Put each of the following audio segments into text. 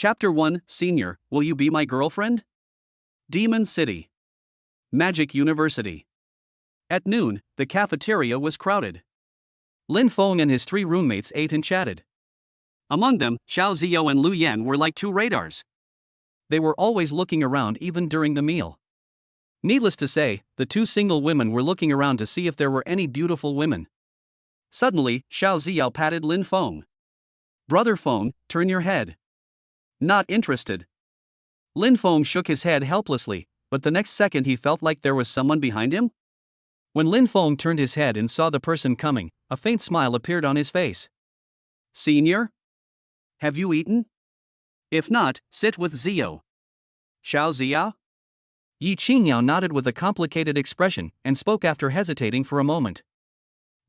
Chapter 1 Senior, Will You Be My Girlfriend? Demon City. Magic University. At noon, the cafeteria was crowded. Lin Fong and his 3 roommates ate and chatted. Among them, Xiao Ziyou and Lu Yan were like 2 radars. They were always looking around even during the meal. Needless to say, the 2 single women were looking around to see if there were any beautiful women. Suddenly, Xiao Ziyou patted Lin Fong. "Brother Fong, turn your head." "Not interested." Lin Fong shook his head helplessly, but the next second he felt like there was someone behind him. When Lin Fong turned his head and saw the person coming, a faint smile appeared on his face. "Senior? Have you eaten? If not, sit with Ziyou." "Xiao Ziyou?" Ying Yao nodded with a complicated expression and spoke after hesitating for a moment.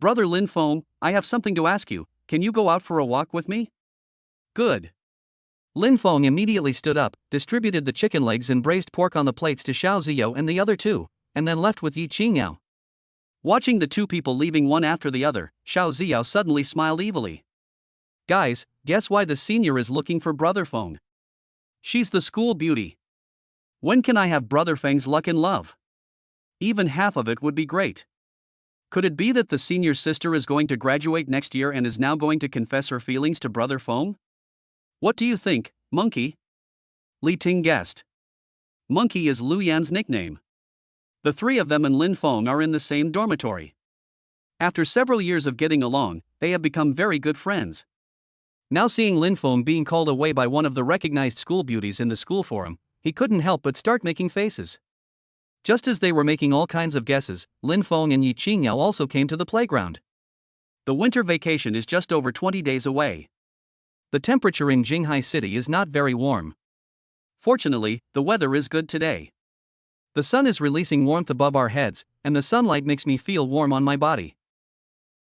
"Brother Lin Fong, I have something to ask you. Can you go out for a walk with me?" "Good." Lin Fong immediately stood up, distributed the chicken legs and braised pork on the plates to Xiao Ziyou and the other 2, and then left with Ying Yao. Watching the 2 people leaving one after the other, Xiao Ziyou suddenly smiled evilly. "Guys, guess why the senior is looking for Brother Feng? She's the school beauty. When can I have Brother Feng's luck in love? Even half of it would be great. Could it be that the senior's sister is going to graduate next year and is now going to confess her feelings to Brother Feng? What do you think, Monkey?" Li Ting guessed. Monkey is Lu Yan's nickname. The 3 of them and Lin Fong are in the same dormitory. After several years of getting along, they have become very good friends. Now seeing Lin Fong being called away by one of the recognized school beauties in the school forum, he couldn't help but start making faces. Just as they were making all kinds of guesses, Lin Fong and Ying Yao also came to the playground. The winter vacation is just over 20 days away. The temperature in Jinghai City is not very warm. Fortunately, the weather is good today. The sun is releasing warmth above our heads, and the sunlight makes me feel warm on my body.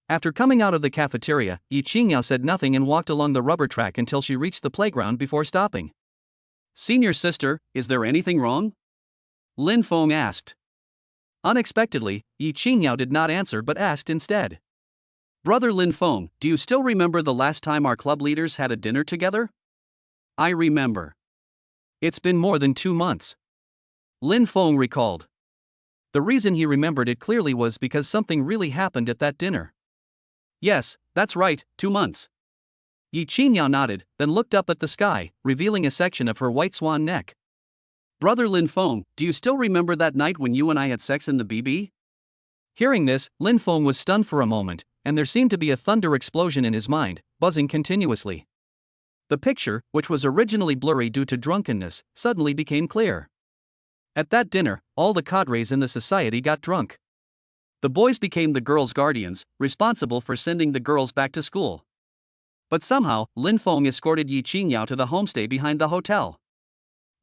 After coming out of the cafeteria, Ying Yao said nothing and walked along the rubber track until she reached the playground before stopping. "Senior sister, is there anything wrong?" Lin Fong asked. Unexpectedly, Ying Yao did not answer but asked instead. "Brother Lin Fong, do you still remember the last time our club leaders had a dinner together?" "I remember. It's been more than 2 months." Lin Fong recalled. The reason he remembered it clearly was because something really happened at that dinner. "Yes, that's right, 2 months." Ying Yao nodded, then looked up at the sky, revealing a section of her white swan neck. "Brother Lin Fong, do you still remember that night when you and I had sex in the BB?" Hearing this, Lin Fong was stunned for a moment, and there seemed to be a thunder explosion in his mind, buzzing continuously. The picture, which was originally blurry due to drunkenness, suddenly became clear. At that dinner, all the cadres in the society got drunk. The boys became the girls' guardians, responsible for sending the girls back to school. But somehow, Lin Fong escorted Ying Yao to the homestay behind the hotel.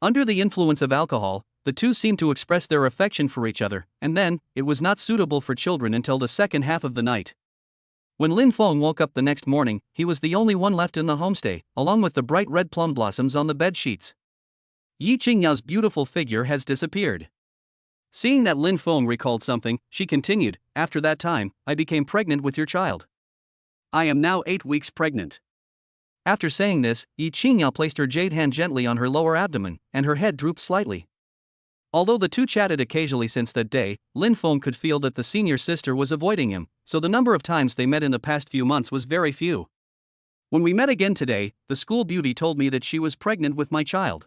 Under the influence of alcohol, the 2 seemed to express their affection for each other, and then, it was not suitable for children until the second half of the night. When Lin Fong woke up the next morning, he was the only one left in the homestay, along with the bright red plum blossoms on the bed sheets. Ying Yao's beautiful figure has disappeared. Seeing that Lin Fong recalled something, she continued, "After that time, I became pregnant with your child. I am now 8 weeks pregnant." After saying this, Ying Yao placed her jade hand gently on her lower abdomen, and her head drooped slightly. Although the 2 chatted occasionally since that day, Lin Fong could feel that the senior sister was avoiding him, so the number of times they met in the past few months was very few. "When we met again today, the school beauty told me that she was pregnant with my child."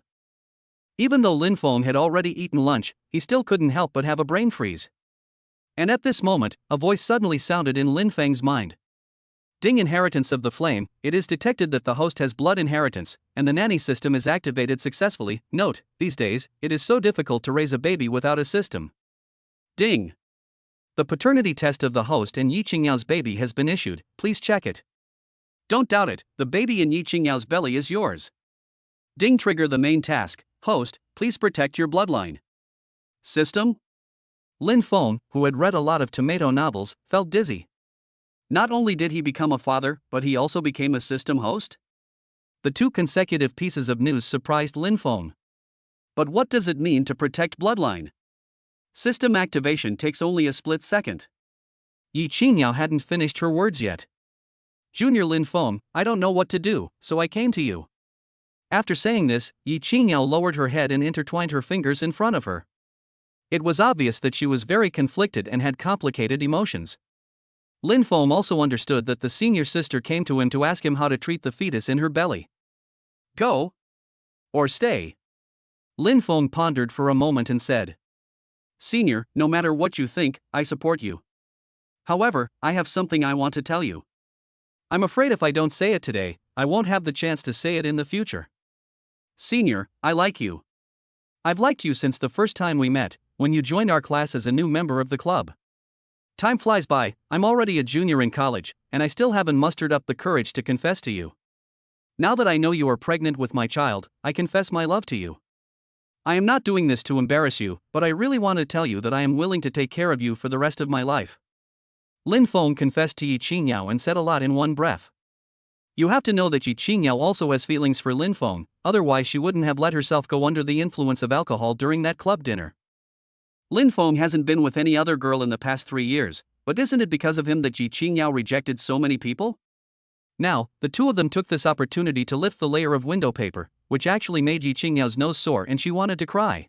Even though Lin Fong had already eaten lunch, he still couldn't help but have a brain freeze. And at this moment, a voice suddenly sounded in Lin Feng's mind. "Ding, inheritance of the flame, it is detected that the host has blood inheritance, and the nanny system is activated successfully. Note, these days, it is so difficult to raise a baby without a system. Ding. The paternity test of the host and Ying Yao's baby has been issued, please check it. Don't doubt it, the baby in Ying Yao's belly is yours. Ding, trigger the main task, host, please protect your bloodline. System?" Lin Fong, who had read a lot of tomato novels, felt dizzy. Not only did he become a father, but he also became a system host? The 2 consecutive pieces of news surprised Lin Fong. But what does it mean to protect bloodline? System activation takes only a split second. Ying Yao hadn't finished her words yet. "Junior Lin Fong, I don't know what to do, so I came to you." After saying this, Yi Qingyao lowered her head and intertwined her fingers in front of her. It was obvious that she was very conflicted and had complicated emotions. Lin Fong also understood that the senior sister came to him to ask him how to treat the fetus in her belly. Go? Or stay? Lin Fong pondered for a moment and said, Senior, no matter what you think, I support you. However, I have something I want to tell you. I'm afraid if I don't say it today, I won't have the chance to say it in the future. Senior, I like you. I've liked you since the first time we met, when you joined our class as a new member of the club. Time flies by, I'm already a junior in college, and I still haven't mustered up the courage to confess to you. Now that I know you are pregnant with my child, I confess my love to you. I am not doing this to embarrass you, but I really want to tell you that I am willing to take care of you for the rest of my life. Lin Fong confessed to Yi Qingyao and said a lot in one breath. You have to know that Yi Qingyao also has feelings for Lin Fong, otherwise she wouldn't have let herself go under the influence of alcohol during that club dinner. Lin Fong hasn't been with any other girl in the past 3 years, but isn't it because of him that Yi Qingyao rejected so many people? Now, the two of them took this opportunity to lift the layer of window paper, which actually made Yi Qingyao's nose sore and she wanted to cry.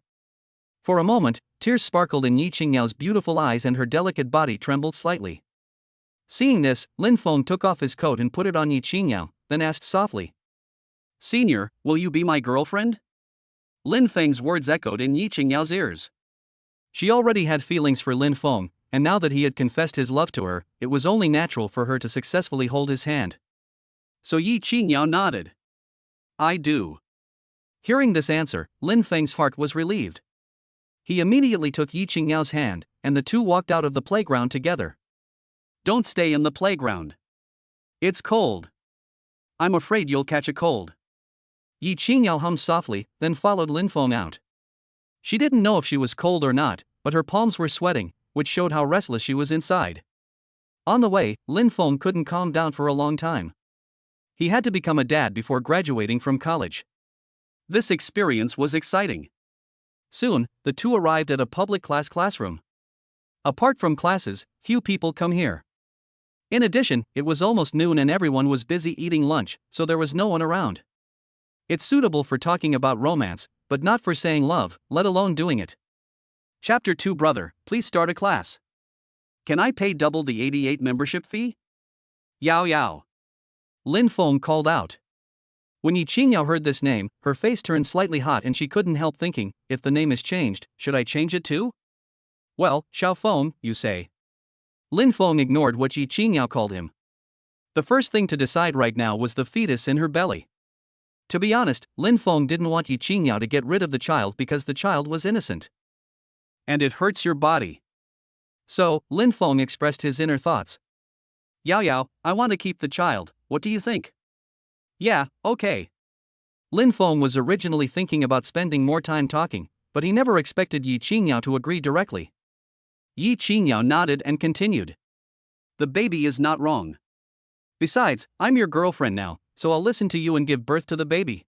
For a moment, tears sparkled in Yi Qingyao's beautiful eyes and her delicate body trembled slightly. Seeing this, Lin Fong took off his coat and put it on Yi Qingyao, then asked softly, Senior, will you be my girlfriend? Lin Feng's words echoed in Yi Qingyao's ears. She already had feelings for Lin Fong, and now that he had confessed his love to her, it was only natural for her to successfully hold his hand. So Yi Qingyao nodded. I do. Hearing this answer, Lin Feng's heart was relieved. He immediately took Yi Qingyao's hand, and the two walked out of the playground together. Don't stay in the playground. It's cold. I'm afraid you'll catch a cold. Yi Qingyao hummed softly, then followed Lin Fong out. She didn't know if she was cold or not, but her palms were sweating, which showed how restless she was inside. On the way, Lin Fong couldn't calm down for a long time. He had to become a dad before graduating from college. This experience was exciting. Soon, the two arrived at a public classroom. Apart from classes, few people come here. In addition, it was almost noon and everyone was busy eating lunch, so there was no one around. It's suitable for talking about romance, but not for saying love, let alone doing it. Chapter 2 Brother, please start a class. Can I pay double the 88 membership fee? Yao Yao. Lin Fong called out. When Yi Qingyao heard this name, her face turned slightly hot and she couldn't help thinking, if the name is changed, should I change it too? Well, Xiao Feng, you say. Lin Fong ignored what Yi Qingyao called him. The first thing to decide right now was the fetus in her belly. To be honest, Lin Fong didn't want Yi Qingyao to get rid of the child because the child was innocent. And it hurts your body. So, Lin Fong expressed his inner thoughts. Yao Yao, I want to keep the child, what do you think? Yeah, okay. Lin Fong was originally thinking about spending more time talking, but he never expected Yi Qingyao to agree directly. Yi Qingyao nodded and continued. The baby is not wrong. Besides, I'm your girlfriend now, so I'll listen to you and give birth to the baby.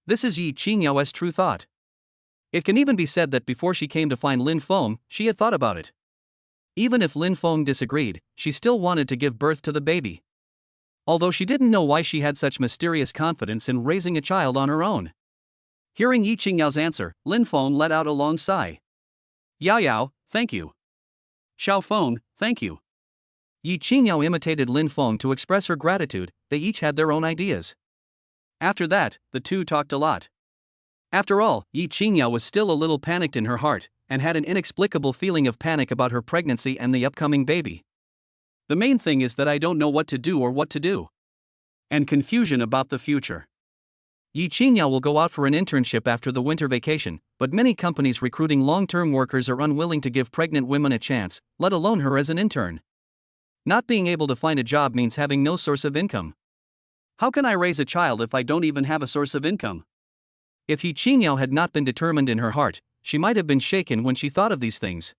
This is Yi Qingyao's true thought. It can even be said that before she came to find Lin Fong, she had thought about it. Even if Lin Fong disagreed, she still wanted to give birth to the baby. Although she didn't know why she had such mysterious confidence in raising a child on her own. Hearing Yi Qingyao's answer, Lin Fong let out a long sigh. Yao Yao, thank you. Xiao Feng, thank you. Yi Qingyao imitated Lin Fong to express her gratitude, they each had their own ideas. After that, the two talked a lot. After all, Yi Qingyao was still a little panicked in her heart, and had an inexplicable feeling of panic about her pregnancy and the upcoming baby. The main thing is that I don't know what to do or what to do. And confusion about the future. Yi Qingyao will go out for an internship after the winter vacation, but many companies recruiting long-term workers are unwilling to give pregnant women a chance, let alone her as an intern. Not being able to find a job means having no source of income. How can I raise a child if I don't even have a source of income? If Yi Qingyao had not been determined in her heart, she might have been shaken when she thought of these things.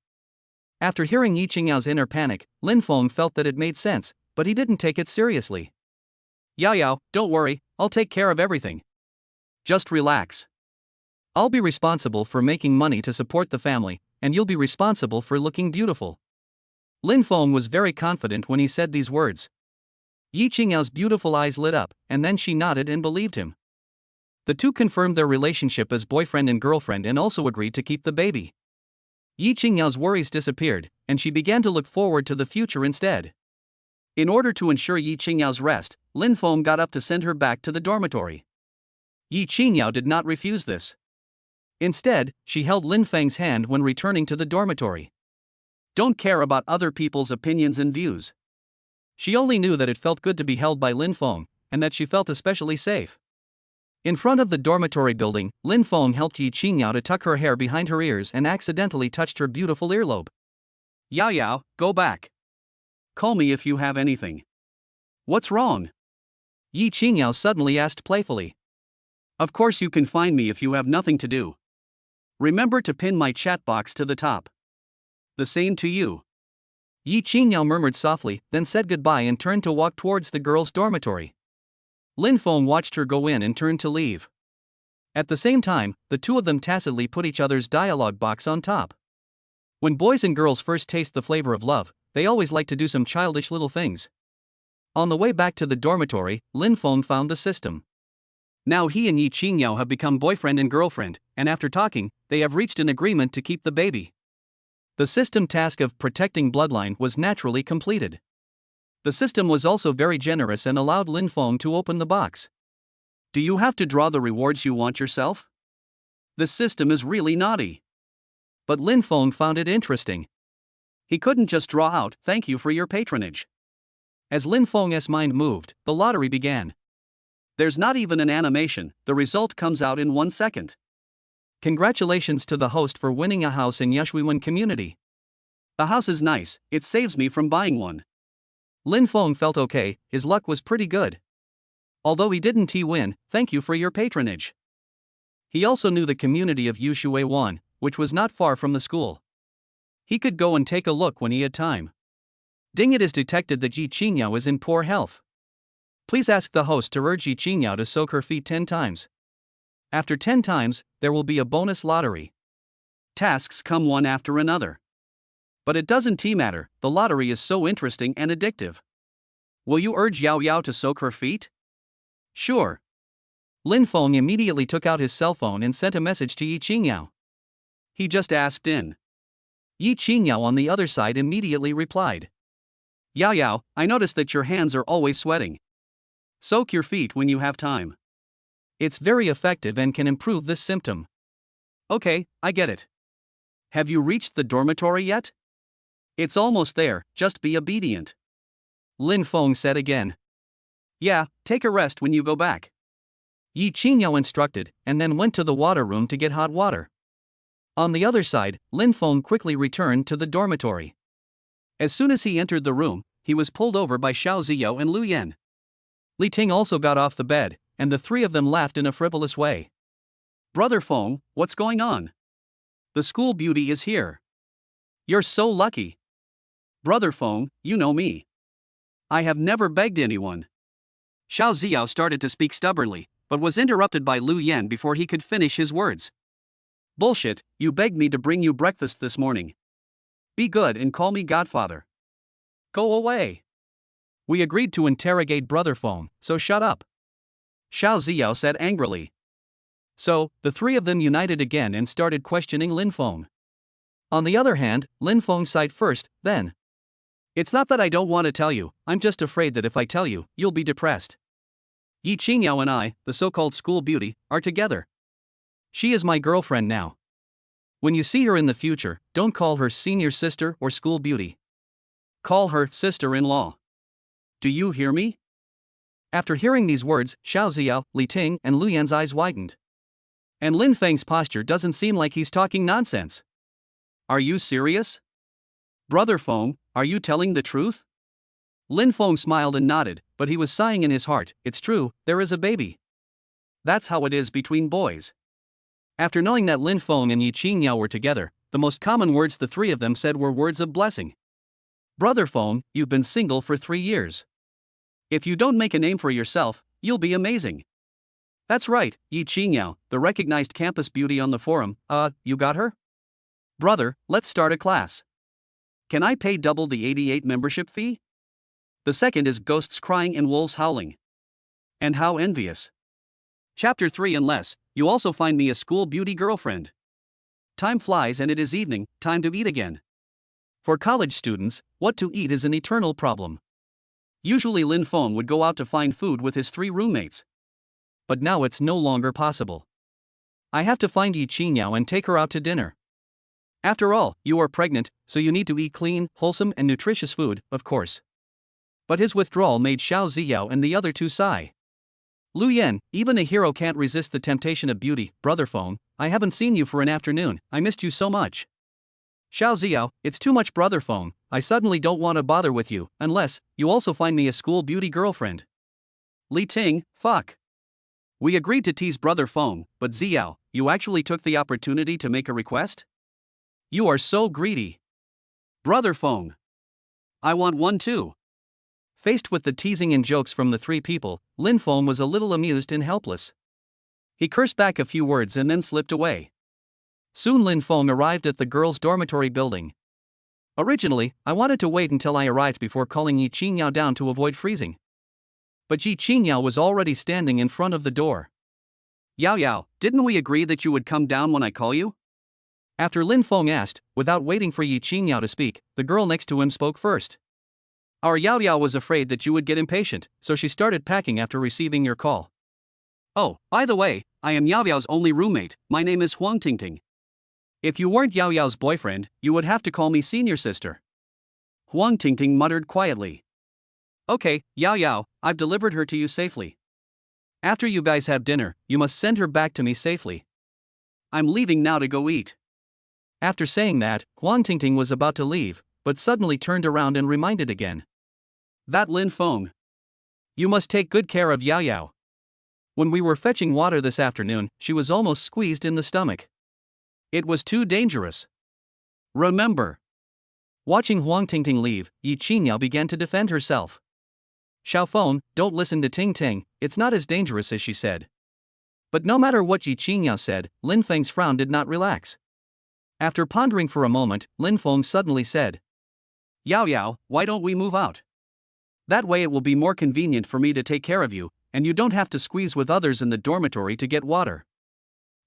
After hearing Yi Qingyao's inner panic, Lin Fong felt that it made sense, but he didn't take it seriously. Yao Yao, don't worry, I'll take care of everything. Just relax. I'll be responsible for making money to support the family, and you'll be responsible for looking beautiful. Lin Fong was very confident when he said these words. Yi Qingyao's beautiful eyes lit up, and then she nodded and believed him. The two confirmed their relationship as boyfriend and girlfriend and also agreed to keep the baby. Ying Yao's worries disappeared, and she began to look forward to the future instead. In order to ensure Ying Yao's rest, Lin Fong got up to send her back to the dormitory. Ying Yao did not refuse this. Instead, she held Lin Feng's hand when returning to the dormitory. Don't care about other people's opinions and views. She only knew that it felt good to be held by Lin Fong, and that she felt especially safe. In front of the dormitory building, Lin Fong helped Ying Yao to tuck her hair behind her ears and accidentally touched her beautiful earlobe. Yao Yao, go back. Call me if you have anything. What's wrong? Ying Yao suddenly asked playfully. Of course you can find me if you have nothing to do. Remember to pin my chat box to the top. The same to you. Ying Yao murmured softly, then said goodbye and turned to walk towards the girls' dormitory. Lin Fong watched her go in and turned to leave. At the same time, the two of them tacitly put each other's dialogue box on top. When boys and girls first taste the flavor of love, they always like to do some childish little things. On the way back to the dormitory, Lin Fong found the system. Now he and Ying Yao have become boyfriend and girlfriend, and after talking, they have reached an agreement to keep the baby. The system task of protecting bloodline was naturally completed. The system was also very generous and allowed Lin Fong to open the box. Do you have to draw the rewards you want yourself? The system is really naughty. But Lin Fong found it interesting. He couldn't just draw out, "Thank you for your patronage." As Lin Fong's mind moved, the lottery began. There's not even an animation, the result comes out in 1 second. Congratulations to the host for winning a house in Yushuiwen community. The house is nice, it saves me from buying one. Lin Fong felt okay, his luck was pretty good. Although he didn't win, thank you for your patronage. He also knew the community of Yushuiwen, which was not far from the school. He could go and take a look when he had time. Ding, it is detected that Ying Yao is in poor health. Please ask the host to urge Ying Yao to soak her feet 10 times. After 10 times, there will be a bonus lottery. Tasks come one after another. But it doesn't matter, the lottery is so interesting and addictive. Will you urge Yao Yao to soak her feet? Sure. Lin Fong immediately took out his cell phone and sent a message to Ying Yao. He just asked in. Ying Yao on the other side immediately replied. Yao Yao, I noticed that your hands are always sweating. Soak your feet when you have time. It's very effective and can improve this symptom. Okay, I get it. Have you reached the dormitory yet? It's almost there, just be obedient. Lin Fong said again. Yeah, take a rest when you go back. Ying Yao instructed, and then went to the water room to get hot water. On the other side, Lin Fong quickly returned to the dormitory. As soon as he entered the room, he was pulled over by Xiao Ziyou and Lu Yan. Li Ting also got off the bed, and the three of them laughed in a frivolous way. Brother Fong, what's going on? The school beauty is here. You're so lucky. Brother Fong, you know me. I have never begged anyone. Xiao Ziyou started to speak stubbornly, but was interrupted by Lu Yan before he could finish his words. Bullshit, you begged me to bring you breakfast this morning. Be good and call me Godfather. Go away. We agreed to interrogate Brother Fong, so shut up. Xiao Ziyou said angrily. So, the three of them united again and started questioning Lin Fong. On the other hand, Lin Fong sighed first, then. It's not that I don't want to tell you, I'm just afraid that if I tell you, you'll be depressed. Ying Yao and I, the so-called school beauty, are together. She is my girlfriend now. When you see her in the future, don't call her senior sister or school beauty. Call her sister-in-law. Do you hear me? After hearing these words, Xiao Ziyou, Li Ting, and Lu Yan's eyes widened. And Lin Feng's posture doesn't seem like he's talking nonsense. Are you serious? Brother Fong, are you telling the truth? Lin Fong smiled and nodded, but he was sighing in his heart. It's true, there is a baby. That's how it is between boys. After knowing that Lin Fong and Ying Yao were together, the most common words the three of them said were words of blessing. Brother Fong, you've been single for 3 years. If you don't make a name for yourself, you'll be amazing. That's right, Ying Yao, the recognized campus beauty on the forum. You got her? Brother, let's start a class. Can I pay double the 88 membership fee? The second is ghosts crying and wolves howling. And how envious. Chapter 3 Unless you also find me a school beauty girlfriend. Time flies and it is evening, time to eat again. For college students, what to eat is an eternal problem. Usually Lin Fong would go out to find food with his 3 roommates. But now it's no longer possible. I have to find Ying Yao and take her out to dinner. After all, you are pregnant, so you need to eat clean, wholesome and nutritious food, of course. But his withdrawal made Xiao Ziyao and the other 2 sigh. Lu Yan, even a hero can't resist the temptation of beauty. Brother Fong, I haven't seen you for an afternoon, I missed you so much. Xiao Ziyao, it's too much Brother Fong, I suddenly don't want to bother with you, unless you also find me a school beauty girlfriend. Li Ting, fuck. We agreed to tease Brother Fong, but Ziyao, you actually took the opportunity to make a request? You are so greedy. Brother Fong. I want one too. Faced with the teasing and jokes from the 3 people, Lin Fong was a little amused and helpless. He cursed back a few words and then slipped away. Soon Lin Fong arrived at the girls' dormitory building. Originally, I wanted to wait until I arrived before calling Ying Yao down to avoid freezing. But Ying Yao was already standing in front of the door. Yao Yao, didn't we agree that you would come down when I call you? After Lin Fong asked, without waiting for Ying Yao to speak, the girl next to him spoke first. Our Yao Yao was afraid that you would get impatient, so she started packing after receiving your call. Oh, by the way, I am Yao Yao's only roommate, my name is Huang Tingting. If you weren't Yao Yao's boyfriend, you would have to call me senior sister. Huang Tingting muttered quietly. Okay, Yao Yao, I've delivered her to you safely. After you guys have dinner, you must send her back to me safely. I'm leaving now to go eat. After saying that, Huang Tingting was about to leave, but suddenly turned around and reminded again. That Lin Fong. You must take good care of Yao Yao. When we were fetching water this afternoon, she was almost squeezed in the stomach. It was too dangerous. Remember. Watching Huang Tingting leave, Ying Yao began to defend herself. Xiao Feng, don't listen to Ting Ting, it's not as dangerous as she said. But no matter what Ying Yao said, Lin Feng's frown did not relax. After pondering for a moment, Lin Fong suddenly said, Yao Yao, why don't we move out? That way it will be more convenient for me to take care of you, and you don't have to squeeze with others in the dormitory to get water.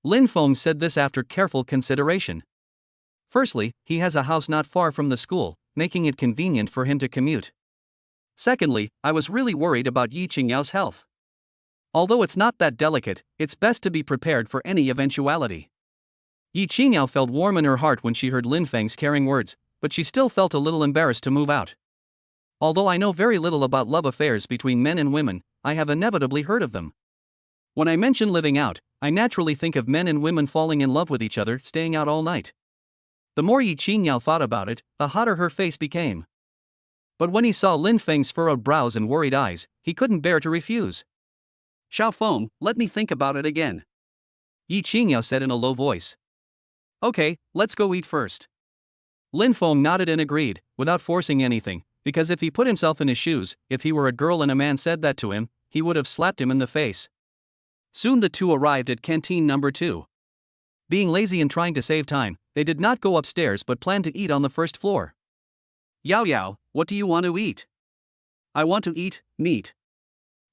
Lin Fong said this after careful consideration. Firstly, he has a house not far from the school, making it convenient for him to commute. Secondly, I was really worried about Ying Yao's health. Although it's not that delicate, it's best to be prepared for any eventuality. Ying Yao felt warm in her heart when she heard Lin Feng's caring words, but she still felt a little embarrassed to move out. Although I know very little about love affairs between men and women, I have inevitably heard of them. When I mention living out, I naturally think of men and women falling in love with each other, staying out all night. The more Ying Yao thought about it, the hotter her face became. But when he saw Lin Feng's furrowed brows and worried eyes, he couldn't bear to refuse. Xiao Feng, let me think about it again. Ying Yao said in a low voice. Okay, let's go eat first. Lin Fong nodded and agreed, without forcing anything, because if he put himself in his shoes, if he were a girl and a man said that to him, he would have slapped him in the face. Soon the 2 arrived at canteen number 2. Being lazy and trying to save time, they did not go upstairs but planned to eat on the first floor. Yao Yao, what do you want to eat? I want to eat meat.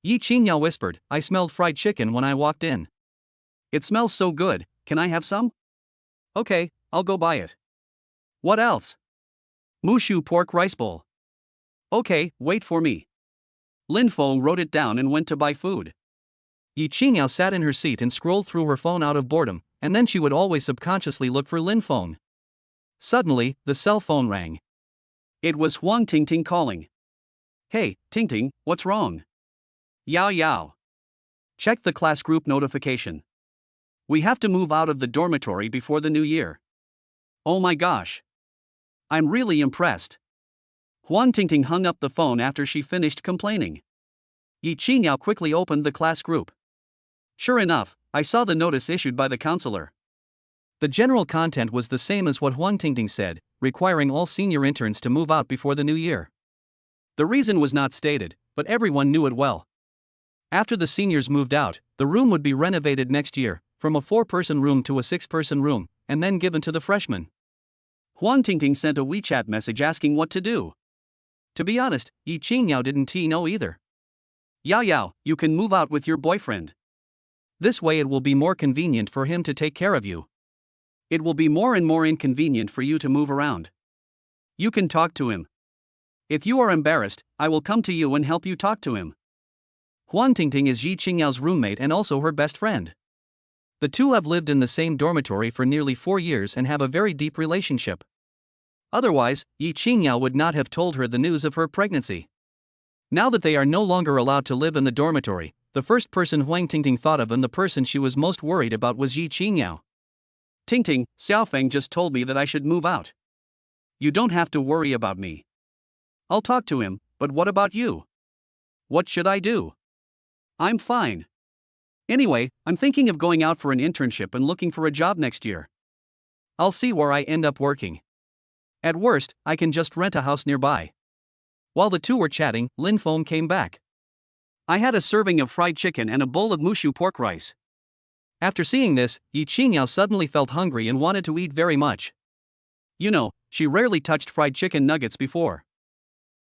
Ying Yao whispered, I smelled fried chicken when I walked in. It smells so good, can I have some? Okay, I'll go buy it. What else? Mushu pork rice bowl. Okay, wait for me. Lin Fong wrote it down and went to buy food. Ying Yao sat in her seat and scrolled through her phone out of boredom, and then she would always subconsciously look for Lin Fong. Suddenly, the cell phone rang. It was Huang Tingting calling. Hey, Tingting, what's wrong? Yao Yao. Check the class group notification. We have to move out of the dormitory before the new year. Oh my gosh. I'm really impressed. Huang Tingting hung up the phone after she finished complaining. Ying Yao quickly opened the class group. Sure enough, I saw the notice issued by the counselor. The general content was the same as what Huang Tingting said, requiring all senior interns to move out before the new year. The reason was not stated, but everyone knew it well. After the seniors moved out, the room would be renovated next year, from a 4-person room to a 6-person room, and then given to the freshmen. Huang Tingting sent a WeChat message asking what to do. To be honest, Ying Yao didn't know either. Yao Yao, you can move out with your boyfriend. This way it will be more convenient for him to take care of you. It will be more and more inconvenient for you to move around. You can talk to him. If you are embarrassed, I will come to you and help you talk to him. Huang Tingting is Yi Qingyao's roommate and also her best friend. The two have lived in the same dormitory for nearly 4 years and have a very deep relationship. Otherwise, Yi Qingyao would not have told her the news of her pregnancy. Now that they are no longer allowed to live in the dormitory, the first person Huang Tingting thought of and the person she was most worried about was Yi Qingyao. Tingting, Xiaofeng just told me that I should move out. You don't have to worry about me. I'll talk to him, but what about you? What should I do? I'm fine. Anyway, I'm thinking of going out for an internship and looking for a job next year. I'll see where I end up working. At worst, I can just rent a house nearby. While the two were chatting, Lin Fong came back. I had a serving of fried chicken and a bowl of mushu pork rice. After seeing this, Yi Qingyao suddenly felt hungry and wanted to eat very much. You know, she rarely touched fried chicken nuggets before.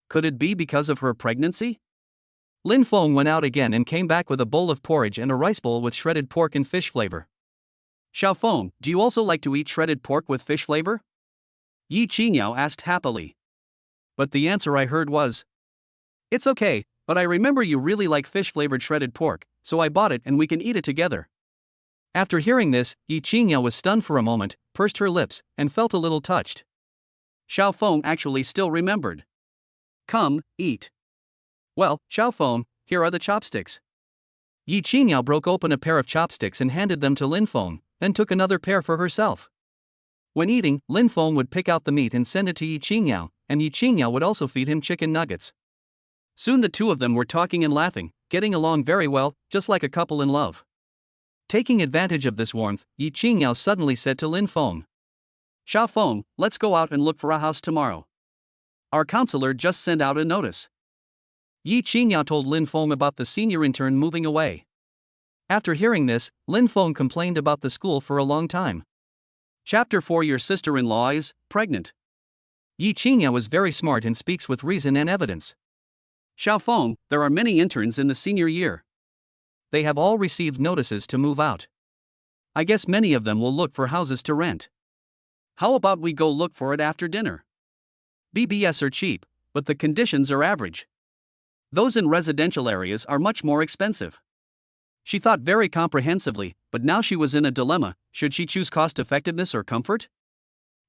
Could it be because of her pregnancy? Lin Fong went out again and came back with a bowl of porridge and a rice bowl with shredded pork and fish flavor. Xiaofeng, do you also like to eat shredded pork with fish flavor? Yi Qingyao asked happily. But the answer I heard was, it's okay, but I remember you really like fish-flavored shredded pork, so I bought it and we can eat it together. After hearing this, Yi Qingyao was stunned for a moment, pursed her lips, and felt a little touched. Xiaofeng actually still remembered. Come, eat. Well, Xiaofeng, here are the chopsticks. Yi Qingyao broke open a pair of chopsticks and handed them to Lin Fong, then took another pair for herself. When eating, Lin Fong would pick out the meat and send it to Yi Qingyao, and Yi Qingyao would also feed him chicken nuggets. Soon the two of them were talking and laughing, getting along very well, just like a couple in love. Taking advantage of this warmth, Yi Qingyao suddenly said to Lin Fong, Xiaofeng, let's go out and look for a house tomorrow. Our counselor just sent out a notice. Yi Qingyao told Lin Fong about the senior intern moving away. After hearing this, Lin Fong complained about the school for a long time. Chapter 4 Your sister-in-law is pregnant. Yi Qingyao is very smart and speaks with reason and evidence. Xiaofeng, there are many interns in the senior year. They have all received notices to move out. I guess many of them will look for houses to rent. How about we go look for it after dinner? BBS are cheap, but the conditions are average. Those in residential areas are much more expensive. She thought very comprehensively, but now she was in a dilemma. Should she choose cost-effectiveness or comfort?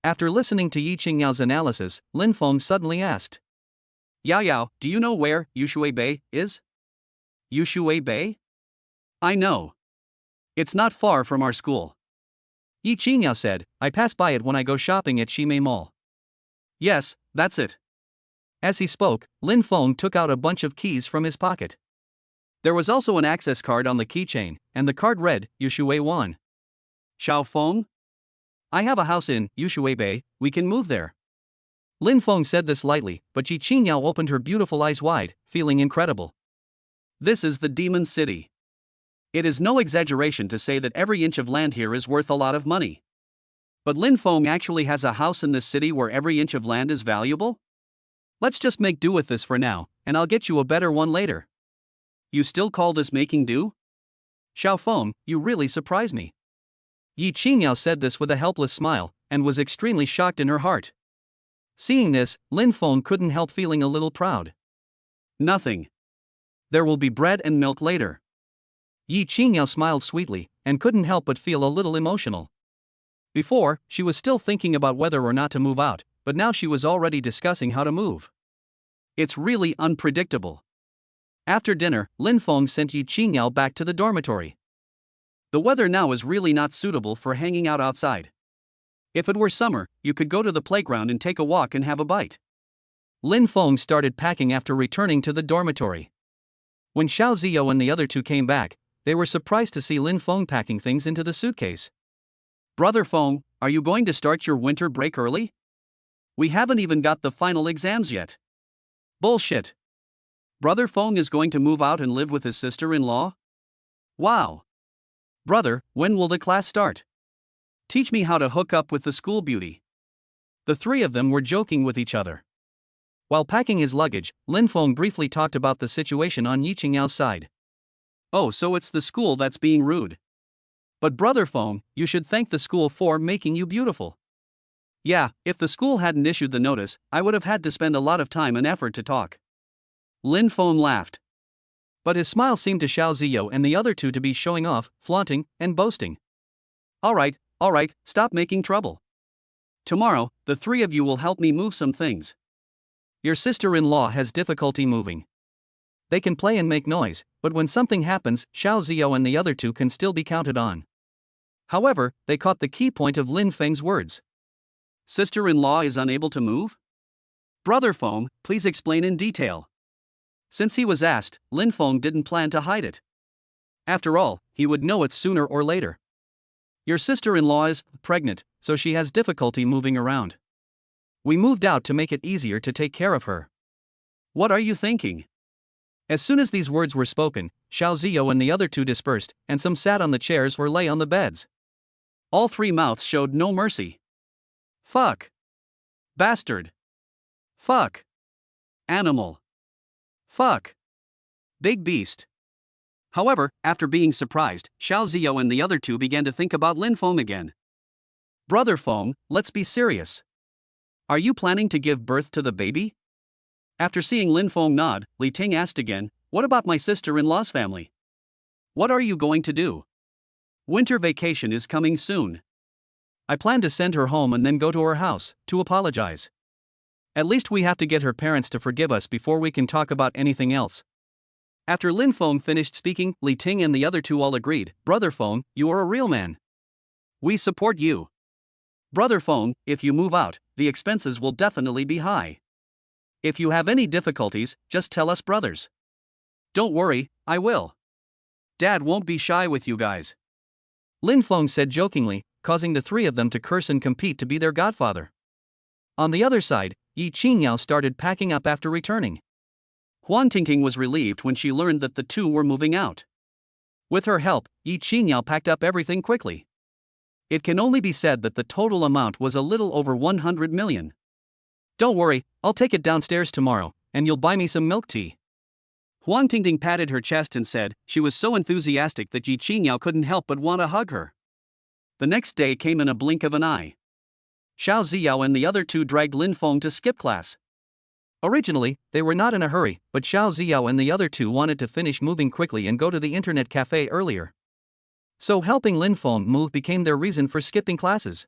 After listening to Yi Qingyao's analysis, Lin Fong suddenly asked, Yao, do you know where Yushui Bay is? Yushui Bay? I know. It's not far from our school. Yi Qingyao said, I pass by it when I go shopping at Shimei Mall. Yes, that's it. As he spoke, Lin Fong took out a bunch of keys from his pocket. There was also an access card on the keychain, and the card read, Yushui Wan. Xiaofeng? I have a house in Yushui Bay, we can move there. Lin Fong said this lightly, but Yi Qingyao opened her beautiful eyes wide, feeling incredible. This is the Demon City. It is no exaggeration to say that every inch of land here is worth a lot of money. But Lin Fong actually has a house in this city where every inch of land is valuable? Let's just make do with this for now, and I'll get you a better one later. You still call this making do? Xiaofeng, you really surprise me. Yi Qingyao said this with a helpless smile, and was extremely shocked in her heart. Seeing this, Lin Fong couldn't help feeling a little proud. Nothing. There will be bread and milk later. Yi Qingyao smiled sweetly, and couldn't help but feel a little emotional. Before, she was still thinking about whether or not to move out, but now she was already discussing how to move. It's really unpredictable. After dinner, Lin Fong sent Yi Qingyao back to the dormitory. The weather now is really not suitable for hanging out outside. If it were summer, you could go to the playground and take a walk and have a bite. Lin Fong started packing after returning to the dormitory. When Xiao Ziyou and the other two came back, they were surprised to see Lin Fong packing things into the suitcase. Brother Fong, are you going to start your winter break early? We haven't even got the final exams yet. Bullshit. Brother Fong is going to move out and live with his sister-in-law? Wow. Brother, when will the class start? Teach me how to hook up with the school beauty. The three of them were joking with each other. While packing his luggage, Lin Fong briefly talked about the situation on Yi Qingyao's side. Oh, so it's the school that's being rude. But Brother Fong, you should thank the school for making you beautiful. Yeah, if the school hadn't issued the notice, I would have had to spend a lot of time and effort to talk. Lin Fong laughed. But his smile seemed to Xiao Ziyo and the other two to be showing off, flaunting, and boasting. Alright, stop making trouble. Tomorrow, the three of you will help me move some things. Your sister-in-law has difficulty moving. They can play and make noise, but when something happens, Xiao Ziyo and the other two can still be counted on. However, they caught the key point of Lin Feng's words. Sister-in-law is unable to move? Brother Fong, please explain in detail. Since he was asked, Lin Fong didn't plan to hide it. After all, he would know it sooner or later. Your sister-in-law is pregnant, so she has difficulty moving around. We moved out to make it easier to take care of her. What are you thinking? As soon as these words were spoken, Xiao Ziyo and the other two dispersed, and some sat on the chairs or lay on the beds. All three mouths showed no mercy. Fuck. Bastard. Fuck. Animal. Fuck. Big beast. However, after being surprised, Xiao Ziyo and the other two began to think about Lin Fong again. Brother Fong, let's be serious. Are you planning to give birth to the baby? After seeing Lin Fong nod, Li Ting asked again, what about my sister-in-law's family? What are you going to do? Winter vacation is coming soon. I plan to send her home and then go to her house, to apologize. At least we have to get her parents to forgive us before we can talk about anything else. After Lin Fong finished speaking, Li Ting and the other two all agreed, Brother Fong, you are a real man. We support you. Brother Fong, if you move out, the expenses will definitely be high. If you have any difficulties, just tell us brothers. Don't worry, I will. Dad won't be shy with you guys. Lin Fong said jokingly, causing the three of them to curse and compete to be their godfather. On the other side, Ying Yao started packing up after returning. Huang Tingting was relieved when she learned that the two were moving out. With her help, Ying Yao packed up everything quickly. It can only be said that the total amount was a little over 100 million. Don't worry, I'll take it downstairs tomorrow, and you'll buy me some milk tea. Huang Tingting patted her chest and said she was so enthusiastic that Ying Yao couldn't help but want to hug her. The next day came in a blink of an eye. Xiao Ziyo and the other two dragged Lin Fong to skip class. Originally, they were not in a hurry, but Xiao Ziyo and the other two wanted to finish moving quickly and go to the internet cafe earlier. So helping Lin Fong move became their reason for skipping classes.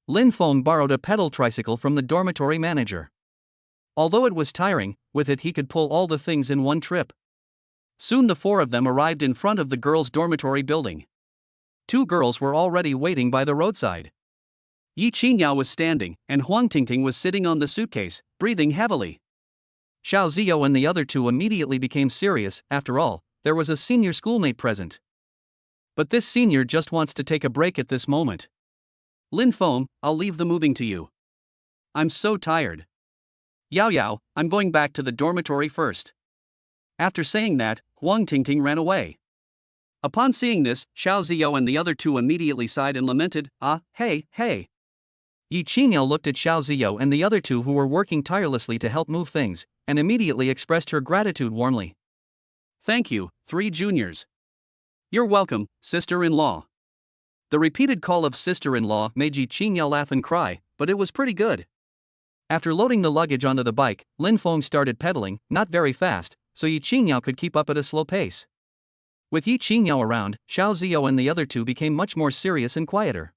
Lin Fong borrowed a pedal tricycle from the dormitory manager. Although it was tiring, with it he could pull all the things in one trip. Soon the four of them arrived in front of the girls' dormitory building. Two girls were already waiting by the roadside. Ying Yao was standing, and Huang Tingting was sitting on the suitcase, breathing heavily. Xiao Ziyo and the other two immediately became serious. After all, there was a senior schoolmate present. But this senior just wants to take a break at this moment. Lin Fong, I'll leave the moving to you. I'm so tired. Yao, I'm going back to the dormitory first. After saying that, Huang Tingting ran away. Upon seeing this, Xiao Ziyo and the other two immediately sighed and lamented, hey. Ying Yao looked at Xiao Ziyo and the other two who were working tirelessly to help move things, and immediately expressed her gratitude warmly. Thank you, three juniors. You're welcome, sister-in-law. The repeated call of sister-in-law made Ying Yao laugh and cry, but it was pretty good. After loading the luggage onto the bike, Lin Fong started pedaling, not very fast, so Ying Yao could keep up at a slow pace. With Ying Yao around, Xiao Ziyo and the other two became much more serious and quieter.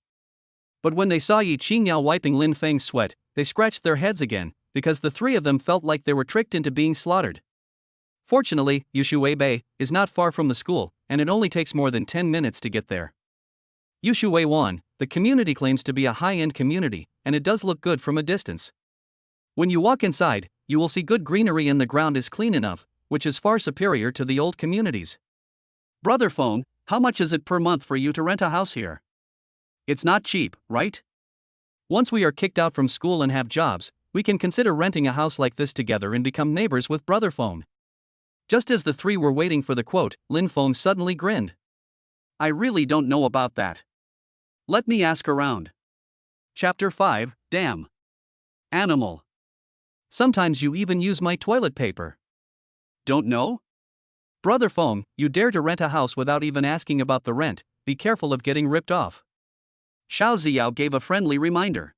But when they saw Ying Yao wiping Lin Feng's sweat, they scratched their heads again, because the three of them felt like they were tricked into being slaughtered. Fortunately, Yushui Bay is not far from the school, and it only takes more than 10 minutes to get there. Yushui 1, the community claims to be a high-end community, and it does look good from a distance. When you walk inside, you will see good greenery and the ground is clean enough, which is far superior to the old communities. Brother Fong, how much is it per month for you to rent a house here? It's not cheap, right? Once we are kicked out from school and have jobs, we can consider renting a house like this together and become neighbors with Brother Fong. Just as the three were waiting for the quote, Lin Fong suddenly grinned. I really don't know about that. Let me ask around. Chapter 5, Damn. Animal. Sometimes you even use my toilet paper. Don't know? Brother Fong, you dare to rent a house without even asking about the rent, be careful of getting ripped off. Xiao Ziao gave a friendly reminder.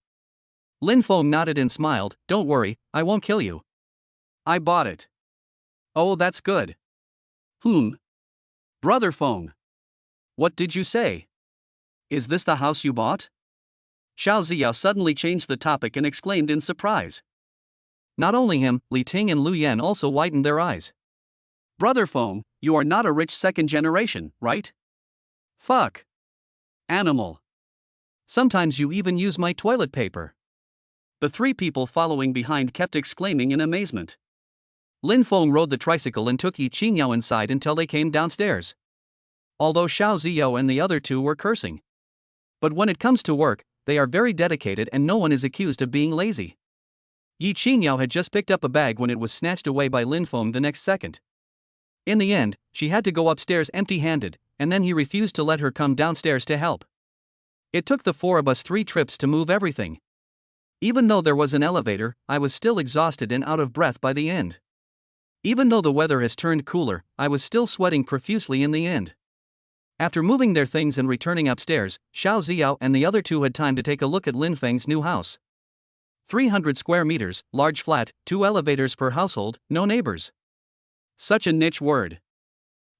Lin Fong nodded and smiled, don't worry, I won't kill you. I bought it. Oh, that's good. Brother Fong. What did you say? Is this the house you bought? Xiao Ziao suddenly changed the topic and exclaimed in surprise. Not only him, Li Ting and Lu Yan also widened their eyes. Brother Fong, you are not a rich second generation, right? Fuck. Animal. Sometimes you even use my toilet paper. The three people following behind kept exclaiming in amazement. Lin Fong rode the tricycle and took Ying Yao inside until they came downstairs. Although Xiao Ziao and the other two were cursing. But when it comes to work, they are very dedicated and no one is accused of being lazy. Ying Yao had just picked up a bag when it was snatched away by Lin Fong the next second. In the end, she had to go upstairs empty-handed, and then he refused to let her come downstairs to help. It took the four of us 3 trips to move everything. Even though there was an elevator, I was still exhausted and out of breath by the end. Even though the weather has turned cooler, I was still sweating profusely in the end. After moving their things and returning upstairs, Xiao Ziao and the other two had time to take a look at Lin Feng's new house. 300 square meters, large flat, 2 elevators per household, no neighbors. Such a niche word.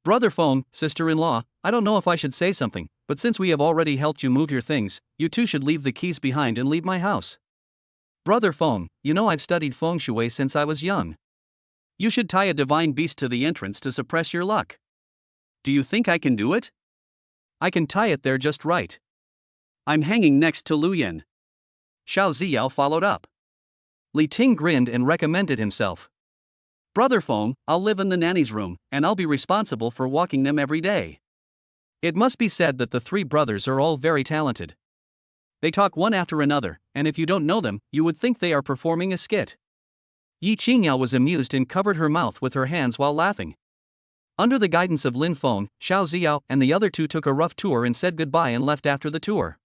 Brother Fong, sister-in-law, I don't know if I should say something, but since we have already helped you move your things, you two should leave the keys behind and leave my house. Brother Fong, you know I've studied feng shui since I was young. You should tie a divine beast to the entrance to suppress your luck. Do you think I can do it? I can tie it there just right. I'm hanging next to Lu Yan. Xiao Ziao followed up. Li Ting grinned and recommended himself. Brother Fong, I'll live in the nanny's room, and I'll be responsible for walking them every day. It must be said that the 3 brothers are all very talented. They talk one after another, and if you don't know them, you would think they are performing a skit. Ying Yao was amused and covered her mouth with her hands while laughing. Under the guidance of Lin Fong, Xiao Ziao and the other two took a rough tour and said goodbye and left after the tour.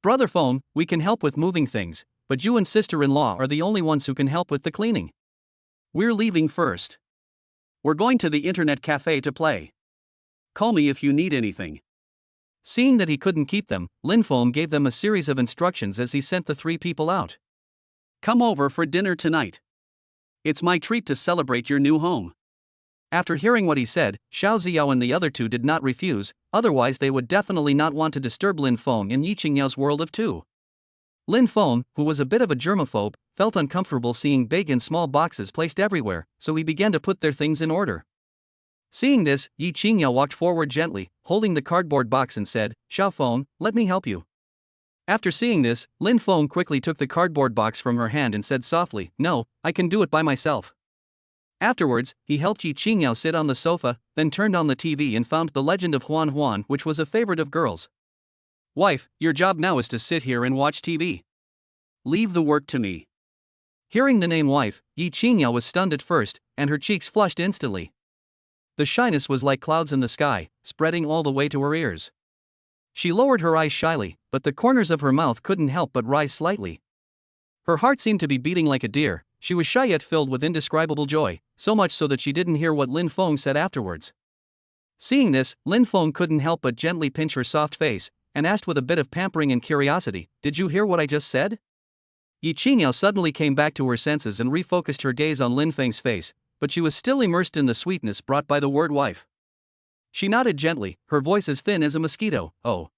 Brother Fong, we can help with moving things, but you and sister-in-law are the only ones who can help with the cleaning. We're leaving first. We're going to the internet cafe to play. Call me if you need anything. Seeing that he couldn't keep them, Lin Fong gave them a series of instructions as he sent the 3 people out. Come over for dinner tonight. It's my treat to celebrate your new home. After hearing what he said, Xiao Ziao and the other two did not refuse, otherwise they would definitely not want to disturb Lin Fong in Ying Yao's world of 2. Lin Fong, who was a bit of a germaphobe, felt uncomfortable seeing big and small boxes placed everywhere, so he began to put their things in order. Seeing this, Ying Yao walked forward gently, holding the cardboard box and said, Xiao Fong, let me help you. After seeing this, Lin Fong quickly took the cardboard box from her hand and said softly, no, I can do it by myself. Afterwards, he helped Ying Yao sit on the sofa, then turned on the TV and found The Legend of Huan Huan, which was a favorite of girls. Wife, your job now is to sit here and watch TV. Leave the work to me. Hearing the name wife, Ying Yao was stunned at first, and her cheeks flushed instantly. The shyness was like clouds in the sky, spreading all the way to her ears. She lowered her eyes shyly, but the corners of her mouth couldn't help but rise slightly. Her heart seemed to be beating like a deer. She was shy yet filled with indescribable joy, so much so that she didn't hear what Lin Fong said afterwards. Seeing this, Lin Fong couldn't help but gently pinch her soft face, and asked with a bit of pampering and curiosity, did you hear what I just said? Ying Yao suddenly came back to her senses and refocused her gaze on Lin Feng's face, but she was still immersed in the sweetness brought by the word wife. She nodded gently, her voice as thin as a mosquito, oh.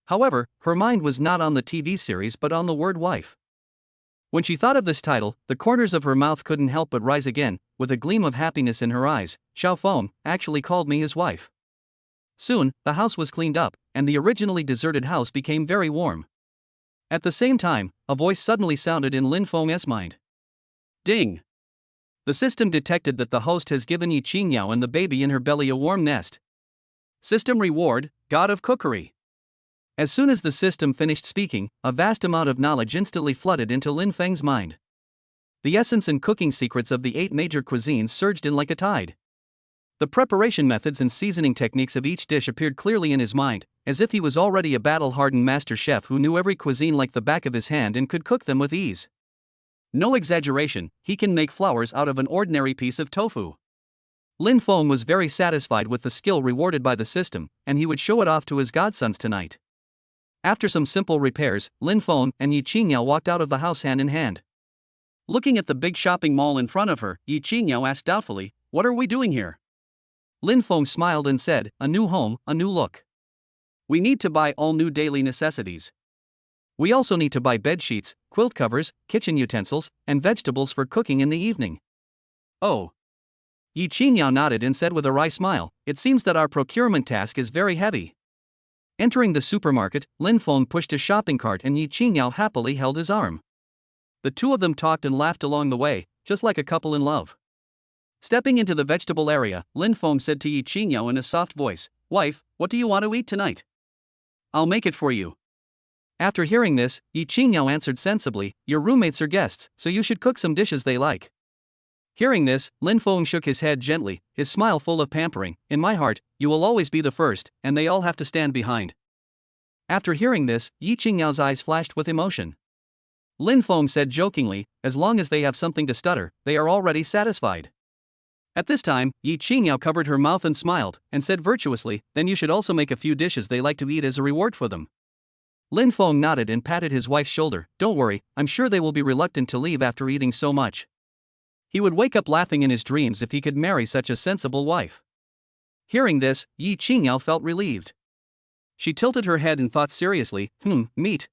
However, her mind was not on the TV series but on the word wife. When she thought of this title, the corners of her mouth couldn't help but rise again, with a gleam of happiness in her eyes. Xiao Fong actually called me his wife. Soon, the house was cleaned up, and the originally deserted house became very warm. At the same time, a voice suddenly sounded in Lin Fong's mind. Ding! The system detected that the host has given Ying Yao and the baby in her belly a warm nest. System reward, God of Cookery. As soon as the system finished speaking, a vast amount of knowledge instantly flooded into Lin Feng's mind. The essence and cooking secrets of the 8 major cuisines surged in like a tide. The preparation methods and seasoning techniques of each dish appeared clearly in his mind, as if he was already a battle-hardened master chef who knew every cuisine like the back of his hand and could cook them with ease. No exaggeration, he can make flowers out of an ordinary piece of tofu. Lin Fong was very satisfied with the skill rewarded by the system, and he would show it off to his godsons tonight. After some simple repairs, Lin Fong and Ying Yao walked out of the house hand in hand. Looking at the big shopping mall in front of her, Ying Yao asked doubtfully, "What are we doing here?" Lin Fong smiled and said, "A new home, a new look. We need to buy all new daily necessities. We also need to buy bed sheets, quilt covers, kitchen utensils, and vegetables for cooking in the evening." Oh. Ying Yao nodded and said with a wry smile, "It seems that our procurement task is very heavy." Entering the supermarket, Lin Fong pushed a shopping cart and Ying Yao happily held his arm. The two of them talked and laughed along the way, just like a couple in love. Stepping into the vegetable area, Lin Fong said to Ying Yao in a soft voice, "Wife, what do you want to eat tonight? I'll make it for you." After hearing this, Ying Yao answered sensibly, "Your roommates are guests, so you should cook some dishes they like." Hearing this, Lin Fong shook his head gently, his smile full of pampering. "In my heart, you will always be the first, and they all have to stand behind." After hearing this, Ying Yao's eyes flashed with emotion. Lin Fong said jokingly, "As long as they have something to stutter, they are already satisfied." At this time, Ying Yao covered her mouth and smiled, and said virtuously, "Then you should also make a few dishes they like to eat as a reward for them." Lin Fong nodded and patted his wife's shoulder. "Don't worry, I'm sure they will be reluctant to leave after eating so much." He would wake up laughing in his dreams if he could marry such a sensible wife. Hearing this, Ying Yao felt relieved. She tilted her head and thought seriously, meat.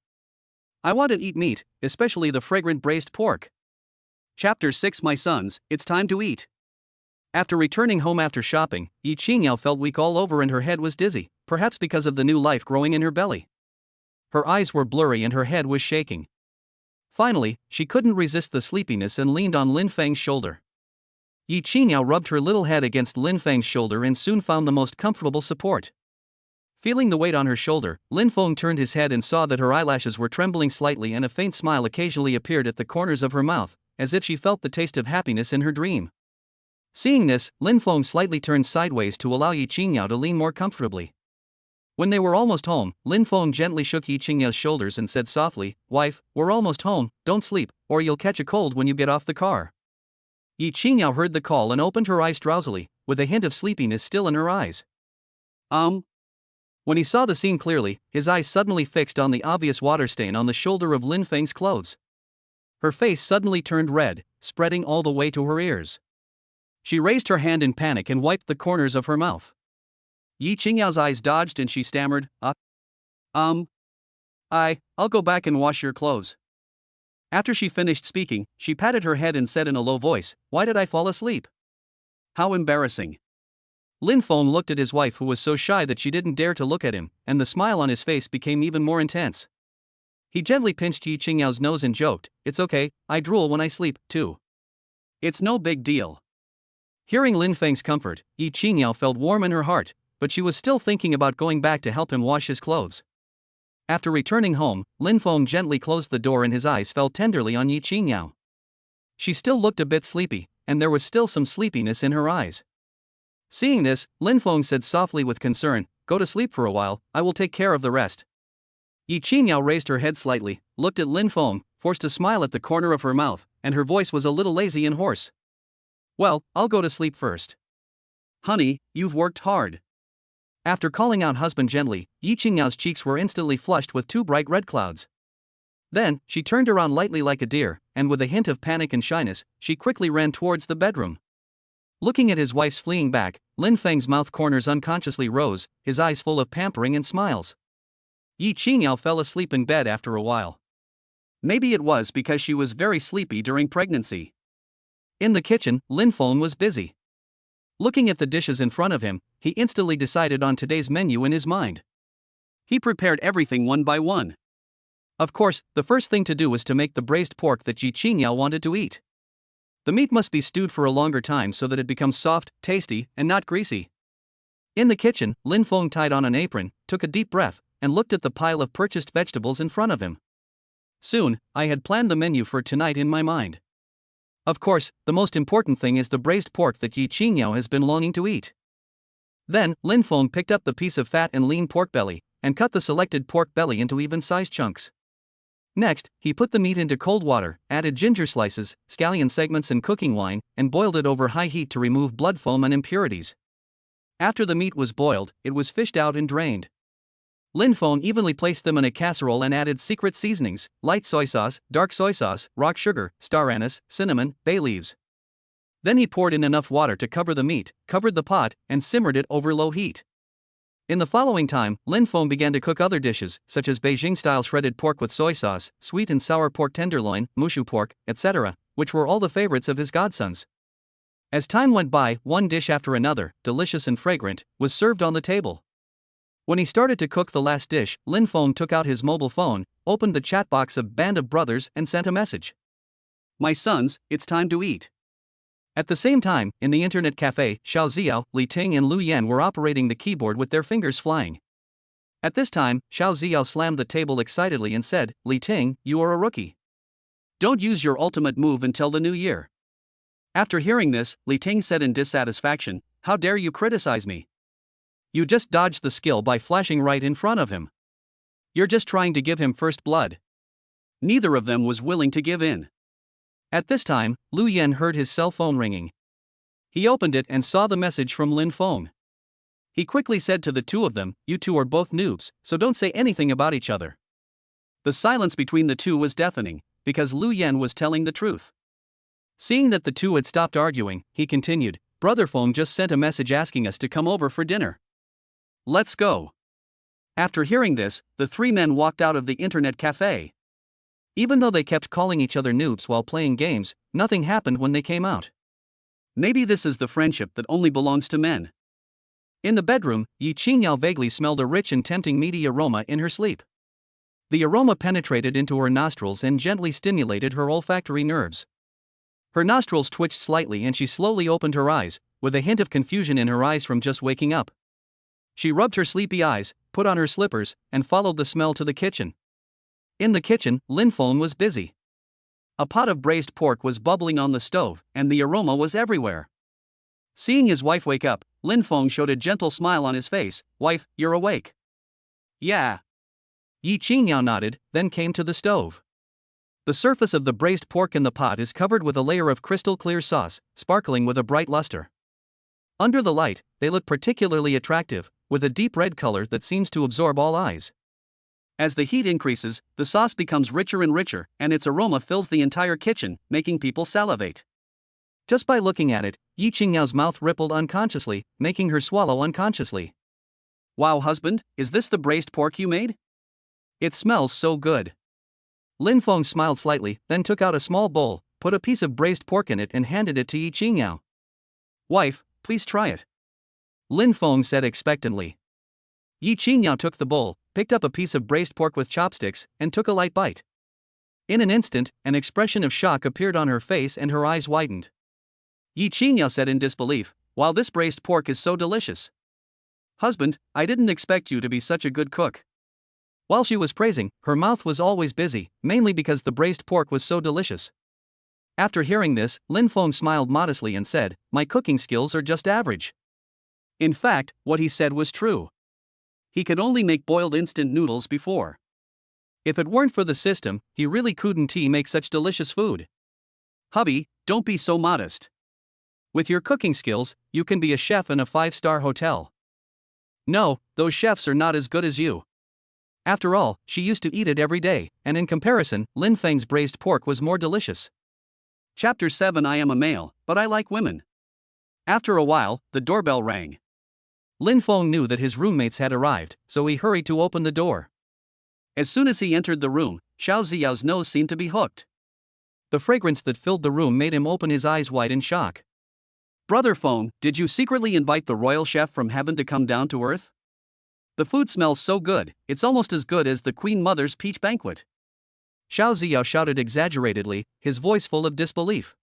I want to eat meat, especially the fragrant braised pork. Chapter 6 My sons, it's time to eat. After returning home after shopping, Ying Yao felt weak all over and her head was dizzy, perhaps because of the new life growing in her belly. Her eyes were blurry and her head was shaking. Finally, she couldn't resist the sleepiness and leaned on Lin Feng's shoulder. Ying Yao rubbed her little head against Lin Feng's shoulder and soon found the most comfortable support. Feeling the weight on her shoulder, Lin Fong turned his head and saw that her eyelashes were trembling slightly and a faint smile occasionally appeared at the corners of her mouth, as if she felt the taste of happiness in her dream. Seeing this, Lin Fong slightly turned sideways to allow Ying Yao to lean more comfortably. When they were almost home, Lin Fong gently shook Ying Yao's shoulders and said softly, "Wife, we're almost home, don't sleep, or you'll catch a cold when you get off the car." Ying Yao heard the call and opened her eyes drowsily, with a hint of sleepiness still in her eyes. When he saw the scene clearly, his eyes suddenly fixed on the obvious water stain on the shoulder of Lin Feng's clothes. Her face suddenly turned red, spreading all the way to her ears. She raised her hand in panic and wiped the corners of her mouth. Ying Yao's eyes dodged and she stammered, I'll go back and wash your clothes." After she finished speaking, she patted her head and said in a low voice, "Why did I fall asleep? How embarrassing." Lin Fong looked at his wife who was so shy that she didn't dare to look at him, and the smile on his face became even more intense. He gently pinched Ying Yao's nose and joked, "It's okay, I drool when I sleep, too. It's no big deal." Hearing Lin Feng's comfort, Ying Yao felt warm in her heart, but she was still thinking about going back to help him wash his clothes. After returning home, Lin Fong gently closed the door and his eyes fell tenderly on Ying Yao. She still looked a bit sleepy, and there was still some sleepiness in her eyes. Seeing this, Lin Fong said softly with concern, "Go to sleep for a while, I will take care of the rest." Ying Yao raised her head slightly, looked at Lin Fong, forced a smile at the corner of her mouth, and her voice was a little lazy and hoarse. "Well, I'll go to sleep first." "Honey, you've worked hard." After calling out husband gently, Ying Yao's cheeks were instantly flushed with two bright red clouds. Then, she turned around lightly like a deer, and with a hint of panic and shyness, she quickly ran towards the bedroom. Looking at his wife's fleeing back, Lin Feng's mouth corners unconsciously rose, his eyes full of pampering and smiles. Ying Yao fell asleep in bed after a while. Maybe it was because she was very sleepy during pregnancy. In the kitchen, Lin Fong was busy. Looking at the dishes in front of him, he instantly decided on today's menu in his mind. He prepared everything one by one. Of course, the first thing to do was to make the braised pork that Ying Yao wanted to eat. The meat must be stewed for a longer time so that it becomes soft, tasty, and not greasy. In the kitchen, Lin Fong tied on an apron, took a deep breath, and looked at the pile of purchased vegetables in front of him. Soon, I had planned the menu for tonight in my mind. Of course, the most important thing is the braised pork that Ying Yao has been longing to eat. Then, Lin Fong picked up the piece of fat and lean pork belly, and cut the selected pork belly into even-sized chunks. Next, he put the meat into cold water, added ginger slices, scallion segments and cooking wine, and boiled it over high heat to remove blood foam and impurities. After the meat was boiled, it was fished out and drained. Lin Fong evenly placed them in a casserole and added secret seasonings, light soy sauce, dark soy sauce, rock sugar, star anise, cinnamon, bay leaves. Then he poured in enough water to cover the meat, covered the pot, and simmered it over low heat. In the following time, Lin Fong began to cook other dishes, such as Beijing-style shredded pork with soy sauce, sweet and sour pork tenderloin, mushu pork, etc., which were all the favorites of his godsons. As time went by, one dish after another, delicious and fragrant, was served on the table. When he started to cook the last dish, Lin Fong took out his mobile phone, opened the chat box of Band of Brothers and sent a message. "My sons, it's time to eat." At the same time, in the internet cafe, Xiao Ziao, Li Ting and Lu Yan were operating the keyboard with their fingers flying. At this time, Xiao Ziao slammed the table excitedly and said, "Li Ting, you are a rookie. Don't use your ultimate move until the new year." After hearing this, Li Ting said in dissatisfaction, "How dare you criticize me? You just dodged the skill by flashing right in front of him. You're just trying to give him first blood." Neither of them was willing to give in. At this time, Lu Yan heard his cell phone ringing. He opened it and saw the message from Lin Fong. He quickly said to the two of them, "You two are both noobs, so don't say anything about each other." The silence between the two was deafening, because Lu Yan was telling the truth. Seeing that the two had stopped arguing, he continued, "Brother Fong just sent a message asking us to come over for dinner. Let's go." After hearing this, the three men walked out of the internet cafe. Even though they kept calling each other noobs while playing games, nothing happened when they came out. Maybe this is the friendship that only belongs to men. In the bedroom, Ying Yao vaguely smelled a rich and tempting meaty aroma in her sleep. The aroma penetrated into her nostrils and gently stimulated her olfactory nerves. Her nostrils twitched slightly and she slowly opened her eyes, with a hint of confusion in her eyes from just waking up. She rubbed her sleepy eyes, put on her slippers, and followed the smell to the kitchen. In the kitchen, Lin Fong was busy. A pot of braised pork was bubbling on the stove, and the aroma was everywhere. Seeing his wife wake up, Lin Fong showed a gentle smile on his face. "Wife, you're awake." "Yeah." Ying Yao nodded, then came to the stove. The surface of the braised pork in the pot is covered with a layer of crystal clear sauce, sparkling with a bright luster. Under the light, they look particularly attractive, with a deep red color that seems to absorb all eyes. As the heat increases, the sauce becomes richer and richer, and its aroma fills the entire kitchen, making people salivate. Just by looking at it, Ying Yao's mouth rippled unconsciously, making her swallow unconsciously. "Wow, husband, is this the braised pork you made? It smells so good." Lin Fong smiled slightly, then took out a small bowl, put a piece of braised pork in it and handed it to Ying Yao. "Wife, please try it," Lin Fong said expectantly. Ying Yao took the bowl, picked up a piece of braised pork with chopsticks, and took a light bite. In an instant, an expression of shock appeared on her face and her eyes widened. Ying Yao said in disbelief, "Wow, this braised pork is so delicious. Husband, I didn't expect you to be such a good cook." While she was praising, her mouth was always busy, mainly because the braised pork was so delicious. After hearing this, Lin Fong smiled modestly and said, "My cooking skills are just average." In fact, what he said was true. He could only make boiled instant noodles before. If it weren't for the system, he really couldn't make such delicious food. Hubby, don't be so modest. With your cooking skills, you can be a chef in a 5-star hotel. No, those chefs are not as good as you. After all, she used to eat it every day, and in comparison, Lin Feng's braised pork was more delicious. Chapter 7. I am a male, but I like women. After a while, the doorbell rang. Lin Fong knew that his roommates had arrived, so he hurried to open the door. As soon as he entered the room, Xiao Ziyao's nose seemed to be hooked. The fragrance that filled the room made him open his eyes wide in shock. "Brother Fong, did you secretly invite the royal chef from heaven to come down to earth? The food smells so good, it's almost as good as the Queen Mother's peach banquet." Xiao Ziyao shouted exaggeratedly, his voice full of disbelief.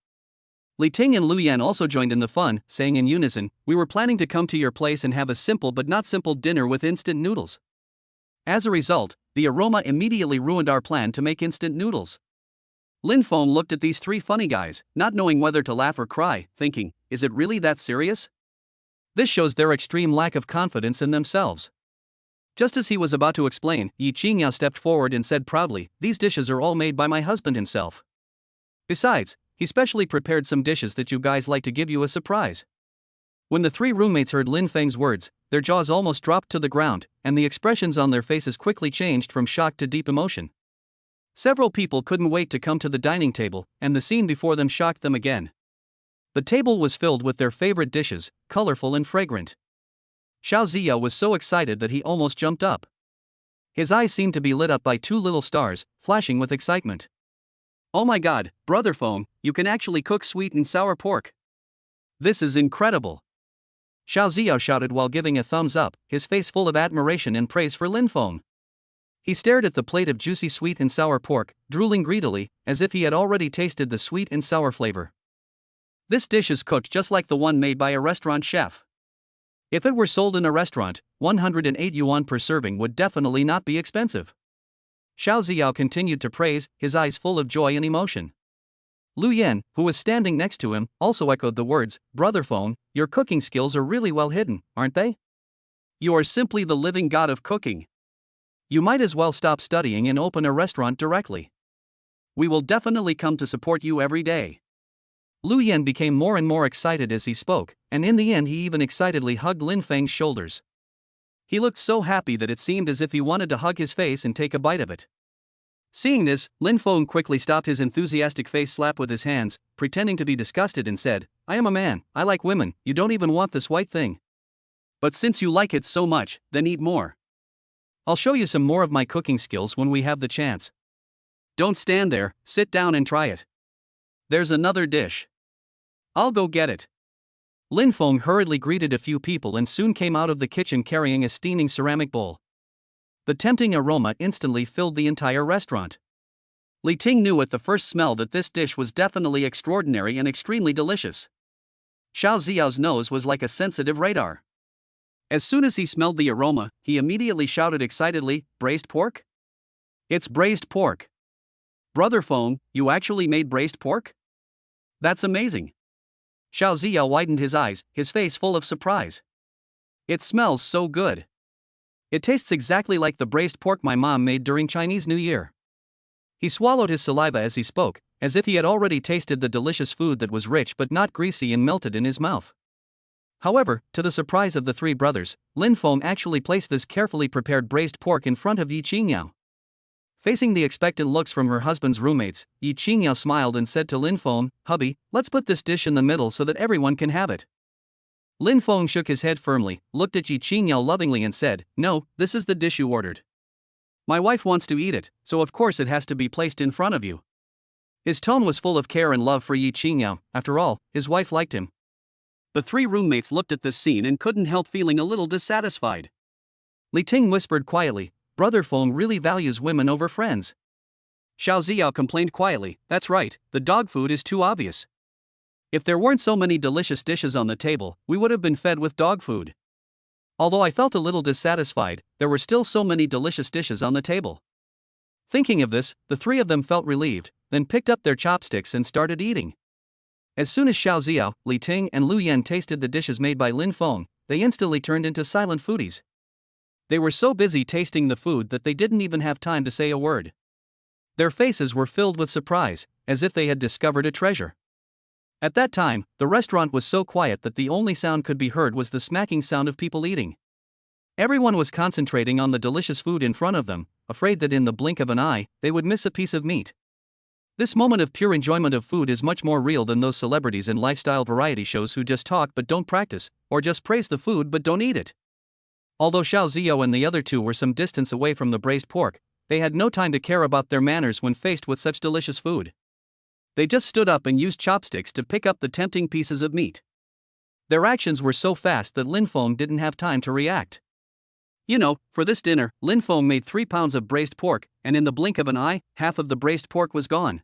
Li Ting and Lu Yan also joined in the fun, saying in unison, "We were planning to come to your place and have a simple but not simple dinner with instant noodles. As a result, the aroma immediately ruined our plan to make instant noodles." Lin Fong looked at these three funny guys, not knowing whether to laugh or cry, thinking, is it really that serious? This shows their extreme lack of confidence in themselves. Just as he was about to explain, Ying Yao stepped forward and said proudly, "These dishes are all made by my husband himself. Besides, he specially prepared some dishes that you guys like to give you a surprise." When the three roommates heard Lin Feng's words, their jaws almost dropped to the ground, and the expressions on their faces quickly changed from shock to deep emotion. Several people couldn't wait to come to the dining table, and the scene before them shocked them again. The table was filled with their favorite dishes, colorful and fragrant. Xiao Ziya was so excited that he almost jumped up. His eyes seemed to be lit up by two little stars, flashing with excitement. "Oh my god, Brother Fong, you can actually cook sweet and sour pork. This is incredible!" Xiao Ziya shouted while giving a thumbs up, his face full of admiration and praise for Lin Fong. He stared at the plate of juicy sweet and sour pork, drooling greedily, as if he had already tasted the sweet and sour flavor. "This dish is cooked just like the one made by a restaurant chef. If it were sold in a restaurant, 108 yuan per serving would definitely not be expensive." Xiao Ziya continued to praise, his eyes full of joy and emotion. Lu Yan, who was standing next to him, also echoed the words, "Brother Fong, your cooking skills are really well hidden, aren't they? You are simply the living god of cooking. You might as well stop studying and open a restaurant directly. We will definitely come to support you every day." Lu Yan became more and more excited as he spoke, and in the end he even excitedly hugged Lin Feng's shoulders. He looked so happy that it seemed as if he wanted to hug his face and take a bite of it. Seeing this, Lin Fong quickly stopped his enthusiastic face slap with his hands, pretending to be disgusted and said, "I am a man, I like women, you don't even want this white thing. But since you like it so much, then eat more. I'll show you some more of my cooking skills when we have the chance. Don't stand there, sit down and try it. There's another dish. I'll go get it." Lin Fong hurriedly greeted a few people and soon came out of the kitchen carrying a steaming ceramic bowl. The tempting aroma instantly filled the entire restaurant. Li Ting knew at the first smell that this dish was definitely extraordinary and extremely delicious. Xiao Ziyao's nose was like a sensitive radar. As soon as he smelled the aroma, he immediately shouted excitedly, "Braised pork? It's braised pork. Brother Fong, you actually made braised pork? That's amazing." Xiao Ziya widened his eyes, his face full of surprise. "It smells so good. It tastes exactly like the braised pork my mom made during Chinese New Year." He swallowed his saliva as he spoke, as if he had already tasted the delicious food that was rich but not greasy and melted in his mouth. However, to the surprise of the three brothers, Lin Fong actually placed this carefully prepared braised pork in front of Ying Yao. Facing the expectant looks from her husband's roommates, Ying Yao smiled and said to Lin Fong, "Hubby, let's put this dish in the middle so that everyone can have it." Lin Fong shook his head firmly, looked at Ying Yao lovingly and said, "No, this is the dish you ordered. My wife wants to eat it, so of course it has to be placed in front of you." His tone was full of care and love for Ying Yao. After all, his wife liked him. The three roommates looked at this scene and couldn't help feeling a little dissatisfied. Li Ting whispered quietly, "Brother Fong really values women over friends." Xiao Ziya complained quietly, "That's right, the dog food is too obvious. If there weren't so many delicious dishes on the table, we would have been fed with dog food." Although I felt a little dissatisfied, there were still so many delicious dishes on the table. Thinking of this, the three of them felt relieved, then picked up their chopsticks and started eating. As soon as Xiao Ziya, Li Ting, and Lu Yan tasted the dishes made by Lin Fong, they instantly turned into silent foodies. They were so busy tasting the food that they didn't even have time to say a word. Their faces were filled with surprise, as if they had discovered a treasure. At that time, the restaurant was so quiet that the only sound could be heard was the smacking sound of people eating. Everyone was concentrating on the delicious food in front of them, afraid that in the blink of an eye, they would miss a piece of meat. This moment of pure enjoyment of food is much more real than those celebrities in lifestyle variety shows who just talk but don't practice, or just praise the food but don't eat it. Although Xiao Ziya and the other two were some distance away from the braised pork, they had no time to care about their manners when faced with such delicious food. They just stood up and used chopsticks to pick up the tempting pieces of meat. Their actions were so fast that Lin Fong didn't have time to react. You know, for this dinner, Lin Fong made 3 pounds of braised pork, and in the blink of an eye, half of the braised pork was gone.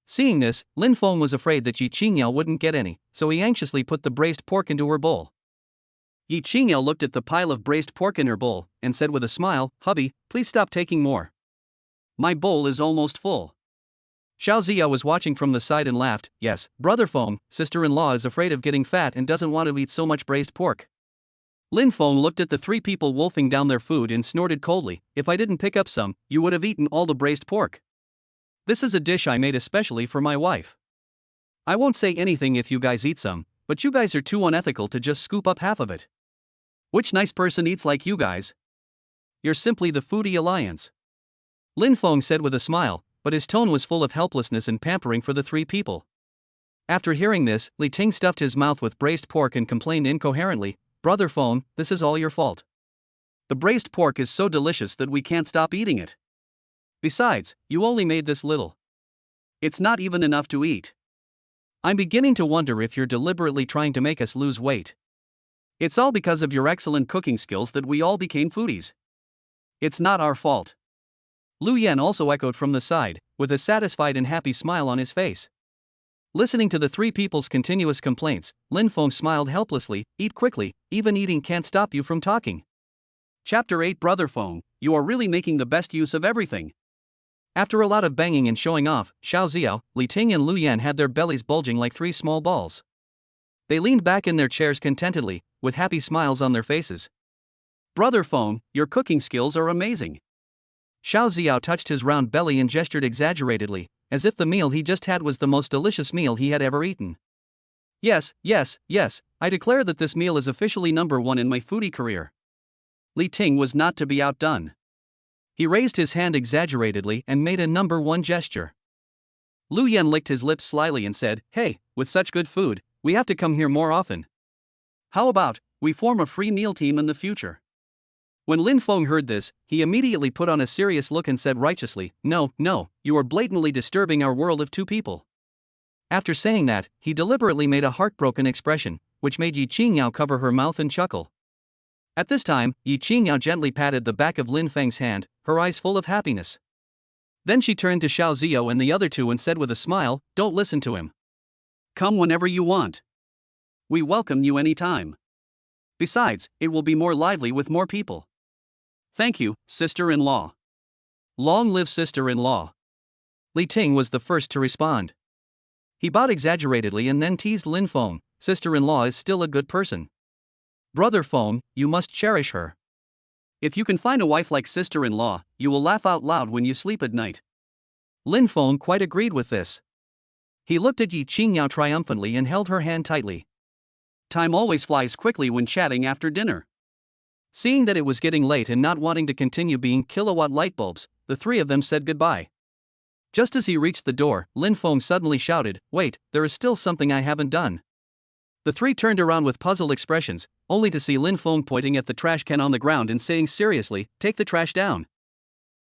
Seeing this, Lin Fong was afraid that Ying Yao wouldn't get any, so he anxiously put the braised pork into her bowl. Ying Yao looked at the pile of braised pork in her bowl, and said with a smile, "Hubby, please stop taking more. My bowl is almost full." Xiao Ziya was watching from the side and laughed, "Yes, Brother Fong, sister-in-law is afraid of getting fat and doesn't want to eat so much braised pork." Lin Fong looked at the three people wolfing down their food and snorted coldly, "If I didn't pick up some, you would have eaten all the braised pork. This is a dish I made especially for my wife. I won't say anything if you guys eat some, but you guys are too unethical to just scoop up half of it. Which nice person eats like you guys? You're simply the foodie alliance," Lin Fong said with a smile, but his tone was full of helplessness and pampering for the three people. After hearing this, Li Ting stuffed his mouth with braised pork and complained incoherently, "Brother Fong, this is all your fault. The braised pork is so delicious that we can't stop eating it. Besides, you only made this little. It's not even enough to eat. I'm beginning to wonder if you're deliberately trying to make us lose weight. It's all because of your excellent cooking skills that we all became foodies. It's not our fault." Lu Yan also echoed from the side, with a satisfied and happy smile on his face. Listening to the three people's continuous complaints, Lin Fong smiled helplessly, "Eat quickly, even eating can't stop you from talking." Chapter 8 Brother Fong, you are really making the best use of everything. After a lot of banging and showing off, Xiao Xiao, Li Ting and Lu Yan had their bellies bulging like three small balls. They leaned back in their chairs contentedly, with happy smiles on their faces. "Brother Fong, your cooking skills are amazing." Xiao Xiao touched his round belly and gestured exaggeratedly, as if the meal he just had was the most delicious meal he had ever eaten. Yes, I declare that this meal is officially #1 in my foodie career." Li Ting was not to be outdone. He raised his hand exaggeratedly and made a #1 gesture. Lu Yan licked his lips slyly and said, "Hey, with such good food, we have to come here more often. How about we form a free meal team in the future?" When Lin Fong heard this, he immediately put on a serious look and said righteously, No, you are blatantly disturbing our world of two people." After saying that, he deliberately made a heartbroken expression, which made Ying Yao cover her mouth and chuckle. At this time, Ying Yao gently patted the back of Lin Feng's hand, her eyes full of happiness. Then she turned to Xiao Xiao and the other two and said with a smile, "Don't listen to him. Come whenever you want. We welcome you anytime. Besides, it will be more lively with more people. Thank you, sister-in-law." "Long live sister-in-law." Li Ting was the first to respond. He bowed exaggeratedly and then teased Lin Fong, "Sister-in-law is still a good person. Brother Fong, you must cherish her. If you can find a wife like sister-in-law, you will laugh out loud when you sleep at night." Lin Fong quite agreed with this. He looked at Ying Yao triumphantly and held her hand tightly. Time always flies quickly when chatting after dinner. Seeing that it was getting late and not wanting to continue being kilowatt light bulbs, the three of them said goodbye. Just as he reached the door, Lin Fong suddenly shouted, "Wait, there is still something I haven't done." The three turned around with puzzled expressions, only to see Lin Fong pointing at the trash can on the ground and saying seriously, "Take the trash down."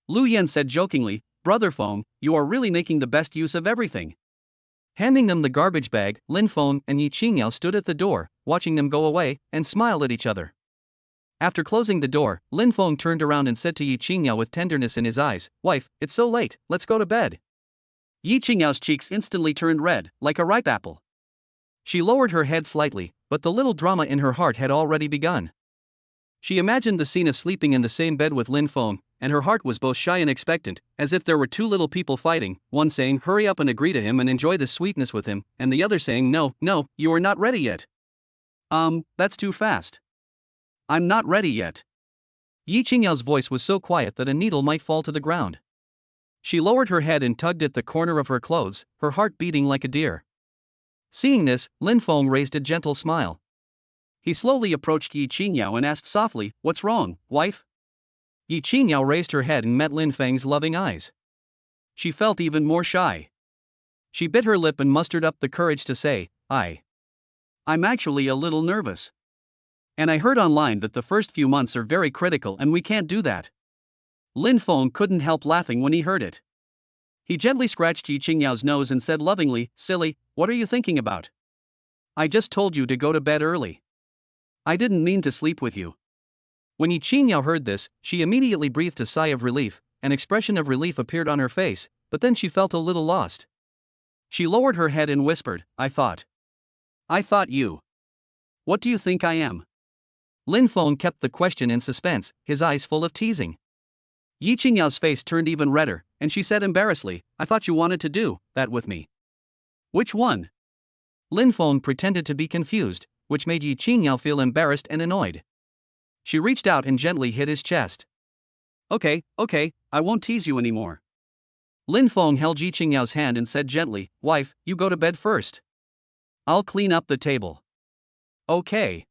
Lu Yan said jokingly, "Brother Fong, you are really making the best use of everything." Handing them the garbage bag, Lin Fong and Ying Yao stood at the door, watching them go away, and smiled at each other. After closing the door, Lin Fong turned around and said to Ying Yao with tenderness in his eyes, "Wife, it's so late, let's go to bed." Ying Yao's cheeks instantly turned red, like a ripe apple. She lowered her head slightly, but the little drama in her heart had already begun. She imagined the scene of sleeping in the same bed with Lin Fong, and her heart was both shy and expectant, as if there were two little people fighting, one saying hurry up and agree to him and enjoy the sweetness with him, and the other saying no, you are not ready yet. That's too fast. I'm not ready yet. Ying Yao's voice was so quiet that a needle might fall to the ground. She lowered her head and tugged at the corner of her clothes, her heart beating like a deer. Seeing this, Lin Fong raised a gentle smile. He slowly approached Ying Yao and asked softly, "What's wrong, wife?" Ying Yao raised her head and met Lin Feng's loving eyes. She felt even more shy. She bit her lip and mustered up the courage to say, I'm actually a little nervous. And I heard online that the first few months are very critical and we can't do that." Lin Fong couldn't help laughing when he heard it. He gently scratched Ying Yao's nose and said lovingly, "Silly, what are you thinking about? I just told you to go to bed early. I didn't mean to sleep with you." When Ying Yao heard this, she immediately breathed a sigh of relief. An expression of relief appeared on her face, but then she felt a little lost. She lowered her head and whispered, I thought you. What do you think I am?" Lin Fong kept the question in suspense, his eyes full of teasing. Ying Yao's face turned even redder, and she said embarrassedly, "I thought you wanted to do that with me." "Which one?" Lin Fong pretended to be confused, which made Ying Yao feel embarrassed and annoyed. She reached out and gently hit his chest. Okay, I won't tease you anymore. Lin Fong held Yi Qingyao's hand and said gently, wife, you go to bed first. I'll clean up the table. Okay.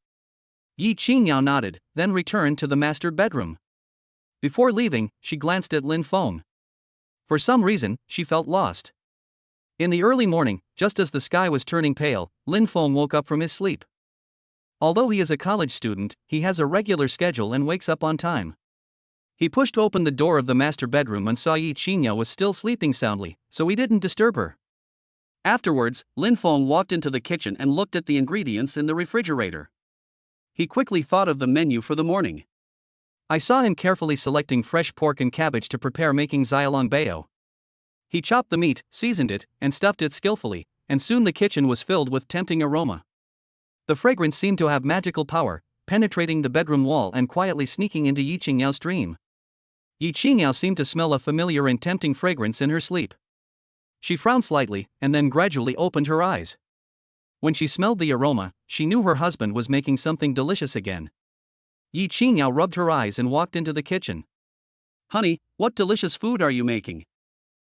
Yi Qingyao nodded, then returned to the master bedroom. Before leaving, she glanced at Lin Fong. For some reason, she felt lost. In the early morning, just as the sky was turning pale, Lin Fong woke up from his sleep. Although he is a college student, he has a regular schedule and wakes up on time. He pushed open the door of the master bedroom and saw Yi Qingyao was still sleeping soundly, so he didn't disturb her. Afterwards, Lin Fong walked into the kitchen and looked at the ingredients in the refrigerator. He quickly thought of the menu for the morning. I saw him carefully selecting fresh pork and cabbage to prepare making xiaolong bao. He chopped the meat, seasoned it, and stuffed it skillfully, and soon the kitchen was filled with tempting aroma. The fragrance seemed to have magical power, penetrating the bedroom wall and quietly sneaking into Yi Qingyao's dream. Yi Qingyao seemed to smell a familiar and tempting fragrance in her sleep. She frowned slightly, and then gradually opened her eyes. When she smelled the aroma, she knew her husband was making something delicious again. Yi Qingyao rubbed her eyes and walked into the kitchen. Honey, what delicious food are you making?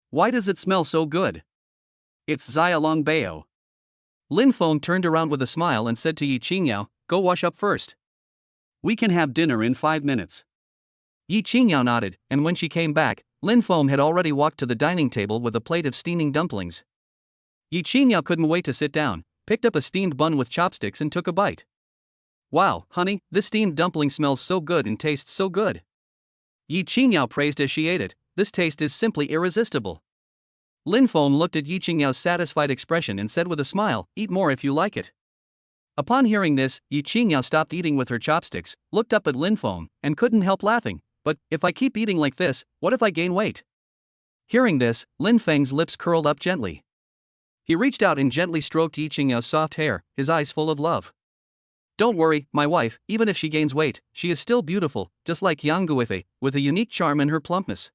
Why does it smell so good? It's xiaolong bao. Lin Fong turned around with a smile and said to Yi Qingyao, go wash up first. We can have dinner in 5 minutes. Yi Qingyao nodded, and when she came back, Lin Fong had already walked to the dining table with a plate of steaming dumplings. Yi Qingyao couldn't wait to sit down, picked up a steamed bun with chopsticks and took a bite. Wow, honey, this steamed dumpling smells so good and tastes so good. Yi Qingyao praised as she ate it, this taste is simply irresistible. Lin Fong looked at Yi Qingyao's satisfied expression and said with a smile, eat more if you like it. Upon hearing this, Yi Qingyao stopped eating with her chopsticks, looked up at Lin Fong, and couldn't help laughing. But, if I keep eating like this, what if I gain weight? Hearing this, Lin Feng's lips curled up gently. He reached out and gently stroked Yi Qingyao's soft hair, his eyes full of love. Don't worry, my wife, even if she gains weight, she is still beautiful, just like Yang Guifei, with a unique charm in her plumpness.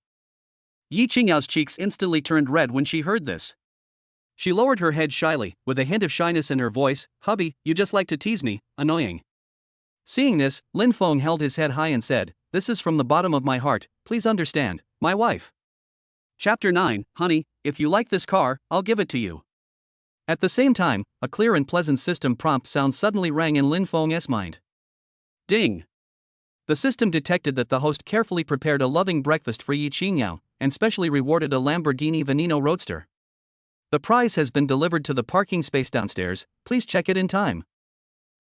Yi Qingyao's cheeks instantly turned red when she heard this. She lowered her head shyly, with a hint of shyness in her voice, hubby, you just like to tease me, annoying. Seeing this, Lin Fong held his head high and said, this is from the bottom of my heart, please understand, my wife. Chapter 9, honey, if you like this car, I'll give it to you. At the same time, a clear and pleasant system prompt sound suddenly rang in Lin Fong's mind. Ding! The system detected that the host carefully prepared a loving breakfast for Yi Qingyao, and specially rewarded a Lamborghini Veneno Roadster. The prize has been delivered to the parking space downstairs, please check it in time.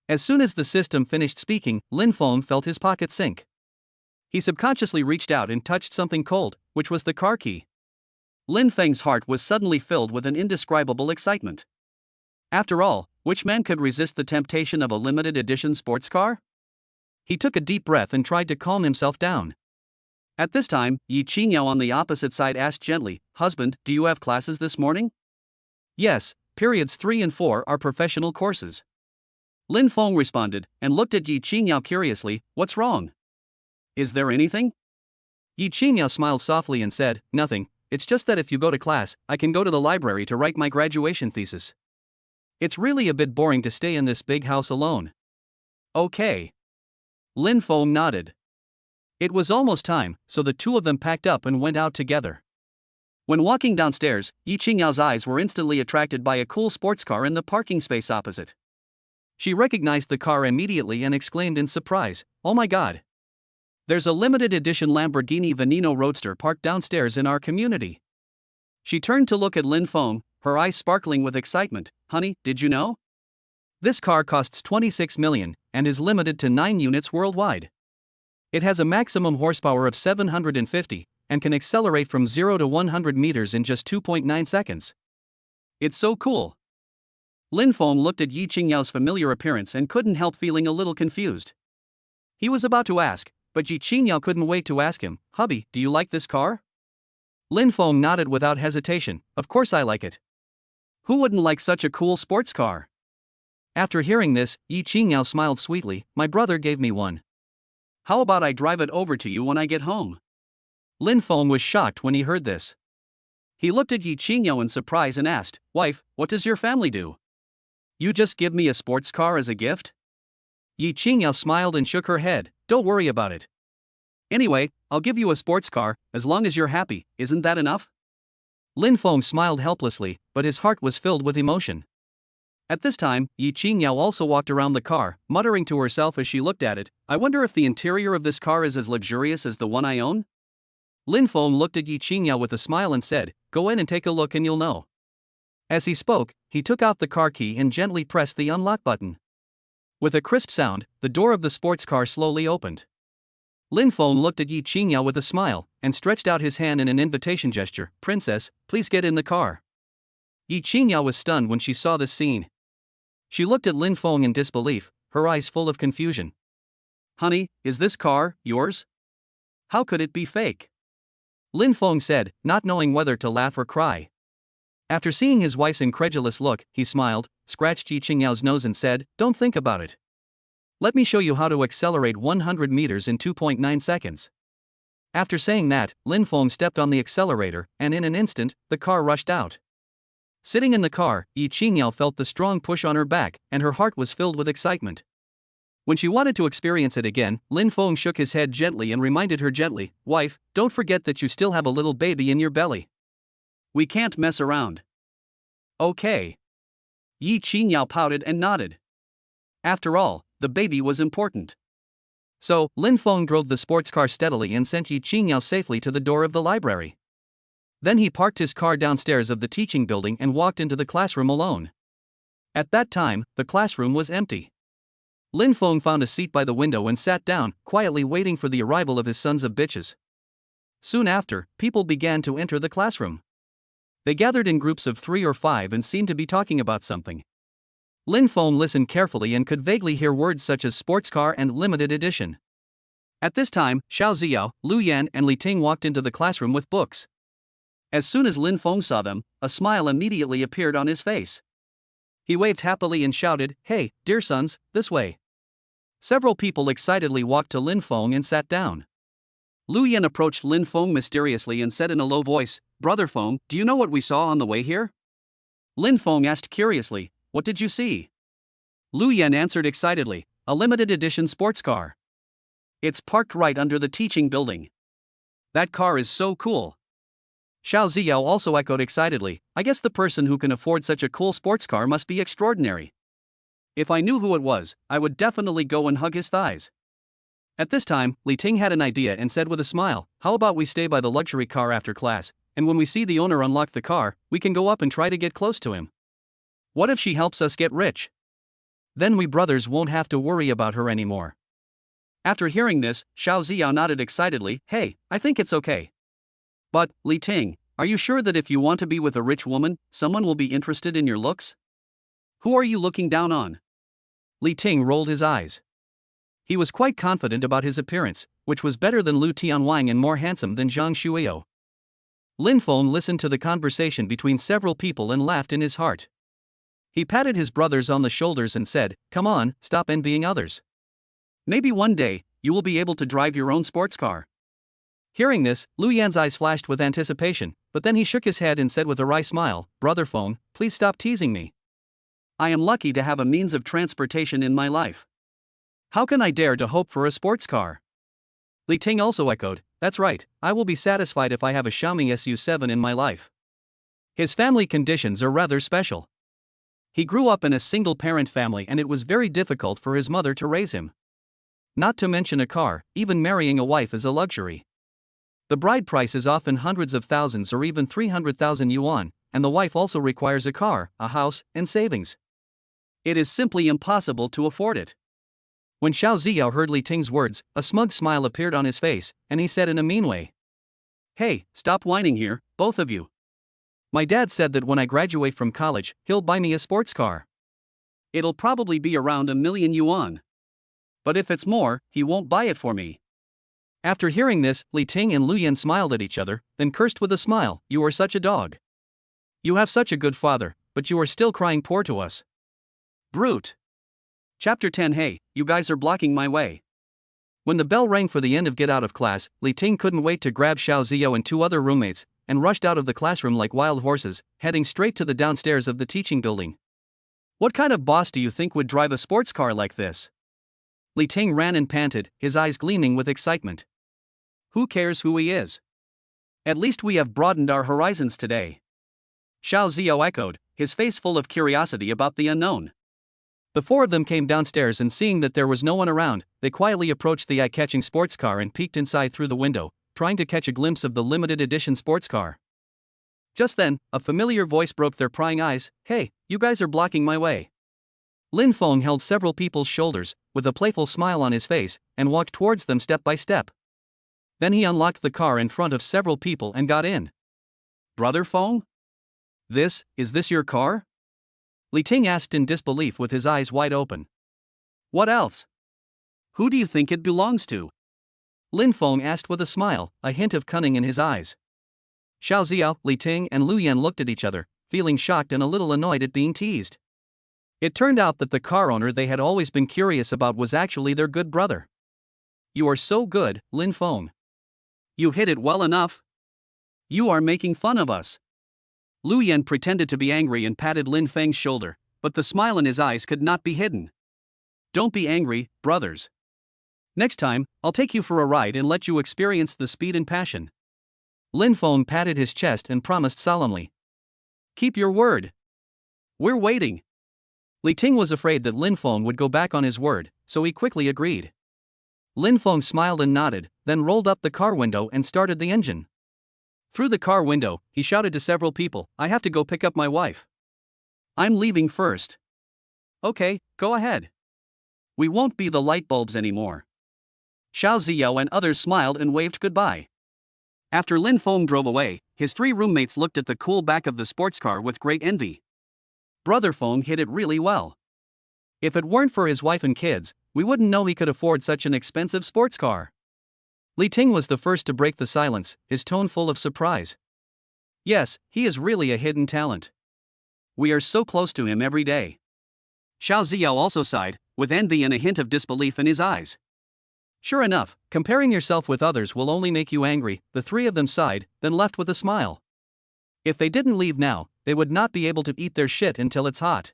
As soon as the system finished speaking, Lin Fong felt his pocket sink. He subconsciously reached out and touched something cold, which was the car key. Lin Feng's heart was suddenly filled with an indescribable excitement. After all, which man could resist the temptation of a limited edition sports car? He took a deep breath and tried to calm himself down. At this time, Yi Qingyao on the opposite side asked gently, husband, do you have classes this morning? Yes, periods 3 and 4 are professional courses. Lin Fong responded, and looked at Yi Qingyao curiously, what's wrong? Is there anything? Yi Qingyao smiled softly and said, nothing, it's just that if you go to class, I can go to the library to write my graduation thesis. It's really a bit boring to stay in this big house alone. Okay. Lin Fong nodded. It was almost time, so the two of them packed up and went out together. When walking downstairs, Yi Qingyao's eyes were instantly attracted by a cool sports car in the parking space opposite. She recognized the car immediately and exclaimed in surprise, oh my god! There's a limited edition Lamborghini Veneno Roadster parked downstairs in our community. She turned to look at Lin Fong, her eyes sparkling with excitement. Honey, did you know? This car costs 26 million and is limited to 9 units worldwide. It has a maximum horsepower of 750 and can accelerate from 0 to 100 meters in just 2.9 seconds. It's so cool. Lin Fong looked at Yi Qingyao's familiar appearance and couldn't help feeling a little confused. He was about to ask, but Yi Qingyao couldn't wait to ask him, hubby, do you like this car? Lin Fong nodded without hesitation, of course I like it. Who wouldn't like such a cool sports car? After hearing this, Yi Qingyao smiled sweetly, my brother gave me one. How about I drive it over to you when I get home? Lin Fong was shocked when he heard this. He looked at Yi Qingyao in surprise and asked, wife, what does your family do? You just give me a sports car as a gift? Yi Qingyao smiled and shook her head. Don't worry about it. Anyway, I'll give you a sports car, as long as you're happy, isn't that enough? Lin Fong smiled helplessly, but his heart was filled with emotion. At this time, Yi Qingyao also walked around the car, muttering to herself as she looked at it, I wonder if the interior of this car is as luxurious as the one I own? Lin Fong looked at Yi Qingyao with a smile and said, Go in and take a look and you'll know. As he spoke, he took out the car key and gently pressed the unlock button. With a crisp sound, the door of the sports car slowly opened. Lin Fong looked at Yi Qingyao with a smile, and stretched out his hand in an invitation gesture, Princess, please get in the car. Yi Qingyao was stunned when she saw this scene. She looked at Lin Fong in disbelief, her eyes full of confusion. Honey, is this car yours? How could it be fake? Lin Fong said, not knowing whether to laugh or cry. After seeing his wife's incredulous look, he smiled, scratched Yi Qingyao's nose and said, Don't think about it. Let me show you how to accelerate 100 meters in 2.9 seconds. After saying that, Lin Fong stepped on the accelerator, and in an instant, the car rushed out. Sitting in the car, Yi Qingyao felt the strong push on her back, and her heart was filled with excitement. When she wanted to experience it again, Lin Fong shook his head gently and reminded her gently, Wife, don't forget that you still have a little baby in your belly. We can't mess around. Okay. Yi Qingyao pouted and nodded. After all, the baby was important. So, Lin Fong drove the sports car steadily and sent Yi Qingyao safely to the door of the library. Then he parked his car downstairs of the teaching building and walked into the classroom alone. At that time, the classroom was empty. Lin Fong found a seat by the window and sat down, quietly waiting for the arrival of his sons of bitches. Soon after, people began to enter the classroom. They gathered in groups of 3 or 5 and seemed to be talking about something. Lin Fong listened carefully and could vaguely hear words such as sports car and limited edition. At this time, Xiao Ziao, Lu Yan and Li Ting walked into the classroom with books. As soon as Lin Fong saw them, a smile immediately appeared on his face. He waved happily and shouted, Hey, dear sons, this way. Several people excitedly walked to Lin Fong and sat down. Lu Yan approached Lin Fong mysteriously and said in a low voice, Brother Fong, do you know what we saw on the way here? Lin Fong asked curiously, What did you see? Lu Yan answered excitedly, A limited edition sports car. It's parked right under the teaching building. That car is so cool. Xiao Ziao also echoed excitedly, I guess the person who can afford such a cool sports car must be extraordinary. If I knew who it was, I would definitely go and hug his thighs. At this time, Li Ting had an idea and said with a smile, How about we stay by the luxury car after class, and when we see the owner unlock the car, we can go up and try to get close to him. What if she helps us get rich? Then we brothers won't have to worry about her anymore. After hearing this, Xiao Ziao nodded excitedly, Hey, I think it's okay. But, Li Ting, are you sure that if you want to be with a rich woman, someone will be interested in your looks? Who are you looking down on? Li Ting rolled his eyes. He was quite confident about his appearance, which was better than Lu Tianwang and more handsome than Zhang Shuiao. Lin Fong listened to the conversation between several people and laughed in his heart. He patted his brothers on the shoulders and said, Come on, stop envying others. Maybe one day, you will be able to drive your own sports car. Hearing this, Lu Yan's eyes flashed with anticipation, but then he shook his head and said with a wry smile, Brother Fong, please stop teasing me. I am lucky to have a means of transportation in my life. How can I dare to hope for a sports car? Li Ting also echoed, That's right, I will be satisfied if I have a Xiaomi SU7 in my life. His family conditions are rather special. He grew up in a single-parent family and it was very difficult for his mother to raise him. Not to mention a car, even marrying a wife is a luxury. The bride price is often hundreds of thousands or even 300,000 yuan, and the wife also requires a car, a house, and savings. It is simply impossible to afford it. When Xiao Ziao heard Li Ting's words, a smug smile appeared on his face, and he said in a mean way, Hey, stop whining here, both of you. My dad said that when I graduate from college, he'll buy me a sports car. It'll probably be around 1,000,000 yuan. But if it's more, he won't buy it for me. After hearing this, Li Ting and Lu Yan smiled at each other, then cursed with a smile, You are such a dog. You have such a good father, but you are still crying poor to us. Brute. Chapter 10 Hey, you guys are blocking my way. When the bell rang for the end of get out of class, Li Ting couldn't wait to grab Xiao Ziao and 2 other roommates, and rushed out of the classroom like wild horses, heading straight to the downstairs of the teaching building. What kind of boss do you think would drive a sports car like this? Li Ting ran and panted, his eyes gleaming with excitement. Who cares who he is? At least we have broadened our horizons today. Xiao Ziao echoed, his face full of curiosity about the unknown. The four of them came downstairs, and seeing that there was no one around, they quietly approached the eye-catching sports car and peeked inside through the window, trying to catch a glimpse of the limited edition sports car. Just then, a familiar voice broke their prying eyes. Hey, you guys are blocking my way. Lin Fong held several people's shoulders, with a playful smile on his face, and walked towards them step by step. Then he unlocked the car in front of several people and got in. Brother Fong? Is this your car? Li Ting asked in disbelief with his eyes wide open. What else? Who do you think it belongs to? Lin Fong asked with a smile, a hint of cunning in his eyes. Xiao Ziao, Li Ting, and Lu Yan looked at each other, feeling shocked and a little annoyed at being teased. It turned out that the car owner they had always been curious about was actually their good brother. You are so good, Lin Fong. You hit it well enough. You are making fun of us. Lu Yan pretended to be angry and patted Lin Feng's shoulder, but the smile in his eyes could not be hidden. Don't be angry, brothers. Next time, I'll take you for a ride and let you experience the speed and passion. Lin Fong patted his chest and promised solemnly. Keep your word. We're waiting. Li Ting was afraid that Lin Fong would go back on his word, so he quickly agreed. Lin Fong smiled and nodded, then rolled up the car window and started the engine. Through the car window, he shouted to several people, I have to go pick up my wife. I'm leaving first. Okay, go ahead. We won't be the light bulbs anymore. Xiao Ziao and others smiled and waved goodbye. After Lin Fong drove away, his three roommates looked at the cool back of the sports car with great envy. Brother Fong hit it really well. If it weren't for his wife and kids, we wouldn't know he could afford such an expensive sports car. Li Ting was the first to break the silence, his tone full of surprise. Yes, he is really a hidden talent. We are so close to him every day. Xiao Ziao also sighed, with envy and a hint of disbelief in his eyes. Sure enough, comparing yourself with others will only make you angry, the three of them sighed, then left with a smile. If they didn't leave now, they would not be able to eat their shit until it's hot.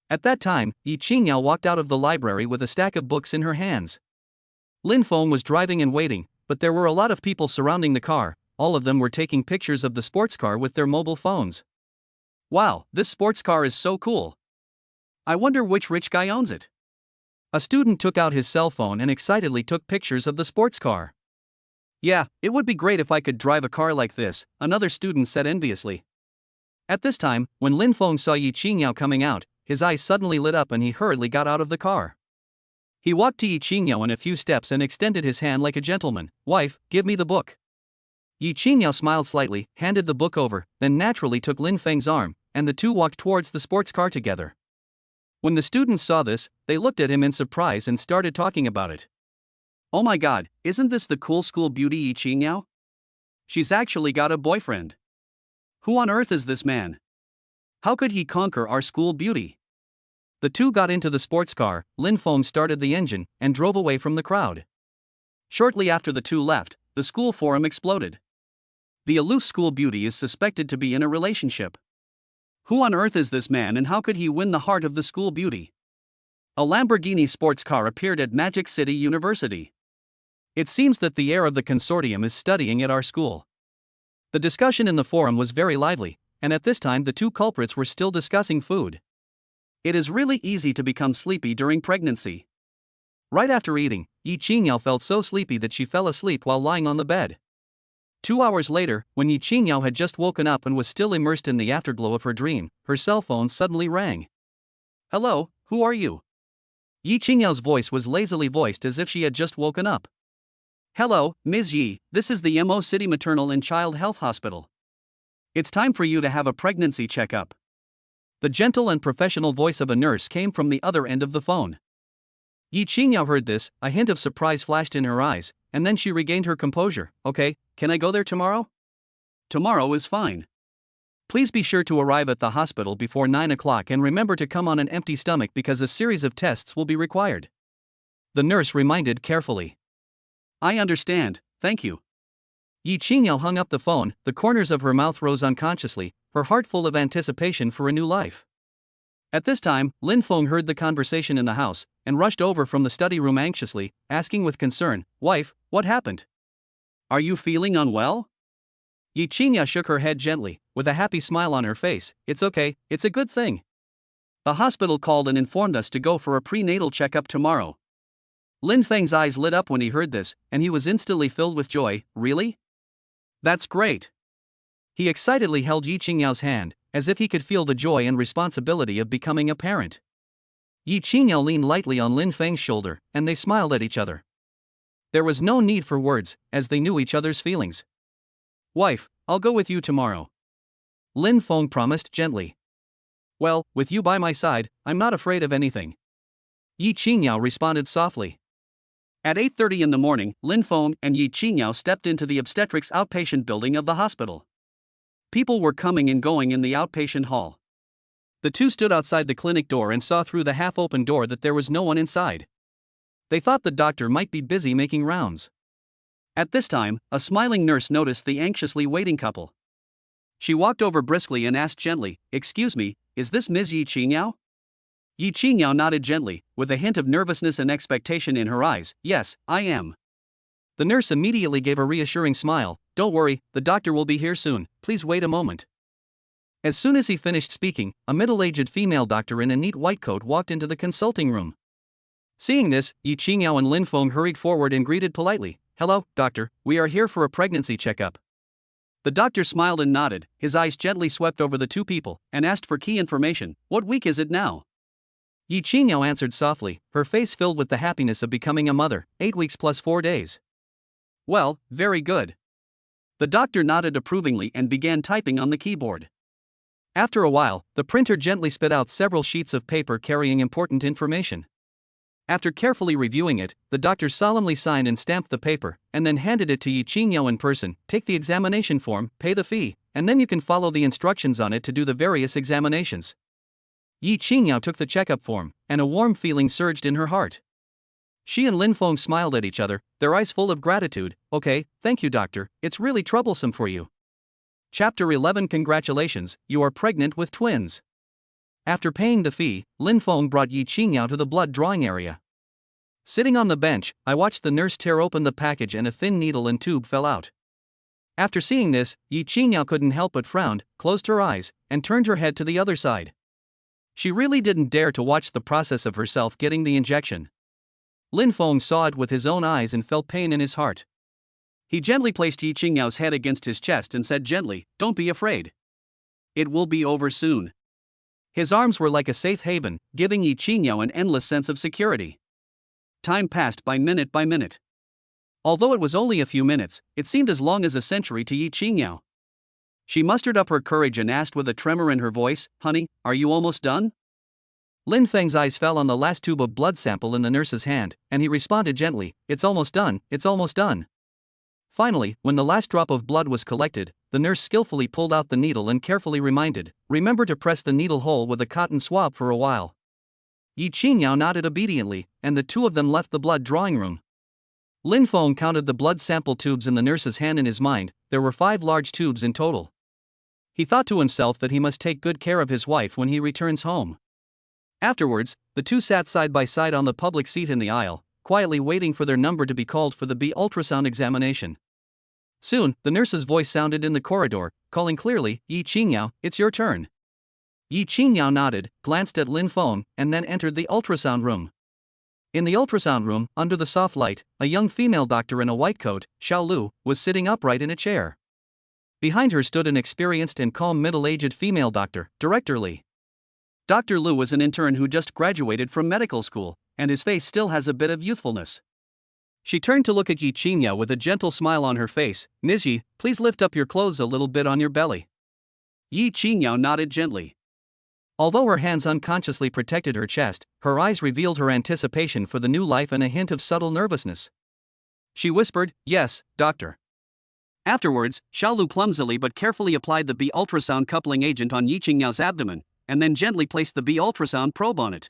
At that time, Ying Yao walked out of the library with a stack of books in her hands. Lin Fong was driving and waiting, but there were a lot of people surrounding the car. All of them were taking pictures of the sports car with their mobile phones. Wow, this sports car is so cool. I wonder which rich guy owns it. A student took out his cell phone and excitedly took pictures of the sports car. Yeah, it would be great if I could drive a car like this, another student said enviously. At this time, when Lin Fong saw Ying Yao coming out, his eyes suddenly lit up and he hurriedly got out of the car. He walked to Ying Yao in a few steps and extended his hand like a gentleman. Wife, give me the book. Ying Yao smiled slightly, handed the book over, then naturally took Lin Feng's arm, and the two walked towards the sports car together. When the students saw this, they looked at him in surprise and started talking about it. Oh my god, isn't this the cool school beauty Ying Yao? She's actually got a boyfriend. Who on earth is this man? How could he conquer our school beauty? The two got into the sports car, Lin Fong started the engine, and drove away from the crowd. Shortly after the two left, the school forum exploded. The aloof school beauty is suspected to be in a relationship. Who on earth is this man and how could he win the heart of the school beauty? A Lamborghini sports car appeared at Magic City University. It seems that the heir of the consortium is studying at our school. The discussion in the forum was very lively, and at this time the two culprits were still discussing food. It is really easy to become sleepy during pregnancy. Right after eating, Ying Yao felt so sleepy that she fell asleep while lying on the bed. 2 hours later, when Ying Yao had just woken up and was still immersed in the afterglow of her dream, her cell phone suddenly rang. Hello, who are you? Ying Yao's voice was lazily voiced as if she had just woken up. Hello, Ms. Yi, this is the Mo City Maternal and Child Health Hospital. It's time for you to have a pregnancy checkup. The gentle and professional voice of a nurse came from the other end of the phone. Ying Yao heard this, a hint of surprise flashed in her eyes, and then she regained her composure. Okay, can I go there tomorrow? Tomorrow is fine. Please be sure to arrive at the hospital before 9 o'clock and remember to come on an empty stomach because a series of tests will be required. The nurse reminded carefully. I understand, thank you. Ying Yao hung up the phone, the corners of her mouth rose unconsciously, her heart full of anticipation for a new life. At this time, Lin Fong heard the conversation in the house and rushed over from the study room anxiously, asking with concern, "Wife, what happened? Are you feeling unwell?" Yi Qingya shook her head gently, with a happy smile on her face. "It's okay, it's a good thing. The hospital called and informed us to go for a prenatal checkup tomorrow." Lin Feng's eyes lit up when he heard this, and he was instantly filled with joy. "Really? That's great." He excitedly held Yi Qingyao's hand, as if he could feel the joy and responsibility of becoming a parent. Yi Qingyao leaned lightly on Lin Feng's shoulder, and they smiled at each other. There was no need for words, as they knew each other's feelings. "Wife, I'll go with you tomorrow," Lin Fong promised gently. "Well, with you by my side, I'm not afraid of anything," Yi Qingyao responded softly. At 8:30 in the morning, Lin Fong and Yi Qingyao stepped into the obstetrics outpatient building of the hospital. People were coming and going in the outpatient hall. The two stood outside the clinic door and saw through the half-open door that there was no one inside. They thought the doctor might be busy making rounds. At this time, a smiling nurse noticed the anxiously waiting couple. She walked over briskly and asked gently, "Excuse me, is this Ms. Yi Qingyao?" Yi Qingyao nodded gently, with a hint of nervousness and expectation in her eyes. "Yes, I am." The nurse immediately gave a reassuring smile. "Don't worry, the doctor will be here soon, please wait a moment." As soon as he finished speaking, a middle-aged female doctor in a neat white coat walked into the consulting room. Seeing this, Yi Qingyao and Lin Fong hurried forward and greeted politely. "Hello, doctor, we are here for a pregnancy checkup." The doctor smiled and nodded, his eyes gently swept over the two people, and asked for key information. "What week is it now?" Yi Qingyao answered softly, her face filled with the happiness of becoming a mother. 8 weeks plus 4 days. "Well, very good." The doctor nodded approvingly and began typing on the keyboard. After a while, the printer gently spit out several sheets of paper carrying important information. After carefully reviewing it, the doctor solemnly signed and stamped the paper, and then handed it to Yi Qingyao in person. "Take the examination form, pay the fee, and then you can follow the instructions on it to do the various examinations." Yi Qingyao took the checkup form, and a warm feeling surged in her heart. She and Lin Fong smiled at each other, their eyes full of gratitude. "Okay, thank you doctor, it's really troublesome for you." Chapter 11. Congratulations, you are pregnant with twins. After paying the fee, Lin Fong brought Yi Qingyao to the blood drawing area. Sitting on the bench, I watched the nurse tear open the package and a thin needle and tube fell out. After seeing this, Yi Qingyao couldn't help but frown, closed her eyes, and turned her head to the other side. She really didn't dare to watch the process of herself getting the injection. Lin Fong saw it with his own eyes and felt pain in his heart. He gently placed Yi Qingyao's head against his chest and said gently, "Don't be afraid. It will be over soon." His arms were like a safe haven, giving Yi Qingyao an endless sense of security. Time passed by minute. Although it was only a few minutes, it seemed as long as a century to Yi Qingyao. She mustered up her courage and asked with a tremor in her voice, "Honey, are you almost done?" Lin Feng's eyes fell on the last tube of blood sample in the nurse's hand, and he responded gently, "It's almost done, it's almost done." Finally, when the last drop of blood was collected, the nurse skillfully pulled out the needle and carefully reminded, "Remember to press the needle hole with a cotton swab for a while." Yi Qingyao nodded obediently, and the two of them left the blood drawing room. Lin Fong counted the blood sample tubes in the nurse's hand in his mind. There were 5 large tubes in total. He thought to himself that he must take good care of his wife when he returns home. Afterwards, the two sat side by side on the public seat in the aisle, quietly waiting for their number to be called for the B ultrasound examination. Soon, the nurse's voice sounded in the corridor, calling clearly, "Yi Qingyao, it's your turn." Yi Qingyao nodded, glanced at Lin Fong, and then entered the ultrasound room. In the ultrasound room, under the soft light, a young female doctor in a white coat, Xiao Lu, was sitting upright in a chair. Behind her stood an experienced and calm middle-aged female doctor, Director Li. Dr. Lu was an intern who just graduated from medical school, and his face still has a bit of youthfulness. She turned to look at Yi Qingyao with a gentle smile on her face. "Ms. Yi, please lift up your clothes a little bit on your belly." Yi Qingyao nodded gently. Although her hands unconsciously protected her chest, her eyes revealed her anticipation for the new life and a hint of subtle nervousness. She whispered, "Yes, doctor." Afterwards, Xiaolu clumsily but carefully applied the B ultrasound coupling agent on Yi Qingyao's abdomen, and then gently placed the B ultrasound probe on it.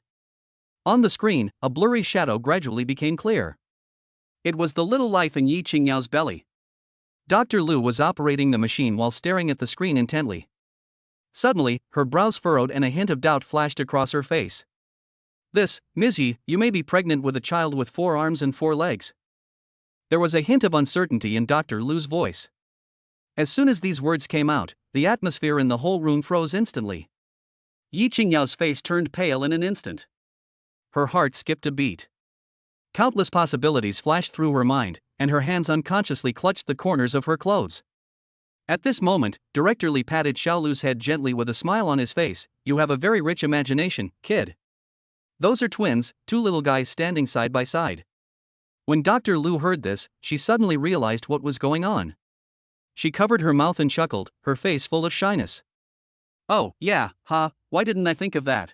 On the screen, a blurry shadow gradually became clear. It was the little life in Yi Qingyao's belly. Dr. Lu was operating the machine while staring at the screen intently. Suddenly, her brows furrowed and a hint of doubt flashed across her face. This, Ms. Yi, you may be pregnant with a child with 4 arms and 4 legs. There was a hint of uncertainty in Dr. Lu's voice. As soon as these words came out, the atmosphere in the whole room froze instantly. Yi Qingyao's face turned pale in an instant. Her heart skipped a beat. Countless possibilities flashed through her mind, and her hands unconsciously clutched the corners of her clothes. At this moment, Director Li patted Xiaolu's head gently with a smile on his face. You have a very rich imagination, kid. Those are twins, 2 little guys standing side by side. When Dr. Lu heard this, she suddenly realized what was going on. She covered her mouth and chuckled, her face full of shyness. Oh, yeah, why didn't I think of that?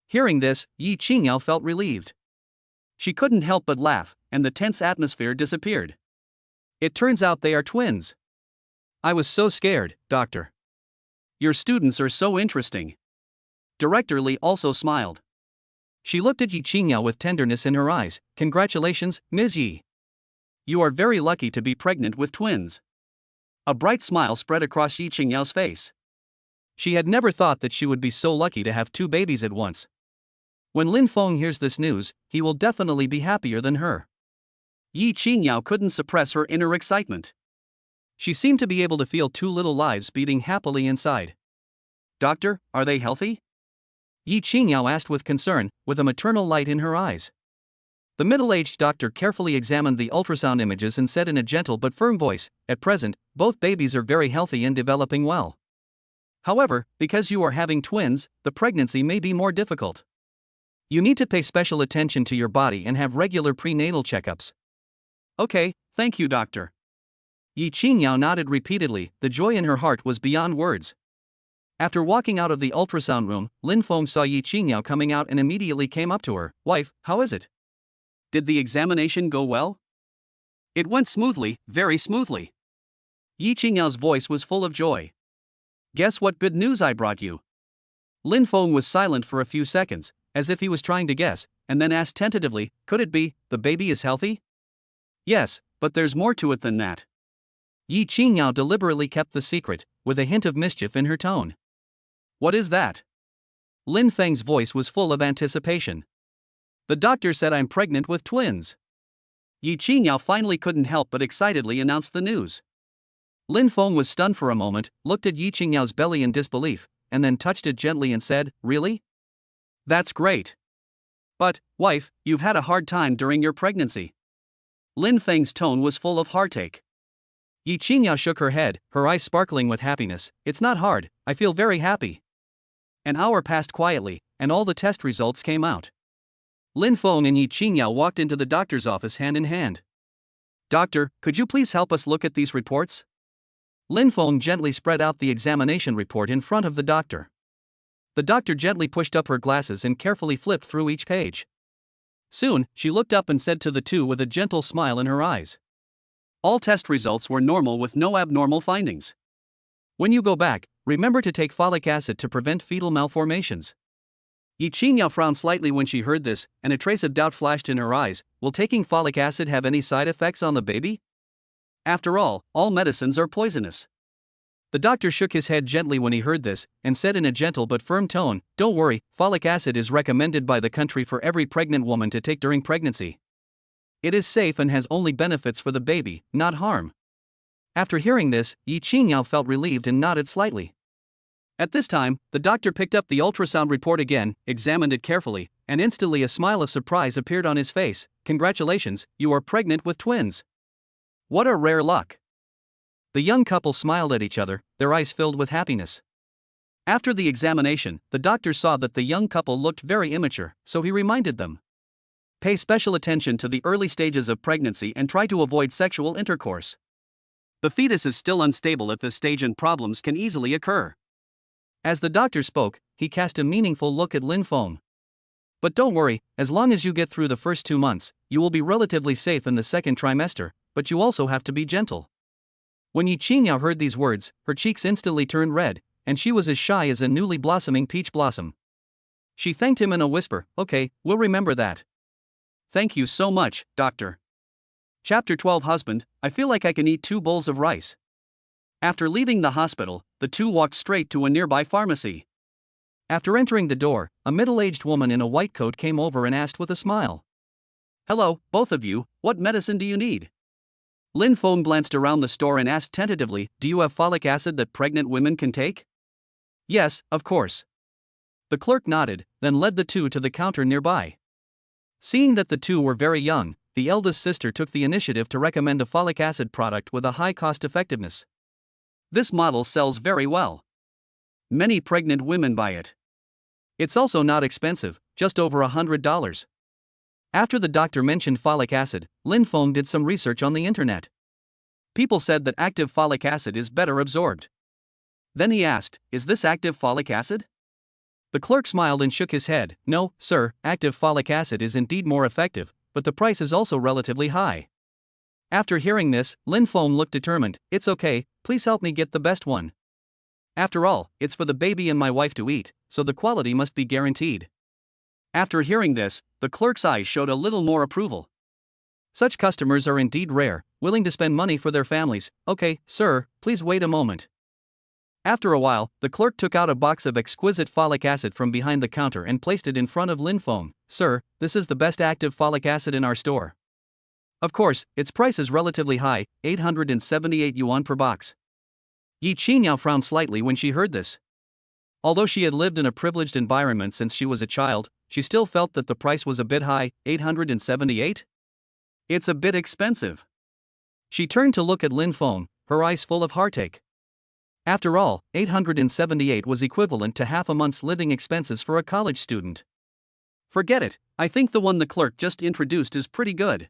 Hearing this, Yi Qingyao felt relieved. She couldn't help but laugh, and the tense atmosphere disappeared. It turns out they are twins. I was so scared, Doctor. Your students are so interesting. Director Li also smiled. She looked at Yi Qingyao with tenderness in her eyes. Congratulations, Ms. Yi. You are very lucky to be pregnant with twins. A bright smile spread across Yi Qingyao's face. She had never thought that she would be so lucky to have 2 babies at once. When Lin Fong hears this news, he will definitely be happier than her. Yi Qingyao couldn't suppress her inner excitement. She seemed to be able to feel 2 little lives beating happily inside. Doctor, are they healthy? Yi Qingyao asked with concern, with a maternal light in her eyes. The middle-aged doctor carefully examined the ultrasound images and said in a gentle but firm voice, at present, both babies are very healthy and developing well. However, because you are having twins, the pregnancy may be more difficult. You need to pay special attention to your body and have regular prenatal checkups. Okay, thank you, doctor. Yi Qingyao nodded repeatedly, the joy in her heart was beyond words. After walking out of the ultrasound room, Lin Fong saw Yi Qingyao coming out and immediately came up to her. Wife, how is it? Did the examination go well? It went smoothly, very smoothly. Yi Qingyao's voice was full of joy. Guess what good news I brought you? Lin Fong was silent for a few seconds, as if he was trying to guess, and then asked tentatively, could it be, the baby is healthy? Yes, but there's more to it than that. Yi Qingyao deliberately kept the secret, with a hint of mischief in her tone. What is that? Lin Feng's voice was full of anticipation. The doctor said I'm pregnant with twins. Yi Qingyao finally couldn't help but excitedly announce the news. Lin Fong was stunned for a moment, looked at Yi Qingyao's belly in disbelief, and then touched it gently and said, really? That's great. But, wife, you've had a hard time during your pregnancy. Lin Feng's tone was full of heartache. Yi Qingyao shook her head, her eyes sparkling with happiness. It's not hard, I feel very happy. An hour passed quietly, and all the test results came out. Lin Fong and Yi Qingyao walked into the doctor's office hand in hand. Doctor, could you please help us look at these reports? Lin Fong gently spread out the examination report in front of the doctor. The doctor gently pushed up her glasses and carefully flipped through each page. Soon, she looked up and said to the two with a gentle smile in her eyes. All test results were normal with no abnormal findings. When you go back, remember to take folic acid to prevent fetal malformations. Yi Qingyao frowned slightly when she heard this, and a trace of doubt flashed in her eyes. Will taking folic acid have any side effects on the baby? After all medicines are poisonous. The doctor shook his head gently when he heard this, and said in a gentle but firm tone, don't worry, folic acid is recommended by the country for every pregnant woman to take during pregnancy. It is safe and has only benefits for the baby, not harm. After hearing this, Yi Qingyao felt relieved and nodded slightly. At this time, the doctor picked up the ultrasound report again, examined it carefully, and instantly a smile of surprise appeared on his face. Congratulations, you are pregnant with twins. What a rare luck. The young couple smiled at each other, their eyes filled with happiness. After the examination, the doctor saw that the young couple looked very immature, so he reminded them. Pay special attention to the early stages of pregnancy and try to avoid sexual intercourse. The fetus is still unstable at this stage and problems can easily occur. As the doctor spoke, he cast a meaningful look at Lin Fong. But don't worry, as long as you get through the first 2 months, you will be relatively safe in the second trimester, but you also have to be gentle. When Yi Qingyao heard these words, her cheeks instantly turned red, and she was as shy as a newly blossoming peach blossom. She thanked him in a whisper, okay, we'll remember that. Thank you so much, doctor. Chapter 12 Husband, I feel like I can eat 2 bowls of rice. After leaving the hospital, the two walked straight to a nearby pharmacy. After entering the door, a middle-aged woman in a white coat came over and asked with a smile. "Hello, both of you, what medicine do you need?" Lin Fong glanced around the store and asked tentatively, "Do you have folic acid that pregnant women can take?" "Yes, of course." The clerk nodded, then led the two to the counter nearby. Seeing that the two were very young, the eldest sister took the initiative to recommend a folic acid product with a high cost effectiveness. "This model sells very well. Many pregnant women buy it. It's also not expensive, just over $100. After the doctor mentioned folic acid, Lin Fong did some research on the internet. People said that active folic acid is better absorbed. Then he asked, "Is this active folic acid?" The clerk smiled and shook his head. "No, sir, active folic acid is indeed more effective, but the price is also relatively high." After hearing this, Lin Fong looked determined. "It's okay, please help me get the best one. After all, it's for the baby and my wife to eat, so the quality must be guaranteed." After hearing this, the clerk's eyes showed a little more approval. Such customers are indeed rare, willing to spend money for their families. "Okay, sir, please wait a moment." After a while, the clerk took out a box of exquisite folic acid from behind the counter and placed it in front of Lin Fong. "Sir, this is the best active folic acid in our store. Of course, its price is relatively high, 878 yuan per box." Ying Yao frowned slightly when she heard this. Although she had lived in a privileged environment since she was a child, she still felt that the price was a bit high. 878? It's a bit expensive. She turned to look at Lin Fong, her eyes full of heartache. After all, 878 was equivalent to half a month's living expenses for a college student. "Forget it, I think the one the clerk just introduced is pretty good."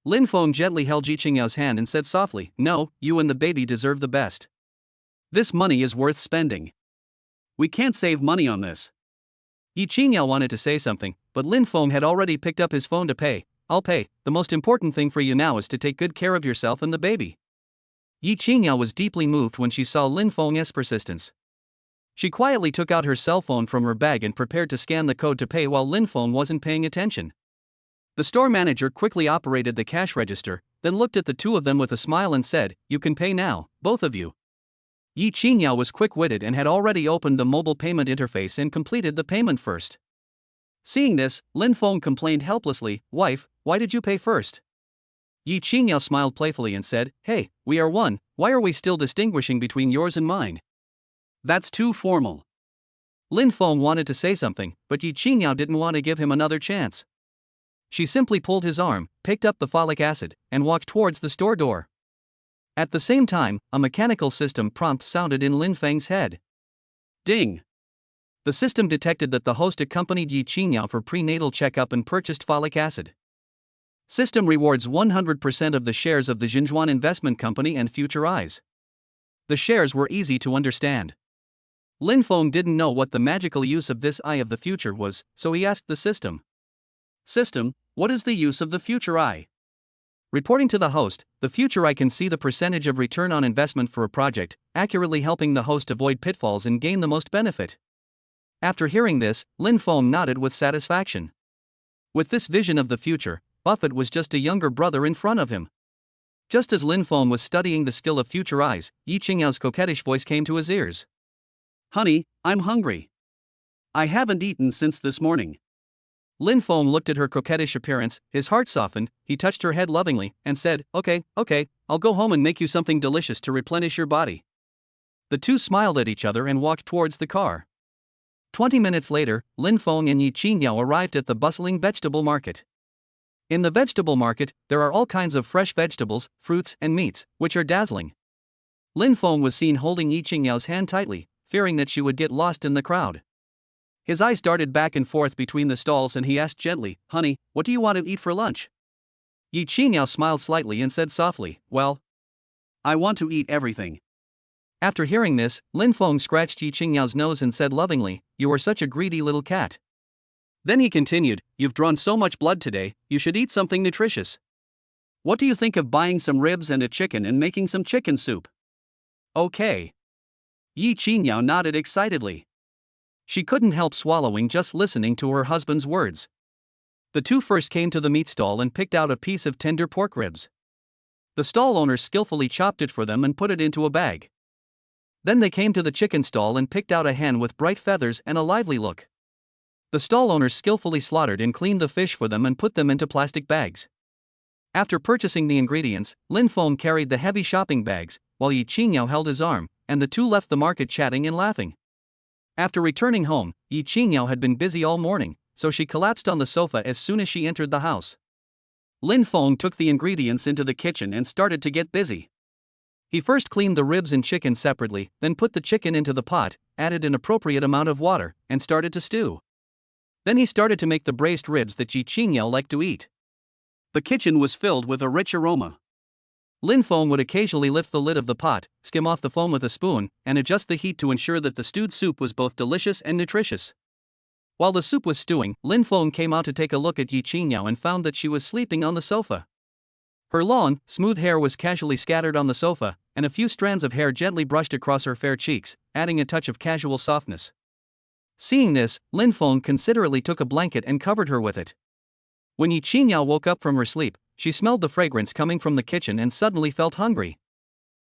Lin Fong gently held Ying Yao's hand and said softly, "No, you and the baby deserve the best. This money is worth spending. We can't save money on this." Ying Yao wanted to say something, but Lin Fong had already picked up his phone to pay. "I'll pay, the most important thing for you now is to take good care of yourself and the baby." Ying Yao was deeply moved when she saw Lin Fong's persistence. She quietly took out her cell phone from her bag and prepared to scan the code to pay while Lin Fong wasn't paying attention. The store manager quickly operated the cash register, then looked at the two of them with a smile and said, "You can pay now, both of you." Ying Yao was quick-witted and had already opened the mobile payment interface and completed the payment first. Seeing this, Lin Fong complained helplessly, "Wife, why did you pay first?" Ying Yao smiled playfully and said, "Hey, we are one, why are we still distinguishing between yours and mine? That's too formal." Lin Fong wanted to say something, but Ying Yao didn't want to give him another chance. She simply pulled his arm, picked up the folic acid, and walked towards the store door. At the same time, a mechanical system prompt sounded in Lin Feng's head. Ding! The system detected that the host accompanied Ying Yao for prenatal checkup and purchased folic acid. System rewards 100% of the shares of the Xinzhuan Investment Company and Future Eyes. The shares were easy to understand. Lin Fong didn't know what the magical use of this eye of the future was, so he asked the system. "System, what is the use of the future eye?" Reporting to the host, the future eye can see the percentage of return on investment for a project, accurately helping the host avoid pitfalls and gain the most benefit. After hearing this, Lin Fong nodded with satisfaction. With this vision of the future, Buffett was just a younger brother in front of him. Just as Lin Fong was studying the skill of future eyes, Ying Yao's coquettish voice came to his ears. "Honey, I'm hungry. I haven't eaten since this morning." Lin Fong looked at her coquettish appearance, his heart softened, he touched her head lovingly, and said, Okay, I'll go home and make you something delicious to replenish your body." The two smiled at each other and walked towards the car. 20 minutes later, Lin Fong and Ying Yao arrived at the bustling vegetable market. In the vegetable market, there are all kinds of fresh vegetables, fruits, and meats, which are dazzling. Lin Fong was seen holding Ying Yao's hand tightly, fearing that she would get lost in the crowd. His eyes darted back and forth between the stalls and he asked gently, "Honey, what do you want to eat for lunch?" Ying Yao smiled slightly and said softly, "Well, I want to eat everything." After hearing this, Lin Fong scratched Ying Yao's nose and said lovingly, "You are such a greedy little cat." Then he continued, "You've drawn so much blood today, you should eat something nutritious. What do you think of buying some ribs and a chicken and making some chicken soup?" "Okay." Ying Yao nodded excitedly. She couldn't help swallowing just listening to her husband's words. The two first came to the meat stall and picked out a piece of tender pork ribs. The stall owner skillfully chopped it for them and put it into a bag. Then they came to the chicken stall and picked out a hen with bright feathers and a lively look. The stall owners skillfully slaughtered and cleaned the fish for them and put them into plastic bags. After purchasing the ingredients, Lin Fong carried the heavy shopping bags, while Ying Yao held his arm, and the two left the market chatting and laughing. After returning home, Ying Yao had been busy all morning, so she collapsed on the sofa as soon as she entered the house. Lin Fong took the ingredients into the kitchen and started to get busy. He first cleaned the ribs and chicken separately, then put the chicken into the pot, added an appropriate amount of water, and started to stew. Then he started to make the braised ribs that Ying Yao liked to eat. The kitchen was filled with a rich aroma. Lin Fong would occasionally lift the lid of the pot, skim off the foam with a spoon, and adjust the heat to ensure that the stewed soup was both delicious and nutritious. While the soup was stewing, Lin Fong came out to take a look at Ying Yao and found that she was sleeping on the sofa. Her long, smooth hair was casually scattered on the sofa, and a few strands of hair gently brushed across her fair cheeks, adding a touch of casual softness. Seeing this, Lin Fong considerately took a blanket and covered her with it. When Ying Yao woke up from her sleep, she smelled the fragrance coming from the kitchen and suddenly felt hungry.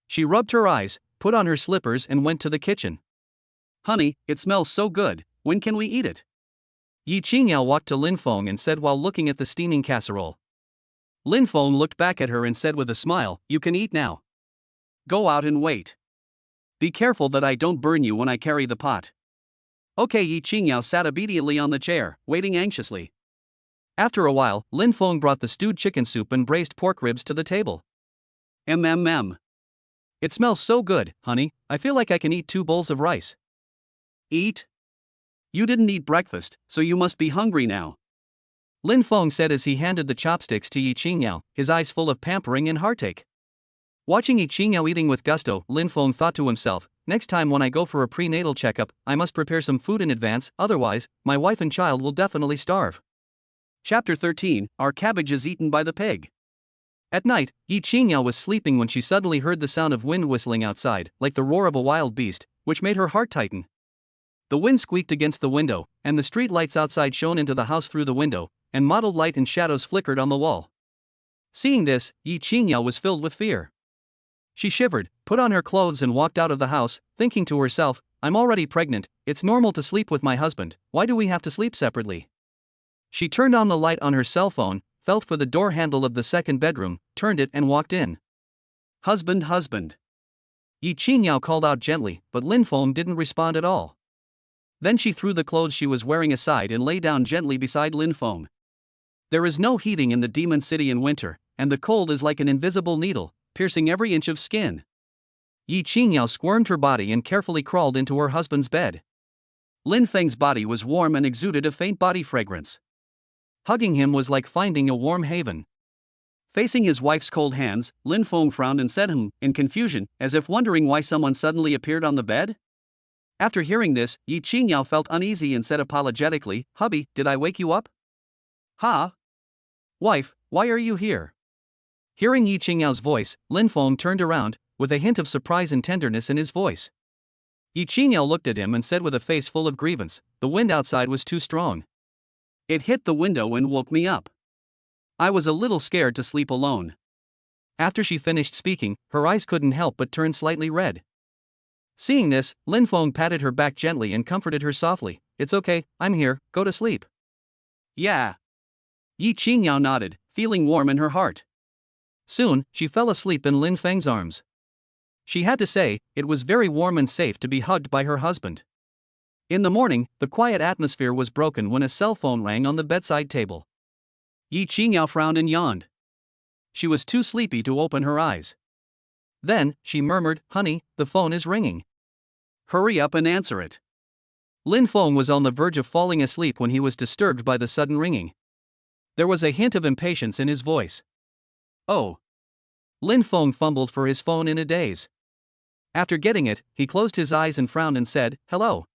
She rubbed her eyes, put on her slippers and went to the kitchen. "Honey, it smells so good, when can we eat it?" Ying Yao walked to Lin Fong and said while looking at the steaming casserole. Lin Fong looked back at her and said with a smile, "You can eat now. Go out and wait. Be careful that I don't burn you when I carry the pot." Okay. Ying Yao sat obediently on the chair, waiting anxiously. After a while, Lin Fong brought the stewed chicken soup and braised pork ribs to the table. It smells so good, honey, I feel like I can eat 2 bowls of rice." "Eat? You didn't eat breakfast, so you must be hungry now," Lin Fong said as he handed the chopsticks to Ying Yao, his eyes full of pampering and heartache. Watching Ying Yao eating with gusto, Lin Fong thought to himself, "Next time when I go for a prenatal checkup, I must prepare some food in advance, otherwise, my wife and child will definitely starve." Chapter 13, Our Cabbage is Eaten by the Pig. At night, Ying Yao was sleeping when she suddenly heard the sound of wind whistling outside, like the roar of a wild beast, which made her heart tighten. The wind squeaked against the window, and the street lights outside shone into the house through the window, and mottled light and shadows flickered on the wall. Seeing this, Ying Yao was filled with fear. She shivered, put on her clothes and walked out of the house, thinking to herself, "I'm already pregnant, it's normal to sleep with my husband, why do we have to sleep separately?" She turned on the light on her cell phone, felt for the door handle of the second bedroom, turned it and walked in. "Husband, husband." Ying Yao called out gently, but Lin Fong didn't respond at all. Then she threw the clothes she was wearing aside and lay down gently beside Lin Fong. There is no heating in the Demon City in winter, and the cold is like an invisible needle, piercing every inch of skin. Ying Yao squirmed her body and carefully crawled into her husband's bed. Lin Feng's body was warm and exuded a faint body fragrance. Hugging him was like finding a warm haven. Facing his wife's cold hands, Lin Fong frowned and said in confusion, as if wondering why someone suddenly appeared on the bed. After hearing this, Ying Yao felt uneasy and said apologetically, "Hubby, did I wake you up?" "Ha? Wife, why are you here?" Hearing Ying Yao's voice, Lin Fong turned around, with a hint of surprise and tenderness in his voice. Ying Yao looked at him and said with a face full of grievance, "The wind outside was too strong. It hit the window and woke me up. I was a little scared to sleep alone." After she finished speaking, her eyes couldn't help but turn slightly red. Seeing this, Lin Fong patted her back gently and comforted her softly, "It's okay, I'm here, go to sleep." "Yeah." Ying Yao nodded, feeling warm in her heart. Soon, she fell asleep in Lin Feng's arms. She had to say, it was very warm and safe to be hugged by her husband. In the morning, the quiet atmosphere was broken when a cell phone rang on the bedside table. Ying Yao frowned and yawned. She was too sleepy to open her eyes. Then, she murmured, "Honey, the phone is ringing. Hurry up and answer it." Lin Fong was on the verge of falling asleep when he was disturbed by the sudden ringing. There was a hint of impatience in his voice. "Oh." Lin Fong fumbled for his phone in a daze. After getting it, he closed his eyes and frowned and said, "Hello."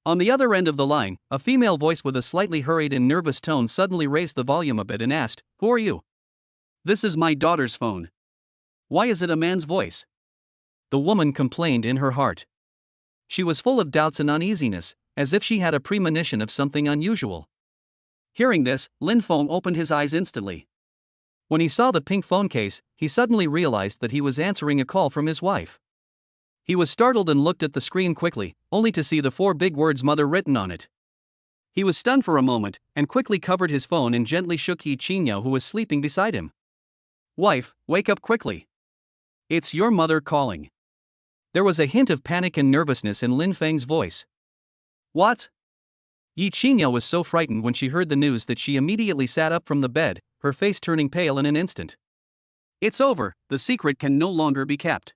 On the other end of the line, a female voice with a slightly hurried and nervous tone suddenly raised the volume a bit and asked, "Who are you?" "This is my daughter's phone." "Why is it a man's voice?" The woman complained in her heart. She was full of doubts and uneasiness, as if she had a premonition of something unusual. Hearing this, Lin Fong opened his eyes instantly. When he saw the pink phone case, he suddenly realized that he was answering a call from his wife. He was startled and looked at the screen quickly, only to see the 4 big words mother written on it. He was stunned for a moment, and quickly covered his phone and gently shook Ying Yao, who was sleeping beside him. "Wife, wake up quickly. It's your mother calling." There was a hint of panic and nervousness in Lin Feng's voice. "What?" Ying Yao was so frightened when she heard the news that she immediately sat up from the bed, her face turning pale in an instant. "It's over, the secret can no longer be kept."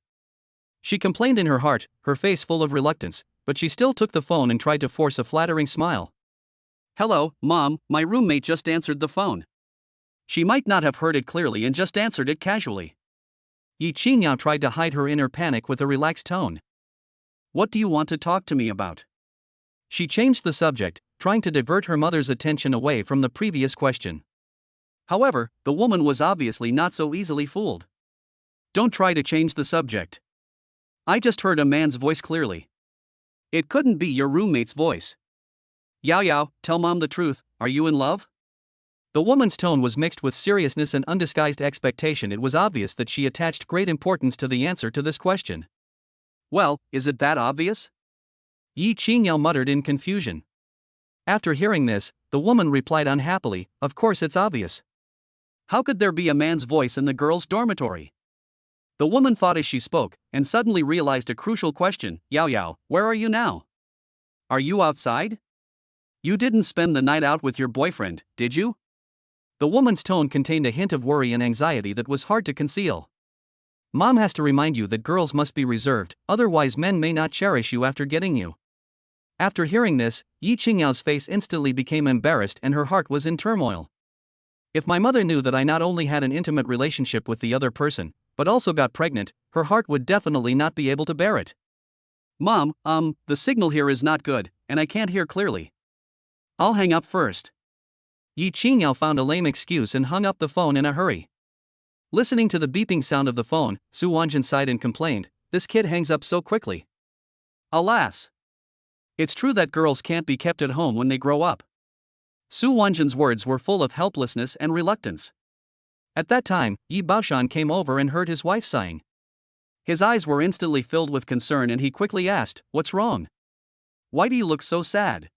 She complained in her heart, her face full of reluctance, but she still took the phone and tried to force a flattering smile. "Hello, Mom, my roommate just answered the phone." She might not have heard it clearly and just answered it casually. Ying Yao tried to hide her inner panic with a relaxed tone. "What do you want to talk to me about?" She changed the subject, trying to divert her mother's attention away from the previous question. However, the woman was obviously not so easily fooled. "Don't try to change the subject. I just heard a man's voice clearly. It couldn't be your roommate's voice. Yao Yao, tell Mom the truth, are you in love?" The woman's tone was mixed with seriousness and undisguised expectation. It was obvious that she attached great importance to the answer to this question. "Well, is it that obvious?" Ying Yao muttered in confusion. After hearing this, the woman replied unhappily, "Of course it's obvious. How could there be a man's voice in the girls' dormitory?" The woman thought as she spoke, and suddenly realized a crucial question. "Yao Yao, where are you now? Are you outside? You didn't spend the night out with your boyfriend, did you?" The woman's tone contained a hint of worry and anxiety that was hard to conceal. "Mom has to remind you that girls must be reserved, otherwise men may not cherish you after getting you." After hearing this, Ying Yao's face instantly became embarrassed and her heart was in turmoil. If my mother knew that I not only had an intimate relationship with the other person, but also got pregnant, her heart would definitely not be able to bear it. "Mom, the signal here is not good, and I can't hear clearly. I'll hang up first." Ying Yao found a lame excuse and hung up the phone in a hurry. Listening to the beeping sound of the phone, Su Wanjin sighed and complained, "This kid hangs up so quickly." Alas! It's true that girls can't be kept at home when they grow up. Su Wanjin's words were full of helplessness and reluctance. At that time, Yi Baoshan came over and heard his wife sighing. His eyes were instantly filled with concern and he quickly asked, "What's wrong? Why do you look so sad?"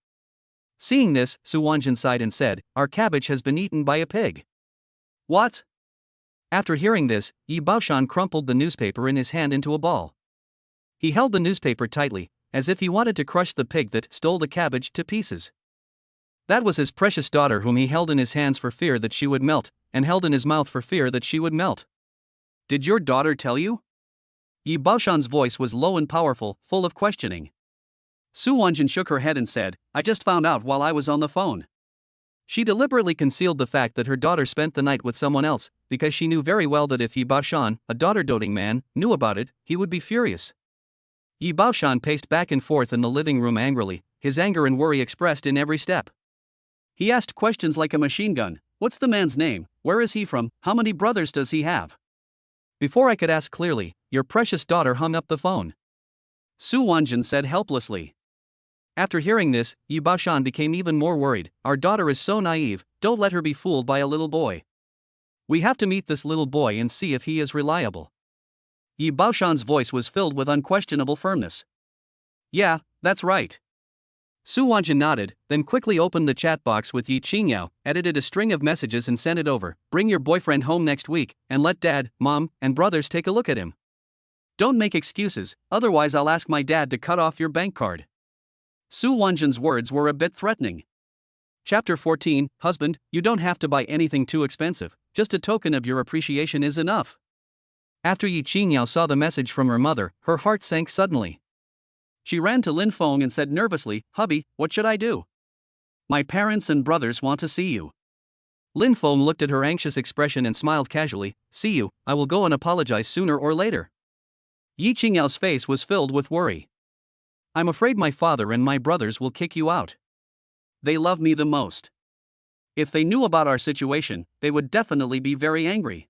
Seeing this, Su Wanjin sighed and said, "Our cabbage has been eaten by a pig." "What?" After hearing this, Yi Baoshan crumpled the newspaper in his hand into a ball. He held the newspaper tightly, as if he wanted to crush the pig that stole the cabbage to pieces. That was his precious daughter whom he held in his hands for fear that she would melt, and held in his mouth for fear that she would melt. "Did your daughter tell you?" Yi Baoshan's voice was low and powerful, full of questioning. Su Wanjin shook her head and said, "I just found out while I was on the phone." She deliberately concealed the fact that her daughter spent the night with someone else, because she knew very well that if Yi Baoshan, a daughter-doting man, knew about it, he would be furious. Yi Baoshan paced back and forth in the living room angrily, his anger and worry expressed in every step. He asked questions like a machine gun. "What's the man's name? Where is he from? How many brothers does he have?" Before I could ask clearly, your precious daughter hung up the phone. Su Wanjin said helplessly. After hearing this, Yi Baoshan became even more worried. "Our daughter is so naive, don't let her be fooled by a little boy. We have to meet this little boy and see if he is reliable." Yi Baoshan's voice was filled with unquestionable firmness. "Yeah, that's right." Su Wanjin nodded, then quickly opened the chat box with Ying Yao, edited a string of messages and sent it over. "Bring your boyfriend home next week, and let Dad, Mom, and brothers take a look at him. Don't make excuses, otherwise I'll ask my dad to cut off your bank card." Su Wanjin's words were a bit threatening. Chapter 14, Husband, you don't have to buy anything too expensive, just a token of your appreciation is enough. After Ying Yao saw the message from her mother, her heart sank suddenly. She ran to Lin Fong and said nervously, "Hubby, what should I do? My parents and brothers want to see you." Lin Fong looked at her anxious expression and smiled casually, "See you, I will go and apologize sooner or later." Ying Yao's face was filled with worry. "I'm afraid my father and my brothers will kick you out. They love me the most. If they knew about our situation, they would definitely be very angry."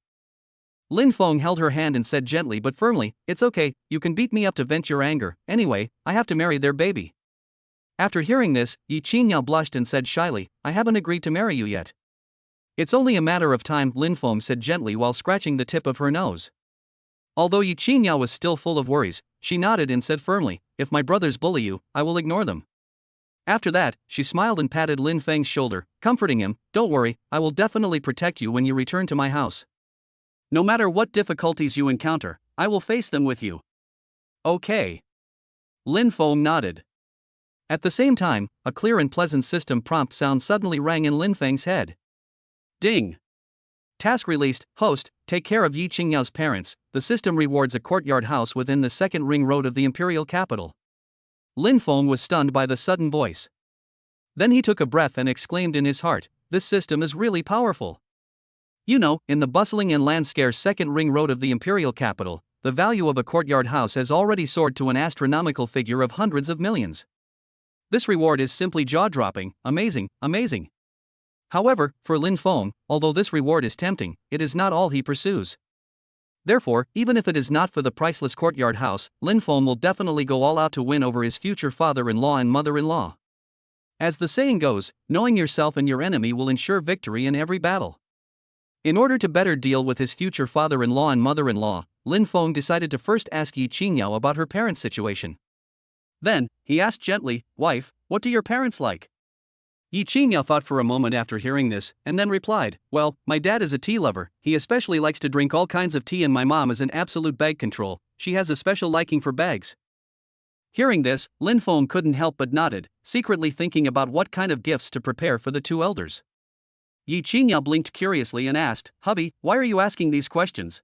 Lin Fong held her hand and said gently but firmly, "It's okay, you can beat me up to vent your anger, anyway, I have to marry their baby." After hearing this, Ying Yao blushed and said shyly, "I haven't agreed to marry you yet." "It's only a matter of time," Lin Fong said gently while scratching the tip of her nose. Although Yi Qingyao was still full of worries, she nodded and said firmly, "If my brothers bully you, I will ignore them." After that, she smiled and patted Lin Feng's shoulder, comforting him, "Don't worry, I will definitely protect you when you return to my house. No matter what difficulties you encounter, I will face them with you." "Okay." Lin Fong nodded. At the same time, a clear and pleasant system prompt sound suddenly rang in Lin Feng's head. Ding! Task released, host, take care of Yi Qingyao's parents. The system rewards a courtyard house within the second ring road of the imperial capital. Lin Fong was stunned by the sudden voice. Then he took a breath and exclaimed in his heart, "This system is really powerful." You know, in the bustling and land-scarce second ring road of the imperial capital, the value of a courtyard house has already soared to an astronomical figure of hundreds of millions. This reward is simply jaw-dropping, amazing, amazing. However, for Lin Fong, although this reward is tempting, it is not all he pursues. Therefore, even if it is not for the priceless courtyard house, Lin Fong will definitely go all out to win over his future father-in-law and mother-in-law. As the saying goes, knowing yourself and your enemy will ensure victory in every battle. In order to better deal with his future father-in-law and mother-in-law, Lin Fong decided to first ask Yi Qingyao about her parents' situation. Then, he asked gently, "Wife, what do your parents like?" Yi Qingyao thought for a moment after hearing this, and then replied, "Well, my dad is a tea lover, he especially likes to drink all kinds of tea, and my mom is an absolute bag control, she has a special liking for bags." Hearing this, Lin Fong couldn't help but nodded, secretly thinking about what kind of gifts to prepare for the two elders. Yi Qingyao blinked curiously and asked, "Hubby, why are you asking these questions?"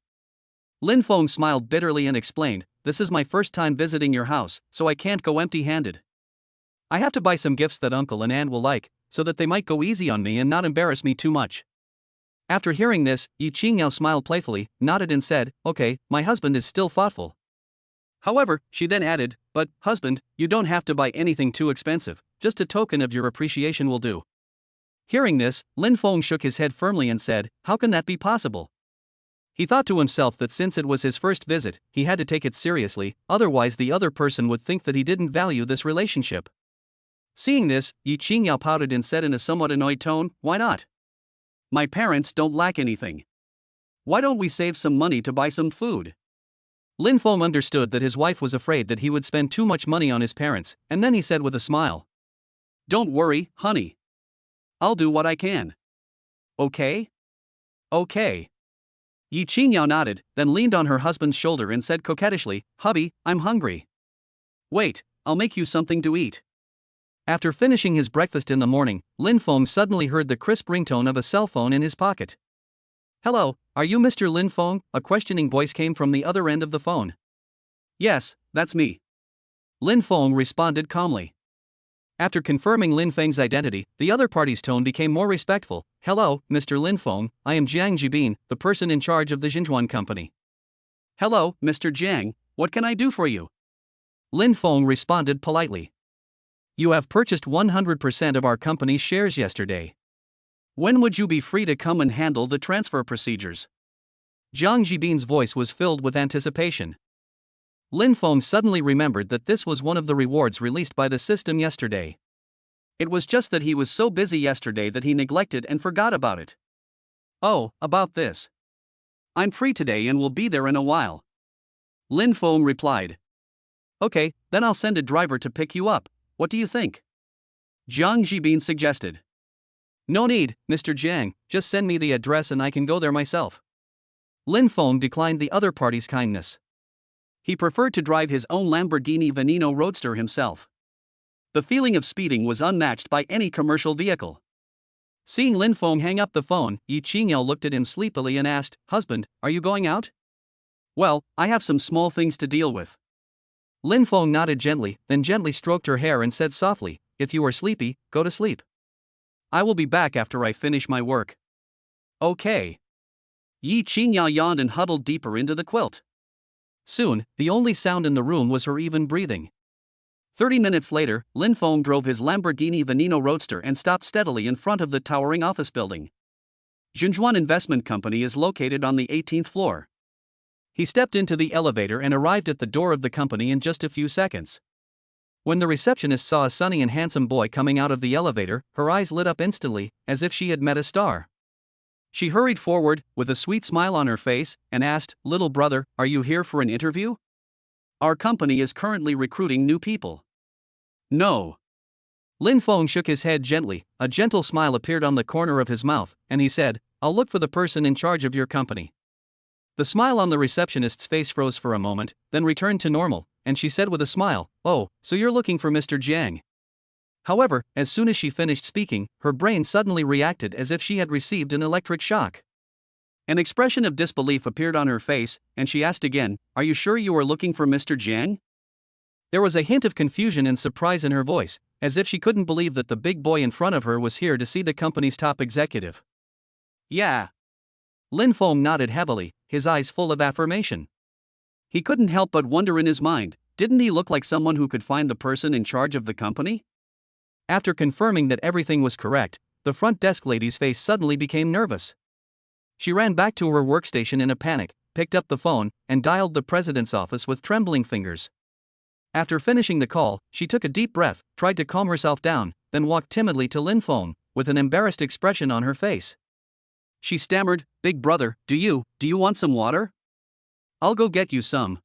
Lin Fong smiled bitterly and explained, "This is my first time visiting your house, so I can't go empty-handed. I have to buy some gifts that uncle and aunt will like, so that they might go easy on me and not embarrass me too much." After hearing this, Yi Qingyao smiled playfully, nodded and said, "Okay, my husband is still thoughtful." However, she then added, "But, husband, you don't have to buy anything too expensive, just a token of your appreciation will do." Hearing this, Lin Fong shook his head firmly and said, "How can that be possible?" He thought to himself that since it was his first visit, he had to take it seriously, otherwise the other person would think that he didn't value this relationship. Seeing this, Yi Qingyao pouted and said in a somewhat annoyed tone, "Why not? My parents don't lack anything. Why don't we save some money to buy some food?" Lin Fong understood that his wife was afraid that he would spend too much money on his parents, and then he said with a smile, "Don't worry, honey. I'll do what I can. Okay? Okay." Yi Qingyao nodded, then leaned on her husband's shoulder and said coquettishly, "Hubby, I'm hungry. Wait, I'll make you something to eat." After finishing his breakfast in the morning, Lin Fong suddenly heard the crisp ringtone of a cell phone in his pocket. "Hello, are you Mr. Lin Fong?" A questioning voice came from the other end of the phone. "Yes, that's me." Lin Fong responded calmly. After confirming Lin Feng's identity, the other party's tone became more respectful. "Hello, Mr. Lin Fong, I am Jiang Jibin, the person in charge of the Xinjuan company." "Hello, Mr. Jiang, what can I do for you?" Lin Fong responded politely. "You have purchased 100% of our company's shares yesterday. When would you be free to come and handle the transfer procedures?" Jiang Jibin's voice was filled with anticipation. Lin Fong suddenly remembered that this was one of the rewards released by the system yesterday. It was just that he was so busy yesterday that he neglected and forgot about it. "Oh, about this. I'm free today and will be there in a while." Lin Fong replied. "Okay, then I'll send a driver to pick you up. What do you think?" Jiang Jibin suggested. "No need, Mr. Jiang, just send me the address and I can go there myself." Lin Fong declined the other party's kindness. He preferred to drive his own Lamborghini Veneno Roadster himself. The feeling of speeding was unmatched by any commercial vehicle. Seeing Lin Fong hang up the phone, Yi Qingyao looked at him sleepily and asked, "Husband, are you going out?" "Well, I have some small things to deal with." Lin Fong nodded gently, then gently stroked her hair and said softly, "If you are sleepy, go to sleep. I will be back after I finish my work." "Okay." Yi Qingyao yawned and huddled deeper into the quilt. Soon, the only sound in the room was her even breathing. 30 minutes later, Lin Fong drove his Lamborghini Veneno Roadster and stopped steadily in front of the towering office building. Xinjuan Investment Company is located on the 18th floor. He stepped into the elevator and arrived at the door of the company in just a few seconds. When the receptionist saw a sunny and handsome boy coming out of the elevator, her eyes lit up instantly, as if she had met a star. She hurried forward, with a sweet smile on her face, and asked, "Little brother, are you here for an interview? Our company is currently recruiting new people." "No." Lin Fong shook his head gently, a gentle smile appeared on the corner of his mouth, and he said, "I'll look for the person in charge of your company." The smile on the receptionist's face froze for a moment, then returned to normal, and she said with a smile, "Oh, so you're looking for Mr. Jiang." However, as soon as she finished speaking, her brain suddenly reacted as if she had received an electric shock. An expression of disbelief appeared on her face, and she asked again, "Are you sure you are looking for Mr. Jiang?" There was a hint of confusion and surprise in her voice, as if she couldn't believe that the big boy in front of her was here to see the company's top executive. "Yeah." Lin Fong nodded heavily, his eyes full of affirmation. He couldn't help but wonder in his mind, didn't he look like someone who could find the person in charge of the company? After confirming that everything was correct, the front desk lady's face suddenly became nervous. She ran back to her workstation in a panic, picked up the phone, and dialed the president's office with trembling fingers. After finishing the call, she took a deep breath, tried to calm herself down, then walked timidly to Lin Fong, with an embarrassed expression on her face. She stammered, "Big brother, do you want some water? I'll go get you some."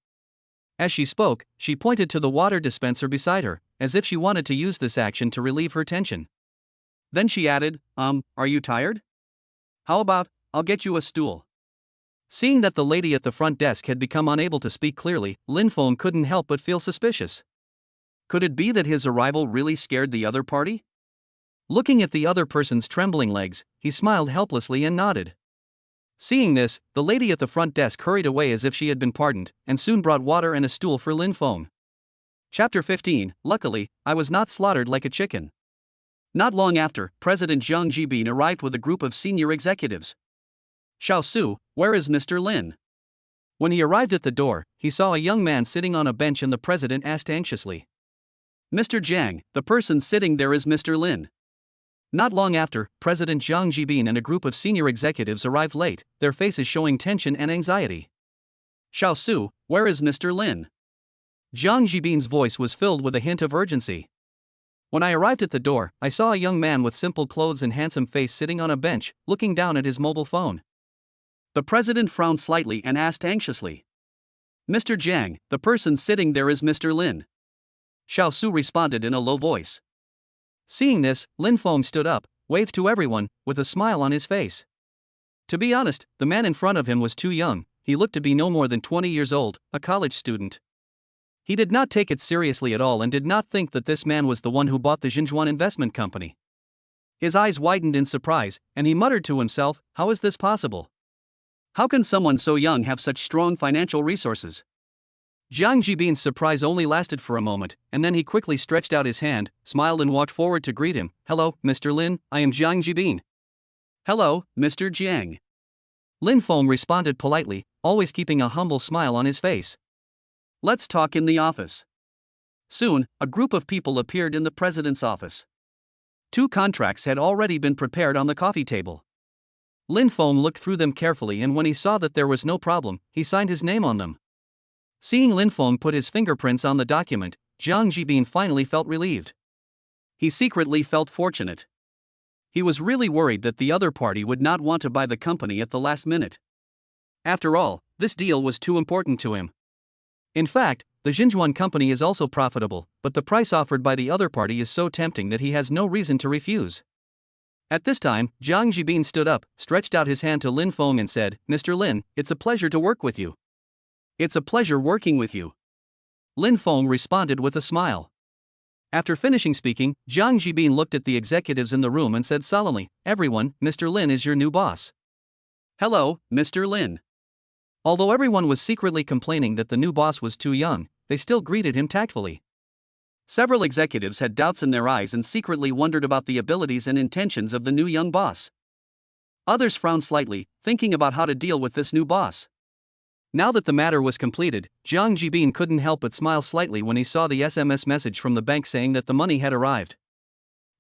As she spoke, she pointed to the water dispenser beside her, as if she wanted to use this action to relieve her tension. Then she added, "Are you tired? How about, I'll get you a stool." Seeing that the lady at the front desk had become unable to speak clearly, Lin Fong couldn't help but feel suspicious. Could it be that his arrival really scared the other party? Looking at the other person's trembling legs, he smiled helplessly and nodded. Seeing this, the lady at the front desk hurried away as if she had been pardoned, and soon brought water and a stool for Lin Fong. Chapter 15. Luckily, I was not slaughtered like a chicken. Not long after, President Zhang Jibin arrived with a group of senior executives. "Xiao Su, where is Mr. Lin?" When he arrived at the door, he saw a young man sitting on a bench and the president asked anxiously, "Mr. Jiang, the person sitting there is Mr. Lin." Not long after, President Zhang Jibin and a group of senior executives arrived late, their faces showing tension and anxiety. "Xiao Su, where is Mr. Lin?" Zhang Jibin's voice was filled with a hint of urgency. "When I arrived at the door, I saw a young man with simple clothes and handsome face sitting on a bench, looking down at his mobile phone." The president frowned slightly and asked anxiously, "Mr. Jiang, the person sitting there is Mr. Lin." Xiao Su responded in a low voice. Seeing this, Lin Fong stood up, waved to everyone, with a smile on his face. To be honest, the man in front of him was too young, he looked to be no more than 20 years old, a college student. He did not take it seriously at all and did not think that this man was the one who bought the Xinjuan investment company. His eyes widened in surprise, and he muttered to himself, "How is this possible? How can someone so young have such strong financial resources?" Zhang Jibin's surprise only lasted for a moment, and then he quickly stretched out his hand, smiled and walked forward to greet him. "Hello, Mr. Lin, I am Zhang Jibin." "Hello, Mr. Jiang." Lin Fong responded politely, always keeping a humble smile on his face. "Let's talk in the office." Soon, a group of people appeared in the president's office. 2 contracts had already been prepared on the coffee table. Lin Fong looked through them carefully, and when he saw that there was no problem, he signed his name on them. Seeing Lin Fong put his fingerprints on the document, Zhang Jibin finally felt relieved. He secretly felt fortunate. He was really worried that the other party would not want to buy the company at the last minute. After all, this deal was too important to him. In fact, the Xinjuan company is also profitable, but the price offered by the other party is so tempting that he has no reason to refuse. At this time, Zhang Jibin stood up, stretched out his hand to Lin Fong and said, "Mr. Lin, it's a pleasure to work with you." "It's a pleasure working with you." Lin Fong responded with a smile. After finishing speaking, Zhang Jibin looked at the executives in the room and said solemnly, "Everyone, Mr. Lin is your new boss." "Hello, Mr. Lin." Although everyone was secretly complaining that the new boss was too young, they still greeted him tactfully. Several executives had doubts in their eyes and secretly wondered about the abilities and intentions of the new young boss. Others frowned slightly, thinking about how to deal with this new boss. Now that the matter was completed, Zhang Jibin couldn't help but smile slightly when he saw the SMS message from the bank saying that the money had arrived.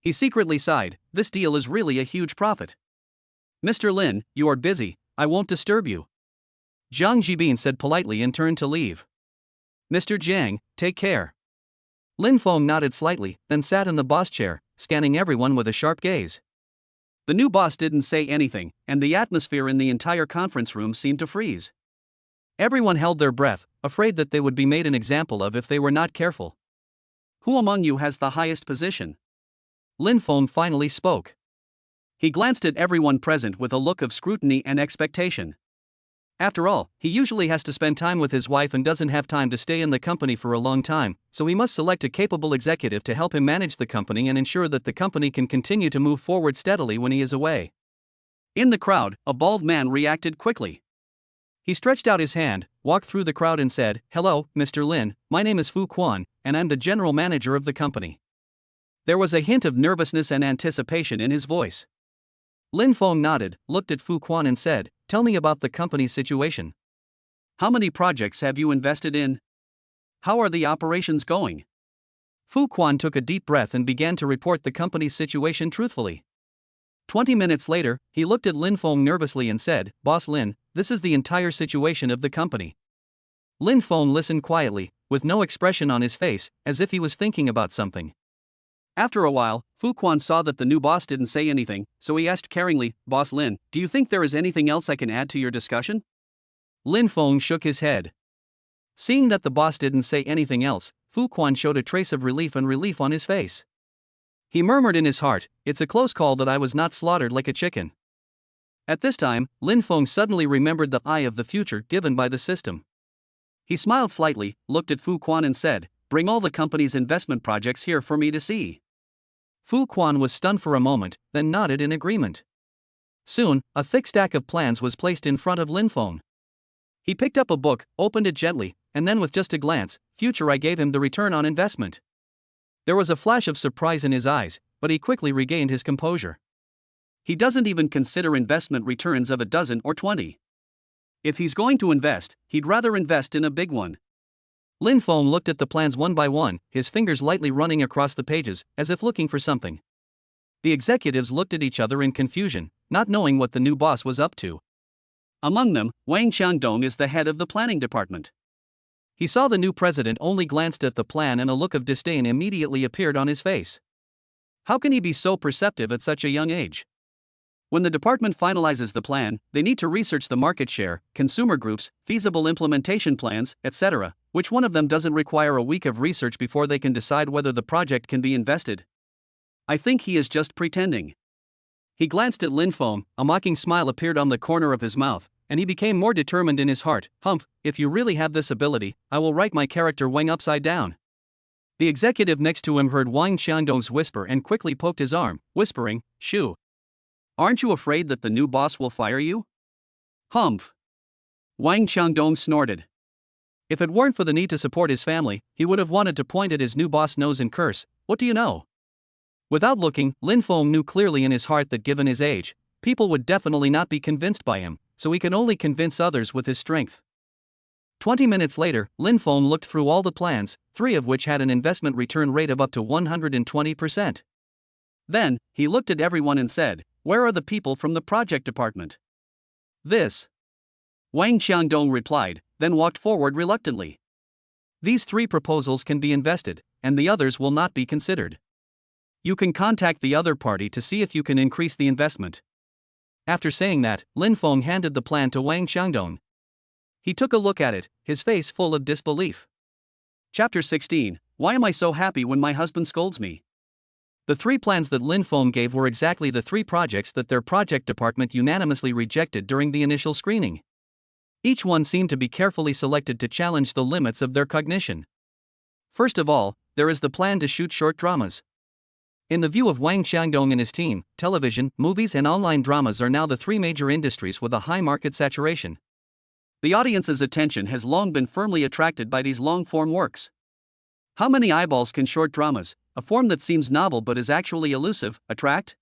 He secretly sighed, this deal is really a huge profit. "Mr. Lin, you are busy, I won't disturb you." Zhang Jibin said politely and turned to leave. "Mr. Jiang, take care." Lin Fong nodded slightly, then sat in the boss chair, scanning everyone with a sharp gaze. The new boss didn't say anything, and the atmosphere in the entire conference room seemed to freeze. Everyone held their breath, afraid that they would be made an example of if they were not careful. Who among you has the highest position? Lin Fong finally spoke. He glanced at everyone present with a look of scrutiny and expectation. After all, he usually has to spend time with his wife and doesn't have time to stay in the company for a long time, so he must select a capable executive to help him manage the company and ensure that the company can continue to move forward steadily when he is away. In the crowd, a bald man reacted quickly. He stretched out his hand, walked through the crowd and said, "Hello, Mr. Lin, my name is Fu Quan, and I'm the general manager of the company." There was a hint of nervousness and anticipation in his voice. Lin Fong nodded, looked at Fu Quan and said, "Tell me about the company's situation. How many projects have you invested in? How are the operations going?" Fu Quan took a deep breath and began to report the company's situation truthfully. 20 minutes later, he looked at Lin Fong nervously and said, "Boss Lin, this is the entire situation of the company." Lin Fong listened quietly, with no expression on his face, as if he was thinking about something. After a while, Fu Quan saw that the new boss didn't say anything, so he asked caringly, "Boss Lin, do you think there is anything else I can add to your discussion?" Lin Fong shook his head. Seeing that the boss didn't say anything else, Fu Quan showed a trace of relief on his face. He murmured in his heart, "It's a close call that I was not slaughtered like a chicken." At this time, Lin Fong suddenly remembered the eye of the future given by the system. He smiled slightly, looked at Fu Quan and said, "Bring all the company's investment projects here for me to see." Fu Quan was stunned for a moment, then nodded in agreement. Soon, a thick stack of plans was placed in front of Lin Fong. He picked up a book, opened it gently, and then with just a glance, I gave him the return on investment. There was a flash of surprise in his eyes, but he quickly regained his composure. He doesn't even consider investment returns of a dozen or 20. If he's going to invest, he'd rather invest in a big one. Lin Fong looked at the plans one by one, his fingers lightly running across the pages, as if looking for something. The executives looked at each other in confusion, not knowing what the new boss was up to. Among them, Wang Xiangdong is the head of the planning department. He saw the new president only glanced at the plan and a look of disdain immediately appeared on his face. How can he be so perceptive at such a young age? When the department finalizes the plan, they need to research the market share, consumer groups, feasible implementation plans, etc. Which one of them doesn't require a week of research before they can decide whether the project can be invested? I think he is just pretending. He glanced at Lin Fong, a mocking smile appeared on the corner of his mouth, and he became more determined in his heart. "Humph, if you really have this ability, I will write my character Wang upside down." The executive next to him heard Wang Xiangdong's whisper and quickly poked his arm, whispering, "Shoo. Aren't you afraid that the new boss will fire you?" "Humph." Wang Xiangdong snorted. If it weren't for the need to support his family, he would have wanted to point at his new boss' nose and curse, "What do you know?" Without looking, Lin Fong knew clearly in his heart that given his age, people would definitely not be convinced by him, so he can only convince others with his strength. 20 minutes later, Lin Fong looked through all the plans, 3 of which had an investment return rate of up to 120%. Then, he looked at everyone and said, "Where are the people from the project department?" "This." Wang Xiangdong replied, then walked forward reluctantly. "These 3 proposals can be invested, and the others will not be considered. You can contact the other party to see if you can increase the investment." After saying that, Lin Fong handed the plan to Wang Xiangdong. He took a look at it, his face full of disbelief. Chapter 16, Why am I so happy when my husband scolds me? The 3 plans that Lin Fong gave were exactly the 3 projects that their project department unanimously rejected during the initial screening. Each one seemed to be carefully selected to challenge the limits of their cognition. First of all, there is the plan to shoot short dramas. In the view of Wang Xiangdong and his team, television, movies and online dramas are now the 3 major industries with a high market saturation. The audience's attention has long been firmly attracted by these long-form works. How many eyeballs can short dramas, a form that seems novel but is actually elusive, attract?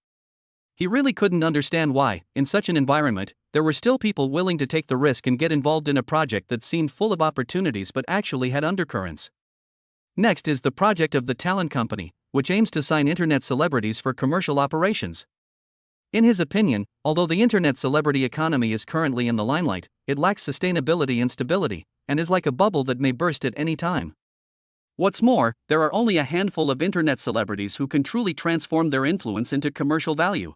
He really couldn't understand why, in such an environment, there were still people willing to take the risk and get involved in a project that seemed full of opportunities but actually had undercurrents. Next is the project of the talent company, which aims to sign internet celebrities for commercial operations. In his opinion, although the internet celebrity economy is currently in the limelight, it lacks sustainability and stability, and is like a bubble that may burst at any time. What's more, there are only a handful of internet celebrities who can truly transform their influence into commercial value.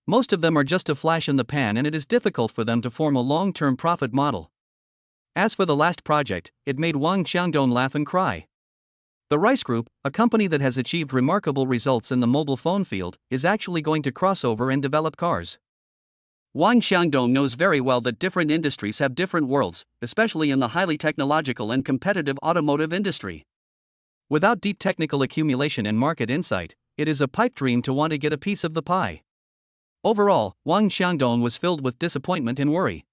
Most of them are just a flash in the pan, and it is difficult for them to form a long-term profit model. As for the last project, it made Wang Xiangdong laugh and cry. The Rice Group, a company that has achieved remarkable results in the mobile phone field, is actually going to cross over and develop cars. Wang Xiangdong knows very well that different industries have different worlds, especially in the highly technological and competitive automotive industry. Without deep technical accumulation and market insight, it is a pipe dream to want to get a piece of the pie. Overall, Wang Xiangdong was filled with disappointment and worry.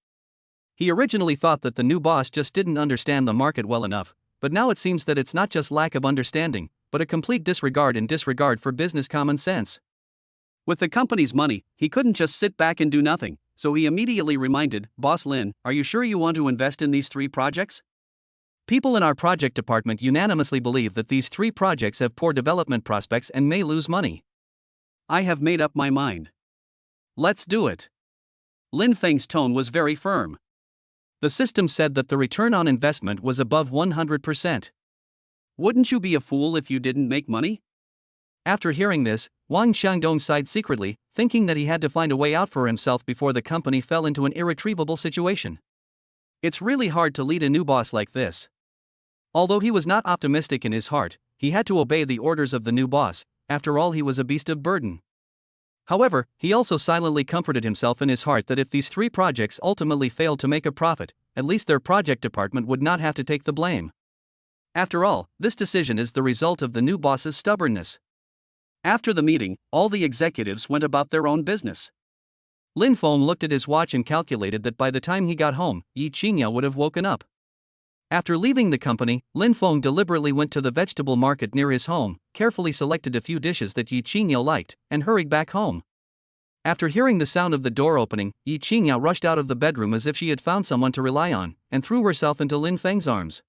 He originally thought that the new boss just didn't understand the market well enough, but now it seems that it's not just lack of understanding, but a complete disregard for business common sense. With the company's money, he couldn't just sit back and do nothing, so he immediately reminded, "Boss Lin, are you sure you want to invest in these 3 projects? People in our project department unanimously believe that these 3 projects have poor development prospects and may lose money. I have made up my mind. Let's do it." Lin Feng's tone was very firm. The system said that the return on investment was above 100%. Wouldn't you be a fool if you didn't make money? After hearing this, Wang Xiangdong sighed secretly, thinking that he had to find a way out for himself before the company fell into an irretrievable situation. It's really hard to lead a new boss like this. Although he was not optimistic in his heart, he had to obey the orders of the new boss. After all, he was a beast of burden. However, he also silently comforted himself in his heart that if these 3 projects ultimately failed to make a profit, at least their project department would not have to take the blame. After all, this decision is the result of the new boss's stubbornness. After the meeting, all the executives went about their own business. Lin Fong looked at his watch and calculated that by the time he got home, Ying Yao would have woken up. After leaving the company, Lin Fong deliberately went to the vegetable market near his home, carefully selected a few dishes that Ying Yao liked, and hurried back home. After hearing the sound of the door opening, Ying Yao rushed out of the bedroom as if she had found someone to rely on, and threw herself into Lin Feng's arms.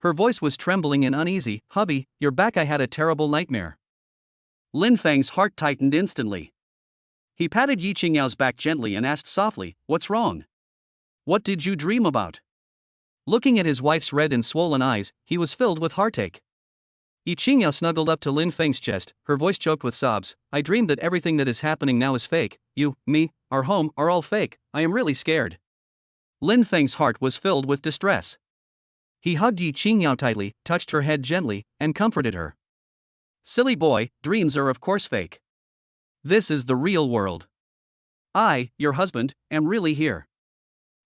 Her voice was trembling and uneasy. "Hubby, you're back. I had a terrible nightmare." Lin Feng's heart tightened instantly. He patted Ying Yao's back gently and asked softly, "What's wrong? What did you dream about?" Looking at his wife's red and swollen eyes, he was filled with heartache. Ying Yao snuggled up to Lin Feng's chest, her voice choked with sobs. "I dreamed that everything that is happening now is fake. You, me, our home, are all fake. I am really scared." Lin Feng's heart was filled with distress. He hugged Ying Yao tightly, touched her head gently, and comforted her. "Silly boy, dreams are of course fake. This is the real world. I, your husband, am really here."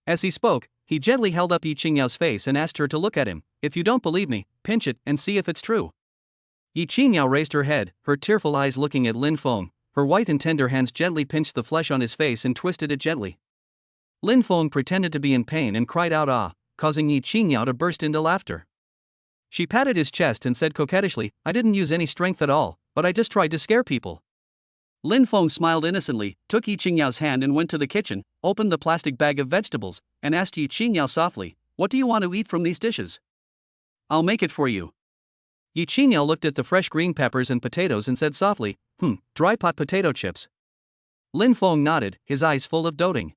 As he spoke, he gently held up Ying Yao's face and asked her to look at him. "If you don't believe me, pinch it and see if it's true." Ying Yao raised her head, her tearful eyes looking at Lin Fong. Her white and tender hands gently pinched the flesh on his face and twisted it gently. Lin Fong pretended to be in pain and cried out "ah," causing Ying Yao to burst into laughter. She patted his chest and said coquettishly, "I didn't use any strength at all, but I just tried to scare people." Lin Fong smiled innocently, took Ying Yao's hand and went to the kitchen, opened the plastic bag of vegetables, and asked Ying Yao softly, "What do you want to eat from these dishes? I'll make it for you." Ying Yao looked at the fresh green peppers and potatoes and said softly, "Dry pot potato chips." Lin Fong nodded, his eyes full of doting.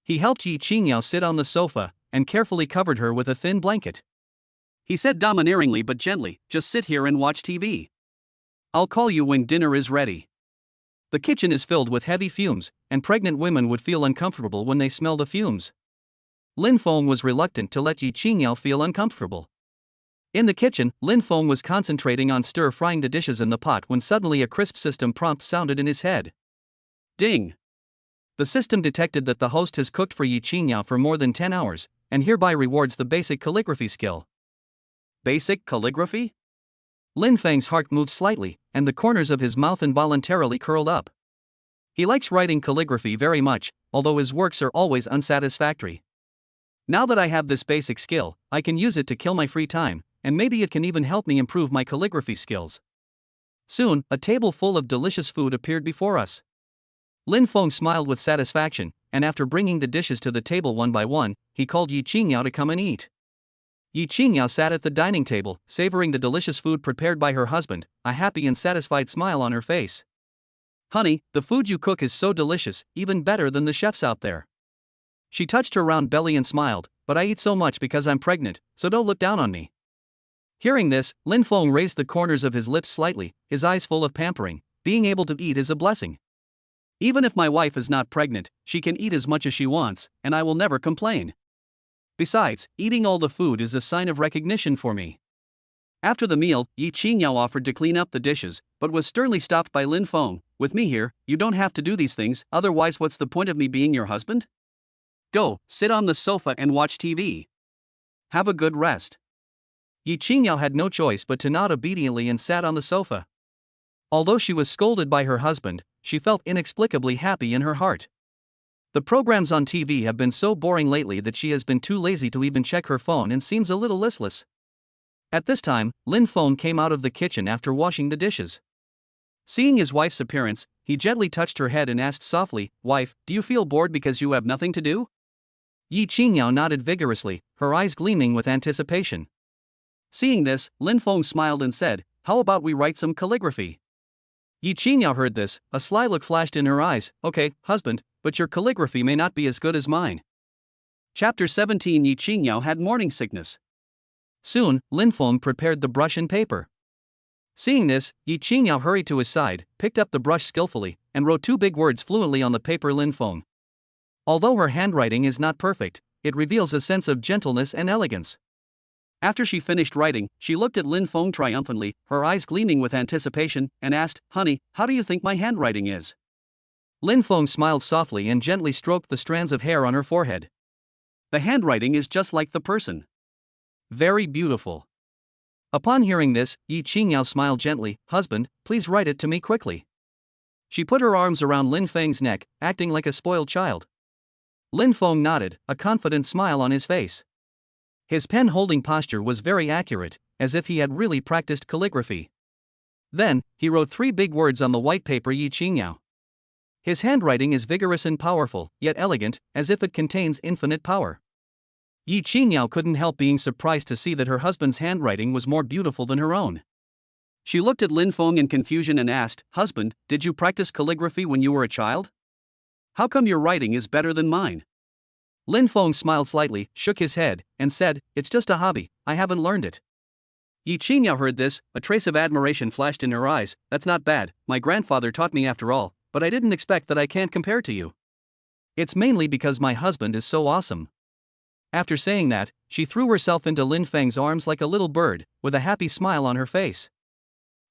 He helped Ying Yao sit on the sofa, and carefully covered her with a thin blanket. He said domineeringly but gently, "Just sit here and watch TV. I'll call you when dinner is ready." The kitchen is filled with heavy fumes, and pregnant women would feel uncomfortable when they smell the fumes. Lin Fong was reluctant to let Ying Yao feel uncomfortable. In the kitchen, Lin Fong was concentrating on stir-frying the dishes in the pot when suddenly a crisp system prompt sounded in his head. Ding! The system detected that the host has cooked for Ying Yao for more than 10 hours, and hereby rewards the basic calligraphy skill. Basic calligraphy? Lin Feng's heart moved slightly, and the corners of his mouth involuntarily curled up. He likes writing calligraphy very much, although his works are always unsatisfactory. Now that I have this basic skill, I can use it to kill my free time, and maybe it can even help me improve my calligraphy skills. Soon, a table full of delicious food appeared before us. Lin Fong smiled with satisfaction, and after bringing the dishes to the table one by one, he called Ying Yao to come and eat. Ying Yao sat at the dining table, savoring the delicious food prepared by her husband, a happy and satisfied smile on her face. "Honey, the food you cook is so delicious, even better than the chefs out there." She touched her round belly and smiled, "But I eat so much because I'm pregnant, so don't look down on me." Hearing this, Lin Fong raised the corners of his lips slightly, his eyes full of pampering. Being able to eat is a blessing. Even if my wife is not pregnant, she can eat as much as she wants, and I will never complain. Besides, eating all the food is a sign of recognition for me. After the meal, Ying Yao offered to clean up the dishes, but was sternly stopped by Lin Fong. With me here, you don't have to do these things, otherwise what's the point of me being your husband? Go, sit on the sofa and watch TV. Have a good rest. Ying Yao had no choice but to nod obediently and sat on the sofa. Although she was scolded by her husband, she felt inexplicably happy in her heart. The programs on TV have been so boring lately that she has been too lazy to even check her phone and seems a little listless. At this time, Lin Fong came out of the kitchen after washing the dishes. Seeing his wife's appearance, he gently touched her head and asked softly, "Wife, do you feel bored because you have nothing to do?" Ying Yao nodded vigorously, her eyes gleaming with anticipation. Seeing this, Lin Fong smiled and said, "How about we write some calligraphy?" Ying Yao heard this, a sly look flashed in her eyes. "Okay, husband, but your calligraphy may not be as good as mine." Chapter 17. Ying Yao had morning sickness. Soon, Lin Fong prepared the brush and paper. Seeing this, Ying Yao hurried to his side, picked up the brush skillfully, and wrote two big words fluently on the paper. Lin Fong. Although her handwriting is not perfect, it reveals a sense of gentleness and elegance. After she finished writing, she looked at Lin Fong triumphantly, her eyes gleaming with anticipation, and asked, "Honey, how do you think my handwriting is?" Lin Fong smiled softly and gently stroked the strands of hair on her forehead. "The handwriting is just like the person. Very beautiful." Upon hearing this, Ying Yao smiled gently. "Husband, please write it to me quickly." She put her arms around Lin Feng's neck, acting like a spoiled child. Lin Fong nodded, a confident smile on his face. His pen-holding posture was very accurate, as if he had really practiced calligraphy. Then, he wrote three big words on the white paper. Ying Yao. His handwriting is vigorous and powerful, yet elegant, as if it contains infinite power. Ying Yao couldn't help being surprised to see that her husband's handwriting was more beautiful than her own. She looked at Lin Fong in confusion and asked, "Husband, did you practice calligraphy when you were a child? How come your writing is better than mine?" Lin Fong smiled slightly, shook his head, and said, "It's just a hobby, I haven't learned it." Ying Yao heard this, a trace of admiration flashed in her eyes. "That's not bad, my grandfather taught me after all, but I didn't expect that I can't compare to you. It's mainly because my husband is so awesome." After saying that, she threw herself into Lin Feng's arms like a little bird, with a happy smile on her face.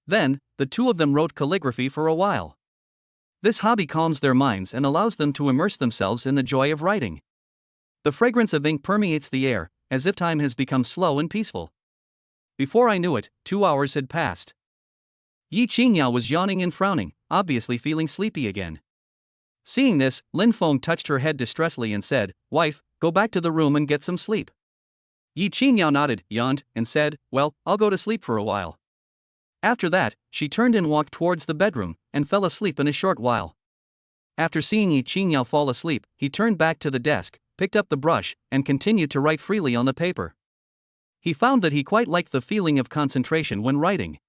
Then, the two of them wrote calligraphy for a while. This hobby calms their minds and allows them to immerse themselves in the joy of writing. The fragrance of ink permeates the air, as if time has become slow and peaceful. Before I knew it, 2 hours had passed. Ying Yao was yawning and frowning, obviously feeling sleepy again. Seeing this, Lin Fong touched her head distressfully and said, "Wife, go back to the room and get some sleep." Ying Yao nodded, yawned, and said, "Well, I'll go to sleep for a while." After that, she turned and walked towards the bedroom, and fell asleep in a short while. After seeing Ying Yao fall asleep, he turned back to the desk, picked up the brush, and continued to write freely on the paper. He found that he quite liked the feeling of concentration when writing.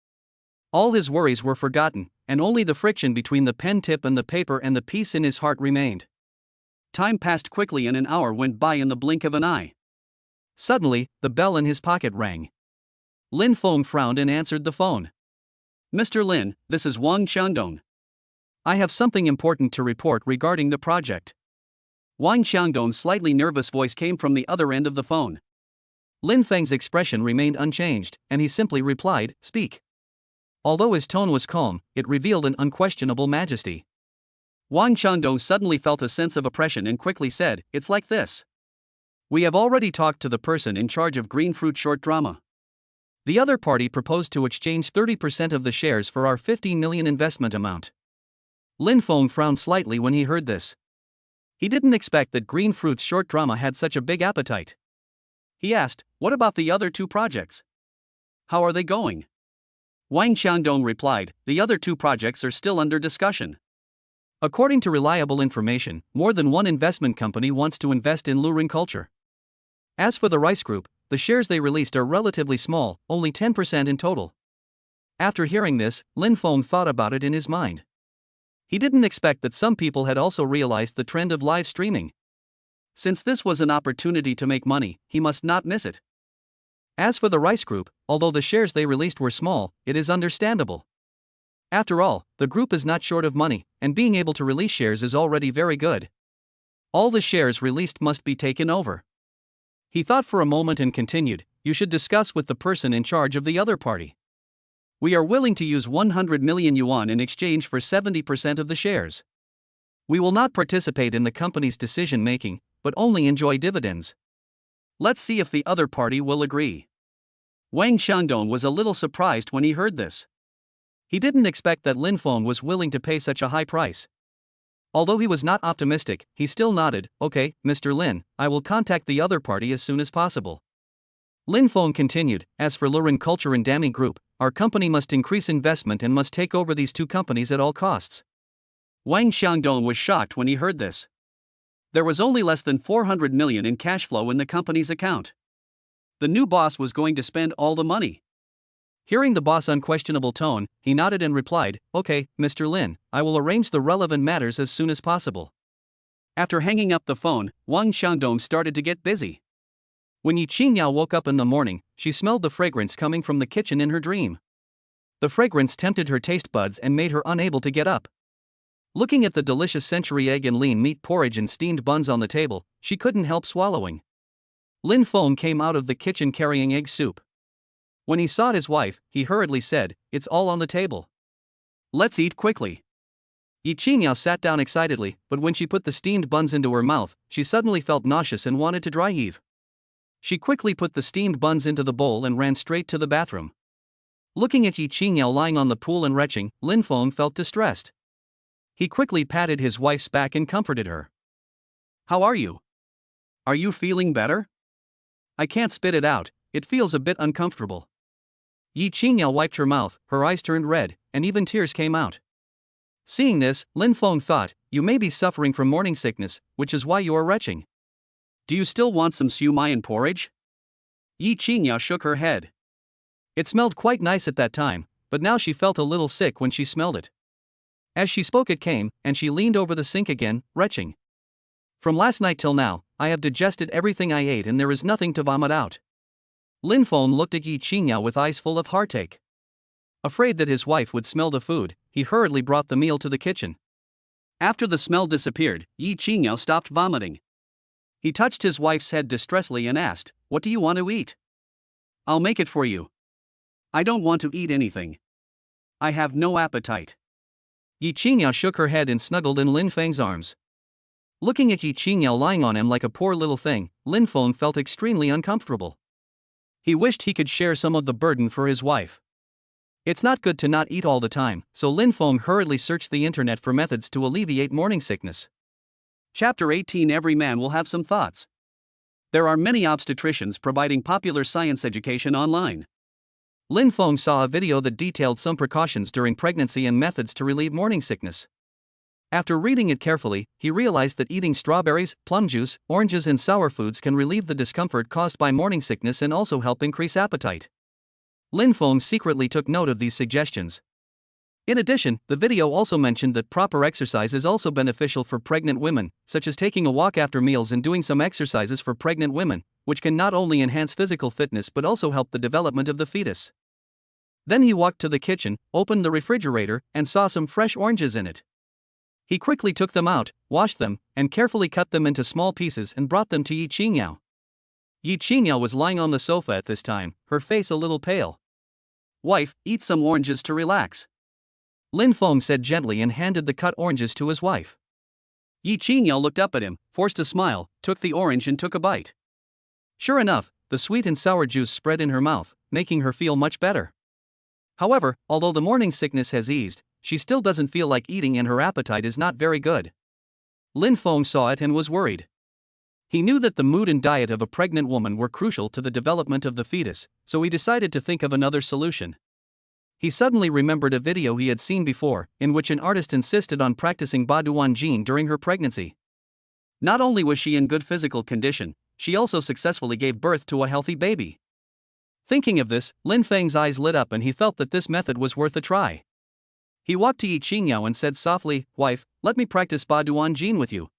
All his worries were forgotten, and only the friction between the pen tip and the paper and the peace in his heart remained. Time passed quickly and an hour went by in the blink of an eye. Suddenly, the bell in his pocket rang. Lin Fong frowned and answered the phone. "Mr. Lin, this is Wang Xiangdong. I have something important to report regarding the project." Wang Xiangdong's slightly nervous voice came from the other end of the phone. Lin Feng's expression remained unchanged, and he simply replied, "Speak." Although his tone was calm, it revealed an unquestionable majesty. Wang Xiangdong suddenly felt a sense of oppression and quickly said, "It's like this. We have already talked to the person in charge of Green Fruit short drama. The other party proposed to exchange 30% of the shares for our 15 million investment amount." Lin Fong frowned slightly when he heard this. He didn't expect that Green Fruit's short drama had such a big appetite. He asked, "What about the other two projects? How are they going?" Wang Xiangdong replied, "The other two projects are still under discussion. According to reliable information, more than one investment company wants to invest in Lurin culture. As for the Rice Group, the shares they released are relatively small, only 10% in total." After hearing this, Lin Fong thought about it in his mind. He didn't expect that some people had also realized the trend of live streaming. Since this was an opportunity to make money, he must not miss it. As for the Rice Group, although the shares they released were small, it is understandable. After all, the group is not short of money, and being able to release shares is already very good. All the shares released must be taken over. He thought for a moment and continued, you should discuss with the person in charge of the other party. We are willing to use 100 million yuan in exchange for 70% of the shares. We will not participate in the company's decision making, but only enjoy dividends. Let's see if the other party will agree. Wang Xiangdong was a little surprised when he heard this. He didn't expect that Lin Fong was willing to pay such a high price. Although he was not optimistic, he still nodded, okay, Mr. Lin, I will contact the other party as soon as possible. Lin Fong continued, as for Lurin Culture and Dami Group, our company must increase investment and must take over these two companies at all costs. Wang Xiangdong was shocked when he heard this. There was only less than 400 million in cash flow in the company's account. The new boss was going to spend all the money. Hearing the boss' unquestionable tone, he nodded and replied, okay, Mr. Lin, I will arrange the relevant matters as soon as possible. After hanging up the phone, Wang Xiangdong started to get busy. When Ying Yao woke up in the morning, she smelled the fragrance coming from the kitchen in her dream. The fragrance tempted her taste buds and made her unable to get up. Looking at the delicious century egg and lean meat porridge and steamed buns on the table, she couldn't help swallowing. Lin Fong came out of the kitchen carrying egg soup. When he saw his wife, he hurriedly said, it's all on the table. Let's eat quickly. Ying Yao sat down excitedly, but when she put the steamed buns into her mouth, she suddenly felt nauseous and wanted to dry heave. She quickly put the steamed buns into the bowl and ran straight to the bathroom. Looking at Ying Yao lying on the pool and retching, Lin Fong felt distressed. He quickly patted his wife's back and comforted her. How are you? Are you feeling better? I can't spit it out, it feels a bit uncomfortable. Ying Yao wiped her mouth, her eyes turned red, and even tears came out. Seeing this, Lin Fong thought, you may be suffering from morning sickness, which is why you are retching. Do you still want some siu-mai and porridge? Ying Yao shook her head. It smelled quite nice at that time, but now she felt a little sick when she smelled it. As she spoke it came, and she leaned over the sink again, retching. From last night till now, I have digested everything I ate and there is nothing to vomit out. Lin Fong looked at Ying Yao with eyes full of heartache. Afraid that his wife would smell the food, he hurriedly brought the meal to the kitchen. After the smell disappeared, Ying Yao stopped vomiting. He touched his wife's head distressfully and asked, what do you want to eat? I'll make it for you. I don't want to eat anything. I have no appetite. Ying Yao shook her head and snuggled in Lin Feng's arms. Looking at Ying Yao lying on him like a poor little thing, Lin Feng felt extremely uncomfortable. He wished he could share some of the burden for his wife. It's not good to not eat all the time, so Lin Fong hurriedly searched the internet for methods to alleviate morning sickness. Chapter 18 Every man will have some thoughts. There are many obstetricians providing popular science education online. Lin Fong saw a video that detailed some precautions during pregnancy and methods to relieve morning sickness. After reading it carefully, he realized that eating strawberries, plum juice, oranges and sour foods can relieve the discomfort caused by morning sickness and also help increase appetite. Lin Fong secretly took note of these suggestions. In addition, the video also mentioned that proper exercise is also beneficial for pregnant women, such as taking a walk after meals and doing some exercises for pregnant women, which can not only enhance physical fitness but also help the development of the fetus. Then he walked to the kitchen, opened the refrigerator, and saw some fresh oranges in it. He quickly took them out, washed them, and carefully cut them into small pieces and brought them to Ying Yao. Ying Yao was lying on the sofa at this time, her face a little pale. Wife, eat some oranges to relax. Lin Fong said gently and handed the cut oranges to his wife. Ying Yao looked up at him, forced a smile, took the orange and took a bite. Sure enough, the sweet and sour juice spread in her mouth, making her feel much better. However, although the morning sickness has eased, she still doesn't feel like eating and her appetite is not very good. Lin Fong saw it and was worried. He knew that the mood and diet of a pregnant woman were crucial to the development of the fetus, so he decided to think of another solution. He suddenly remembered a video he had seen before, in which an artist insisted on practicing Baduanjin during her pregnancy. Not only was she in good physical condition, she also successfully gave birth to a healthy baby. Thinking of this, Lin Feng's eyes lit up and he felt that this method was worth a try. He walked to Ying Yao and said softly, "Wife, let me practice Baduanjin with you.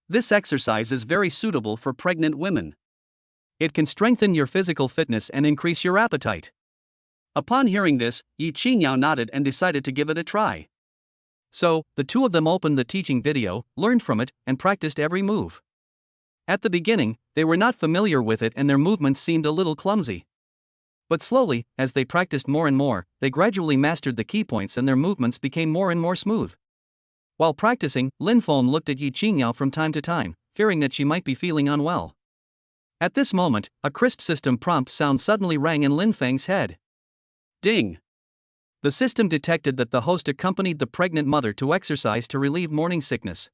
This exercise is very suitable for pregnant women. It can strengthen your physical fitness and increase your appetite." Upon hearing this, Ying Yao nodded and decided to give it a try. So, the two of them opened the teaching video, learned from it, and practiced every move. At the beginning, they were not familiar with it and their movements seemed a little clumsy. But slowly, as they practiced more and more, they gradually mastered the key points and their movements became more and more smooth. While practicing, Lin Fong looked at Ying Yao from time to time, fearing that she might be feeling unwell. At this moment, a crisp system prompt sound suddenly rang in Lin Feng's head. Ding! The system detected that the host accompanied the pregnant mother to exercise to relieve morning sickness.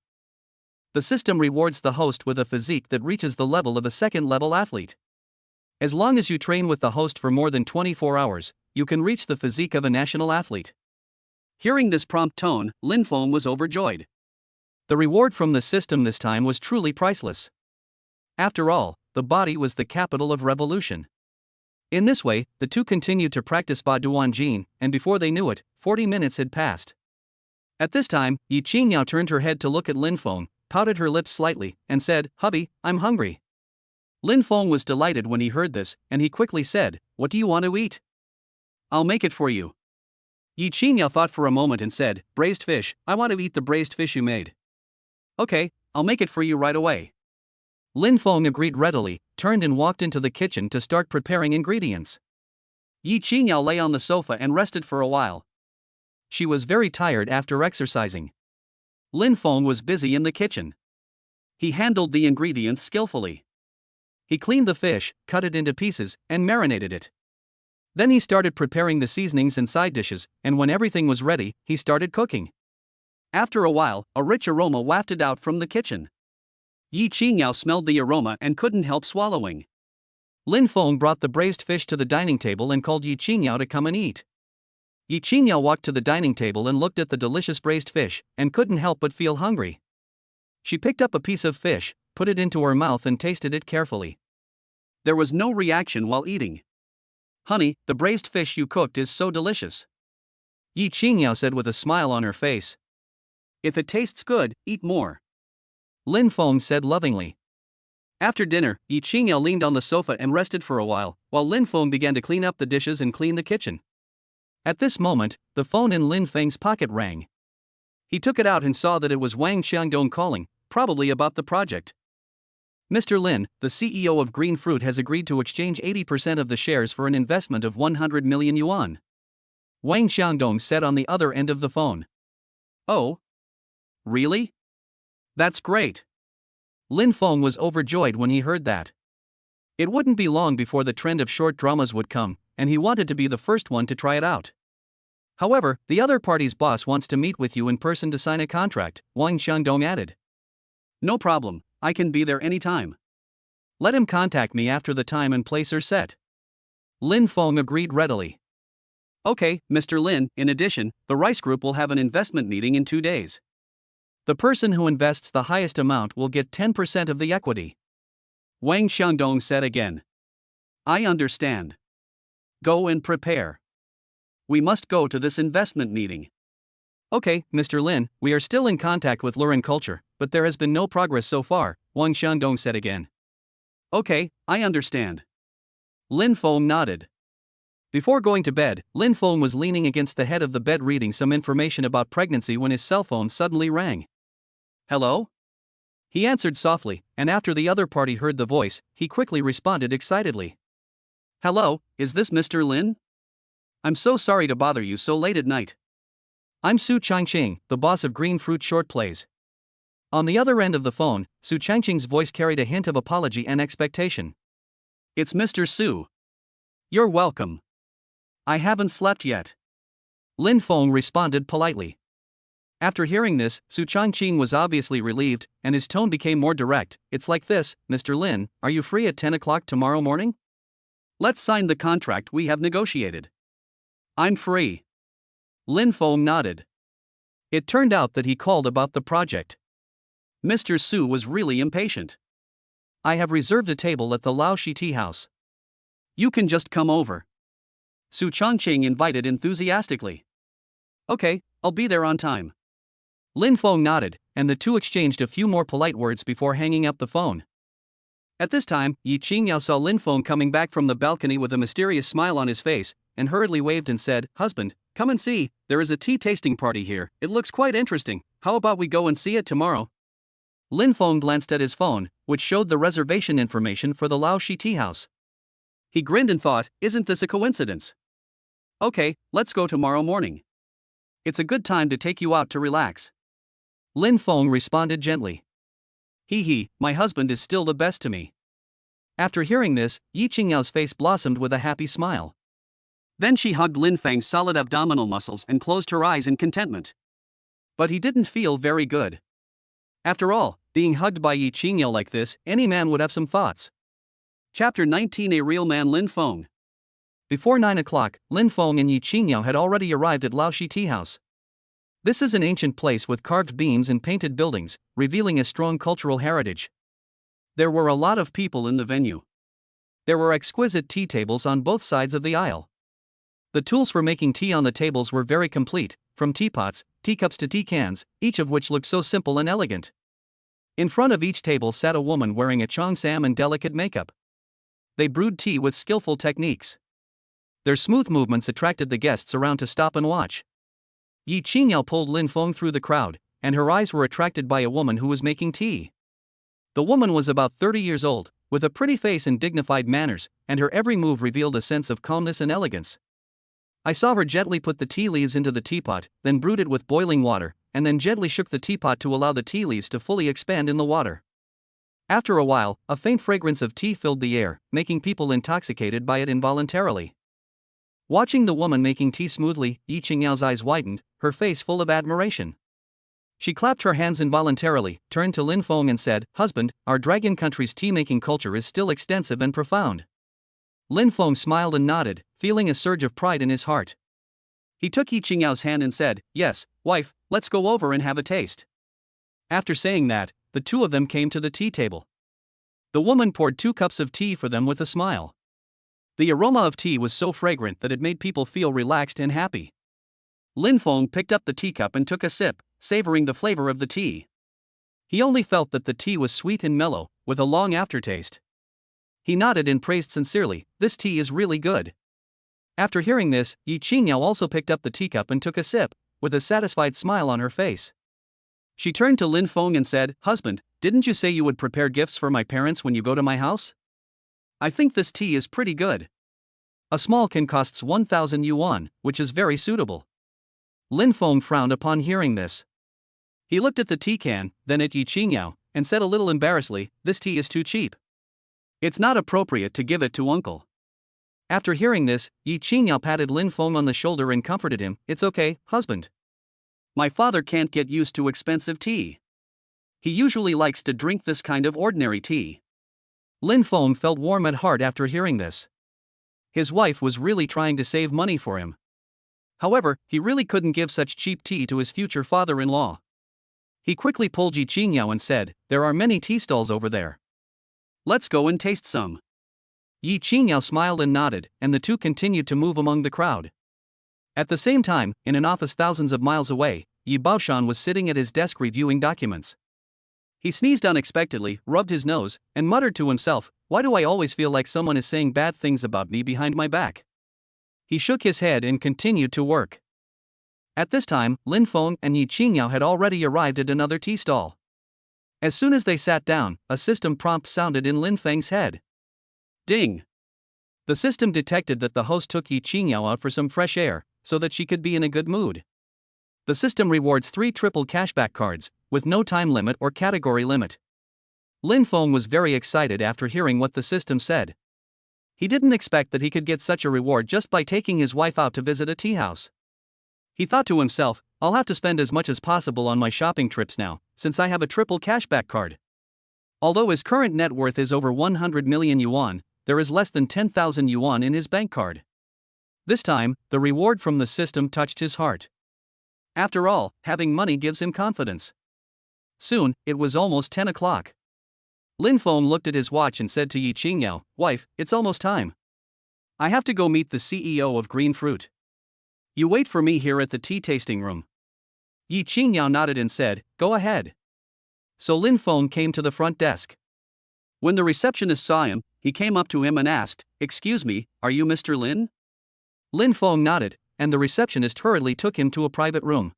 The system rewards the host with a physique that reaches the level of a second-level athlete. As long as you train with the host for more than 24 hours, you can reach the physique of a national athlete. Hearing this prompt tone, Lin Fong was overjoyed. The reward from the system this time was truly priceless. After all, the body was the capital of revolution. In this way, the two continued to practice Ba Duan Jin, and before they knew it, 40 minutes had passed. At this time, Ying Yao turned her head to look at Lin Fong, pouted her lips slightly, and said, "Hubby, I'm hungry." Lin Fong was delighted when he heard this, and he quickly said, "What do you want to eat?" "I'll make it for you." Ying Yao thought for a moment and said, "Braised fish, I want to eat the braised fish you made." "Okay, I'll make it for you right away." Lin Fong agreed readily, turned and walked into the kitchen to start preparing ingredients. Ying Yao lay on the sofa and rested for a while. She was very tired after exercising. Lin Fong was busy in the kitchen. He handled the ingredients skillfully. He cleaned the fish, cut it into pieces, and marinated it. Then he started preparing the seasonings and side dishes, and when everything was ready, he started cooking. After a while, a rich aroma wafted out from the kitchen. Ying Yao smelled the aroma and couldn't help swallowing. Lin Fong brought the braised fish to the dining table and called Ying Yao to come and eat. Ying Yao walked to the dining table and looked at the delicious braised fish, and couldn't help but feel hungry. She picked up a piece of fish, put it into her mouth and tasted it carefully. There was no reaction while eating. "Honey, the braised fish you cooked is so delicious," Ying Yao said with a smile on her face. "If it tastes good, eat more," Lin Fong said lovingly. After dinner, Ying Yao leaned on the sofa and rested for a while Lin Fong began to clean up the dishes and clean the kitchen. At this moment, the phone in Lin Feng's pocket rang. He took it out and saw that it was Wang Xiangdong calling, probably about the project. "Mr. Lin, the CEO of Green Fruit has agreed to exchange 80% of the shares for an investment of 100 million yuan," Wang Xiangdong said on the other end of the phone. "Oh? Really? That's great." Lin Fong was overjoyed when he heard that. It wouldn't be long before the trend of short dramas would come, and he wanted to be the first one to try it out. "However, the other party's boss wants to meet with you in person to sign a contract," Wang Xiangdong added. "No problem, I can be there anytime. Let him contact me after the time and place are set." Lin Fong agreed readily. "Okay, Mr. Lin, in addition, the Rice Group will have an investment meeting in 2 days. The person who invests the highest amount will get 10% of the equity," Wang Xiangdong said again. "I understand. Go and prepare. We must go to this investment meeting." "Okay, Mr. Lin, we are still in contact with Lurin Culture, but there has been no progress so far," Wang Xiangdong said again. "Okay, I understand." Lin Fong nodded. Before going to bed, Lin Fong was leaning against the head of the bed reading some information about pregnancy when his cell phone suddenly rang. "Hello?" He answered softly, and after the other party heard the voice, he quickly responded excitedly. "Hello, is this Mr. Lin? I'm so sorry to bother you so late at night. I'm Su Changqing, the boss of Green Fruit Short Plays." On the other end of the phone, Su Changqing's voice carried a hint of apology and expectation. "It's Mr. Su. You're welcome. I haven't slept yet," Lin Fong responded politely. After hearing this, Su Changqing was obviously relieved, and his tone became more direct. "It's like this, Mr. Lin, are you free at 10 o'clock tomorrow morning? Let's sign the contract we have negotiated." "I'm free." Lin Fong nodded. It turned out that he called about the project. Mr. Su was really impatient. "I have reserved a table at the Lao Shi Tea House. You can just come over," Su Changqing invited enthusiastically. "Okay, I'll be there on time." Lin Fong nodded, and the two exchanged a few more polite words before hanging up the phone. At this time, Ying Yao saw Lin Fong coming back from the balcony with a mysterious smile on his face. and hurriedly waved and said, "Husband, come and see, there is a tea tasting party here, it looks quite interesting, how about we go and see it tomorrow?" Lin Fong glanced at his phone, which showed the reservation information for the Lao Shi Tea House. He grinned and thought, isn't this a coincidence? Okay, let's go tomorrow morning. It's a good time to take you out to relax. Lin Fong responded gently. Hee, my husband is still the best to me. After hearing this, Ying Yao's face blossomed with a happy smile. Then she hugged Lin Feng's solid abdominal muscles and closed her eyes in contentment. But he didn't feel very good. After all, being hugged by Ying Yao like this, any man would have some thoughts. Chapter 19. A Real Man. Lin Fong. Before 9 o'clock, Lin Fong and Ying Yao had already arrived at Lao Shi Tea House. This is an ancient place with carved beams and painted buildings, revealing a strong cultural heritage. There were a lot of people in the venue. There were exquisite tea tables on both sides of the aisle. The tools for making tea on the tables were very complete, from teapots, teacups to tea cans, each of which looked so simple and elegant. In front of each table sat a woman wearing a cheongsam and delicate makeup. They brewed tea with skillful techniques. Their smooth movements attracted the guests around to stop and watch. Ying Yao pulled Lin Fong through the crowd, and her eyes were attracted by a woman who was making tea. The woman was about 30 years old, with a pretty face and dignified manners, and her every move revealed a sense of calmness and elegance. I saw her gently put the tea leaves into the teapot, then brewed it with boiling water, and then gently shook the teapot to allow the tea leaves to fully expand in the water. After a while, a faint fragrance of tea filled the air, making people intoxicated by it involuntarily. Watching the woman making tea smoothly, Ying Yao's eyes widened, her face full of admiration. She clapped her hands involuntarily, turned to Lin Fong and said, "Husband, our dragon country's tea-making culture is still extensive and profound." Lin Fong smiled and nodded, feeling a surge of pride in his heart. He took Ying Yao's hand and said, "Yes, wife, let's go over and have a taste." After saying that, the two of them came to the tea table. The woman poured 2 cups of tea for them with a smile. The aroma of tea was so fragrant that it made people feel relaxed and happy. Lin Fong picked up the teacup and took a sip, savoring the flavor of the tea. He only felt that the tea was sweet and mellow, with a long aftertaste. He nodded and praised sincerely, "This tea is really good." After hearing this, Ying Yao also picked up the teacup and took a sip, with a satisfied smile on her face. She turned to Lin Fong and said, "Husband, didn't you say you would prepare gifts for my parents when you go to my house? I think this tea is pretty good. A small can costs 1,000 yuan, which is very suitable." Lin Fong frowned upon hearing this. He looked at the tea can, then at Ying Yao, and said a little embarrassedly, "This tea is too cheap. It's not appropriate to give it to uncle." After hearing this, Ying Yao patted Lin Fong on the shoulder and comforted him, "It's okay, husband. My father can't get used to expensive tea. He usually likes to drink this kind of ordinary tea." Lin Fong felt warm at heart after hearing this. His wife was really trying to save money for him. However, he really couldn't give such cheap tea to his future father-in-law. He quickly pulled Ying Yao and said, "There are many tea stalls over there. Let's go and taste some." Ying Yao smiled and nodded, and the two continued to move among the crowd. At the same time, in an office thousands of miles away, Yi Baoshan was sitting at his desk reviewing documents. He sneezed unexpectedly, rubbed his nose, and muttered to himself, "Why do I always feel like someone is saying bad things about me behind my back?" He shook his head and continued to work. At this time, Lin Fong and Ying Yao had already arrived at another tea stall. As soon as they sat down, a system prompt sounded in Lin Feng's head. Ding! The system detected that the host took Ying Yao out for some fresh air, so that she could be in a good mood. The system rewards 3 triple cashback cards, with no time limit or category limit. Lin Fong was very excited after hearing what the system said. He didn't expect that he could get such a reward just by taking his wife out to visit a tea house. He thought to himself, "I'll have to spend as much as possible on my shopping trips now, since I have a triple cashback card." Although his current net worth is over 100 million yuan, there is less than 10,000 yuan in his bank card. This time, the reward from the system touched his heart. After all, having money gives him confidence. Soon, it was almost 10 o'clock. Lin Fong looked at his watch and said to Ying Yao, "Wife, it's almost time. I have to go meet the CEO of Green Fruit. You wait for me here at the tea tasting room." Ying Yao nodded and said, "Go ahead." So Lin Fong came to the front desk. When the receptionist saw him, he came up to him and asked, "Excuse me, are you Mr. Lin?" Lin Fong nodded, and the receptionist hurriedly took him to a private room.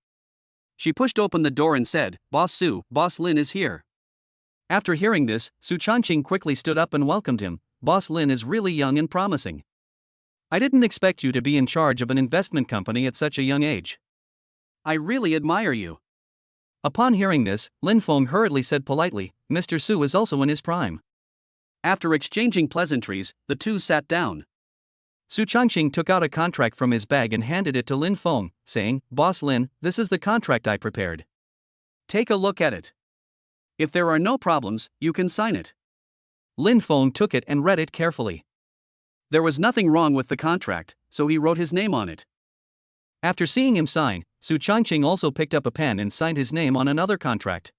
She pushed open the door and said, "Boss Su, Boss Lin is here." After hearing this, Su Changqing quickly stood up and welcomed him. "Boss Lin is really young and promising. I didn't expect you to be in charge of an investment company at such a young age. I really admire you." Upon hearing this, Lin Fong hurriedly said politely, "Mr. Su is also in his prime." After exchanging pleasantries, the two sat down. Su Changqing took out a contract from his bag and handed it to Lin Fong, saying, "Boss Lin, this is the contract I prepared. Take a look at it. If there are no problems, you can sign it." Lin Fong took it and read it carefully. There was nothing wrong with the contract, so he wrote his name on it. After seeing him sign, Su Changqing also picked up a pen and signed his name on another contract.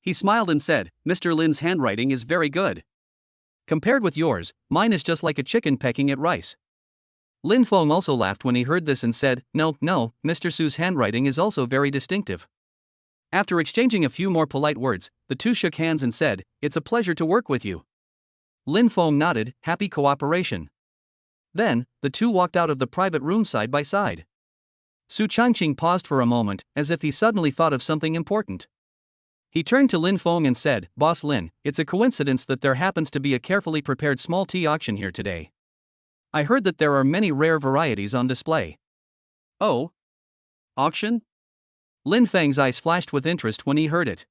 He smiled and said, "Mr. Lin's handwriting is very good. Compared with yours, mine is just like a chicken pecking at rice." Lin Fong also laughed when he heard this and said, No, Mr. Su's handwriting is also very distinctive." After exchanging a few more polite words, the two shook hands and said, "It's a pleasure to work with you." Lin Fong nodded, happy cooperation. Then, the two walked out of the private room side by side. Su Changqing paused for a moment, as if he suddenly thought of something important. He turned to Lin Fong and said, "Boss Lin, it's a coincidence that there happens to be a carefully prepared small tea auction here today. I heard that there are many rare varieties on display." "Oh? Auction?" Lin Feng's eyes flashed with interest when he heard it.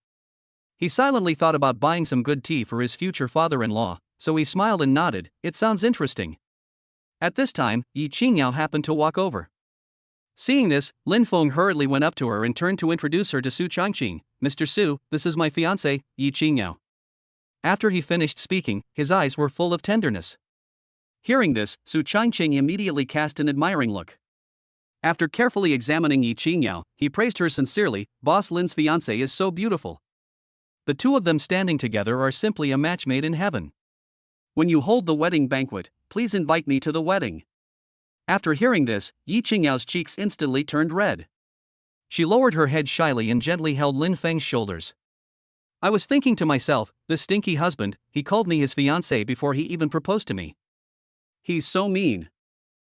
He silently thought about buying some good tea for his future father-in-law, so he smiled and nodded, "It sounds interesting." At this time, Ying Yao happened to walk over. Seeing this, Lin Fong hurriedly went up to her and turned to introduce her to Su Changqing. "Mr. Su, this is my fiancée, Ying Yao." After he finished speaking, his eyes were full of tenderness. Hearing this, Su Changqing immediately cast an admiring look. After carefully examining Ying Yao, he praised her sincerely. "Boss Lin's fiancée is so beautiful. The two of them standing together are simply a match made in heaven. When you hold the wedding banquet, please invite me to the wedding." After hearing this, Ying Yao's cheeks instantly turned red. She lowered her head shyly and gently held Lin Feng's shoulders. "I was thinking to myself, this stinky husband, he called me his fiancée before he even proposed to me. He's so mean."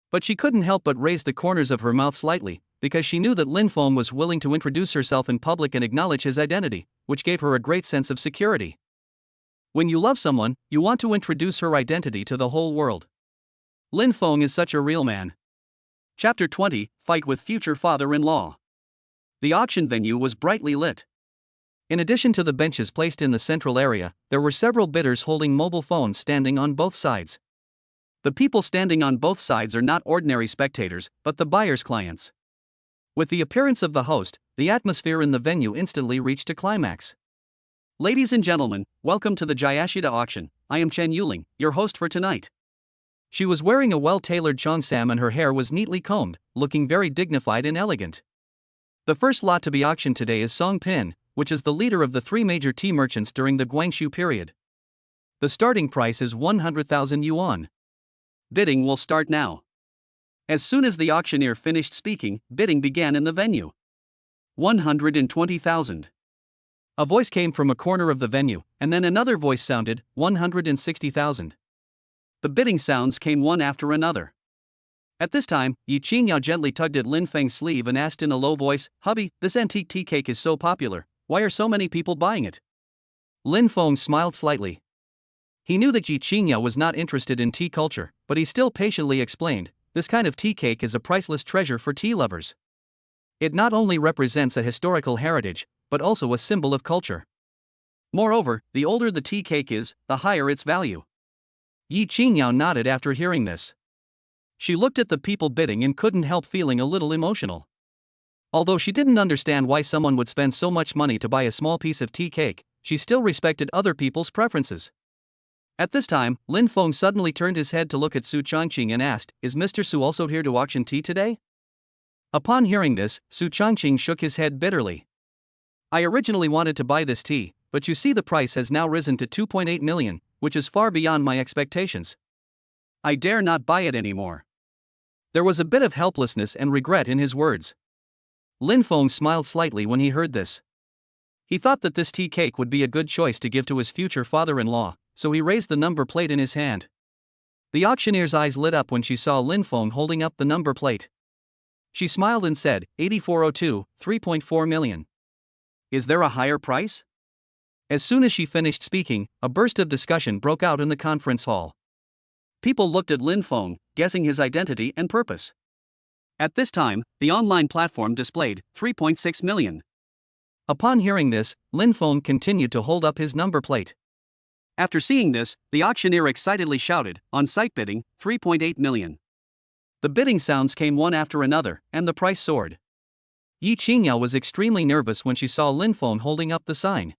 But she couldn't help but raise the corners of her mouth slightly, because she knew that Lin Fong was willing to introduce herself in public and acknowledge his identity, which gave her a great sense of security. When you love someone, you want to introduce her identity to the whole world. Lin Fong is such a real man. Chapter 20, Fight with Future Father-in-Law. The auction venue was brightly lit. In addition to the benches placed in the central area, there were several bidders holding mobile phones standing on both sides. The people standing on both sides are not ordinary spectators, but the buyer's clients. With the appearance of the host, the atmosphere in the venue instantly reached a climax. "Ladies and gentlemen, welcome to the Jayashida auction. I am Chen Yuling, your host for tonight." She was wearing a well-tailored cheongsam and her hair was neatly combed, looking very dignified and elegant. The first lot to be auctioned today is Song Pin, which is the leader of the three major tea merchants during the Guangxu period. The starting price is 100,000 yuan. Bidding will start now. As soon as the auctioneer finished speaking, bidding began in the venue. 120,000. A voice came from a corner of the venue, and then another voice sounded, 160,000. The bidding sounds came one after another. At this time, Ying Yao gently tugged at Lin Feng's sleeve and asked in a low voice, "Hubby, this antique tea cake is so popular, why are so many people buying it?" Lin Fong smiled slightly. He knew that Ying Yao was not interested in tea culture, but he still patiently explained, "This kind of tea cake is a priceless treasure for tea lovers. It not only represents a historical heritage, but also a symbol of culture. Moreover, the older the tea cake is, the higher its value." Ying Yao nodded after hearing this. She looked at the people bidding and couldn't help feeling a little emotional. Although she didn't understand why someone would spend so much money to buy a small piece of tea cake, she still respected other people's preferences. At this time, Lin Fong suddenly turned his head to look at Su Changqing and asked, "Is Mr. Su also here to auction tea today?" Upon hearing this, Su Changqing shook his head bitterly. "I originally wanted to buy this tea, but you see the price has now risen to 2.8 million, which is far beyond my expectations. I dare not buy it anymore." There was a bit of helplessness and regret in his words. Lin Fong smiled slightly when he heard this. He thought that this tea cake would be a good choice to give to his future father-in-law, so he raised the number plate in his hand. The auctioneer's eyes lit up when she saw Lin Fong holding up the number plate. She smiled and said, 8402, 3.4 million. Is there a higher price? As soon as she finished speaking, a burst of discussion broke out in the conference hall. People looked at Lin Fong, guessing his identity and purpose. At this time, the online platform displayed 3.6 million. Upon hearing this, Lin Fong continued to hold up his number plate. After seeing this, the auctioneer excitedly shouted, on site bidding, 3.8 million. The bidding sounds came one after another, and the price soared. Ying Yao was extremely nervous when she saw Lin Fong holding up the sign.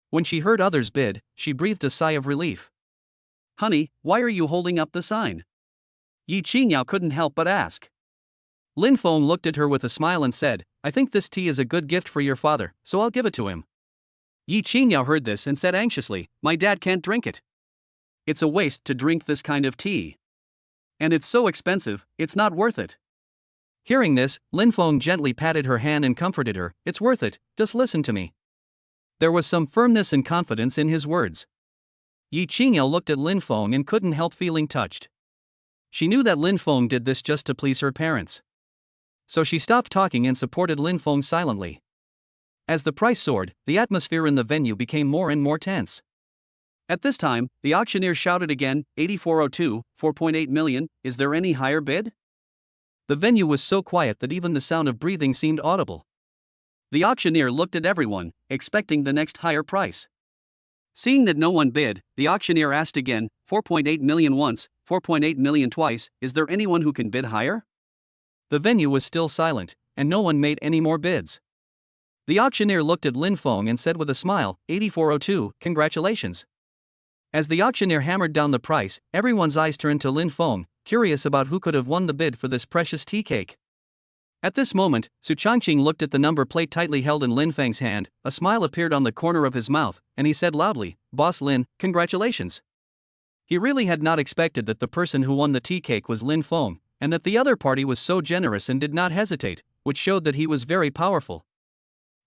When she heard others bid, she breathed a sigh of relief. Honey, why are you holding up the sign? Ying Yao couldn't help but ask. Lin Fong looked at her with a smile and said, I think this tea is a good gift for your father, so I'll give it to him. Ying Yao heard this and said anxiously, my dad can't drink it. It's a waste to drink this kind of tea. And it's so expensive, it's not worth it. Hearing this, Lin Fong gently patted her hand and comforted her, it's worth it, just listen to me. There was some firmness and confidence in his words. Ying Yao looked at Lin Fong and couldn't help feeling touched. She knew that Lin Fong did this just to please her parents. So she stopped talking and supported Lin Fong silently. As the price soared, the atmosphere in the venue became more and more tense. At this time, the auctioneer shouted again, 8402, 4.8 million, is there any higher bid? The venue was so quiet that even the sound of breathing seemed audible. The auctioneer looked at everyone, expecting the next higher price. Seeing that no one bid, the auctioneer asked again, 4.8 million once, 4.8 million twice, is there anyone who can bid higher? The venue was still silent, and no one made any more bids. The auctioneer looked at Lin Fong and said with a smile, 8402, congratulations. As the auctioneer hammered down the price, everyone's eyes turned to Lin Fong, curious about who could have won the bid for this precious tea cake. At this moment, Su Changqing looked at the number plate tightly held in Lin Feng's hand, a smile appeared on the corner of his mouth, and he said loudly, Boss Lin, congratulations. He really had not expected that the person who won the tea cake was Lin Fong, and that the other party was so generous and did not hesitate, which showed that he was very powerful.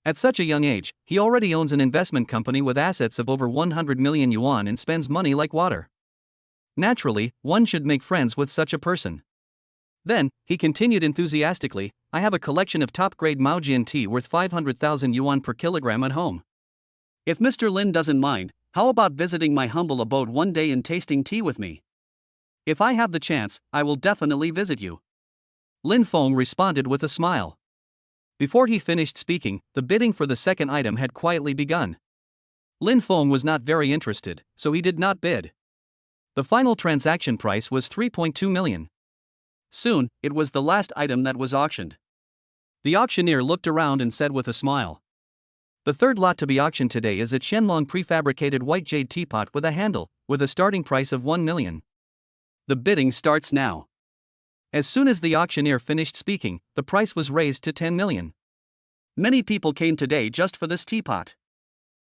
At such a young age, he already owns an investment company with assets of over 100 million yuan and spends money like water. Naturally, one should make friends with such a person. Then, he continued enthusiastically, I have a collection of top-grade Maojian tea worth 500,000 yuan per kilogram at home. If Mr. Lin doesn't mind, how about visiting my humble abode one day and tasting tea with me? If I have the chance, I will definitely visit you. Lin Fong responded with a smile. Before he finished speaking, the bidding for the second item had quietly begun. Lin Fong was not very interested, so he did not bid. The final transaction price was 3.2 million. Soon, it was the last item that was auctioned. The auctioneer looked around and said with a smile. The third lot to be auctioned today is a Qianlong prefabricated white jade teapot with a handle, with a starting price of 1 million. The bidding starts now. As soon as the auctioneer finished speaking, the price was raised to 10 million. Many people came today just for this teapot.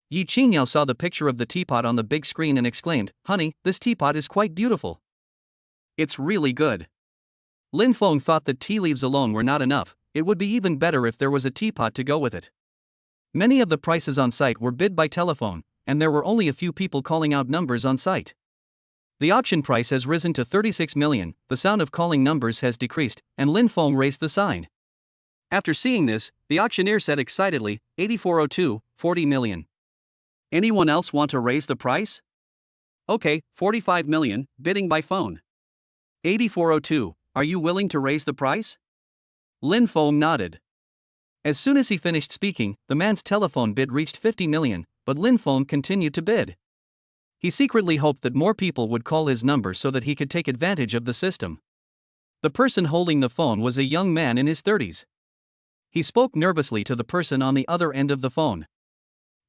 Ying Yao saw the picture of the teapot on the big screen and exclaimed, Honey, this teapot is quite beautiful. It's really good. Lin Fong thought that tea leaves alone were not enough, it would be even better if there was a teapot to go with it. Many of the prices on site were bid by telephone, and there were only a few people calling out numbers on site. The auction price has risen to 36 million, the sound of calling numbers has decreased, and Lin Fong raised the sign. After seeing this, the auctioneer said excitedly, 8402, 40 million. Anyone else want to raise the price? Okay, 45 million, bidding by phone. 8402, are you willing to raise the price? Lin Fong nodded. As soon as he finished speaking, the man's telephone bid reached 50 million, but Lin Fong continued to bid. He secretly hoped that more people would call his number so that he could take advantage of the system. The person holding the phone was a young man in his 30s. He spoke nervously to the person on the other end of the phone.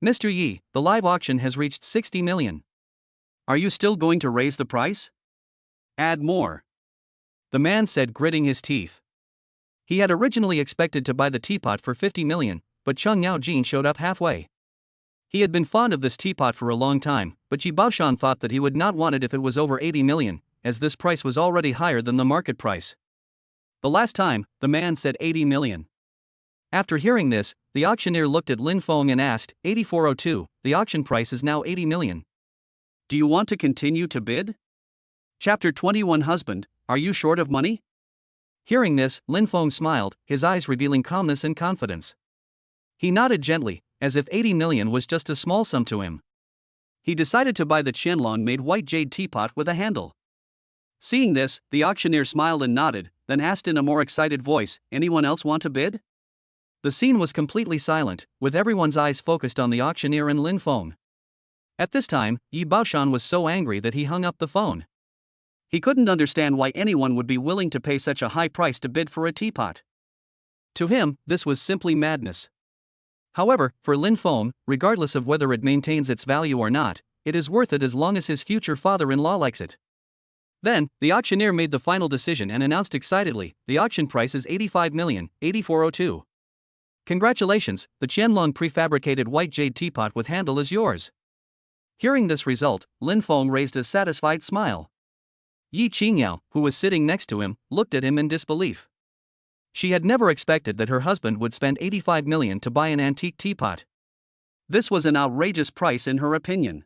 Mr. Yi, the live auction has reached 60 million. Are you still going to raise the price? Add more. The man said, gritting his teeth. He had originally expected to buy the teapot for 50 million, but Cheng Yaojin showed up halfway. He had been fond of this teapot for a long time, but Ji Baoshan thought that he would not want it if it was over 80 million, as this price was already higher than the market price. The last time, the man said 80 million. After hearing this, the auctioneer looked at Lin Fong and asked, 8402, the auction price is now 80 million. Do you want to continue to bid? Chapter 21 Husband, are you short of money? Hearing this, Lin Fong smiled, his eyes revealing calmness and confidence. He nodded gently, as if 80 million was just a small sum to him. He decided to buy the Qianlong-made white jade teapot with a handle. Seeing this, the auctioneer smiled and nodded, then asked in a more excited voice, anyone else want to bid? The scene was completely silent, with everyone's eyes focused on the auctioneer and Lin Fong. At this time, Yi Baoshan was so angry that he hung up the phone. He couldn't understand why anyone would be willing to pay such a high price to bid for a teapot. To him, this was simply madness. However, for Lin Fong, regardless of whether it maintains its value or not, it is worth it as long as his future father-in-law likes it. Then, the auctioneer made the final decision and announced excitedly, the auction price is 85,084,002. Congratulations, the Qianlong prefabricated white jade teapot with handle is yours. Hearing this result, Lin Fong raised a satisfied smile. Ying Yao, who was sitting next to him, looked at him in disbelief. She had never expected that her husband would spend 85 million to buy an antique teapot. This was an outrageous price in her opinion.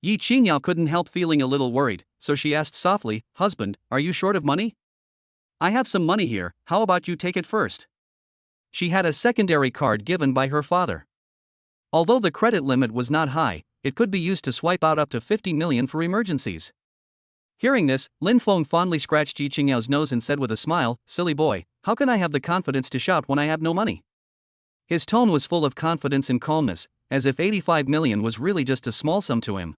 Ying Yao couldn't help feeling a little worried, so she asked softly, husband, are you short of money? I have some money here, how about you take it first? She had a secondary card given by her father. Although the credit limit was not high, it could be used to swipe out up to 50 million for emergencies. Hearing this, Lin Fong fondly scratched Ying Yao's nose and said with a smile, silly boy, how can I have the confidence to shout when I have no money? His tone was full of confidence and calmness, as if 85 million was really just a small sum to him.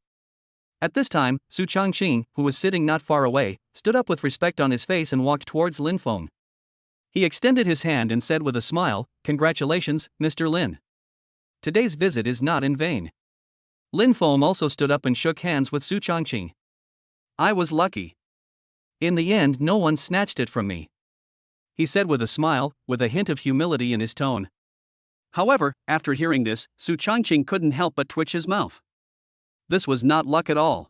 At this time, Su Changqing, who was sitting not far away, stood up with respect on his face and walked towards Lin Fong. He extended his hand and said with a smile, congratulations, Mr. Lin. Today's visit is not in vain. Lin Fong also stood up and shook hands with Su Changqing. I was lucky. In the end, no one snatched it from me, he said with a smile, with a hint of humility in his tone. However, after hearing this, Su Changqing couldn't help but twitch his mouth. This was not luck at all.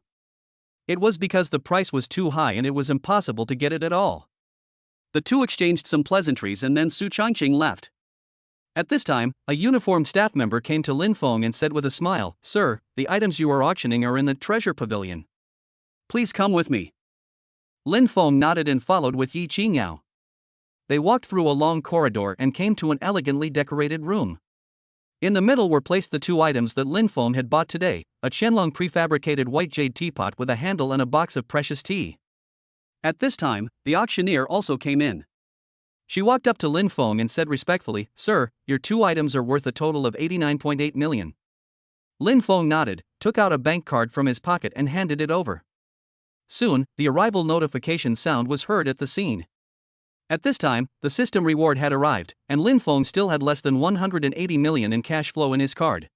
It was because the price was too high and it was impossible to get it at all. The two exchanged some pleasantries and then Su Changqing left. At this time, a uniformed staff member came to Lin Fong and said with a smile, sir, the items you are auctioning are in the treasure pavilion. Please come with me. Lin Fong nodded and followed with Ying Yao. They walked through a long corridor and came to an elegantly decorated room. In the middle were placed the two items that Lin Fong had bought today, a Qianlong prefabricated white jade teapot with a handle and a box of precious tea. At this time, the auctioneer also came in. She walked up to Lin Fong and said respectfully, sir, your two items are worth a total of 89.8 million. Lin Fong nodded, took out a bank card from his pocket and handed it over. Soon, the arrival notification sound was heard at the scene. At this time, the system reward had arrived, and Lin Fong still had less than 180 million in cash flow in his card.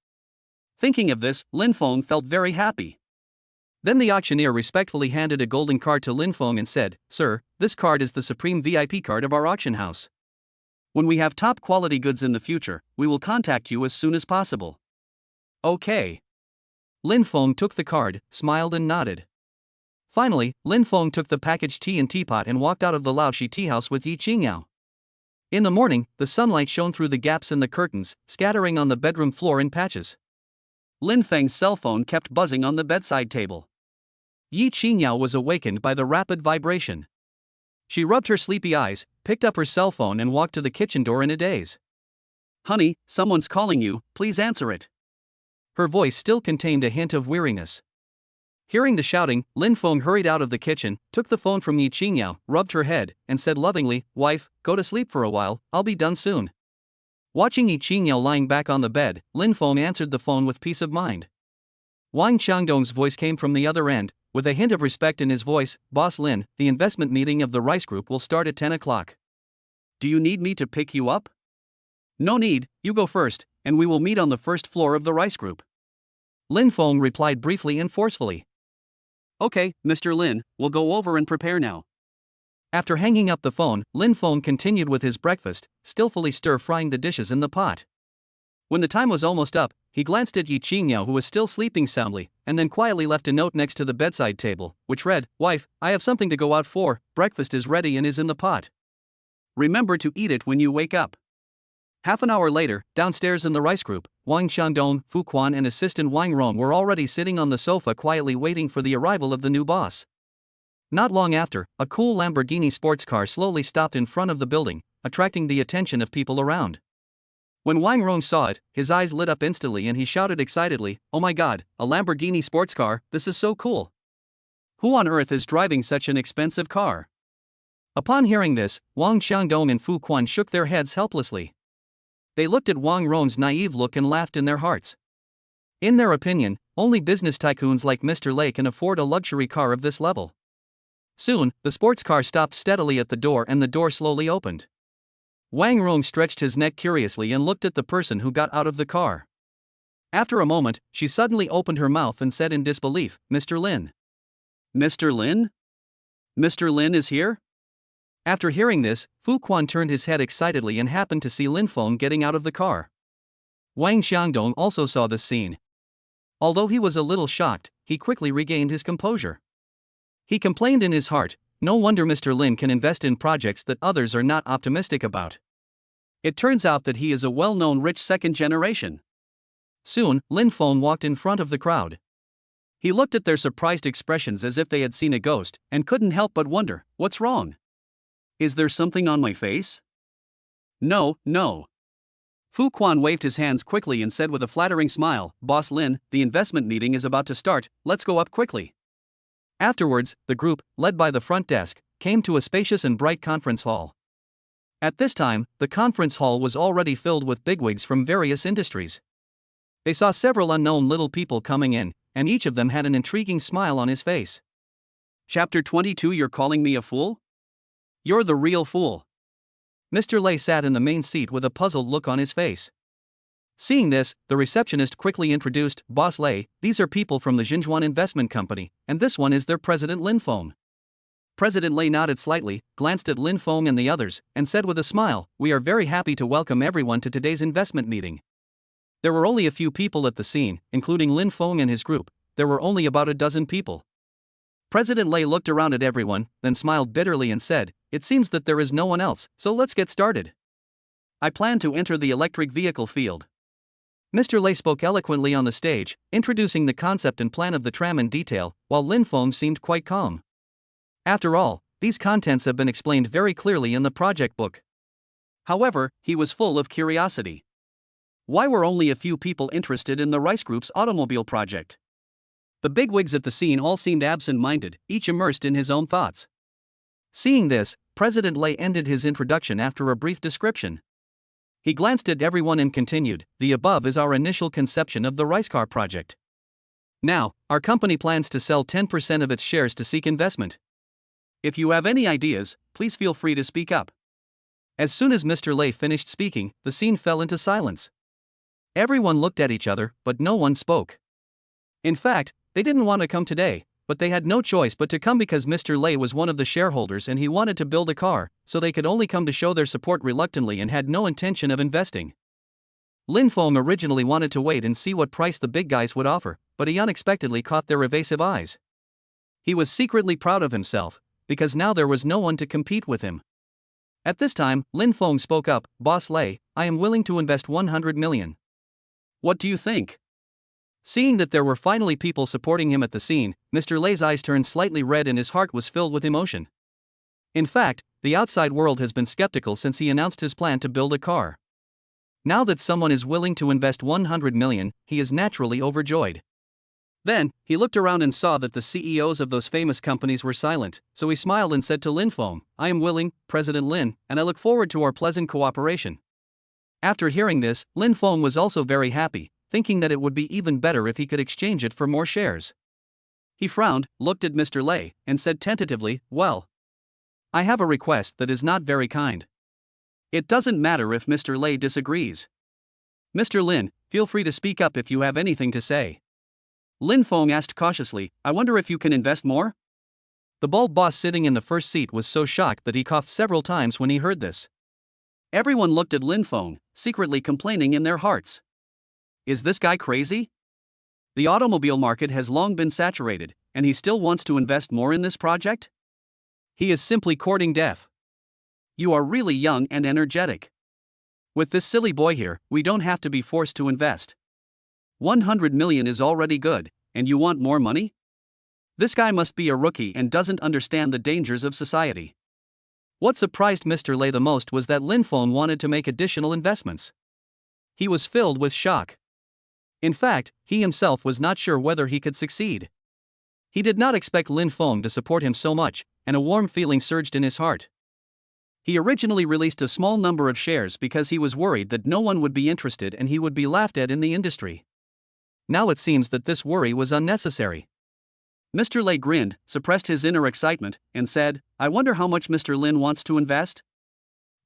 Thinking of this, Lin Fong felt very happy. Then the auctioneer respectfully handed a golden card to Lin Fong and said, sir, this card is the supreme VIP card of our auction house. When we have top quality goods in the future, we will contact you as soon as possible. Okay. Lin Fong took the card, smiled and nodded. Finally, Lin Fong took the packaged tea and teapot and walked out of the Laoshi tea house with Ying Yao. In the morning, the sunlight shone through the gaps in the curtains, scattering on the bedroom floor in patches. Lin Feng's cell phone kept buzzing on the bedside table. Ying Yao was awakened by the rapid vibration. She rubbed her sleepy eyes, picked up her cell phone and walked to the kitchen door in a daze. Honey, someone's calling you, please answer it. Her voice still contained a hint of weariness. Hearing the shouting, Lin Fong hurried out of the kitchen, took the phone from Ying Yao, rubbed her head, and said lovingly, wife, go to sleep for a while, I'll be done soon. Watching Ying Yao lying back on the bed, Lin Fong answered the phone with peace of mind. Wang Qiangdong's voice came from the other end, with a hint of respect in his voice, Boss Lin, the investment meeting of the Rice Group will start at 10 o'clock. Do you need me to pick you up? No need, you go first, and we will meet on the first floor of the Rice Group. Lin Fong replied briefly and forcefully. Okay, Mr. Lin, we'll go over and prepare now. After hanging up the phone, Lin Fong continued with his breakfast, skillfully stir-frying the dishes in the pot. When the time was almost up, he glanced at Ying Yao who was still sleeping soundly, and then quietly left a note next to the bedside table, which read, Wife, I have something to go out for, breakfast is ready and is in the pot. Remember to eat it when you wake up. Half an hour later, downstairs in the Rice Group, Wang Shandong, Fu Quan and assistant Wang Rong were already sitting on the sofa quietly waiting for the arrival of the new boss. Not long after, a cool Lamborghini sports car slowly stopped in front of the building, attracting the attention of people around. When Wang Rong saw it, his eyes lit up instantly and he shouted excitedly, "Oh my god, a Lamborghini sports car, this is so cool! Who on earth is driving such an expensive car?" Upon hearing this, Wang Xiangdong and Fu Quan shook their heads helplessly. They looked at Wang Rong's naive look and laughed in their hearts. In their opinion, only business tycoons like Mr. Lei can afford a luxury car of this level. Soon, the sports car stopped steadily at the door and the door slowly opened. Wang Rong stretched his neck curiously and looked at the person who got out of the car. After a moment, she suddenly opened her mouth and said in disbelief, "Mr. Lin." "Mr. Lin? Mr. Lin is here?" After hearing this, Fu Quan turned his head excitedly and happened to see Lin Fong getting out of the car. Wang Xiangdong also saw this scene. Although he was a little shocked, he quickly regained his composure. He complained in his heart, "No wonder Mr. Lin can invest in projects that others are not optimistic about. It turns out that he is a well-known rich second generation." Soon, Lin Fong walked in front of the crowd. He looked at their surprised expressions as if they had seen a ghost, and couldn't help but wonder, "What's wrong? Is there something on my face?" "No, no." Fu Quan waved his hands quickly and said with a flattering smile, "Boss Lin, the investment meeting is about to start, let's go up quickly." Afterwards, the group, led by the front desk, came to a spacious and bright conference hall. At this time, the conference hall was already filled with bigwigs from various industries. They saw several unknown little people coming in, and each of them had an intriguing smile on his face. Chapter 22. You're calling me a fool? You're the real fool. Mr. Lei sat in the main seat with a puzzled look on his face. Seeing this, the receptionist quickly introduced, "Boss Lei, these are people from the Xinjuan Investment Company, and this one is their president Lin Fong." President Lei nodded slightly, glanced at Lin Fong and the others, and said with a smile, "We are very happy to welcome everyone to today's investment meeting." There were only a few people at the scene, including Lin Fong and his group. There were only about a dozen people. President Lei looked around at everyone, then smiled bitterly and said, "It seems that there is no one else, so let's get started. I plan to enter the electric vehicle field." Mr. Lei spoke eloquently on the stage, introducing the concept and plan of the tram in detail, while Lin Fong seemed quite calm. After all, these contents have been explained very clearly in the project book. However, he was full of curiosity. Why were only a few people interested in the Rice Group's automobile project? The bigwigs at the scene all seemed absent-minded, each immersed in his own thoughts. Seeing this, President Lei ended his introduction after a brief description. He glanced at everyone and continued, "The above is our initial conception of the Rice Car project. Now, our company plans to sell 10% of its shares to seek investment. If you have any ideas, please feel free to speak up." As soon as Mr. Lei finished speaking, the scene fell into silence. Everyone looked at each other, but no one spoke. In fact, they didn't want to come today, but they had no choice but to come because Mr. Lei was one of the shareholders and he wanted to build a car, so they could only come to show their support reluctantly and had no intention of investing. Lin Fong originally wanted to wait and see what price the big guys would offer, but he unexpectedly caught their evasive eyes. He was secretly proud of himself, because now there was no one to compete with him. At this time, Lin Fong spoke up, "Boss Lei, I am willing to invest 100 million. What do you think?" Seeing that there were finally people supporting him at the scene, Mr. Lei's eyes turned slightly red and his heart was filled with emotion. In fact, the outside world has been skeptical since he announced his plan to build a car. Now that someone is willing to invest 100 million, he is naturally overjoyed. Then, he looked around and saw that the CEOs of those famous companies were silent, so he smiled and said to Lin Fong, "I am willing, President Lin, and I look forward to our pleasant cooperation." After hearing this, Lin Fong was also very happy, thinking that it would be even better if he could exchange it for more shares. He frowned, looked at Mr. Lei, and said tentatively, "Well, I have a request that is not very kind. It doesn't matter if Mr. Lei disagrees. Mr. Lin, feel free to speak up if you have anything to say." Lin Fong asked cautiously, "I wonder if you can invest more?" The bald boss sitting in the first seat was so shocked that he coughed several times when he heard this. Everyone looked at Lin Fong, secretly complaining in their hearts. Is this guy crazy? The automobile market has long been saturated, and he still wants to invest more in this project? He is simply courting death. You are really young and energetic. With this silly boy here, we don't have to be forced to invest. 100 million is already good, and you want more money? This guy must be a rookie and doesn't understand the dangers of society. What surprised Mr. Lei the most was that Lin Fong wanted to make additional investments. He was filled with shock. In fact, he himself was not sure whether he could succeed. He did not expect Lin Fong to support him so much, and a warm feeling surged in his heart. He originally released a small number of shares because he was worried that no one would be interested and he would be laughed at in the industry. Now it seems that this worry was unnecessary. Mr. Lei grinned, suppressed his inner excitement, and said, "I wonder how much Mr. Lin wants to invest?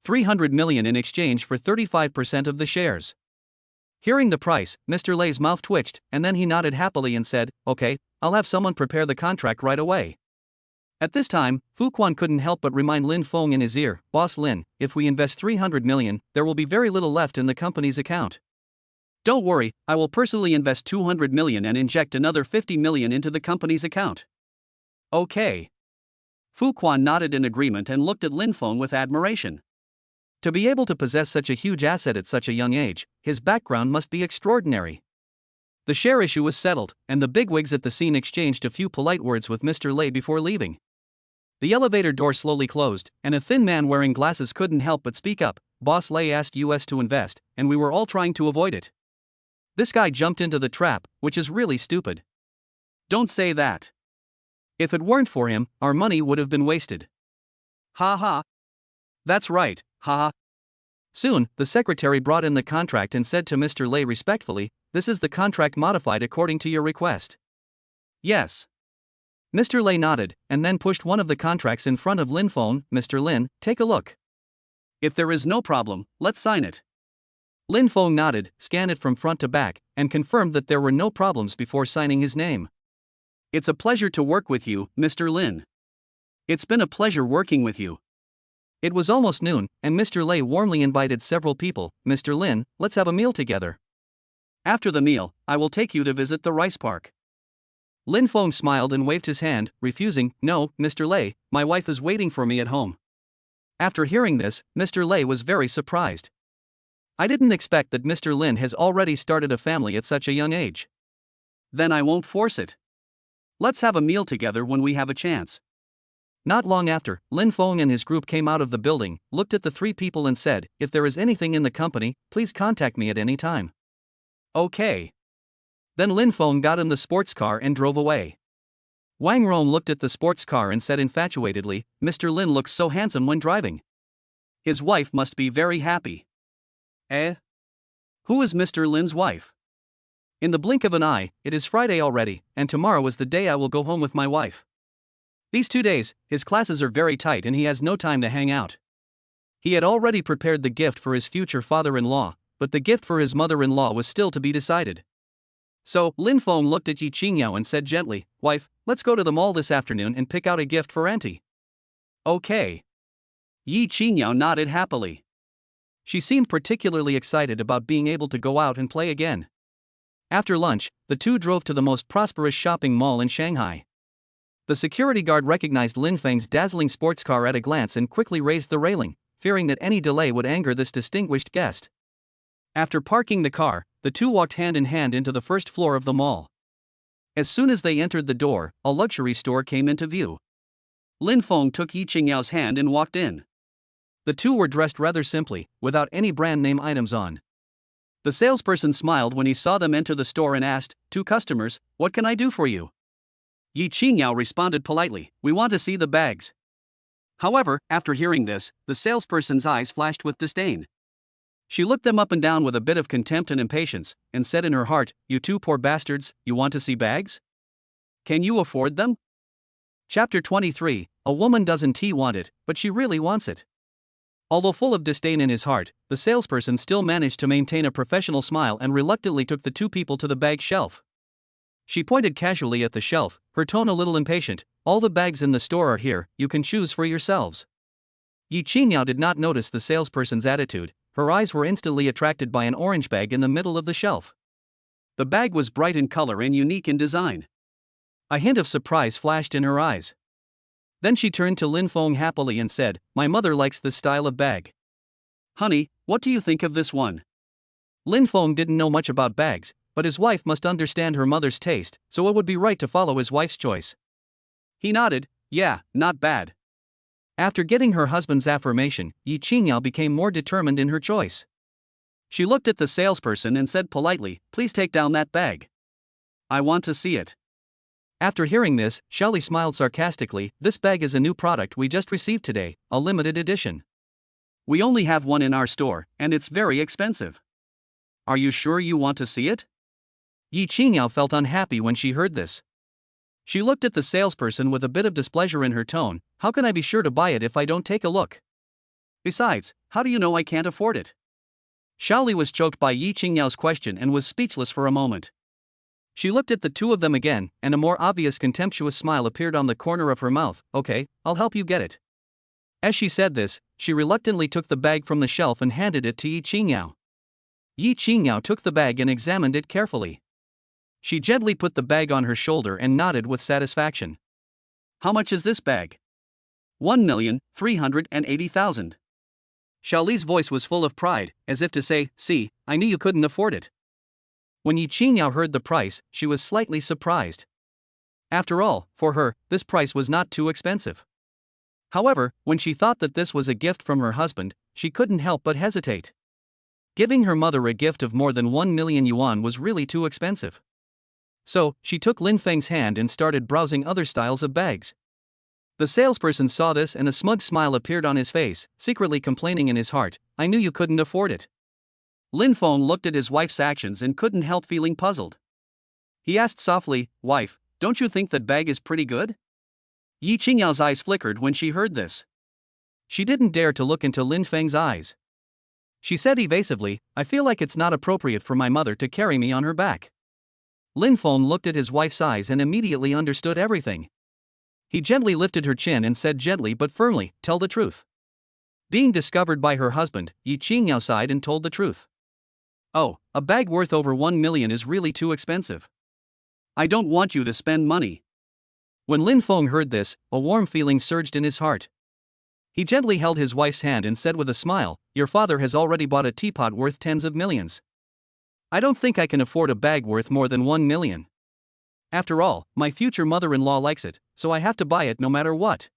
300 million in exchange for 35% of the shares." Hearing the price, Mr. Lei's mouth twitched, and then he nodded happily and said, "Okay, I'll have someone prepare the contract right away." At this time, Fu Quan couldn't help but remind Lin Fong in his ear, "Boss Lin, if we invest 300 million, there will be very little left in the company's account. Don't worry, I will personally invest 200 million and inject another 50 million into the company's account." Okay. Fu Quan nodded in agreement and looked at Lin Fong with admiration. To be able to possess such a huge asset at such a young age, his background must be extraordinary. The share issue was settled, and the bigwigs at the scene exchanged a few polite words with Mr. Lei before leaving. The elevator door slowly closed, and a thin man wearing glasses couldn't help but speak up. "Boss Lei asked us to invest, and we were all trying to avoid it. This guy jumped into the trap, which is really stupid." "Don't say that. If it weren't for him, our money would have been wasted." "Ha ha. That's right, ha ha." Soon, the secretary brought in the contract and said to Mr. Lei respectfully, "This is the contract modified according to your request." "Yes." Mr. Lei nodded, and then pushed one of the contracts in front of Lin Fong. "Mr. Lin, take a look. If there is no problem, let's sign it." Lin Fong nodded, scanned it from front to back, and confirmed that there were no problems before signing his name. "It's a pleasure to work with you, Mr. Lin. It's been a pleasure working with you." It was almost noon, and Mr. Lei warmly invited several people. "Mr. Lin, let's have a meal together. After the meal, I will take you to visit the rice park." Lin Fong smiled and waved his hand, refusing. "No, Mr. Lei, my wife is waiting for me at home." After hearing this, Mr. Lei was very surprised. "I didn't expect that Mr. Lin has already started a family at such a young age." "Then I won't force it. Let's have a meal together when we have a chance." Not long after, Lin Fong and his group came out of the building, looked at the three people and said, "If there is anything in the company, please contact me at any time." Okay. Then Lin Fong got in the sports car and drove away. Wang Rong looked at the sports car and said infatuatedly, "Mr. Lin looks so handsome when driving. His wife must be very happy." Eh? Who is Mr. Lin's wife? In the blink of an eye, it is Friday already, and tomorrow is the day I will go home with my wife. These 2 days, his classes are very tight and he has no time to hang out. He had already prepared the gift for his future father-in-law, but the gift for his mother-in-law was still to be decided. So, Lin Fong looked at Ying Yao and said gently, "Wife, let's go to the mall this afternoon and pick out a gift for Auntie." Okay. Ying Yao nodded happily. She seemed particularly excited about being able to go out and play again. After lunch, the two drove to the most prosperous shopping mall in Shanghai. The security guard recognized Lin Feng's dazzling sports car at a glance and quickly raised the railing, fearing that any delay would anger this distinguished guest. After parking the car, the two walked hand in hand into the first floor of the mall. As soon as they entered the door, a luxury store came into view. Lin Fong took Ying Yao's hand and walked in. The two were dressed rather simply, without any brand name items on. The salesperson smiled when he saw them enter the store and asked, "Two customers, what can I do for you?" Ying Yao responded politely, "We want to see the bags." However, after hearing this, the salesperson's eyes flashed with disdain. She looked them up and down with a bit of contempt and impatience, and said in her heart, "You two poor bastards, you want to see bags? Can you afford them?" Chapter 23, A woman doesn't want it, but she really wants it. Although full of disdain in his heart, the salesperson still managed to maintain a professional smile and reluctantly took the two people to the bag shelf. She pointed casually at the shelf, her tone a little impatient. "All the bags in the store are here, you can choose for yourselves." Ying Yao did not notice the salesperson's attitude, her eyes were instantly attracted by an orange bag in the middle of the shelf. The bag was bright in color and unique in design. A hint of surprise flashed in her eyes. Then she turned to Lin Fong happily and said, "My mother likes this style of bag. Honey, what do you think of this one?" Lin Fong didn't know much about bags, but his wife must understand her mother's taste, so it would be right to follow his wife's choice. He nodded. Yeah, not bad. After getting her husband's affirmation, Ying Yao became more determined in her choice. She looked at the salesperson and said politely, "Please take down that bag. I want to see it." After hearing this, Shelly smiled sarcastically. "This bag is a new product we just received today, a limited edition. We only have one in our store, and it's very expensive. Are you sure you want to see it?" Ying Yao felt unhappy when she heard this. She looked at the salesperson with a bit of displeasure in her tone. "How can I be sure to buy it if I don't take a look? Besides, how do you know I can't afford it?" Xiaoli was choked by Ying Yao's question and was speechless for a moment. She looked at the two of them again, and a more obvious contemptuous smile appeared on the corner of her mouth. "Okay, I'll help you get it." As she said this, she reluctantly took the bag from the shelf and handed it to Ying Yao. Ying Yao took the bag and examined it carefully. She gently put the bag on her shoulder and nodded with satisfaction. "How much is this bag?" 1,380,000. Xiaoli's voice was full of pride, as if to say, "See, I knew you couldn't afford it." When Ying Yao heard the price, she was slightly surprised. After all, for her, this price was not too expensive. However, when she thought that this was a gift from her husband, she couldn't help but hesitate. Giving her mother a gift of more than 1 million yuan was really too expensive. So, she took Lin Feng's hand and started browsing other styles of bags. The salesperson saw this and a smug smile appeared on his face, secretly complaining in his heart, "I knew you couldn't afford it." Lin Fong looked at his wife's actions and couldn't help feeling puzzled. He asked softly, "Wife, don't you think that bag is pretty good?" Ying Yao's eyes flickered when she heard this. She didn't dare to look into Lin Feng's eyes. She said evasively, "I feel like it's not appropriate for my mother to carry me on her back." Lin Fong looked at his wife's eyes and immediately understood everything. He gently lifted her chin and said gently but firmly, "Tell the truth." Being discovered by her husband, Ying Yao sighed and told the truth. "Oh, a bag worth over 1 million is really too expensive. I don't want you to spend money." When Lin Fong heard this, a warm feeling surged in his heart. He gently held his wife's hand and said with a smile, "Your father has already bought a teapot worth tens of millions. I don't think I can afford a bag worth more than 1 million. After all, my future mother-in-law likes it, so I have to buy it no matter what."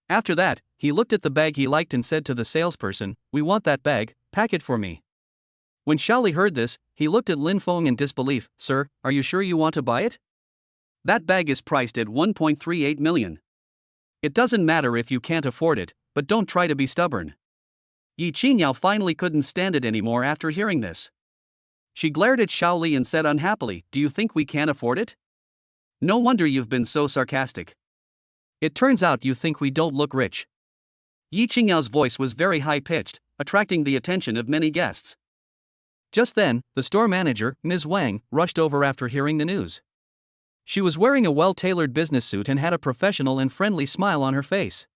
After that, he looked at the bag he liked and said to the salesperson, "We want that bag, pack it for me." When Xiaoli heard this, he looked at Lin Fong in disbelief. "Sir, are you sure you want to buy it? That bag is priced at 1.38 million. It doesn't matter if you can't afford it, but don't try to be stubborn." Ying Yao finally couldn't stand it anymore after hearing this. She glared at Xiaoli and said unhappily, "Do you think we can't afford it? No wonder you've been so sarcastic. It turns out you think we don't look rich." Ying Yao's voice was very high-pitched, attracting the attention of many guests. Just then, the store manager, Ms. Wang, rushed over after hearing the news. She was wearing a well-tailored business suit and had a professional and friendly smile on her face.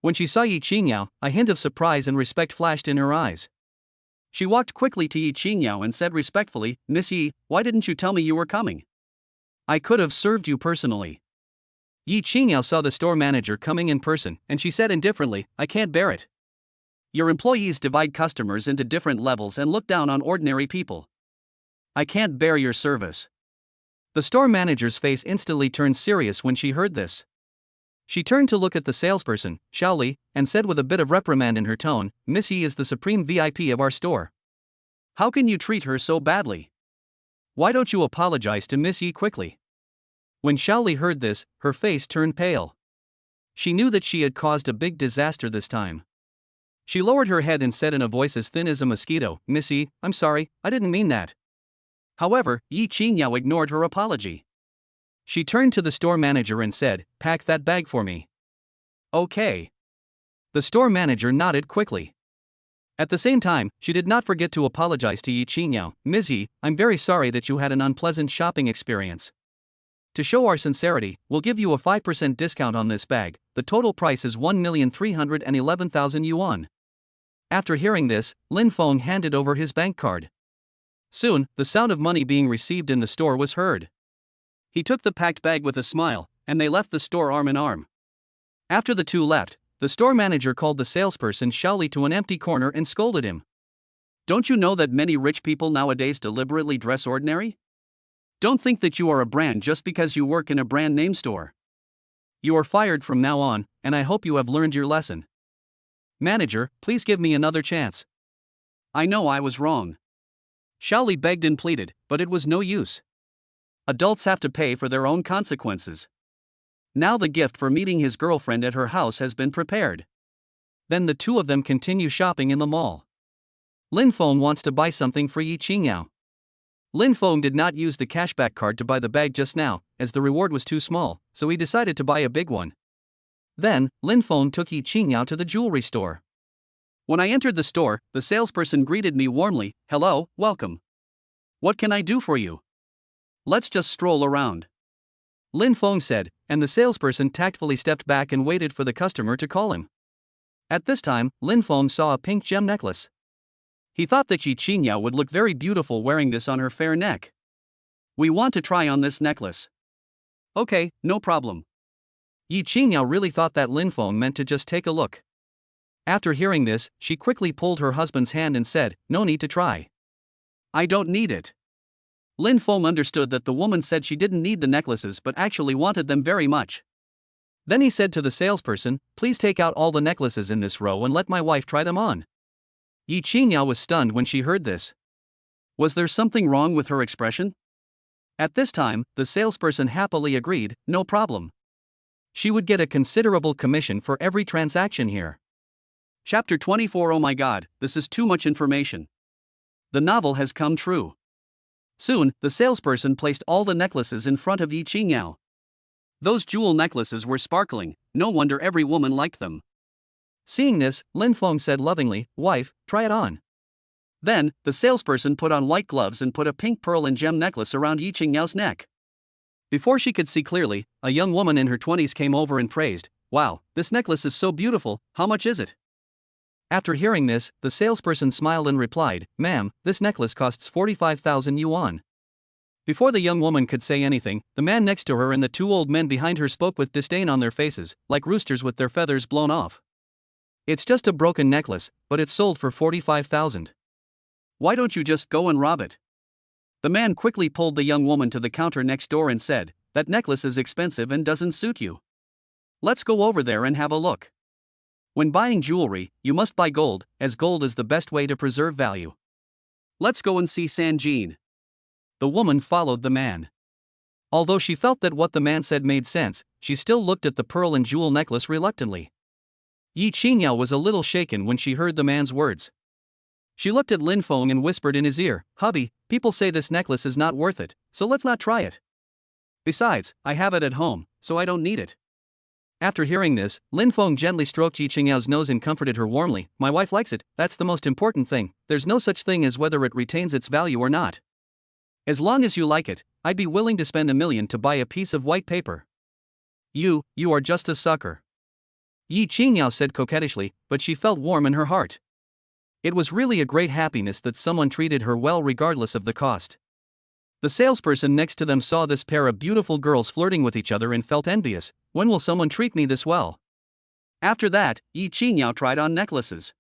When she saw Ying Yao, a hint of surprise and respect flashed in her eyes. She walked quickly to Ying Yao and said respectfully, "Miss Yi, why didn't you tell me you were coming? I could have served you personally." Ying Yao saw the store manager coming in person, and she said indifferently, "I can't bear it. Your employees divide customers into different levels and look down on ordinary people. I can't bear your service." The store manager's face instantly turned serious when she heard this. She turned to look at the salesperson, Xiaoli, and said with a bit of reprimand in her tone, "Miss Yi is the supreme VIP of our store. How can you treat her so badly? Why don't you apologize to Miss Yi quickly?" When Xiaoli heard this, her face turned pale. She knew that she had caused a big disaster this time. She lowered her head and said in a voice as thin as a mosquito, "Miss Yi, I'm sorry, I didn't mean that." However, Ying Yao ignored her apology. She turned to the store manager and said, "Pack that bag for me." "Okay." The store manager nodded quickly. At the same time, she did not forget to apologize to Ying Yao. "Ms. Yi, I'm very sorry that you had an unpleasant shopping experience. To show our sincerity, we'll give you a 5% discount on this bag. The total price is 1,311,000 yuan. After hearing this, Lin Fong handed over his bank card. Soon, the sound of money being received in the store was heard. He took the packed bag with a smile, and they left the store arm in arm. After the two left, the store manager called the salesperson Xiaoli to an empty corner and scolded him. "Don't you know that many rich people nowadays deliberately dress ordinary? Don't think that you are a brand just because you work in a brand name store. You are fired from now on, and I hope you have learned your lesson. Manager, please give me another chance. I know I was wrong. Shaoli begged and pleaded, but it was no use. Adults have to pay for their own consequences. Now the gift for meeting his girlfriend at her house has been prepared. Then the two of them continue shopping in the mall. Lin Fong wants to buy something for Ying Yao. Lin Fong did not use the cashback card to buy the bag just now, as the reward was too small, so he decided to buy a big one. Then, Lin Fong took Ying Yao to the jewelry store. When I entered the store, the salesperson greeted me warmly. Hello, welcome. What can I do for you? Let's just stroll around. Lin Fong said, and the salesperson tactfully stepped back and waited for the customer to call him. At this time, Lin Fong saw a pink gem necklace. He thought that Ying Yao would look very beautiful wearing this on her fair neck. We want to try on this necklace. Okay, no problem. Ying Yao really thought that Lin Fong meant to just take a look. After hearing this, she quickly pulled her husband's hand and said, no need to try. I don't need it. Lin Fong understood that the woman said she didn't need the necklaces but actually wanted them very much. Then he said to the salesperson, please take out all the necklaces in this row and let my wife try them on. Ying Yao was stunned when she heard this. Was there something wrong with her expression? At this time, the salesperson happily agreed, no problem. She would get a considerable commission for every transaction here. Chapter 24. Oh my god, this is too much information. The novel has come true. Soon, the salesperson placed all the necklaces in front of Ying Yao. Those jewel necklaces were sparkling, no wonder every woman liked them. Seeing this, Lin Fong said lovingly, wife, try it on. Then, the salesperson put on white gloves and put a pink pearl and gem necklace around Ying Yao's neck. Before she could see clearly, a young woman in her 20s came over and praised, wow, this necklace is so beautiful, how much is it? After hearing this, the salesperson smiled and replied, ma'am, this necklace costs 45,000 yuan. Before the young woman could say anything, the man next to her and the two old men behind her spoke with disdain on their faces, like roosters with their feathers blown off. It's just a broken necklace, but it's sold for 45,000. Why don't you just go and rob it? The man quickly pulled the young woman to the counter next door and said, that necklace is expensive and doesn't suit you. Let's go over there and have a look. When buying jewelry, you must buy gold, as gold is the best way to preserve value. Let's go and see Sanjin. The woman followed the man. Although she felt that what the man said made sense, she still looked at the pearl and jewel necklace reluctantly. Ying Yao was a little shaken when she heard the man's words. She looked at Lin Fong and whispered in his ear, hubby, people say this necklace is not worth it, so let's not try it. Besides, I have it at home, so I don't need it. After hearing this, Lin Fong gently stroked Ying Yao's nose and comforted her warmly, my wife likes it, that's the most important thing, there's no such thing as whether it retains its value or not. As long as you like it, I'd be willing to spend $1 million to buy a piece of white paper. You are just a sucker. Ying Yao said coquettishly, but she felt warm in her heart. It was really a great happiness that someone treated her well regardless of the cost. The salesperson next to them saw this pair of beautiful girls flirting with each other and felt envious. When will someone treat me this well? After that, Ying Yao tried on necklaces.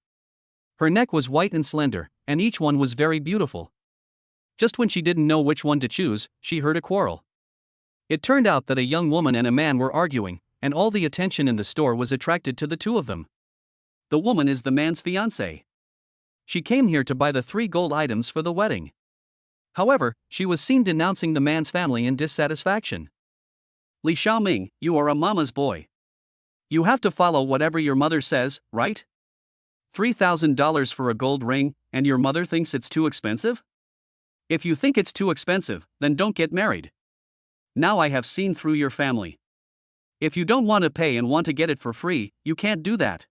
Her neck was white and slender, and each one was very beautiful. Just when she didn't know which one to choose, she heard a quarrel. It turned out that a young woman and a man were arguing, and all the attention in the store was attracted to the two of them. The woman is the man's fiancée. She came here to buy the 3 gold items for the wedding. However, she was seen denouncing the man's family in dissatisfaction. Li Xiaoming, you are a mama's boy. You have to follow whatever your mother says, right? $3,000 for a gold ring, and your mother thinks it's too expensive? If you think it's too expensive, then don't get married. Now I have seen through your family. If you don't want to pay and want to get it for free, you can't do that.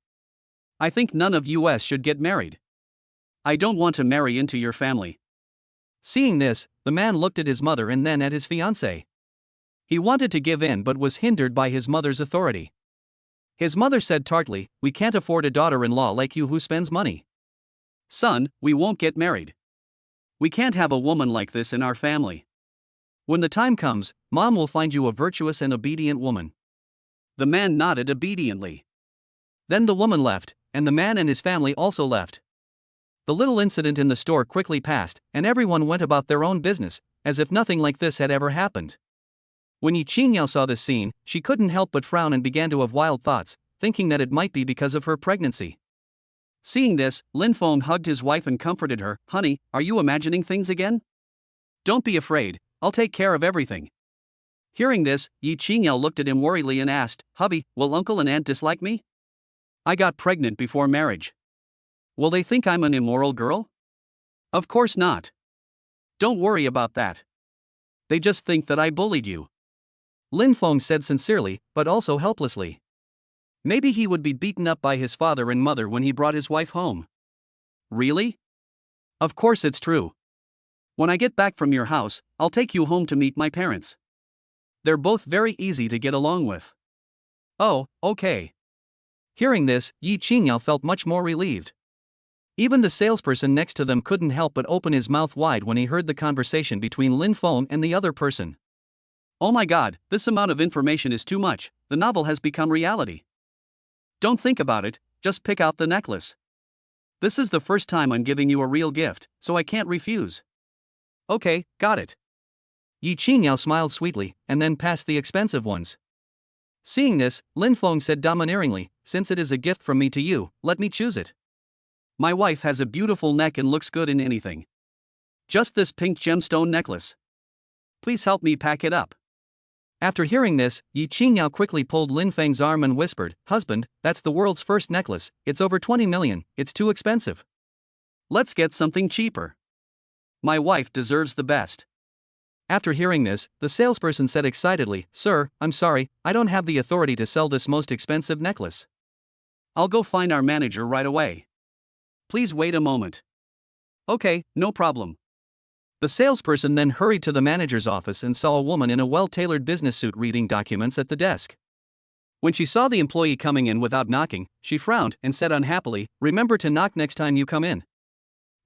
I think none of us should get married. I don't want to marry into your family. Seeing this, the man looked at his mother and then at his fiancée. He wanted to give in but was hindered by his mother's authority. His mother said tartly, we can't afford a daughter-in-law like you who spends money. Son, we won't get married. We can't have a woman like this in our family. When the time comes, Mom will find you a virtuous and obedient woman. The man nodded obediently. Then the woman left, and the man and his family also left. The little incident in the store quickly passed, and everyone went about their own business, as if nothing like this had ever happened. When Ying Yao saw this scene, she couldn't help but frown and began to have wild thoughts, thinking that it might be because of her pregnancy. Seeing this, Lin Fong hugged his wife and comforted her. Honey, are you imagining things again? Don't be afraid, I'll take care of everything. Hearing this, Ying Yao looked at him worriedly and asked, Hubby, will uncle and aunt dislike me? I got pregnant before marriage. Will they think I'm an immoral girl? Of course not. Don't worry about that. They just think that I bullied you. Lin Fong said sincerely, but also helplessly. Maybe he would be beaten up by his father and mother when he brought his wife home. Really? Of course it's true. When I get back from your house, I'll take you home to meet my parents. They're both very easy to get along with. Oh, okay. Hearing this, Ying Yao felt much more relieved. Even the salesperson next to them couldn't help but open his mouth wide when he heard the conversation between Lin Fong and the other person. Oh my god, this amount of information is too much, the novel has become reality. Don't think about it, just pick out the necklace. This is the first time I'm giving you a real gift, so I can't refuse. Okay, got it. Ying Yao smiled sweetly, and then passed the expensive ones. Seeing this, Lin Fong said domineeringly, since it is a gift from me to you, let me choose it. My wife has a beautiful neck and looks good in anything. Just this pink gemstone necklace. Please help me pack it up. After hearing this, Ying Yao quickly pulled Lin Feng's arm and whispered, Husband, that's the world's first necklace, it's over 20 million, it's too expensive. Let's get something cheaper. My wife deserves the best. After hearing this, the salesperson said excitedly, Sir, I'm sorry, I don't have the authority to sell this most expensive necklace. I'll go find our manager right away. Please wait a moment. Okay, no problem. The salesperson then hurried to the manager's office and saw a woman in a well-tailored business suit reading documents at the desk. When she saw the employee coming in without knocking, she frowned and said unhappily, Remember to knock next time you come in.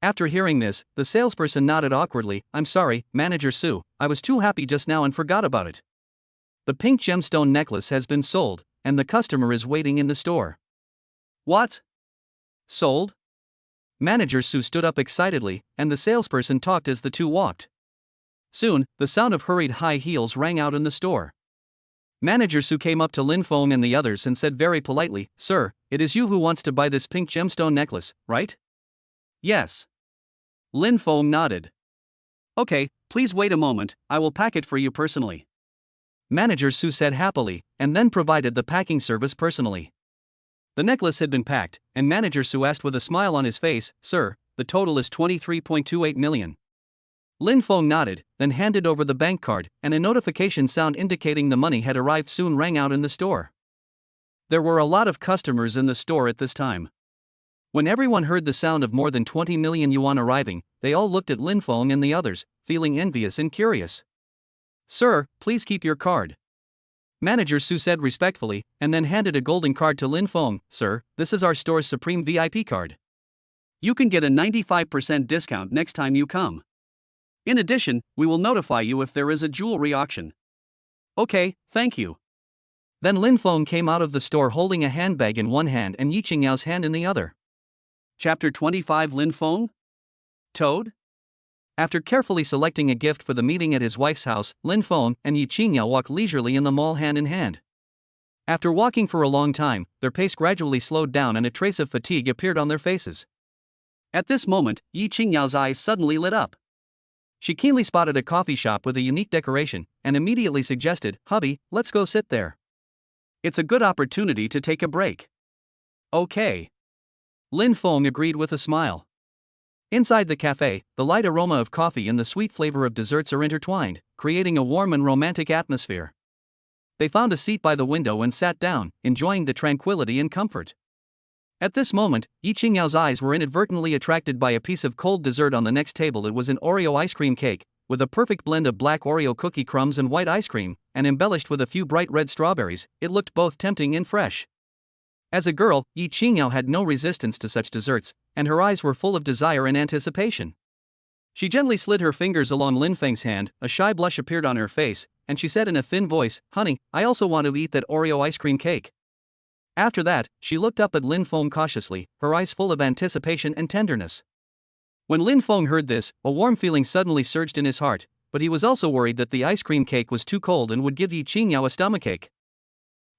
After hearing this, the salesperson nodded awkwardly, I'm sorry, Manager Sue, I was too happy just now and forgot about it. The pink gemstone necklace has been sold, and the customer is waiting in the store. What? Sold? Manager Sue stood up excitedly, and the salesperson talked as the two walked. Soon, the sound of hurried high heels rang out in the store. Manager Sue came up to Lin Fong and the others and said very politely, Sir, it is you who wants to buy this pink gemstone necklace, right? Yes. Lin Fong nodded. Okay, please wait a moment, I will pack it for you personally. Manager Sue said happily, and then provided the packing service personally. The necklace had been packed, and Manager Sue asked with a smile on his face, Sir, the total is 23.28 million. Lin Fong nodded, then handed over the bank card, and a notification sound indicating the money had arrived soon rang out in the store. There were a lot of customers in the store at this time. When everyone heard the sound of more than 20 million yuan arriving, they all looked at Lin Fong and the others, feeling envious and curious. Sir, please keep your card. Manager Sue said respectfully, and then handed a golden card to Lin Fong. Sir, this is our store's supreme VIP card. You can get a 95% discount next time you come. In addition, we will notify you if there is a jewelry auction. Okay, thank you. Then Lin Fong came out of the store holding a handbag in one hand and Ying Yao's hand in the other. Chapter 25 Lin Fong? Toad? After carefully selecting a gift for the meeting at his wife's house, Lin Fong and Ying Yao walked leisurely in the mall hand in hand. After walking for a long time, their pace gradually slowed down and a trace of fatigue appeared on their faces. At this moment, Ying Yao's eyes suddenly lit up. She keenly spotted a coffee shop with a unique decoration, and immediately suggested, Hubby, let's go sit there. It's a good opportunity to take a break. Okay. Lin Fong agreed with a smile. Inside the cafe, the light aroma of coffee and the sweet flavor of desserts are intertwined, creating a warm and romantic atmosphere. They found a seat by the window and sat down, enjoying the tranquility and comfort. At this moment, Ying Yao's eyes were inadvertently attracted by a piece of cold dessert on the next table. It was an Oreo ice cream cake, with a perfect blend of black Oreo cookie crumbs and white ice cream, and embellished with a few bright red strawberries. It looked both tempting and fresh. As a girl, Ying Yao had no resistance to such desserts, and her eyes were full of desire and anticipation. She gently slid her fingers along Lin Feng's hand, a shy blush appeared on her face, and she said in a thin voice, Honey, I also want to eat that Oreo ice cream cake. After that, she looked up at Lin Fong cautiously, her eyes full of anticipation and tenderness. When Lin Fong heard this, a warm feeling suddenly surged in his heart. but he was also worried that the ice cream cake was too cold and would give Ying Yao a stomachache.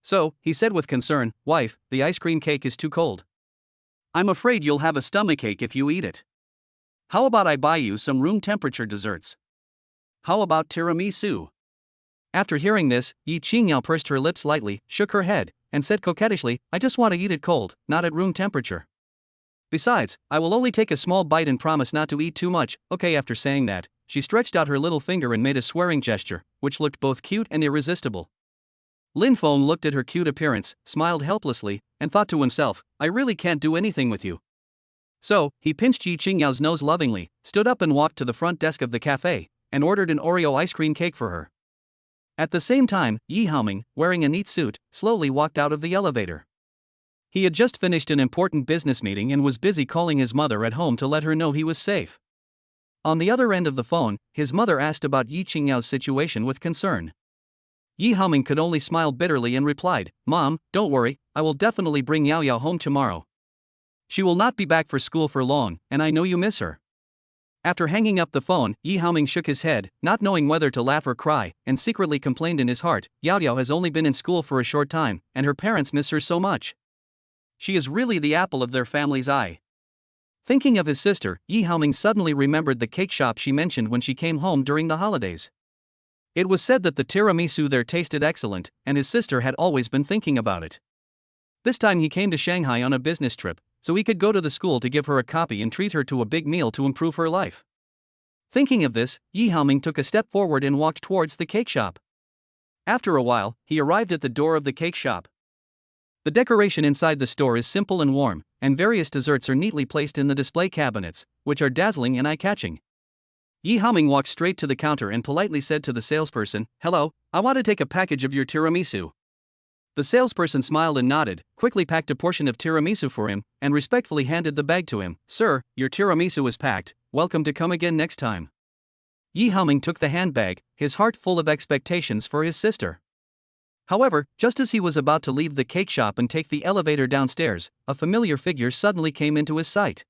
So, he said with concern, "Wife, the ice cream cake is too cold. I'm afraid you'll have a stomachache if you eat it. How about I buy you some room temperature desserts? How about tiramisu?" After hearing this, Ying Yao pursed her lips lightly, shook her head, and said coquettishly, "I just want to eat it cold, not at room temperature. Besides, I will only take a small bite and promise not to eat too much, okay?" After saying that, she stretched out her little finger and made a swearing gesture, which looked both cute and irresistible. Lin Fong looked at her cute appearance, smiled helplessly, and thought to himself, "I really can't do anything with you." So, he pinched Ying Yao's nose lovingly, stood up and walked to the front desk of the cafe, and ordered an Oreo ice cream cake for her. At the same time, Yi Haoming, wearing a neat suit, slowly walked out of the elevator. He had just finished an important business meeting and was busy calling his mother at home to let her know he was safe. On the other end of the phone, his mother asked about Ying Yao's situation with concern. Yi Haoming could only smile bitterly and replied, "Mom, don't worry, I will definitely bring Yao Yao home tomorrow. She will not be back for school for long, and I know you miss her." After hanging up the phone, Yi Haoming shook his head, not knowing whether to laugh or cry, and secretly complained in his heart, "Yao Yao has only been in school for a short time, and her parents miss her so much. She is really the apple of their family's eye." Thinking of his sister, Yi Haoming suddenly remembered the cake shop she mentioned when she came home during the holidays. It was said that the tiramisu there tasted excellent, and his sister had always been thinking about it. This time he came to Shanghai on a business trip, so he could go to the school to give her a copy and treat her to a big meal to improve her life. Thinking of this, Yi Haoming took a step forward and walked towards the cake shop. After a while, he arrived at the door of the cake shop. The decoration inside the store is simple and warm, and various desserts are neatly placed in the display cabinets, which are dazzling and eye-catching. Yi Haoming walked straight to the counter and politely said to the salesperson, "Hello, I want to take a package of your tiramisu." The salesperson smiled and nodded, quickly packed a portion of tiramisu for him, and respectfully handed the bag to him. "Sir, your tiramisu is packed, welcome to come again next time." Yi Haoming took the handbag, his heart full of expectations for his sister. However, just as he was about to leave the cake shop and take the elevator downstairs, a familiar figure suddenly came into his sight.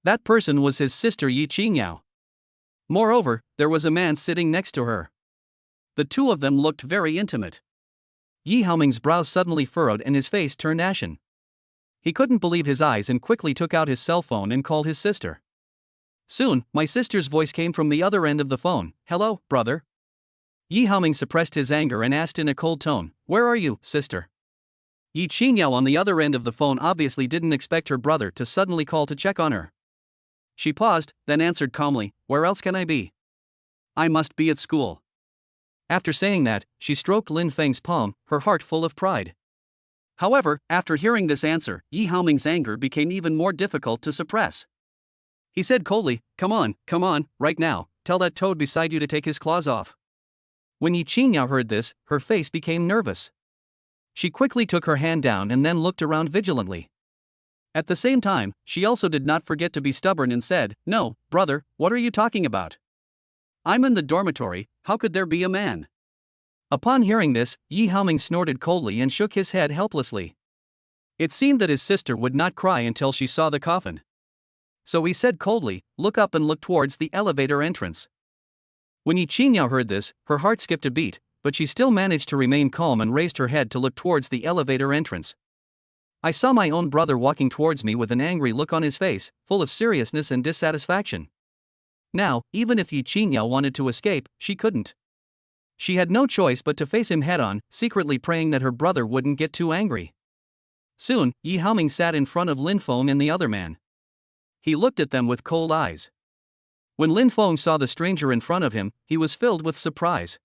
That person was his sister Ying Yao. Moreover, there was a man sitting next to her. The two of them looked very intimate. Yi Haoming's brows suddenly furrowed and his face turned ashen. He couldn't believe his eyes and quickly took out his cell phone and called his sister. Soon, my sister's voice came from the other end of the phone. "Hello, brother." Yi Haoming suppressed his anger and asked in a cold tone, "Where are you, sister?" Ying Yao on the other end of the phone obviously didn't expect her brother to suddenly call to check on her. She paused, then answered calmly, "Where else can I be? I must be at school." After saying that, she stroked Lin Feng's palm, her heart full of pride. However, after hearing this answer, Yi Haoming's anger became even more difficult to suppress. He said coldly, come on, right now, tell that toad beside you to take his claws off." When Ying Yao heard this, her face became nervous. She quickly took her hand down and then looked around vigilantly. At the same time, she also did not forget to be stubborn and said, "No, brother, what are you talking about? I'm in the dormitory, how could there be a man?" Upon hearing this, Yi Haoming snorted coldly and shook his head helplessly. It seemed that his sister would not cry until she saw the coffin. So he said coldly, "Look up and look towards the elevator entrance." When Ying Yao heard this, her heart skipped a beat, but she still managed to remain calm and raised her head to look towards the elevator entrance. I saw my own brother walking towards me with an angry look on his face, full of seriousness and dissatisfaction. Now, even if Ying Yao wanted to escape, she couldn't. She had no choice but to face him head-on, secretly praying that her brother wouldn't get too angry. Soon, Yi Haoming sat in front of Lin Fong and the other man. He looked at them with cold eyes. When Lin Fong saw the stranger in front of him, he was filled with surprise.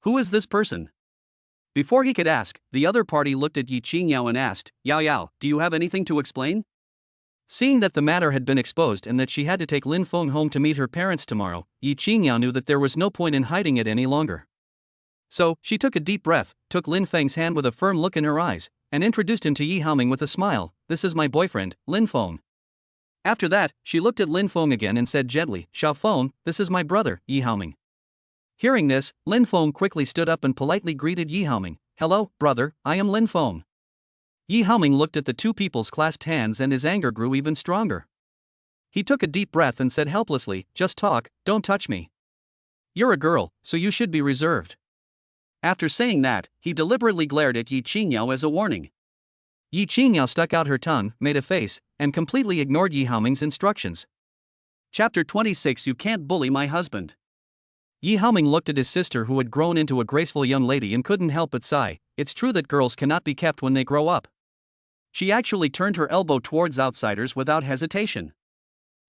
"Who is this person?" Before he could ask, the other party looked at Ying Yao and asked, "Yao Yao, do you have anything to explain?" Seeing that the matter had been exposed and that she had to take Lin Fong home to meet her parents tomorrow, Ying Yao knew that there was no point in hiding it any longer. So, she took a deep breath, took Lin Feng's hand with a firm look in her eyes, and introduced him to Yi Haoming with a smile. "This is my boyfriend, Lin Fong." After that, she looked at Lin Fong again and said gently, "Xiao Fong, this is my brother, Yi Haoming." Hearing this, Lin Fong quickly stood up and politely greeted Yi Haoming. "Hello, brother, I am Lin Fong." Yi Haoming looked at the two people's clasped hands and his anger grew even stronger. He took a deep breath and said helplessly, "Just talk, don't touch me." You're a girl, so you should be reserved. After saying that, he deliberately glared at Ying Yao as a warning. Ying Yao stuck out her tongue, made a face, and completely ignored Yi Haoming's instructions. Chapter 26. You can't bully my husband. Yi Haoming looked at his sister, who had grown into a graceful young lady, and couldn't help but sigh. It's true that girls cannot be kept when they grow up. She actually turned her elbow towards outsiders without hesitation.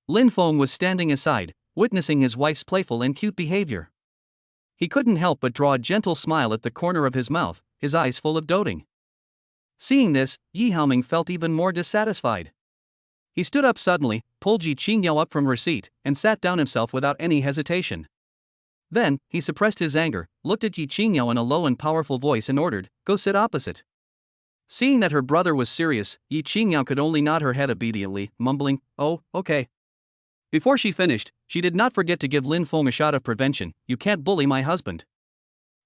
Lin Fong was standing aside, witnessing his wife's playful and cute behavior. He couldn't help but draw a gentle smile at the corner of his mouth, his eyes full of doting. Seeing this, Yi Haoming felt even more dissatisfied. He stood up suddenly, pulled Ying Yao up from her seat, and sat down himself without any hesitation. Then, he suppressed his anger, looked at Ying Yao in a low and powerful voice and ordered, "Go sit opposite." Seeing that her brother was serious, Ying Yao could only nod her head obediently, mumbling, "Oh, okay." Before she finished, she did not forget to give Lin Fong a shot of prevention. "You can't bully my husband."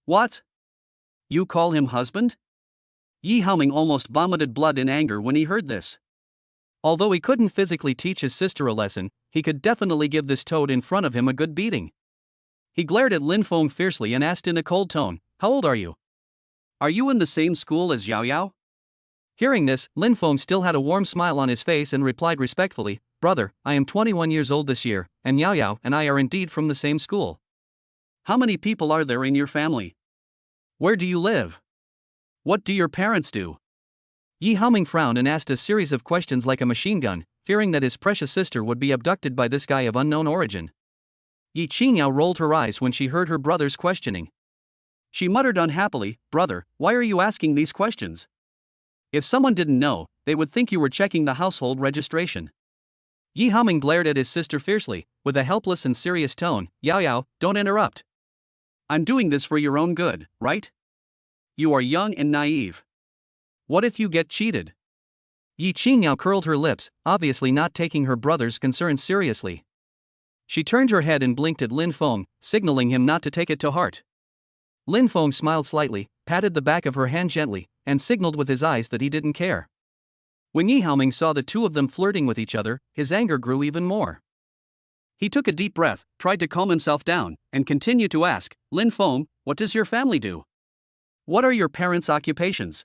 "What? You call him husband?" Yi Haoming almost vomited blood in anger when he heard this. Although he couldn't physically teach his sister a lesson, he could definitely give this toad in front of him a good beating. He glared at Lin Fong fiercely and asked in a cold tone, "How old are you? Are you in the same school as Yao Yao?" Hearing this, Lin Fong still had a warm smile on his face and replied respectfully, "Brother, I am 21 years old this year, and Yao Yao and I are indeed from the same school." "How many people are there in your family? Where do you live? What do your parents do?" Yi Haoming frowned and asked a series of questions like a machine gun, fearing that his precious sister would be abducted by this guy of unknown origin. Ying Yao rolled her eyes when she heard her brother's questioning. She muttered unhappily, "Brother, why are you asking these questions? If someone didn't know, they would think you were checking the household registration." Yi Haoming glared at his sister fiercely, with a helpless and serious tone. "Yao Yao, don't interrupt. I'm doing this for your own good, right? You are young and naive. What if you get cheated?" Ying Yao curled her lips, obviously not taking her brother's concerns seriously. She turned her head and blinked at Lin Fong, signaling him not to take it to heart. Lin Fong smiled slightly, patted the back of her hand gently, and signaled with his eyes that he didn't care. When Yi Haoming saw the two of them flirting with each other, his anger grew even more. He took a deep breath, tried to calm himself down, and continued to ask, "Lin Fong, what does your family do? What are your parents' occupations?"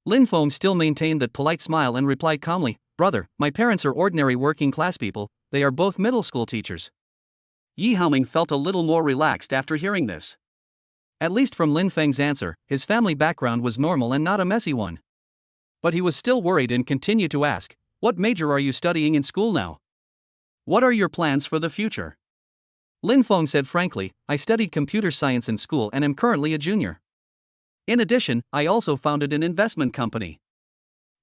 Lin Fong still maintained that polite smile and replied calmly, "Brother, my parents are ordinary working class people, they are both middle school teachers." Yi Haoming felt a little more relaxed after hearing this. At least from Lin Feng's answer, his family background was normal and not a messy one. But he was still worried and continued to ask, "What major are you studying in school now? What are your plans for the future?" Lin Fong said frankly, "I studied computer science in school and am currently a junior. In addition, I also founded an investment company."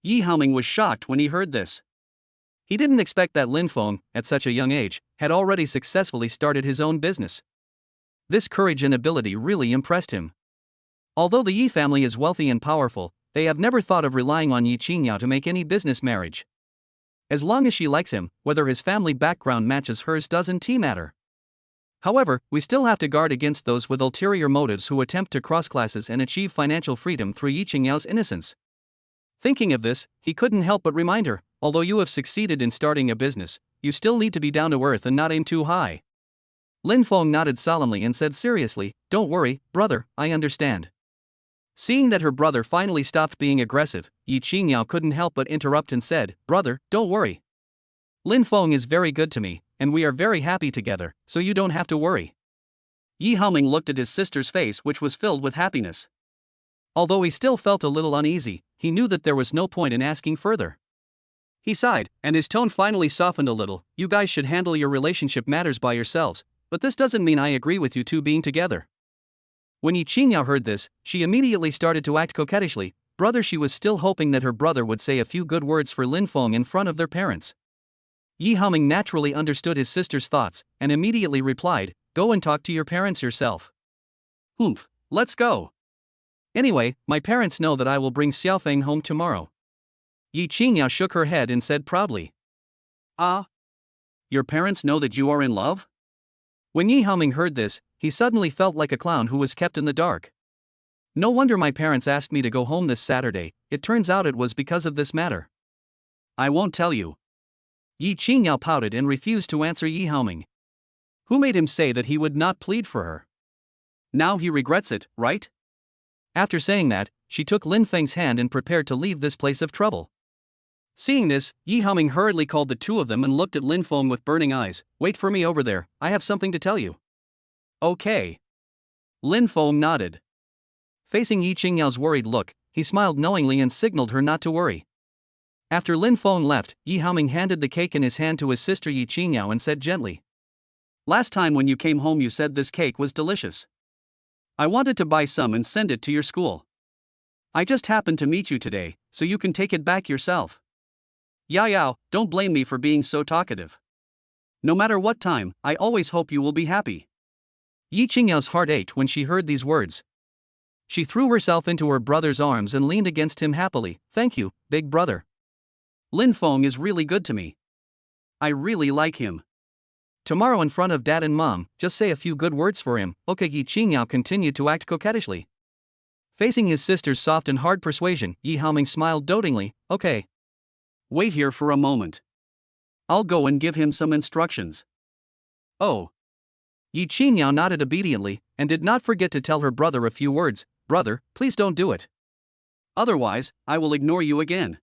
Yi Haoming was shocked when he heard this. He didn't expect that Lin Fong, at such a young age, had already successfully started his own business. This courage and ability really impressed him. Although the Yi family is wealthy and powerful, they have never thought of relying on Ying Yao to make any business marriage. As long as she likes him, whether his family background matches hers doesn't matter. However, we still have to guard against those with ulterior motives who attempt to cross classes and achieve financial freedom through Ying Yao's innocence. Thinking of this, he couldn't help but remind her, although you have succeeded in starting a business, you still need to be down to earth and not aim too high. Lin Fong nodded solemnly and said seriously, "Don't worry, brother, I understand." Seeing that her brother finally stopped being aggressive, Ying Yao couldn't help but interrupt and said, "Brother, don't worry. Lin Fong is very good to me, and we are very happy together, so you don't have to worry." Yi Haoming looked at his sister's face, which was filled with happiness. Although he still felt a little uneasy, he knew that there was no point in asking further. He sighed, and his tone finally softened a little. "You guys should handle your relationship matters by yourselves, but this doesn't mean I agree with you two being together." When Ying Yao heard this, she immediately started to act coquettishly. Brother, she was still hoping that her brother would say a few good words for Lin Fong in front of their parents. Yi Haoming naturally understood his sister's thoughts, and immediately replied, "Go and talk to your parents yourself." "Humph, let's go. Anyway, my parents know that I will bring Xiaofeng home tomorrow." Ying Yao shook her head and said proudly, "Ah? Your parents know that you are in love?" When Yi Haoming heard this, he suddenly felt like a clown who was kept in the dark. "No wonder my parents asked me to go home this Saturday, it turns out it was because of this matter." "I won't tell you." Ying Yao pouted and refused to answer Yi Haoming. Who made him say that he would not plead for her? Now he regrets it, right? After saying that, she took Lin Feng's hand and prepared to leave this place of trouble. Seeing this, Yi Haoming hurriedly called the two of them and looked at Lin Fong with burning eyes. Wait for me over there, I have something to tell you. Okay. Lin Fong nodded. Facing Yi Qingyao's worried look, he smiled knowingly and signaled her not to worry. After Lin Fong left, Yi Haoming handed the cake in his hand to his sister Yi Qingyao and said gently. Last time when you came home you said this cake was delicious. I wanted to buy some and send it to your school. I just happened to meet you today, so you can take it back yourself. Yao, don't blame me for being so talkative. No matter what time, I always hope you will be happy. Yi Qingyao's heart ached when she heard these words. She threw herself into her brother's arms and leaned against him happily. Thank you, big brother. Lin Fong is really good to me. I really like him. Tomorrow in front of Dad and Mom, just say a few good words for him. Okay. Yi Qingyao continued to act coquettishly. Facing his sister's soft and hard persuasion, Yi Haoming smiled dotingly. Okay. Wait here for a moment. I'll go and give him some instructions. Oh. Yi Qingyao nodded obediently, and did not forget to tell her brother a few words. Brother, please don't do it. Otherwise, I will ignore you again.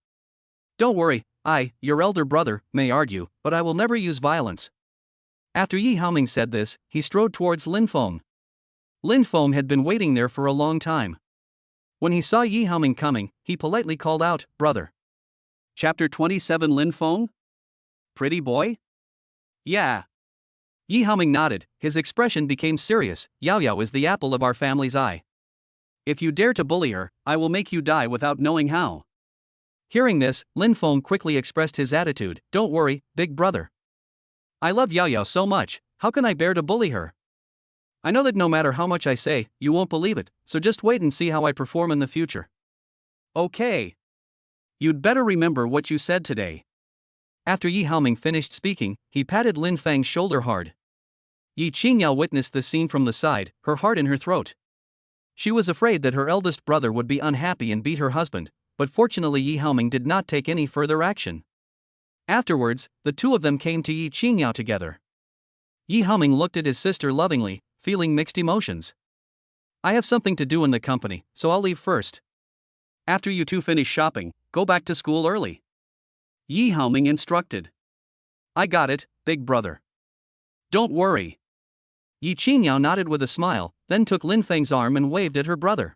Don't worry, I, your elder brother, may argue, but I will never use violence. After Yi Haoming said this, he strode towards Lin Fong. Lin Fong had been waiting there for a long time. When he saw Yi Haoming coming, he politely called out, Brother. Chapter 27. Lin Fong? Pretty boy? Yeah. Yi Haoming nodded, his expression became serious. Yao is the apple of our family's eye. If you dare to bully her, I will make you die without knowing how. Hearing this, Lin Fong quickly expressed his attitude. Don't worry, big brother. I love Yao so much, how can I bear to bully her? I know that no matter how much I say, you won't believe it, so just wait and see how I perform in the future. Okay. You'd better remember what you said today. After Yi Haoming finished speaking, he patted Lin Feng's shoulder hard. Yi Qingyao witnessed the scene from the side, her heart in her throat. She was afraid that her eldest brother would be unhappy and beat her husband, but fortunately Yi Haoming did not take any further action. Afterwards, the two of them came to Yi Qingyao together. Yi Haoming looked at his sister lovingly, feeling mixed emotions. I have something to do in the company, so I'll leave first. After you two finish shopping, go back to school early. Yi Haoming instructed. I got it, big brother. Don't worry. Yi Qingyao nodded with a smile, then took Lin Feng's arm and waved at her brother.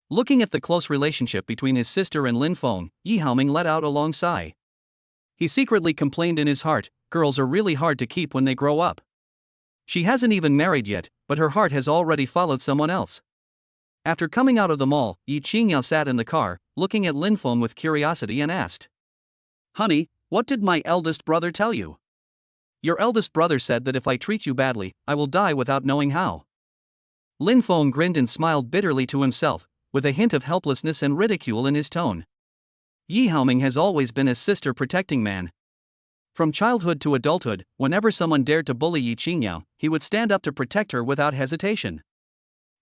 Looking at the close relationship between his sister and Lin Fong, Yi Haoming let out a long sigh. He secretly complained in his heart, girls are really hard to keep when they grow up. She hasn't even married yet, but her heart has already followed someone else. After coming out of the mall, Yi Qingyao sat in the car, looking at Lin Fong with curiosity and asked. Honey, what did my eldest brother tell you? Your eldest brother said that if I treat you badly, I will die without knowing how. Lin Fong grinned and smiled bitterly to himself, with a hint of helplessness and ridicule in his tone. Yi Haoming has always been his sister protecting man. From childhood to adulthood, whenever someone dared to bully Yi Qingyao, he would stand up to protect her without hesitation.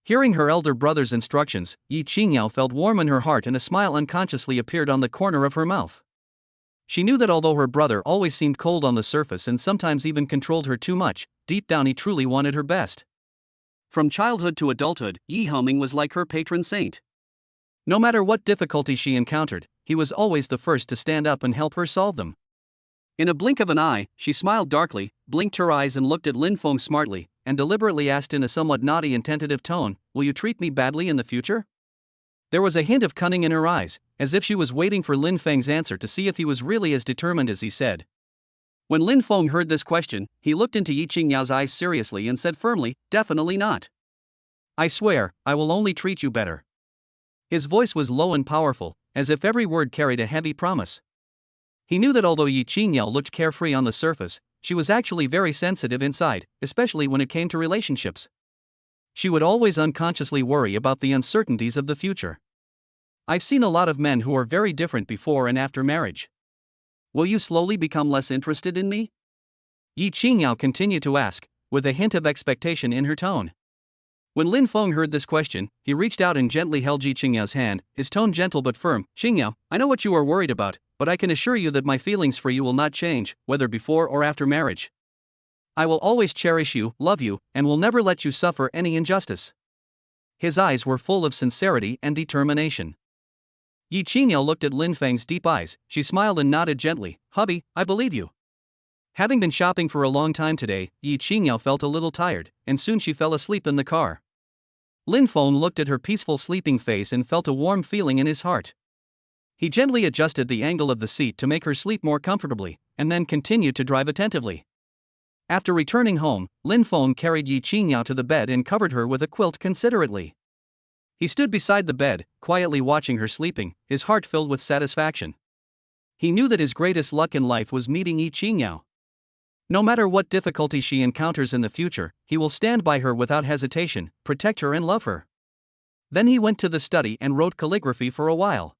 Hearing her elder brother's instructions, Yi Qingyao felt warm in her heart and a smile unconsciously appeared on the corner of her mouth. She knew that although her brother always seemed cold on the surface and sometimes even controlled her too much, deep down he truly wanted her best. From childhood to adulthood, Yi Haoming was like her patron saint. No matter what difficulties she encountered, he was always the first to stand up and help her solve them. In a blink of an eye, she smiled darkly, blinked her eyes and looked at Lin Fong smartly, and deliberately asked in a somewhat naughty and tentative tone, will you treat me badly in the future? There was a hint of cunning in her eyes, as if she was waiting for Lin Feng's answer to see if he was really as determined as he said. When Lin Fong heard this question, he looked into Yi Qingyao's eyes seriously and said firmly, definitely not. I swear, I will only treat you better. His voice was low and powerful, as if every word carried a heavy promise. He knew that although Yi Qingyao looked carefree on the surface, she was actually very sensitive inside, especially when it came to relationships. She would always unconsciously worry about the uncertainties of the future. I've seen a lot of men who are very different before and after marriage. Will you slowly become less interested in me? Yi Qingyao continued to ask, with a hint of expectation in her tone. When Lin Fong heard this question, he reached out and gently held Yi Qingyao's hand, his tone gentle but firm. Qingyao, I know what you are worried about, but I can assure you that my feelings for you will not change, whether before or after marriage. I will always cherish you, love you, and will never let you suffer any injustice. His eyes were full of sincerity and determination. Ying Yao looked at Lin Feng's deep eyes. She smiled and nodded gently. Hubby, I believe you. Having been shopping for a long time today, Ying Yao felt a little tired, and soon she fell asleep in the car. Lin Fong looked at her peaceful sleeping face and felt a warm feeling in his heart. He gently adjusted the angle of the seat to make her sleep more comfortably, and then continued to drive attentively. After returning home, Lin Fong carried Ying Yao to the bed and covered her with a quilt considerately. He stood beside the bed, quietly watching her sleeping, his heart filled with satisfaction. He knew that his greatest luck in life was meeting Ying Yao. No matter what difficulty she encounters in the future, he will stand by her without hesitation, protect her and love her. Then he went to the study and wrote calligraphy for a while.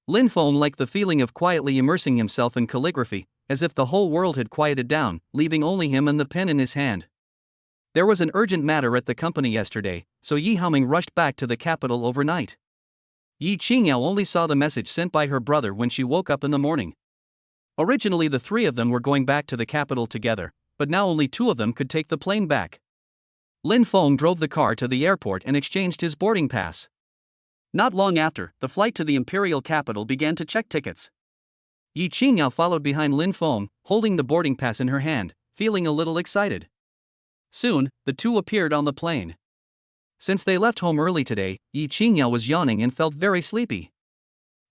Lin Fong liked the feeling of quietly immersing himself in calligraphy, as if the whole world had quieted down, leaving only him and the pen in his hand. There was an urgent matter at the company yesterday, so Yi Haoming rushed back to the capital overnight. Ying Yao only saw the message sent by her brother when she woke up in the morning. Originally the three of them were going back to the capital together, but now only two of them could take the plane back. Lin Fong drove the car to the airport and exchanged his boarding pass. Not long after, the flight to the imperial capital began to check tickets. Ying Yao followed behind Lin Fong, holding the boarding pass in her hand, feeling a little excited. Soon, the two appeared on the plane. Since they left home early today, Ying Yao was yawning and felt very sleepy.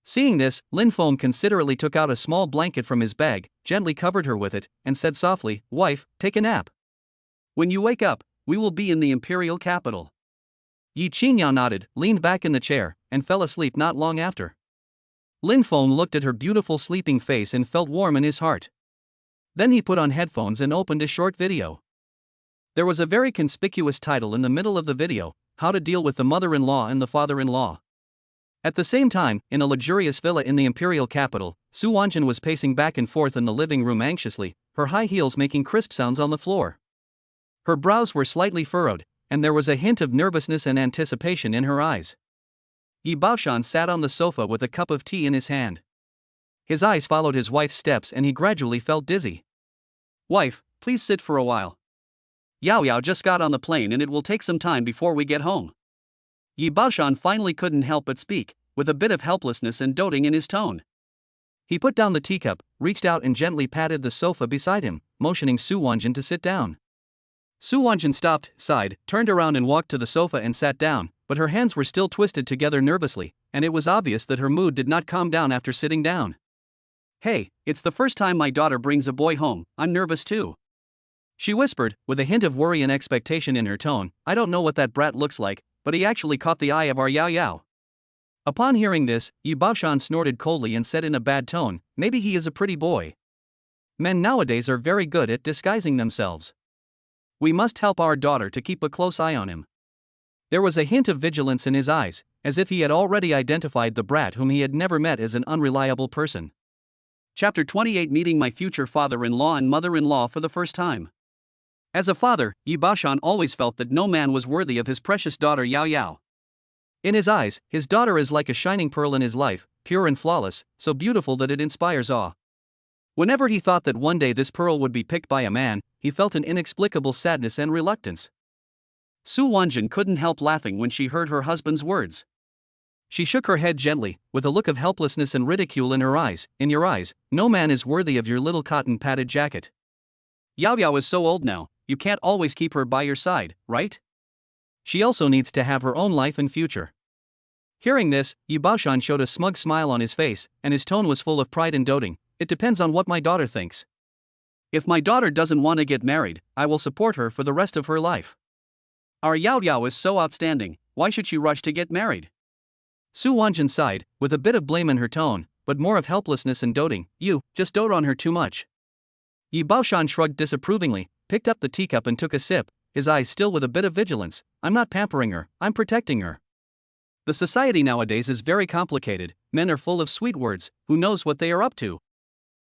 Seeing this, Lin Fong considerately took out a small blanket from his bag, gently covered her with it, and said softly, "Wife, take a nap. When you wake up, we will be in the imperial capital." Ying Yao nodded, leaned back in the chair, and fell asleep not long after. Lin Fong looked at her beautiful sleeping face and felt warm in his heart. Then he put on headphones and opened a short video. There was a very conspicuous title in the middle of the video: How to Deal with the Mother-in-Law and the Father-in-Law. At the same time, in a luxurious villa in the imperial capital, Su Wanjin was pacing back and forth in the living room anxiously, her high heels making crisp sounds on the floor. Her brows were slightly furrowed, and there was a hint of nervousness and anticipation in her eyes. Yi Baoshan sat on the sofa with a cup of tea in his hand. His eyes followed his wife's steps and he gradually felt dizzy. "Wife, please sit for a while. Yao just got on the plane and it will take some time before we get home." Yi Baoshan finally couldn't help but speak, with a bit of helplessness and doting in his tone. He put down the teacup, reached out and gently patted the sofa beside him, motioning Su Wanjin to sit down. Su Wanjin stopped, sighed, turned around and walked to the sofa and sat down, but her hands were still twisted together nervously, and it was obvious that her mood did not calm down after sitting down. "Hey, it's the first time my daughter brings a boy home, I'm nervous too," she whispered, with a hint of worry and expectation in her tone. "I don't know what that brat looks like, but he actually caught the eye of our Yao." Upon hearing this, Yi Baoshan snorted coldly and said in a bad tone, "Maybe he is a pretty boy. Men nowadays are very good at disguising themselves. We must help our daughter to keep a close eye on him." There was a hint of vigilance in his eyes, as if he had already identified the brat whom he had never met as an unreliable person. Chapter 28: Meeting my future father-in-law and mother-in-law for the first time. As a father, Yi Baoshan always felt that no man was worthy of his precious daughter Yao. In his eyes, his daughter is like a shining pearl in his life, pure and flawless, so beautiful that it inspires awe. Whenever he thought that one day this pearl would be picked by a man, he felt an inexplicable sadness and reluctance. Su Wanjin couldn't help laughing when she heard her husband's words. She shook her head gently, with a look of helplessness and ridicule in her eyes. "In your eyes, no man is worthy of your little cotton-padded jacket. Yao is so old now, you can't always keep her by your side, right? She also needs to have her own life and future." Hearing this, Yi Baoshan showed a smug smile on his face, and his tone was full of pride and doting. "It depends on what my daughter thinks. If my daughter doesn't want to get married, I will support her for the rest of her life. Our Yao is so outstanding, why should she rush to get married?" Su Wanjin sighed, with a bit of blame in her tone, but more of helplessness and doting. "You just dote on her too much." Yi Baoshan shrugged disapprovingly, picked up the teacup and took a sip, his eyes still with a bit of vigilance. "I'm not pampering her, I'm protecting her. The society nowadays is very complicated, men are full of sweet words, who knows what they are up to?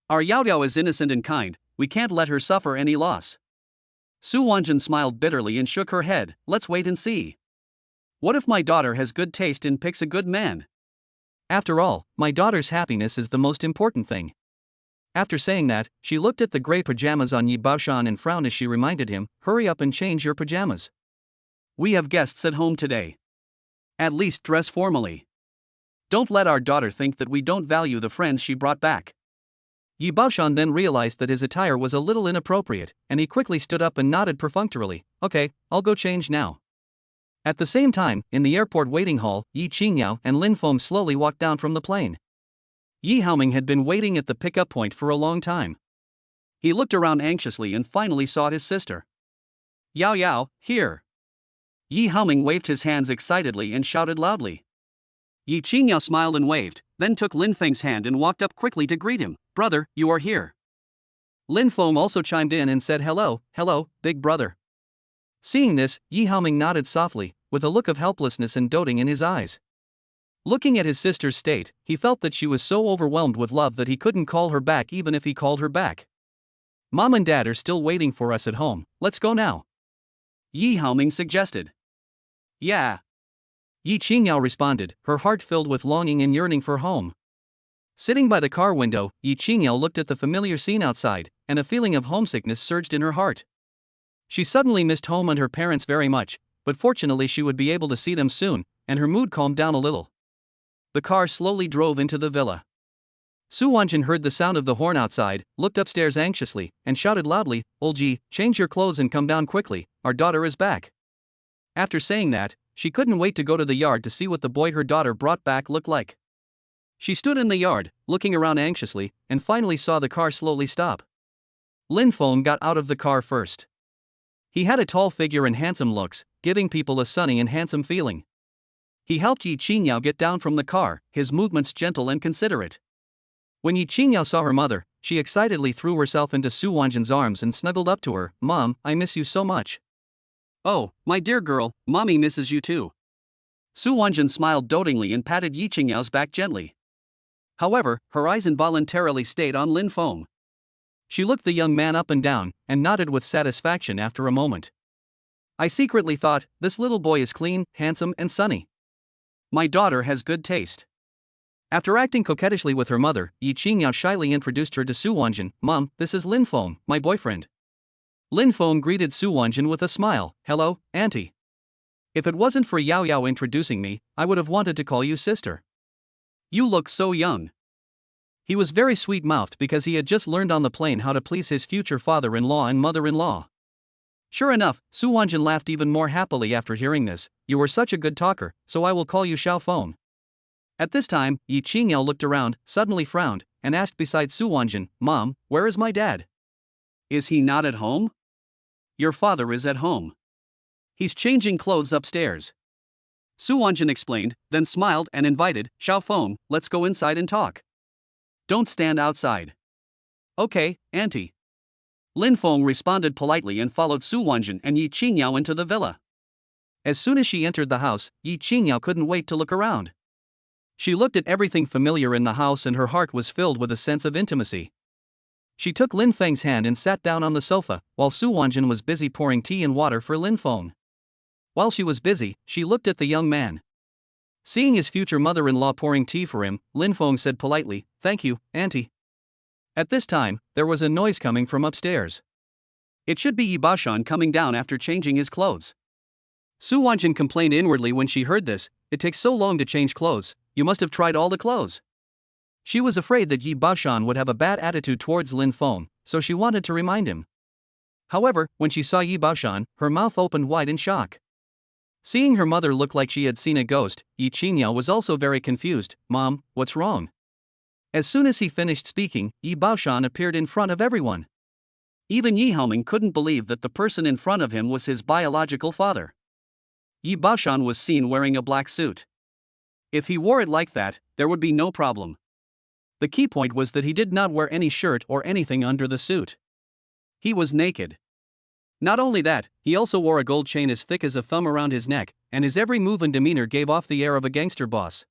Our Yao is innocent and kind, we can't let her suffer any loss." Su Wanjin smiled bitterly and shook her head. "Let's wait and see. What if my daughter has good taste and picks a good man? After all, my daughter's happiness is the most important thing." After saying that, she looked at the gray pajamas on Yi Baoshan and frowned as she reminded him, hurry up and change your pajamas. We have guests at home today. At least dress formally. Don't let our daughter think that we don't value the friends she brought back. Yi Baoshan then realized that his attire was a little inappropriate, and he quickly stood up and nodded perfunctorily, okay, I'll go change now. At the same time, in the airport waiting hall, Ying Yao and Lin Fong slowly walked down from the plane. Yi Haoming had been waiting at the pickup point for a long time. He looked around anxiously and finally saw his sister. Yao Yao, here. Yi Haoming waved his hands excitedly and shouted loudly. Yi Yao smiled and waved, then took Lin Feng's hand and walked up quickly to greet him. Brother, you are here. Lin Fong also chimed in and said hello, big brother. Seeing this, Yi Haoming nodded softly, with a look of helplessness and doting in his eyes. Looking at his sister's state, he felt that she was so overwhelmed with love that he couldn't call her back even if he called her back. Mom and Dad are still waiting for us at home, let's go now. Yi Haoming suggested. Yeah. Yi Yao responded, her heart filled with longing and yearning for home. Sitting by the car window, Yi Yao looked at the familiar scene outside, and a feeling of homesickness surged in her heart. She suddenly missed home and her parents very much, but fortunately she would be able to see them soon, and her mood calmed down a little. The car slowly drove into the villa. Su Wanjin heard the sound of the horn outside, looked upstairs anxiously, and shouted loudly, Old Ji, change your clothes and come down quickly, our daughter is back. After saying that, she couldn't wait to go to the yard to see what the boy her daughter brought back looked like. She stood in the yard, looking around anxiously, and finally saw the car slowly stop. Lin Fong got out of the car first. He had a tall figure and handsome looks, giving people a sunny and handsome feeling. He helped Yi Yao get down from the car, his movements gentle and considerate. When Yi Yao saw her mother, she excitedly threw herself into Su Wanjin's arms and snuggled up to her. Mom, I miss you so much. Oh, my dear girl, mommy misses you too. Su Wanjin smiled dotingly and patted Yi Yao's back gently. However, her eyes involuntarily stayed on Lin Fong. She looked the young man up and down, and nodded with satisfaction after a moment. I secretly thought, this little boy is clean, handsome and sunny. My daughter has good taste. After acting coquettishly with her mother, Yi Yao shyly introduced her to Su Wanjin. Mom, this is Lin Fong, my boyfriend. Lin Fong greeted Su Wanjin with a smile. Hello, auntie. If it wasn't for Yao Yao introducing me, I would have wanted to call you sister. You look so young. He was very sweet-mouthed because he had just learned on the plane how to please his future father-in-law and mother-in-law. Sure enough, Su Wanjin laughed even more happily after hearing this. You are such a good talker, so I will call you Xiao Fong. At this time, Yi Yao looked around, suddenly frowned, and asked beside Su Wanjin, Mom, where is my dad? Is he not at home? Your father is at home. He's changing clothes upstairs. Su Wanjin explained, then smiled and invited, Xiao Fong, let's go inside and talk. Don't stand outside. Okay, auntie. Lin Fong responded politely and followed Su Wanjin and Yi Yao into the villa. As soon as she entered the house, Yi Yao couldn't wait to look around. She looked at everything familiar in the house and her heart was filled with a sense of intimacy. She took Lin Feng's hand and sat down on the sofa, while Su Wanjin was busy pouring tea and water for Lin Fong. While she was busy, she looked at the young man. Seeing his future mother-in-law pouring tea for him, Lin Fong said politely, Thank you, auntie. At this time, there was a noise coming from upstairs. It should be Yi Baoshan coming down after changing his clothes. Su Wanjin complained inwardly when she heard this, it takes so long to change clothes, you must have tried all the clothes. She was afraid that Yi Baoshan would have a bad attitude towards Lin Fong, so she wanted to remind him. However, when she saw Yi Baoshan, her mouth opened wide in shock. Seeing her mother look like she had seen a ghost, Yi Yao was also very confused. Mom, what's wrong? As soon as he finished speaking, Yi Baoshan appeared in front of everyone. Even Yi Haoming couldn't believe that the person in front of him was his biological father. Yi Baoshan was seen wearing a black suit. If he wore it like that, there would be no problem. The key point was that he did not wear any shirt or anything under the suit. He was naked. Not only that, he also wore a gold chain as thick as a thumb around his neck, and his every move and demeanor gave off the air of a gangster boss.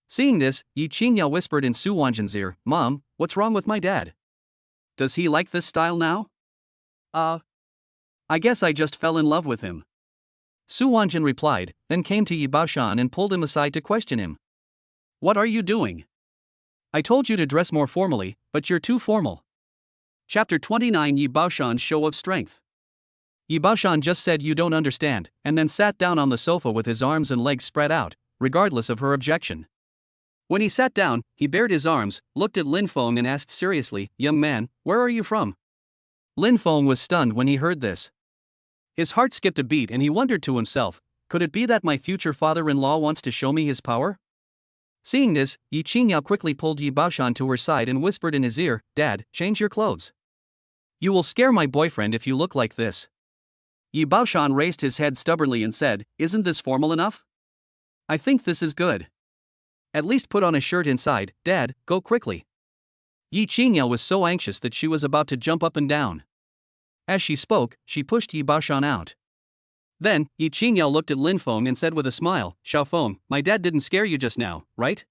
Seeing this, Yi Yao whispered in Su Wanjin's ear, Mom, what's wrong with my dad? Does he like this style now? I guess I just fell in love with him. Su Wanjin replied, then came to Yi Baoshan and pulled him aside to question him. What are you doing? I told you to dress more formally, but you're too formal. Chapter 29 Yi Baoshan's Show of Strength. Yi Baoshan just said you don't understand, and then sat down on the sofa with his arms and legs spread out, regardless of her objection. When he sat down, he bared his arms, looked at Lin Fong and asked seriously, "Young man, where are you from?" Lin Fong was stunned when he heard this. His heart skipped a beat and he wondered to himself, could it be that my future father-in-law wants to show me his power? Seeing this, Yi Yao quickly pulled Yi Baoshan to her side and whispered in his ear, "Dad, change your clothes. You will scare my boyfriend if you look like this." Yi Baoshan raised his head stubbornly and said, "Isn't this formal enough? I think this is good. At least put on a shirt inside, Dad, go quickly." Yi Yao was so anxious that she was about to jump up and down. As she spoke, she pushed Yi Baoshan out. Then, Yi Yao looked at Lin Fong and said with a smile, "Xiao Feng, my dad didn't scare you just now, right?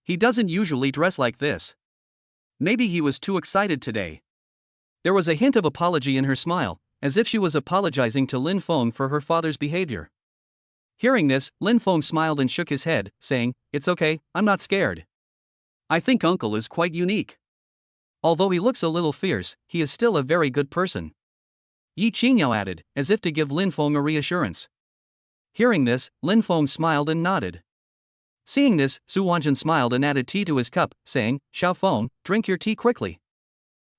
He doesn't usually dress like this. Maybe he was too excited today." There was a hint of apology in her smile, as if she was apologizing to Lin Fong for her father's behavior. Hearing this, Lin Fong smiled and shook his head, saying, "It's okay, I'm not scared. I think Uncle is quite unique. Although he looks a little fierce, he is still a very good person." Yi Yao added, as if to give Lin Fong a reassurance. Hearing this, Lin Fong smiled and nodded. Seeing this, Su Wanjun smiled and added tea to his cup, saying, "Xiao Feng, drink your tea quickly.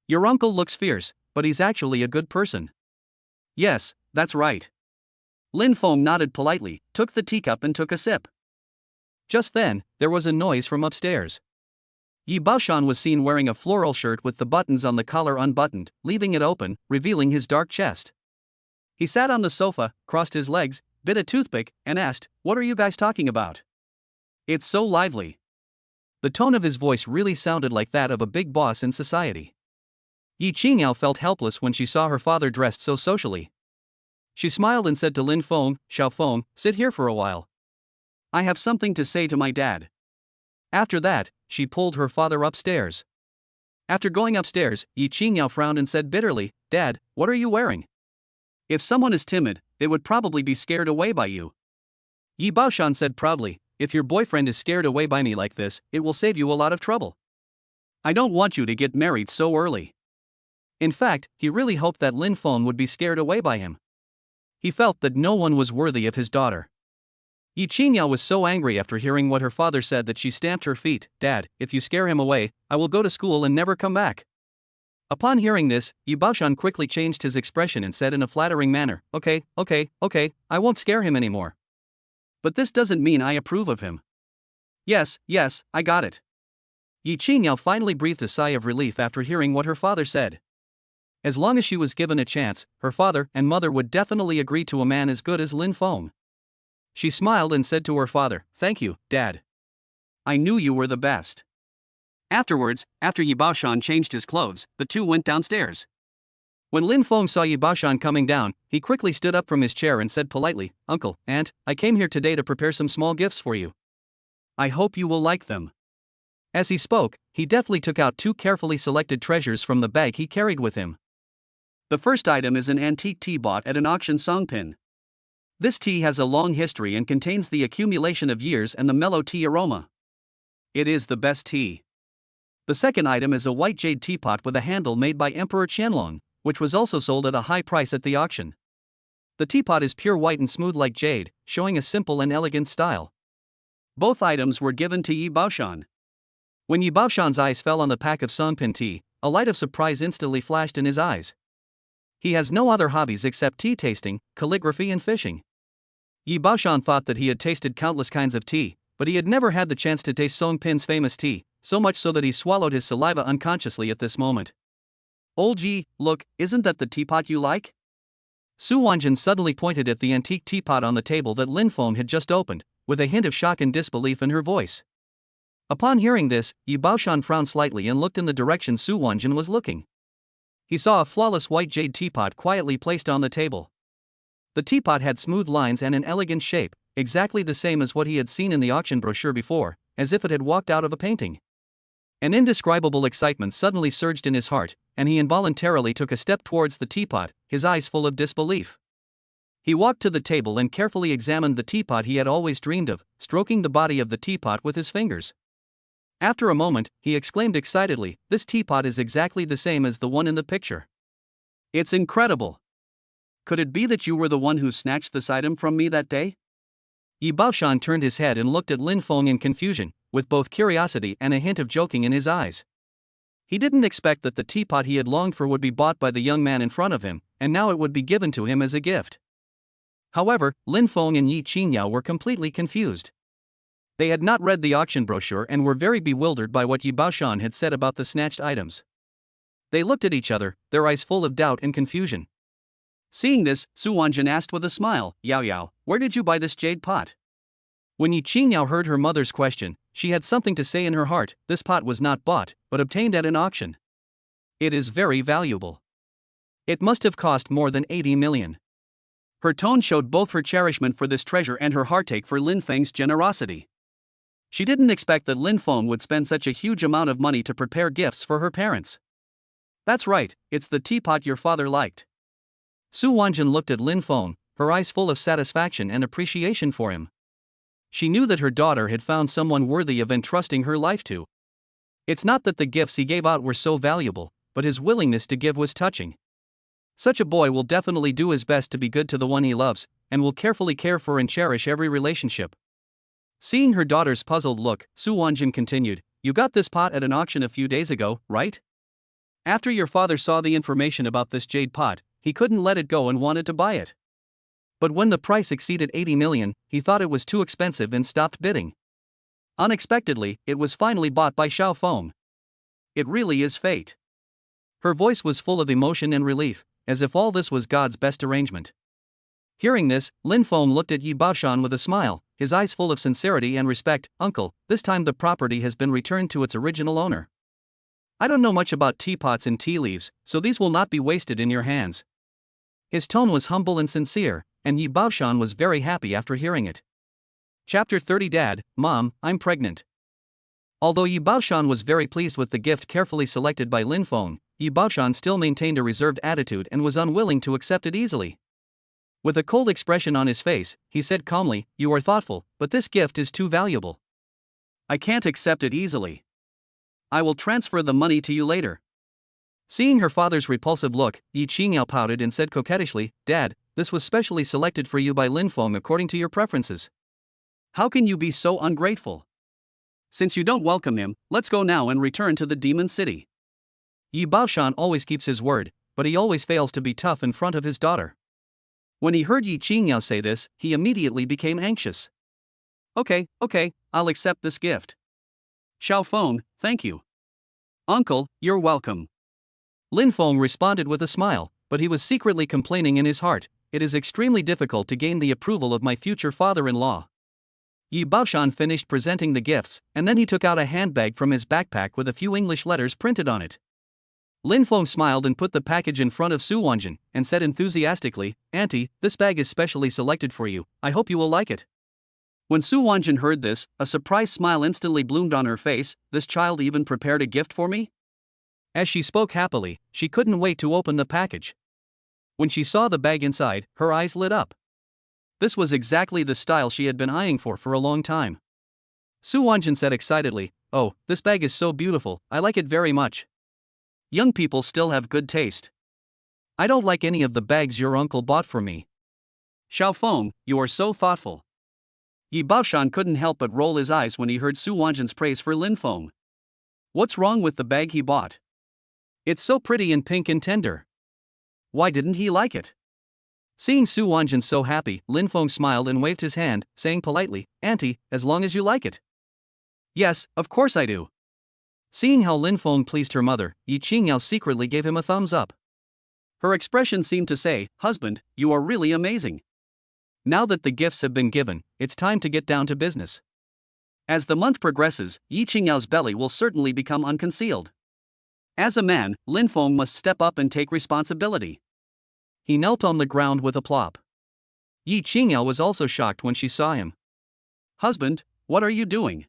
Your uncle looks fierce, but he's actually a good person." "Yes, that's right." Lin Fong nodded politely, took the teacup and took a sip. Just then, there was a noise from upstairs. Yi Baoshan was seen wearing a floral shirt with the buttons on the collar unbuttoned, leaving it open, revealing his dark chest. He sat on the sofa, crossed his legs, bit a toothpick, and asked, "What are you guys talking about? It's so lively." The tone of his voice really sounded like that of a big boss in society. Yi Yao felt helpless when she saw her father dressed so socially. She smiled and said to Lin Fong, "Xiao Feng, sit here for a while. I have something to say to my dad." After that, she pulled her father upstairs. After going upstairs, Yi Yao frowned and said bitterly, "Dad, what are you wearing? If someone is timid, they would probably be scared away by you." Yi Baoshan said proudly, "If your boyfriend is scared away by me like this, it will save you a lot of trouble. I don't want you to get married so early." In fact, he really hoped that Lin Fong would be scared away by him. He felt that no one was worthy of his daughter. Yi Yao was so angry after hearing what her father said that she stamped her feet. "Dad, if you scare him away, I will go to school and never come back." Upon hearing this, Yi Baoshan quickly changed his expression and said in a flattering manner, okay, I won't scare him anymore. But this doesn't mean I approve of him." Yes, I got it." Yi Yao finally breathed a sigh of relief after hearing what her father said. As long as she was given a chance, her father and mother would definitely agree to a man as good as Lin Fong. She smiled and said to her father, "Thank you, Dad. I knew you were the best." Afterwards, after Yi Baoshan changed his clothes, the two went downstairs. When Lin Fong saw Yi Baoshan coming down, he quickly stood up from his chair and said politely, "Uncle, Aunt, I came here today to prepare some small gifts for you. I hope you will like them." As he spoke, he deftly took out two carefully selected treasures from the bag he carried with him. The first item is an antique tea bought at an auction songpin. This tea has a long history and contains the accumulation of years and the mellow tea aroma. It is the best tea. The second item is a white jade teapot with a handle made by Emperor Qianlong, which was also sold at a high price at the auction. The teapot is pure white and smooth like jade, showing a simple and elegant style. Both items were given to Yi Baoshan. When Yi Baoshan's eyes fell on the pack of songpin tea, a light of surprise instantly flashed in his eyes. He has no other hobbies except tea tasting, calligraphy and fishing. Yi Baoshan thought that he had tasted countless kinds of tea, but he had never had the chance to taste Songpin's famous tea, so much so that he swallowed his saliva unconsciously at this moment. "Old Yi, look, isn't that the teapot you like?" Su Wanjun suddenly pointed at the antique teapot on the table that Lin Fong had just opened, with a hint of shock and disbelief in her voice. Upon hearing this, Yi Baoshan frowned slightly and looked in the direction Su Wanjun was looking. He saw a flawless white jade teapot quietly placed on the table. The teapot had smooth lines and an elegant shape, exactly the same as what he had seen in the auction brochure before, as if it had walked out of a painting. An indescribable excitement suddenly surged in his heart, and he involuntarily took a step towards the teapot, his eyes full of disbelief. He walked to the table and carefully examined the teapot he had always dreamed of, stroking the body of the teapot with his fingers. After a moment, he exclaimed excitedly, "This teapot is exactly the same as the one in the picture. It's incredible. Could it be that you were the one who snatched this item from me that day?" Yi Baoshan turned his head and looked at Lin Fong in confusion, with both curiosity and a hint of joking in his eyes. He didn't expect that the teapot he had longed for would be bought by the young man in front of him, and now it would be given to him as a gift. However, Lin Fong and Ying Yao were completely confused. They had not read the auction brochure and were very bewildered by what Yi Baoshan had said about the snatched items. They looked at each other, their eyes full of doubt and confusion. Seeing this, Su Wanjin asked with a smile, "Yao Yao, where did you buy this jade pot?" When Ying Yao heard her mother's question, she had something to say in her heart. This pot was not bought, but obtained at an auction. It is very valuable. It must have cost more than 80 million. Her tone showed both her cherishment for this treasure and her heartache for Lin Feng's generosity. She didn't expect that Lin Fong would spend such a huge amount of money to prepare gifts for her parents. "That's right, it's the teapot your father liked." Su Wanjin looked at Lin Fong, her eyes full of satisfaction and appreciation for him. She knew that her daughter had found someone worthy of entrusting her life to. It's not that the gifts he gave out were so valuable, but his willingness to give was touching. Such a boy will definitely do his best to be good to the one he loves, and will carefully care for and cherish every relationship. Seeing her daughter's puzzled look, Su Wanjin continued, "You got this pot at an auction a few days ago, right? After your father saw the information about this jade pot, he couldn't let it go and wanted to buy it. But when the price exceeded 80 million, he thought it was too expensive and stopped bidding. Unexpectedly, it was finally bought by Xiao Feng. It really is fate." Her voice was full of emotion and relief, as if all this was God's best arrangement. Hearing this, Lin Fong looked at Yi Baoshan with a smile, his eyes full of sincerity and respect. "Uncle, this time the property has been returned to its original owner. I don't know much about teapots and tea leaves, so these will not be wasted in your hands." His tone was humble and sincere, and Yi Baoshan was very happy after hearing it. Chapter 30. Dad, Mom, I'm pregnant. Although Yi Baoshan was very pleased with the gift carefully selected by Lin Fong, Yi Baoshan still maintained a reserved attitude and was unwilling to accept it easily. With a cold expression on his face, he said calmly, "You are thoughtful, but this gift is too valuable. I can't accept it easily. I will transfer the money to you later." Seeing her father's repulsive look, Ying Yao pouted and said coquettishly, "Dad, this was specially selected for you by Lin Fong according to your preferences. How can you be so ungrateful? Since you don't welcome him, let's go now and return to the demon city." Yi Baoshan always keeps his word, but he always fails to be tough in front of his daughter. When he heard Ying Yao say this, he immediately became anxious. Okay, I'll accept this gift. Xiao Feng, thank you. Uncle, you're welcome." Lin Fong responded with a smile, but he was secretly complaining in his heart, "It is extremely difficult to gain the approval of my future father-in-law." Yi Baoshan finished presenting the gifts, and then he took out a handbag from his backpack with a few English letters printed on it. Lin Fong smiled and put the package in front of Su Wanjin, and said enthusiastically, "Auntie, this bag is specially selected for you, I hope you will like it." When Su Wanjin heard this, a surprised smile instantly bloomed on her face. "This child even prepared a gift for me?" As she spoke happily, she couldn't wait to open the package. When she saw the bag inside, her eyes lit up. This was exactly the style she had been eyeing for a long time. Su Wanjin said excitedly, "Oh, this bag is so beautiful, I like it very much. Young people still have good taste. I don't like any of the bags your uncle bought for me." "Xiao Feng, you are so thoughtful." Yi Baoshan couldn't help but roll his eyes when he heard Su Wanjin's praise for Lin Fong. What's wrong with the bag he bought? It's so pretty and pink and tender. Why didn't he like it? Seeing Su Wanjin so happy, Lin Fong smiled and waved his hand, saying politely, "Auntie, as long as you like it." "Yes, of course I do." Seeing how Lin Fong pleased her mother, Ying Yao secretly gave him a thumbs up. Her expression seemed to say, "Husband, you are really amazing." Now that the gifts have been given, it's time to get down to business. As the month progresses, Ying Yao's belly will certainly become unconcealed. As a man, Lin Fong must step up and take responsibility. He knelt on the ground with a plop. Ying Yao was also shocked when she saw him. "Husband, what are you doing?"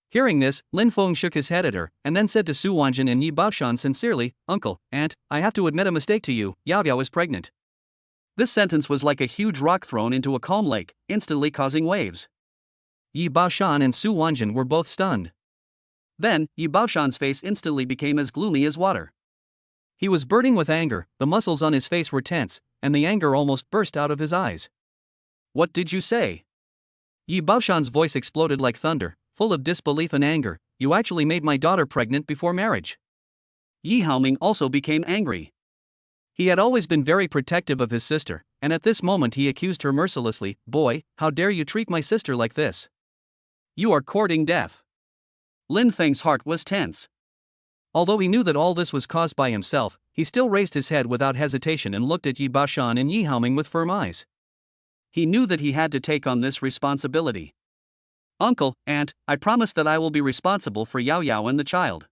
Hearing this, Lin Fong shook his head at her, and then said to Su Wanjin and Yi Baoshan sincerely, "Uncle, Aunt, I have to admit a mistake to you, Yao Yao is pregnant." This sentence was like a huge rock thrown into a calm lake, instantly causing waves. Yi Baoshan and Su Wanjin were both stunned. Then, Yi Baoshan's face instantly became as gloomy as water. He was burning with anger, the muscles on his face were tense, and the anger almost burst out of his eyes. What did you say? Yi Baoshan's voice exploded like thunder, full of disbelief and anger. You actually made my daughter pregnant before marriage. Yi Haoming also became angry. He had always been very protective of his sister, and at this moment he accused her mercilessly. Boy, how dare you treat my sister like this? You are courting death. Lin Feng's heart was tense. Although he knew that all this was caused by himself, he still raised his head without hesitation and looked at Yi Baoshan and Yi Haoming with firm eyes. He knew that he had to take on this responsibility. Uncle, aunt, I promise that I will be responsible for Yao Yao and the child.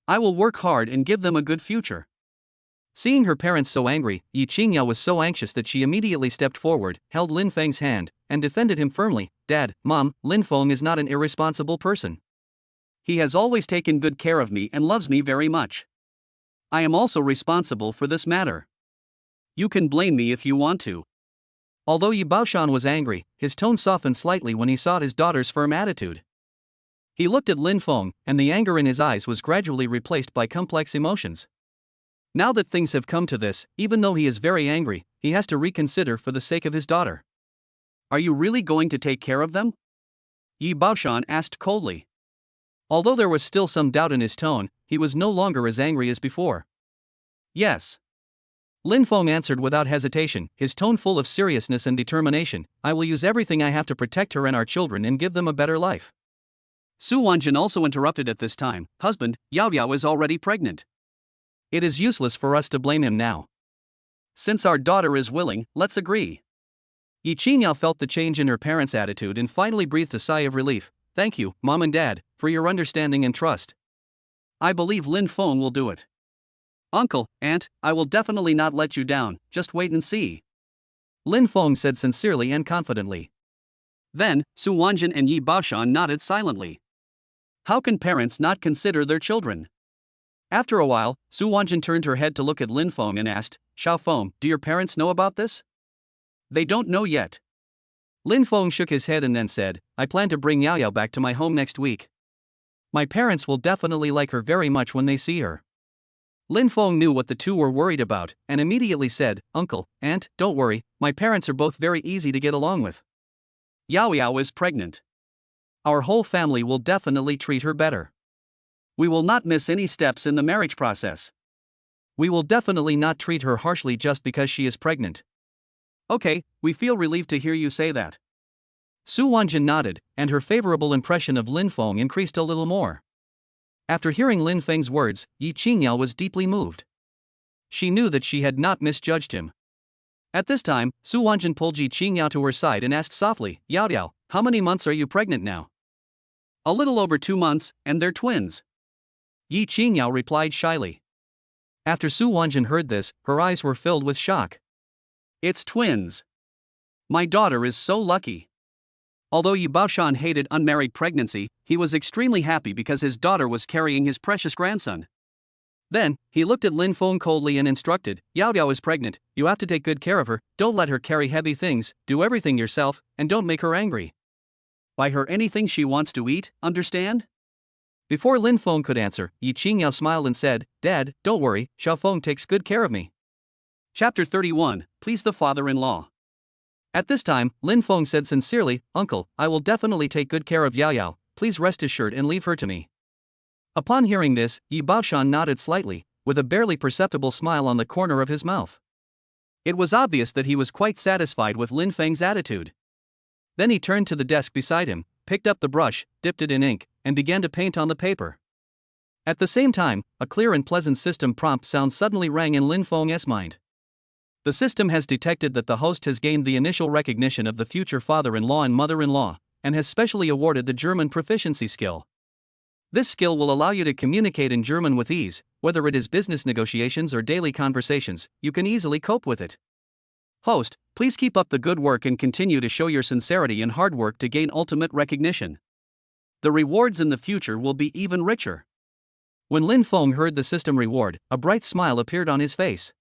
I will work hard and give them a good future. Seeing her parents so angry, Yi Qingyao was so anxious that she immediately stepped forward, held Lin Feng's hand, and defended him firmly. Dad, Mom, Lin Fong is not an irresponsible person. He has always taken good care of me and loves me very much. I am also responsible for this matter. You can blame me if you want to. Although Yi Baoshan was angry, his tone softened slightly when he saw his daughter's firm attitude. He looked at Lin Fong, and the anger in his eyes was gradually replaced by complex emotions. Now that things have come to this, even though he is very angry, he has to reconsider for the sake of his daughter. Are you really going to take care of them? Yi Baoshan asked coldly. Although there was still some doubt in his tone, he was no longer as angry as before. Yes. Lin Fong answered without hesitation, his tone full of seriousness and determination. I will use everything I have to protect her and our children and give them a better life. Su Wanjin also interrupted at this time. Husband, Yao Yao is already pregnant. It is useless for us to blame him now. Since our daughter is willing, let's agree. Yi Qingyao felt the change in her parents' attitude and finally breathed a sigh of relief. Thank you, Mom and Dad, for your understanding and trust. I believe Lin Fong will do it. Uncle, aunt, I will definitely not let you down, just wait and see. Lin Fong said sincerely and confidently. Then, Su Wanjin and Yi Baoshan nodded silently. How can parents not consider their children? After a while, Su Wanjin turned her head to look at Lin Fong and asked, Xiao Feng, do your parents know about this? They don't know yet. Lin Fong shook his head and then said, I plan to bring Yao Yao back to my home next week. My parents will definitely like her very much when they see her. Lin Fong knew what the two were worried about, and immediately said, Uncle, aunt, don't worry, my parents are both very easy to get along with. Yao Yao is pregnant. Our whole family will definitely treat her better. We will not miss any steps in the marriage process. We will definitely not treat her harshly just because she is pregnant. Okay, we feel relieved to hear you say that. Su Wanjin nodded, and her favorable impression of Lin Fong increased a little more. After hearing Lin Feng's words, Yi Qingyao was deeply moved. She knew that she had not misjudged him. At this time, Su Wanjin pulled Yi Qingyao to her side and asked softly, Yao Yao, how many months are you pregnant now? A little over 2 months, and they're twins. Yi Qingyao replied shyly. After Su Wanjin heard this, her eyes were filled with shock. It's twins. My daughter is so lucky. Although Yi Baoshan hated unmarried pregnancy, he was extremely happy because his daughter was carrying his precious grandson. Then, he looked at Lin Fong coldly and instructed, Yao Yao is pregnant, you have to take good care of her, don't let her carry heavy things, do everything yourself, and don't make her angry. Buy her anything she wants to eat, understand? Before Lin Fong could answer, Yi Qingyao smiled and said, Dad, don't worry, Xiao Feng takes good care of me. Chapter 31, Please the Father-in-Law. At this time, Lin Fong said sincerely, Uncle, I will definitely take good care of Yao Yao, please rest assured and leave her to me. Upon hearing this, Yi Baoshan nodded slightly, with a barely perceptible smile on the corner of his mouth. It was obvious that he was quite satisfied with Lin Feng's attitude. Then he turned to the desk beside him, picked up the brush, dipped it in ink, and began to paint on the paper. At the same time, a clear and pleasant system prompt sound suddenly rang in Lin Fong's mind. The system has detected that the host has gained the initial recognition of the future father-in-law and mother-in-law, and has specially awarded the German proficiency skill. This skill will allow you to communicate in German with ease, whether it is business negotiations or daily conversations, you can easily cope with it. Host, please keep up the good work and continue to show your sincerity and hard work to gain ultimate recognition. The rewards in the future will be even richer. When Lin Fong heard the system reward, a bright smile appeared on his face.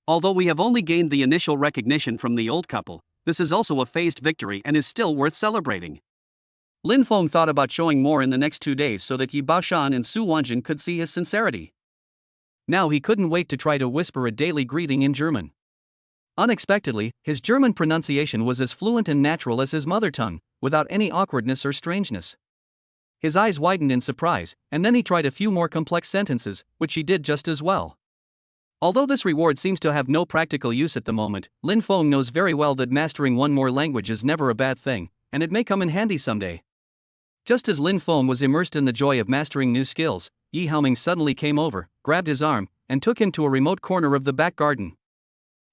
Although we have only gained the initial recognition from the old couple, this is also a phased victory and is still worth celebrating. Lin Fong thought about showing more in the next 2 days so that Yi Baoshan and Su Wanjin could see his sincerity. Now he couldn't wait to try to whisper a daily greeting in German. Unexpectedly, his German pronunciation was as fluent and natural as his mother tongue, without any awkwardness or strangeness. His eyes widened in surprise, and then he tried a few more complex sentences, which he did just as well. Although this reward seems to have no practical use at the moment, Lin Fong knows very well that mastering one more language is never a bad thing, and it may come in handy someday. Just as Lin Fong was immersed in the joy of mastering new skills, Yi Haoming suddenly came over, grabbed his arm, and took him to a remote corner of the back garden.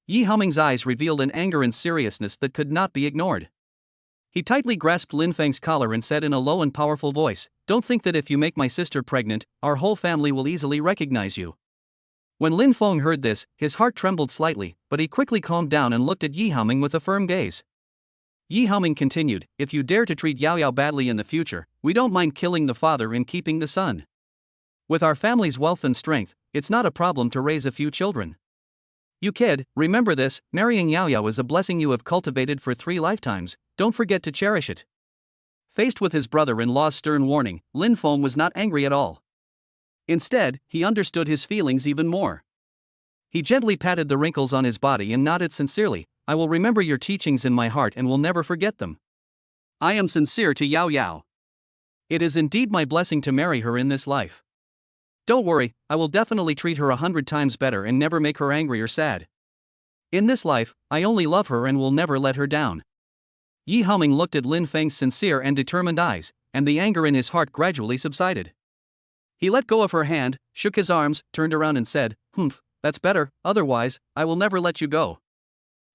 Yi Haoming's eyes revealed an anger and seriousness that could not be ignored. He tightly grasped Lin Feng's collar and said in a low and powerful voice, "Don't think that if you make my sister pregnant, our whole family will easily recognize you." When Lin Fong heard this, his heart trembled slightly, but he quickly calmed down and looked at Yi Haoming with a firm gaze. Yi Haoming continued, "If you dare to treat Yao Yao badly in the future, we don't mind killing the father and keeping the son. With our family's wealth and strength, it's not a problem to raise a few children. You kid, remember this, marrying Yao Yao is a blessing you have cultivated for 3 lifetimes, don't forget to cherish it." Faced with his brother-in-law's stern warning, Lin Fong was not angry at all. Instead, he understood his feelings even more. He gently patted the wrinkles on his body and nodded sincerely, "I will remember your teachings in my heart and will never forget them. I am sincere to Yao Yao. It is indeed my blessing to marry her in this life. Don't worry, I will definitely treat her 100 times better and never make her angry or sad. In this life, I only love her and will never let her down." Yi Haoming looked at Lin Feng's sincere and determined eyes, and the anger in his heart gradually subsided. He let go of her hand, shook his arms, turned around and said, "Humph, that's better, otherwise, I will never let you go."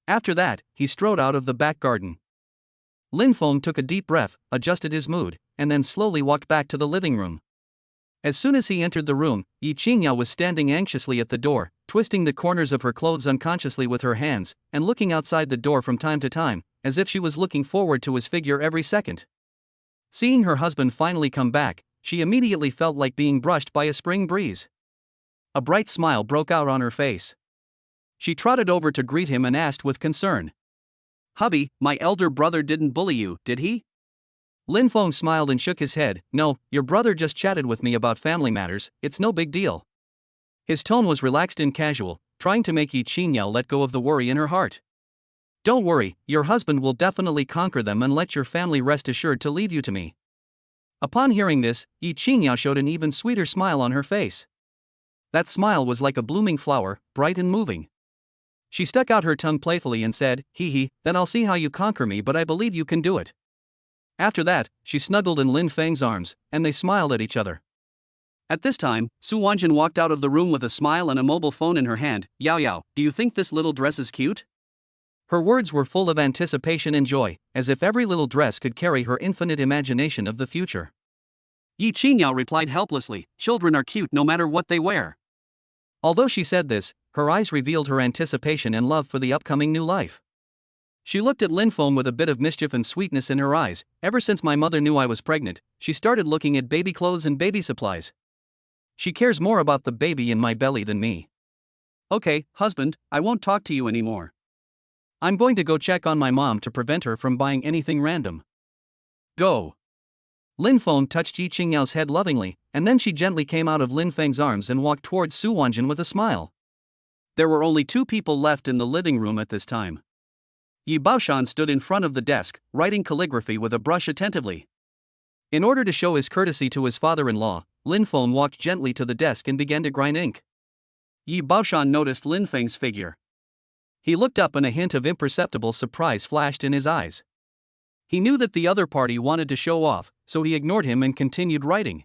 After that, he strode out of the back garden. Lin Fong took a deep breath, adjusted his mood, and then slowly walked back to the living room. As soon as he entered the room, Yi Qingyao was standing anxiously at the door, twisting the corners of her clothes unconsciously with her hands, and looking outside the door from time to time, as if she was looking forward to his figure every second. Seeing her husband finally come back, she immediately felt like being brushed by a spring breeze. A bright smile broke out on her face. She trotted over to greet him and asked with concern, "Hubby, my elder brother didn't bully you, did he?" Lin Fong smiled and shook his head, "No, your brother just chatted with me about family matters, it's no big deal." His tone was relaxed and casual, trying to make Yi Qingyao let go of the worry in her heart. "Don't worry, your husband will definitely conquer them and let your family rest assured to leave you to me." Upon hearing this, Yi Qingyao showed an even sweeter smile on her face. That smile was like a blooming flower, bright and moving. She stuck out her tongue playfully and said, "Hee hee, then I'll see how you conquer me, but I believe you can do it." After that, she snuggled in Lin Feng's arms, and they smiled at each other. At this time, Su Wanjin walked out of the room with a smile and a mobile phone in her hand. "Yao Yao, do you think this little dress is cute?" Her words were full of anticipation and joy, as if every little dress could carry her infinite imagination of the future. Yi Qingyao replied helplessly, "Children are cute no matter what they wear." Although she said this, her eyes revealed her anticipation and love for the upcoming new life. She looked at Lin Fong with a bit of mischief and sweetness in her eyes. "Ever since my mother knew I was pregnant, she started looking at baby clothes and baby supplies. She cares more about the baby in my belly than me. Okay, husband, I won't talk to you anymore. I'm going to go check on my mom to prevent her from buying anything random. Go." Lin Fong touched Yi Qingyao's head lovingly, and then she gently came out of Lin Feng's arms and walked towards Su Wanjin with a smile. There were only 2 people left in the living room at this time. Yi Baoshan stood in front of the desk, writing calligraphy with a brush attentively. In order to show his courtesy to his father-in-law, Lin Fong walked gently to the desk and began to grind ink. Yi Baoshan noticed Lin Feng's figure. He looked up and a hint of imperceptible surprise flashed in his eyes. He knew that the other party wanted to show off, so he ignored him and continued writing.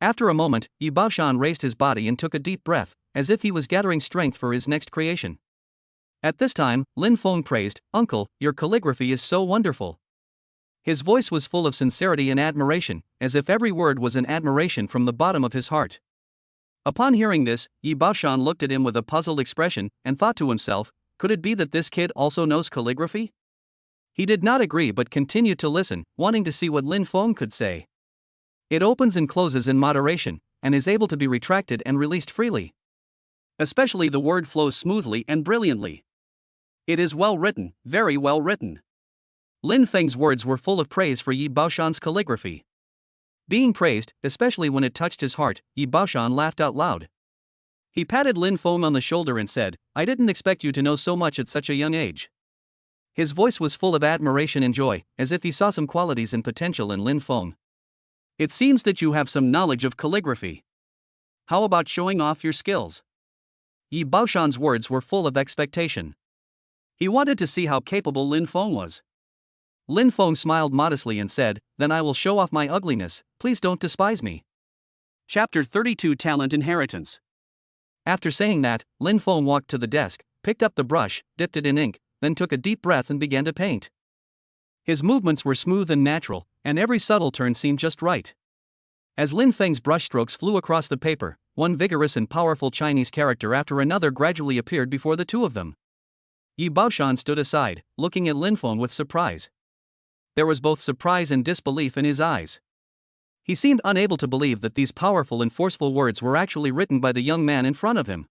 After a moment, Yi Baoshan raised his body and took a deep breath, as if he was gathering strength for his next creation. At this time, Lin Fong praised, "Uncle, your calligraphy is so wonderful." His voice was full of sincerity and admiration, as if every word was an admiration from the bottom of his heart. Upon hearing this, Yi Baoshan looked at him with a puzzled expression, and thought to himself, could it be that this kid also knows calligraphy? He did not agree but continued to listen, wanting to see what Lin Fong could say. It opens and closes in moderation, and is able to be retracted and released freely. Especially the word flows smoothly and brilliantly. It is well written, very well written. Lin Feng's words were full of praise for Yi Baoshan's calligraphy. Being praised, especially when it touched his heart, Yi Baoshan laughed out loud. He patted Lin Fong on the shoulder and said, "I didn't expect you to know so much at such a young age." His voice was full of admiration and joy, as if he saw some qualities and potential in Lin Fong. "It seems that you have some knowledge of calligraphy. How about showing off your skills?" Yi Baoshan's words were full of expectation. He wanted to see how capable Lin Fong was. Lin Fong smiled modestly and said, "Then I will show off my ugliness, please don't despise me." Chapter 32 Talent Inheritance. After saying that, Lin Fong walked to the desk, picked up the brush, dipped it in ink, then took a deep breath and began to paint. His movements were smooth and natural, and every subtle turn seemed just right. As Lin Feng's brushstrokes flew across the paper, one vigorous and powerful Chinese character after another gradually appeared before the two of them. Yi Baoshan stood aside, looking at Lin Fong with surprise. There was both surprise and disbelief in his eyes. He seemed unable to believe that these powerful and forceful words were actually written by the young man in front of him.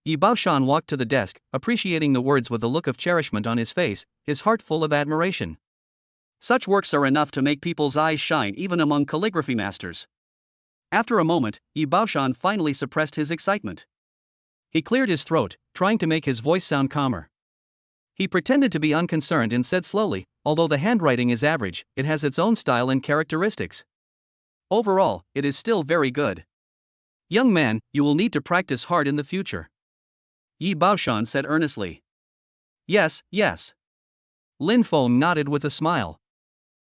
Yi Baoshan walked to the desk, appreciating the words with a look of cherishment on his face, his heart full of admiration. Such works are enough to make people's eyes shine even among calligraphy masters. After a moment, Yi Baoshan finally suppressed his excitement. He cleared his throat, trying to make his voice sound calmer. He pretended to be unconcerned and said slowly, "Although the handwriting is average, it has its own style and characteristics. Overall, it is still very good. Young man, you will need to practice hard in the future." Yi Baoshan said earnestly. Yes. Lin Fong nodded with a smile.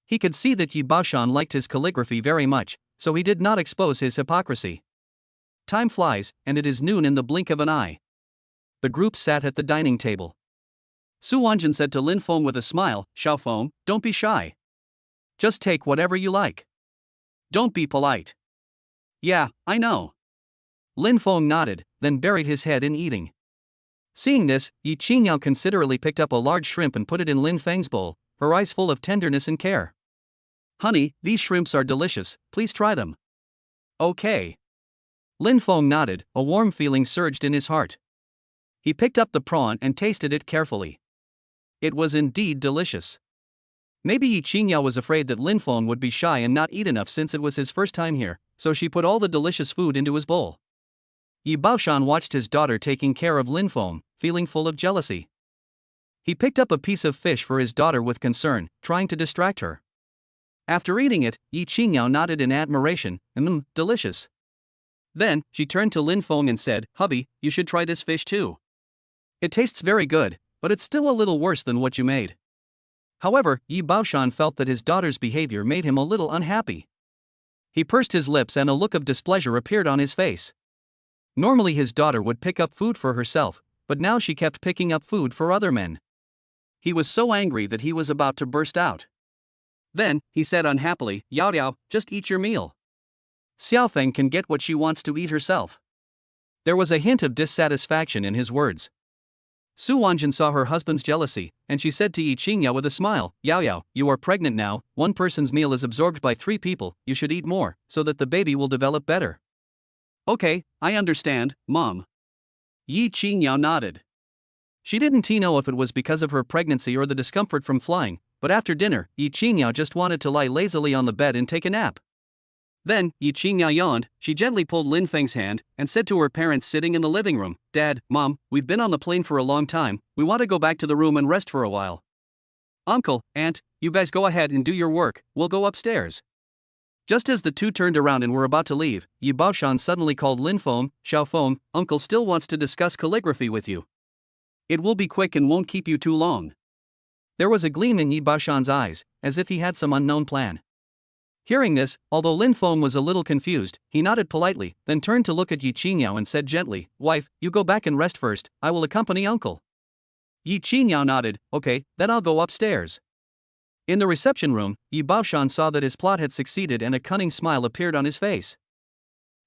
He could see that Yi Baoshan liked his calligraphy very much, so he did not expose his hypocrisy. Time flies, and it is noon in the blink of an eye. The group sat at the dining table. Su Wanjin said to Lin Fong with a smile, "Xiao Feng, don't be shy. Just take whatever you like. Don't be polite." "Yeah, I know." Lin Fong nodded, then buried his head in eating. Seeing this, Yi Yao considerately picked up a large shrimp and put it in Lin Feng's bowl, her eyes full of tenderness and care. "Honey, these shrimps are delicious, please try them." "Okay." Lin Fong nodded, a warm feeling surged in his heart. He picked up the prawn and tasted it carefully. It was indeed delicious. Maybe Yi Yao was afraid that Lin Fong would be shy and not eat enough since it was his first time here, so she put all the delicious food into his bowl. Yi Baoshan watched his daughter taking care of Lin Fong, feeling full of jealousy. He picked up a piece of fish for his daughter with concern, trying to distract her. After eating it, Yi Yao nodded in admiration, delicious. Then, she turned to Lin Fong and said, "Hubby, you should try this fish too. It tastes very good, but it's still a little worse than what you made." However, Yi Baoshan felt that his daughter's behavior made him a little unhappy. He pursed his lips and a look of displeasure appeared on his face. Normally his daughter would pick up food for herself, but now she kept picking up food for other men. He was so angry that he was about to burst out. Then, he said unhappily, Yao, just eat your meal. Xiaofeng can get what she wants to eat herself." There was a hint of dissatisfaction in his words. Su Wanjin saw her husband's jealousy, and she said to Yi Yao with a smile, Yao, you are pregnant now, one person's meal is absorbed by 3 people, you should eat more, so that the baby will develop better. Okay, I understand, Mom. Yi Yao nodded. She didn't know if it was because of her pregnancy or the discomfort from flying, but after dinner, Yi Yao just wanted to lie lazily on the bed and take a nap. Then, Yi Yao yawned, she gently pulled Lin Feng's hand, and said to her parents sitting in the living room, Dad, Mom, we've been on the plane for a long time, we want to go back to the room and rest for a while. Uncle, Aunt, you guys go ahead and do your work, we'll go upstairs. Just as the two turned around and were about to leave, Yi Baoshan suddenly called Lin Fong, Xiao Feng, Uncle still wants to discuss calligraphy with you. It will be quick and won't keep you too long. There was a gleam in Yi Baoshan's eyes, as if he had some unknown plan. Hearing this, although Lin Fong was a little confused, he nodded politely, then turned to look at Yi Yao and said gently, Wife, you go back and rest first, I will accompany Uncle. Yi Yao nodded, okay, then I'll go upstairs. In the reception room, Yi Baoshan saw that his plot had succeeded and a cunning smile appeared on his face.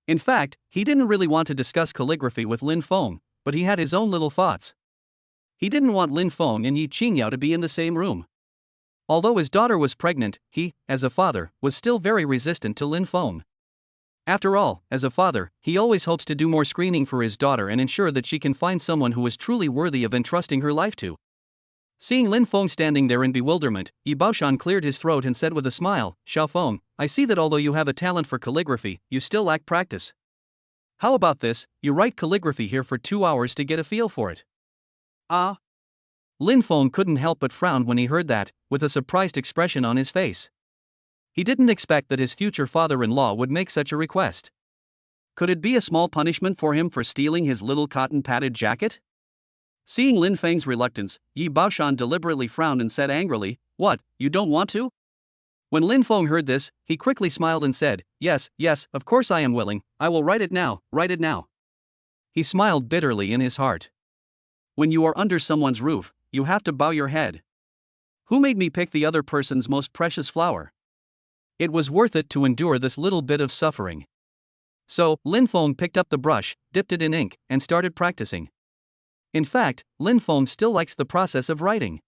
In fact, he didn't really want to discuss calligraphy with Lin Fong, but he had his own little thoughts. He didn't want Lin Fong and Yi Yao to be in the same room. Although his daughter was pregnant, he, as a father, was still very resistant to Lin Fong. After all, as a father, he always hopes to do more screening for his daughter and ensure that she can find someone who is truly worthy of entrusting her life to. Seeing Lin Fong standing there in bewilderment, Yi Baoshan cleared his throat and said with a smile, "Xiao Feng, I see that although you have a talent for calligraphy, you still lack practice. How about this, you write calligraphy here for 2 hours to get a feel for it." Ah? Lin Fong couldn't help but frown when he heard that, with a surprised expression on his face. He didn't expect that his future father-in-law would make such a request. Could it be a small punishment for him for stealing his little cotton-padded jacket? Seeing Lin Feng's reluctance, Yi Baoshan deliberately frowned and said angrily, "What, you don't want to?" When Lin Fong heard this, he quickly smiled and said, Yes, of course I am willing, I will write it now, write it now." He smiled bitterly in his heart. When you are under someone's roof, you have to bow your head. Who made me pick the other person's most precious flower? It was worth it to endure this little bit of suffering. So, Lin Fong picked up the brush, dipped it in ink, and started practicing. In fact, Lin Fong still likes the process of writing.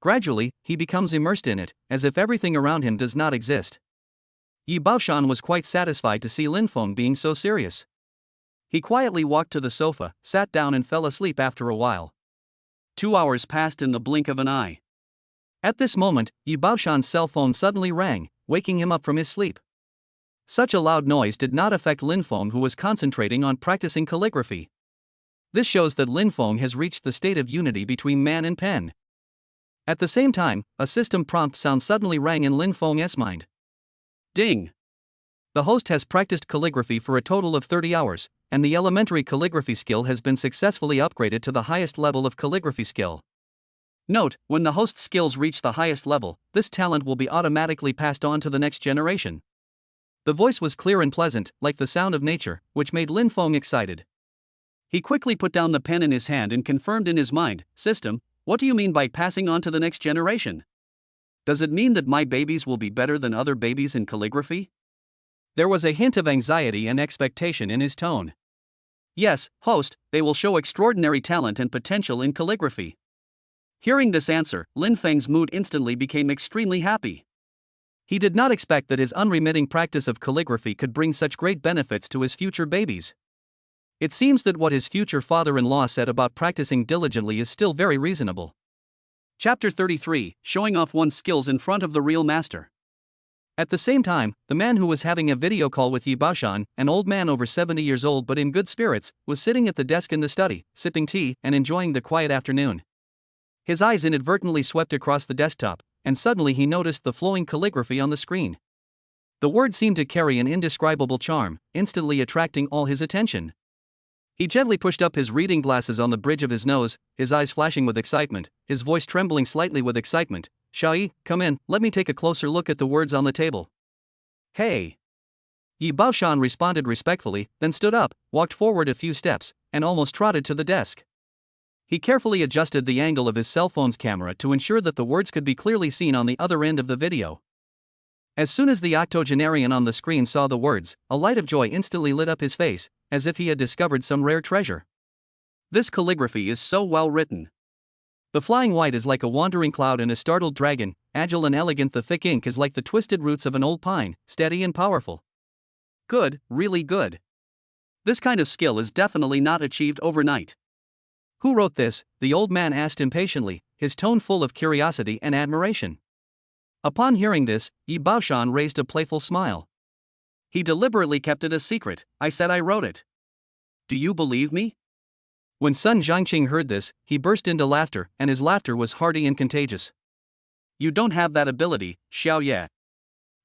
Gradually, he becomes immersed in it, as if everything around him does not exist. Yi Baoshan was quite satisfied to see Lin Fong being so serious. He quietly walked to the sofa, sat down and fell asleep after a while. 2 hours passed in the blink of an eye. At this moment, Yi Baoshan's cell phone suddenly rang, waking him up from his sleep. Such a loud noise did not affect Lin Fong, who was concentrating on practicing calligraphy. This shows that Lin Fong has reached the state of unity between man and pen. At the same time, a system prompt sound suddenly rang in Lin Fong's mind. Ding! The host has practiced calligraphy for a total of 30 hours, and the elementary calligraphy skill has been successfully upgraded to the highest level of calligraphy skill. Note, when the host's skills reach the highest level, this talent will be automatically passed on to the next generation. The voice was clear and pleasant, like the sound of nature, which made Lin Fong excited. He quickly put down the pen in his hand and confirmed in his mind, "System, what do you mean by passing on to the next generation? Does it mean that my babies will be better than other babies in calligraphy?" There was a hint of anxiety and expectation in his tone. "Yes, host, they will show extraordinary talent and potential in calligraphy." Hearing this answer, Lin Feng's mood instantly became extremely happy. He did not expect that his unremitting practice of calligraphy could bring such great benefits to his future babies. It seems that what his future father-in-law said about practicing diligently is still very reasonable. Chapter 33, Showing off one's skills in front of the real master. At the same time, the man who was having a video call with Yi Baoshan, an old man over 70 years old but in good spirits, was sitting at the desk in the study, sipping tea and enjoying the quiet afternoon. His eyes inadvertently swept across the desktop, and suddenly he noticed the flowing calligraphy on the screen. The words seemed to carry an indescribable charm, instantly attracting all his attention. He gently pushed up his reading glasses on the bridge of his nose, his eyes flashing with excitement, his voice trembling slightly with excitement. "Xiaoyi, come in, let me take a closer look at the words on the table." "Hey." Yi Baoshan responded respectfully, then stood up, walked forward a few steps, and almost trotted to the desk. He carefully adjusted the angle of his cell phone's camera to ensure that the words could be clearly seen on the other end of the video. As soon as the octogenarian on the screen saw the words, a light of joy instantly lit up his face, as if he had discovered some rare treasure. "This calligraphy is so well written. The flying white is like a wandering cloud and a startled dragon, agile and elegant. The thick ink is like the twisted roots of an old pine, steady and powerful. Good, really good. This kind of skill is definitely not achieved overnight." "Who wrote this?" the old man asked impatiently, his tone full of curiosity and admiration. Upon hearing this, Yi Baoshan raised a playful smile. "He deliberately kept it a secret. I said I wrote it. Do you believe me?" When Sun Jiangqing heard this, he burst into laughter, and his laughter was hearty and contagious. "You don't have that ability, Xiao Ye.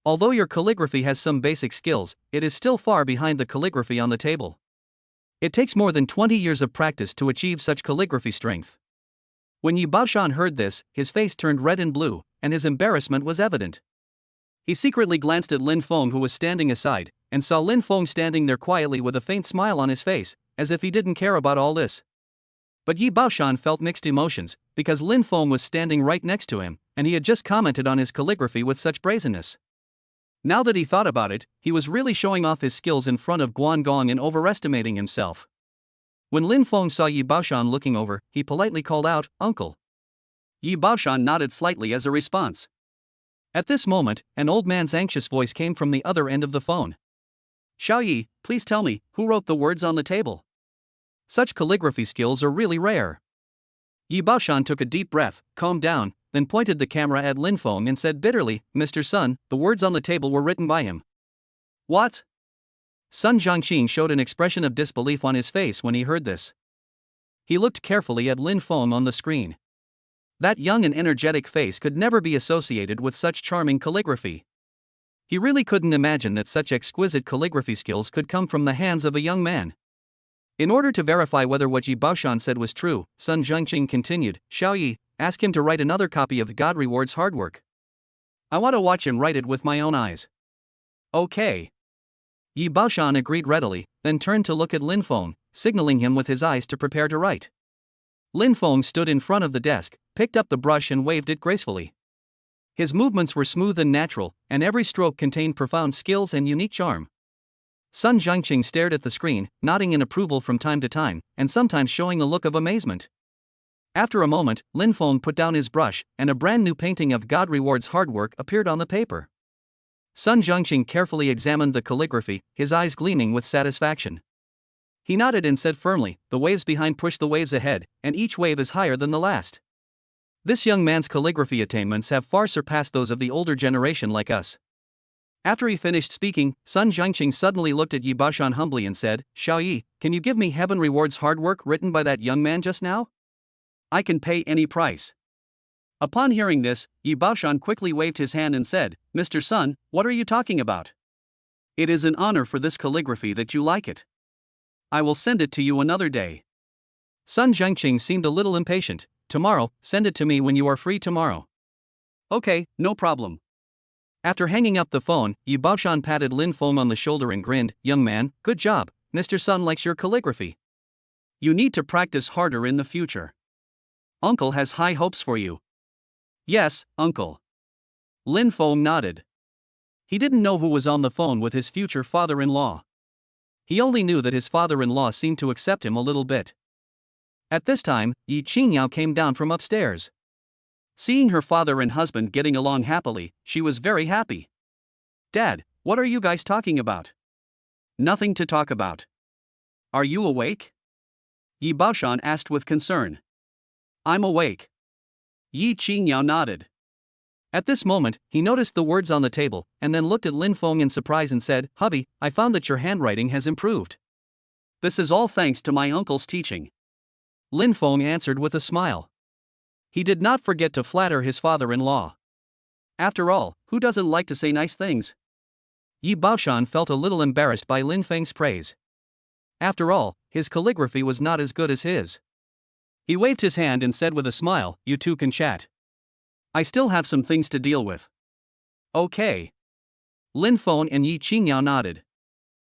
Although your calligraphy has some basic skills, it is still far behind the calligraphy on the table. It takes more than 20 years of practice to achieve such calligraphy strength." When Yi Baoshan heard this, his face turned red and blue, and his embarrassment was evident. He secretly glanced at Lin Fong, who was standing aside, and saw Lin Fong standing there quietly with a faint smile on his face, as if he didn't care about all this. But Yi Baoshan felt mixed emotions, because Lin Fong was standing right next to him, and he had just commented on his calligraphy with such brazenness. Now that he thought about it, he was really showing off his skills in front of Guangong and overestimating himself. When Lin Fong saw Yi Baoshan looking over, he politely called out, "Uncle." Yi Baoshan nodded slightly as a response. At this moment, an old man's anxious voice came from the other end of the phone. "Xiaoyi, please tell me, who wrote the words on the table? Such calligraphy skills are really rare." Yi Baoshan took a deep breath, calmed down, then pointed the camera at Lin Fong and said bitterly, "Mr. Sun, the words on the table were written by him." "What?" Sun Zhangqing showed an expression of disbelief on his face when he heard this. He looked carefully at Lin Fong on the screen. That young and energetic face could never be associated with such charming calligraphy. He really couldn't imagine that such exquisite calligraphy skills could come from the hands of a young man. In order to verify whether what Yi Baoshan said was true, Sun Zhangqing continued, "Xiao Yi, ask him to write another copy of God Rewards Hard Work. I want to watch him write it with my own eyes." "Okay." Yi Baoshan agreed readily, then turned to look at Lin Fong, signaling him with his eyes to prepare to write. Lin Fong stood in front of the desk, picked up the brush and waved it gracefully. His movements were smooth and natural, and every stroke contained profound skills and unique charm. Sun Zhangqing stared at the screen, nodding in approval from time to time, and sometimes showing a look of amazement. After a moment, Lin Fong put down his brush, and a brand new painting of God Rewards Hard Work appeared on the paper. Sun Zhangqing carefully examined the calligraphy, his eyes gleaming with satisfaction. He nodded and said firmly, "The waves behind push the waves ahead, and each wave is higher than the last." This young man's calligraphy attainments have far surpassed those of the older generation like us. After he finished speaking, Sun Zhangqing suddenly looked at Yi Baoshan humbly and said, "Xiao Yi, can you give me Heaven Rewards Hard Work written by that young man just now? I can pay any price." Upon hearing this, Yi Baoshan quickly waved his hand and said, "Mr. Sun, what are you talking about? It is an honor for this calligraphy that you like it. I will send it to you another day." Sun Zhangqing seemed a little impatient. "Tomorrow, send it to me when you are free tomorrow." "Okay, no problem." After hanging up the phone, Yi Baoshan patted Lin Fong on the shoulder and grinned, "Young man, good job, Mr. Sun likes your calligraphy. You need to practice harder in the future. Uncle has high hopes for you." "Yes, uncle." Lin Fong nodded. He didn't know who was on the phone with his future father-in-law. He only knew that his father-in-law seemed to accept him a little bit. At this time, Ying Yao came down from upstairs. Seeing her father and husband getting along happily, she was very happy. "Dad, what are you guys talking about?" "Nothing to talk about." "Are you awake?" Yi Baoshan asked with concern. "I'm awake." Ying Yao nodded. At this moment, he noticed the words on the table, and then looked at Lin Fong in surprise and said, "Hubby, I found that your handwriting has improved. This is all thanks to my uncle's teaching." Lin Fong answered with a smile. He did not forget to flatter his father-in-law. After all, who doesn't like to say nice things? Yi Baoshan felt a little embarrassed by Lin Feng's praise. After all, his calligraphy was not as good as his. He waved his hand and said with a smile, "You two can chat. I still have some things to deal with." "Okay." Lin Fong and Ying Yao nodded.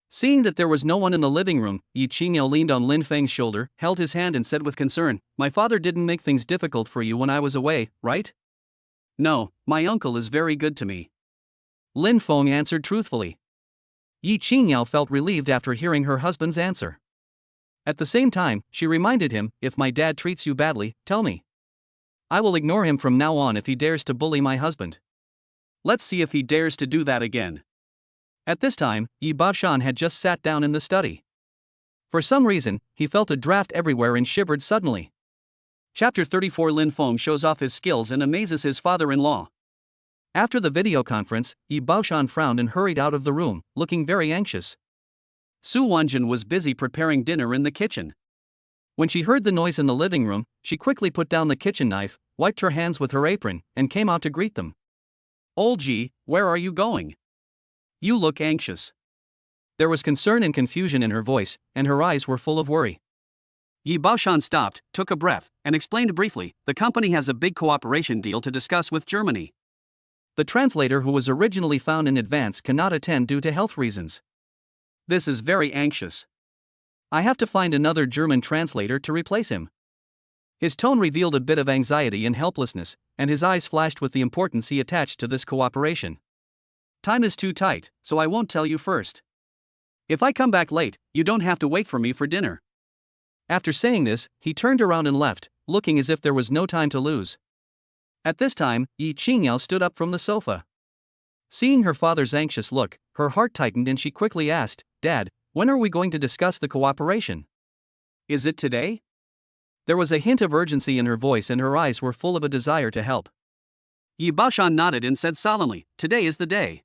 Seeing that there was no one in the living room, Ying Yao leaned on Lin Feng's shoulder, held his hand and said with concern, "My father didn't make things difficult for you when I was away, right?" "No, my uncle is very good to me," Lin Fong answered truthfully. Ying Yao felt relieved after hearing her husband's answer. At the same time, she reminded him, "If my dad treats you badly, tell me. I will ignore him from now on if he dares to bully my husband. Let's see if he dares to do that again." At this time, Yi Baoshan had just sat down in the study. For some reason, he felt a draft everywhere and shivered suddenly. Chapter 34 Lin Fong shows off his skills and amazes his father-in-law. After the video conference, Yi Baoshan frowned and hurried out of the room, looking very anxious. Su Wanjun was busy preparing dinner in the kitchen. When she heard the noise in the living room, she quickly put down the kitchen knife, wiped her hands with her apron, and came out to greet them. "Old Ji, where are you going? You look anxious." There was concern and confusion in her voice, and her eyes were full of worry. Yi Baoshan stopped, took a breath, and explained briefly, "The company has a big cooperation deal to discuss with Germany. The translator who was originally found in advance cannot attend due to health reasons. This is very anxious. I have to find another German translator to replace him." His tone revealed a bit of anxiety and helplessness, and his eyes flashed with the importance he attached to this cooperation. "Time is too tight, so I won't tell you first. If I come back late, you don't have to wait for me for dinner." After saying this, he turned around and left, looking as if there was no time to lose. At this time, Ying Yao stood up from the sofa. Seeing her father's anxious look, her heart tightened and she quickly asked, "Dad, when are we going to discuss the cooperation? Is it today?" There was a hint of urgency in her voice and her eyes were full of a desire to help. Yi Baoshan nodded and said solemnly, "Today is the day."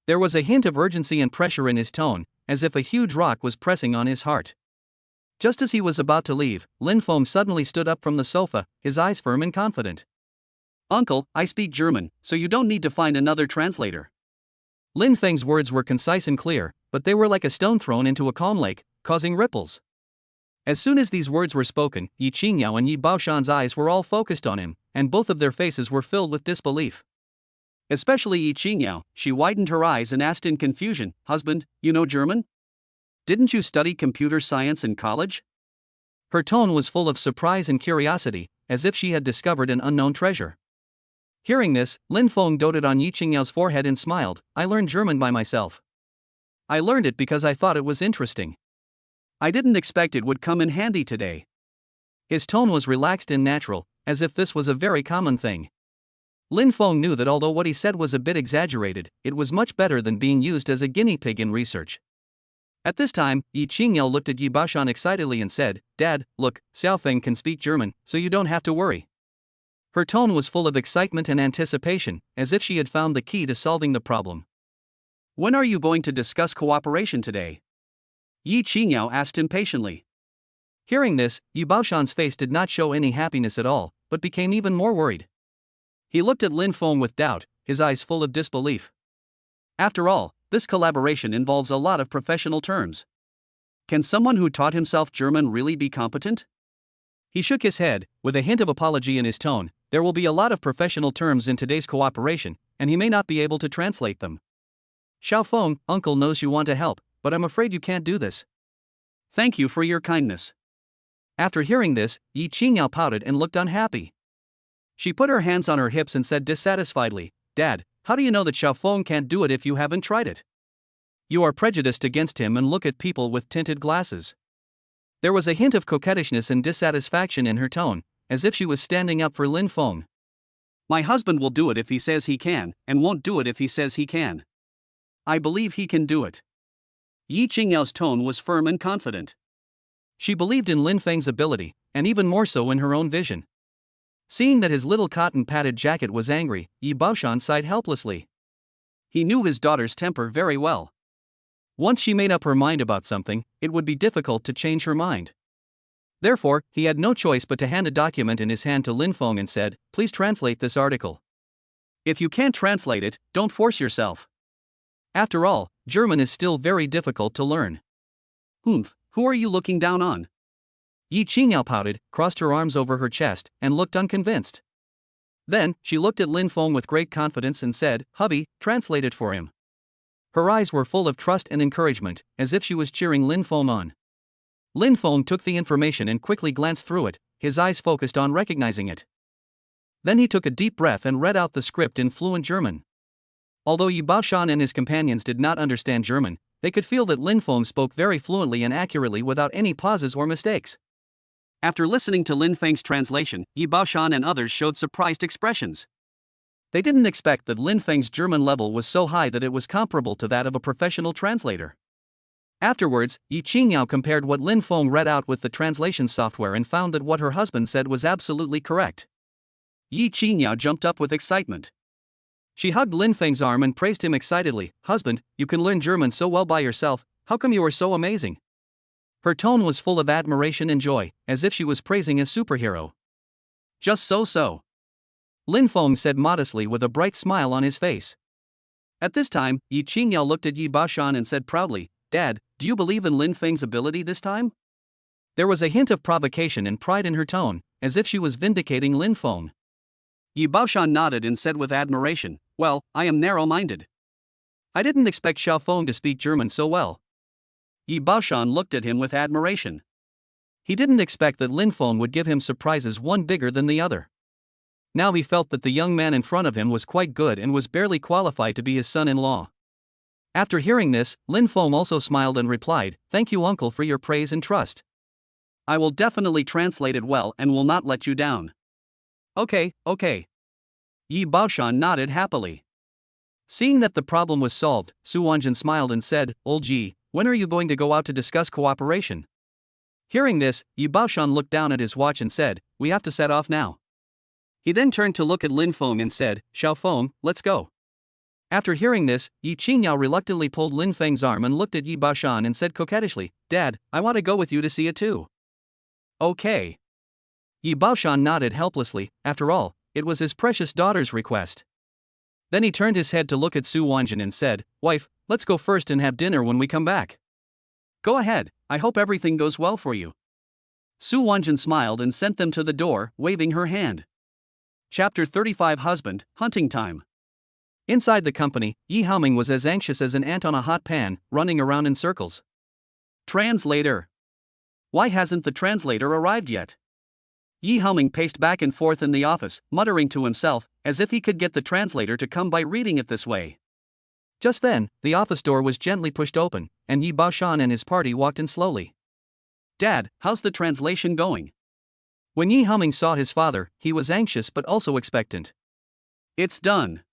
There was a hint of urgency and pressure in his tone, as if a huge rock was pressing on his heart. Just as he was about to leave, Lin Fong suddenly stood up from the sofa, his eyes firm and confident. "Uncle, I speak German, so you don't need to find another translator." Lin Feng's words were concise and clear, but they were like a stone thrown into a calm lake, causing ripples. As soon as these words were spoken, Yi Qingyao and Yi Baoshan's eyes were all focused on him, and both of their faces were filled with disbelief. Especially Yi Qingyao, she widened her eyes and asked in confusion, "Husband, you know German? Didn't you study computer science in college?" Her tone was full of surprise and curiosity, as if she had discovered an unknown treasure. Hearing this, Lin Fong doted on Yi Qingyao's forehead and smiled, "I learned German by myself. I learned it because I thought it was interesting. I didn't expect it would come in handy today." His tone was relaxed and natural, as if this was a very common thing. Lin Fong knew that although what he said was a bit exaggerated, it was much better than being used as a guinea pig in research. At this time, Yi Qingyao looked at Yi Baoshan excitedly and said, "Dad, look, Xiaofeng can speak German, so you don't have to worry." Her tone was full of excitement and anticipation, as if she had found the key to solving the problem. "When are you going to discuss cooperation today?" Yi Qingyao asked impatiently. Hearing this, Yi Baoshan's face did not show any happiness at all, but became even more worried. He looked at Lin Fong with doubt, his eyes full of disbelief. After all, this collaboration involves a lot of professional terms. Can someone who taught himself German really be competent? He shook his head, with a hint of apology in his tone. There will be a lot of professional terms in today's cooperation, and he may not be able to translate them. "Xiaofeng, Uncle knows you want to help, but I'm afraid you can't do this." "Thank you for your kindness." After hearing this, Yi Qingyao pouted and looked unhappy. She put her hands on her hips and said dissatisfiedly, "Dad, how do you know that Xiaofeng can't do it if you haven't tried it? You are prejudiced against him and look at people with tinted glasses." There was a hint of coquettishness and dissatisfaction in her tone, as if she was standing up for Lin Fong. "My husband will do it if he says he can, and won't do it if he says he can. I believe he can do it." Yi Qingyao's tone was firm and confident. She believed in Lin Feng's ability, and even more so in her own vision. Seeing that his little cotton-padded jacket was angry, Yi Baoshan sighed helplessly. He knew his daughter's temper very well. Once she made up her mind about something, it would be difficult to change her mind. Therefore, he had no choice but to hand a document in his hand to Lin Fong and said, "Please translate this article. If you can't translate it, don't force yourself. After all, German is still very difficult to learn." "Humph, who are you looking down on?" Yi Qingyao pouted, crossed her arms over her chest, and looked unconvinced. Then, she looked at Lin Fong with great confidence and said, "Hubby, translate it for him." Her eyes were full of trust and encouragement, as if she was cheering Lin Fong on. Lin Fong took the information and quickly glanced through it, his eyes focused on recognizing it. Then he took a deep breath and read out the script in fluent German. Although Yi Baoshan and his companions did not understand German, they could feel that Lin Fong spoke very fluently and accurately without any pauses or mistakes. After listening to Lin Feng's translation, Yi Baoshan and others showed surprised expressions. They didn't expect that Lin Feng's German level was so high that it was comparable to that of a professional translator. Afterwards, Yi Qingyao compared what Lin Fong read out with the translation software and found that what her husband said was absolutely correct. Yi Qingyao jumped up with excitement. She hugged Lin Feng's arm and praised him excitedly. "Husband, you can learn German so well by yourself, how come you are so amazing?" Her tone was full of admiration and joy, as if she was praising a superhero. "Just so. Lin Fong said modestly with a bright smile on his face. At this time, Yi Qingyao looked at Yi Baoshan and said proudly, "Dad, do you believe in Lin Feng's ability this time?" There was a hint of provocation and pride in her tone, as if she was vindicating Lin Fong. Yi Baoshan nodded and said with admiration, "Well, I am narrow-minded. I didn't expect Xiaofeng to speak German so well." Yi Baoshan looked at him with admiration. He didn't expect that Lin Fong would give him surprises one bigger than the other. Now he felt that the young man in front of him was quite good and was barely qualified to be his son-in-law. After hearing this, Lin Fong also smiled and replied, "Thank you, uncle, for your praise and trust. I will definitely translate it well and will not let you down." Okay. Yi Baoshan nodded happily. Seeing that the problem was solved, Su Wanjin smiled and said, "Old Ji, when are you going to go out to discuss cooperation?" Hearing this, Yi Baoshan looked down at his watch and said, "We have to set off now." He then turned to look at Lin Fong and said, "Xiao Feng, let's go." After hearing this, Yi Qingyao reluctantly pulled Lin Feng's arm and looked at Yi Baoshan and said coquettishly, "Dad, I want to go with you to see it too." "Okay." Yi Baoshan nodded helplessly. After all, it was his precious daughter's request. Then he turned his head to look at Su Wanjin and said, "Wife, let's go first and have dinner when we come back." "Go ahead, I hope everything goes well for you." Su Wanjin smiled and sent them to the door, waving her hand. Chapter 35 Husband, Hunting Time. Inside the company, Yi Haoming was as anxious as an ant on a hot pan, running around in circles. Translator. Why hasn't the translator arrived yet? Yi Haoming paced back and forth in the office, muttering to himself, as if he could get the translator to come by reading it this way. Just then, the office door was gently pushed open, and Yi Baoshan and his party walked in slowly. "Dad, how's the translation going?" When Yi Haoming saw his father, he was anxious but also expectant. "It's done."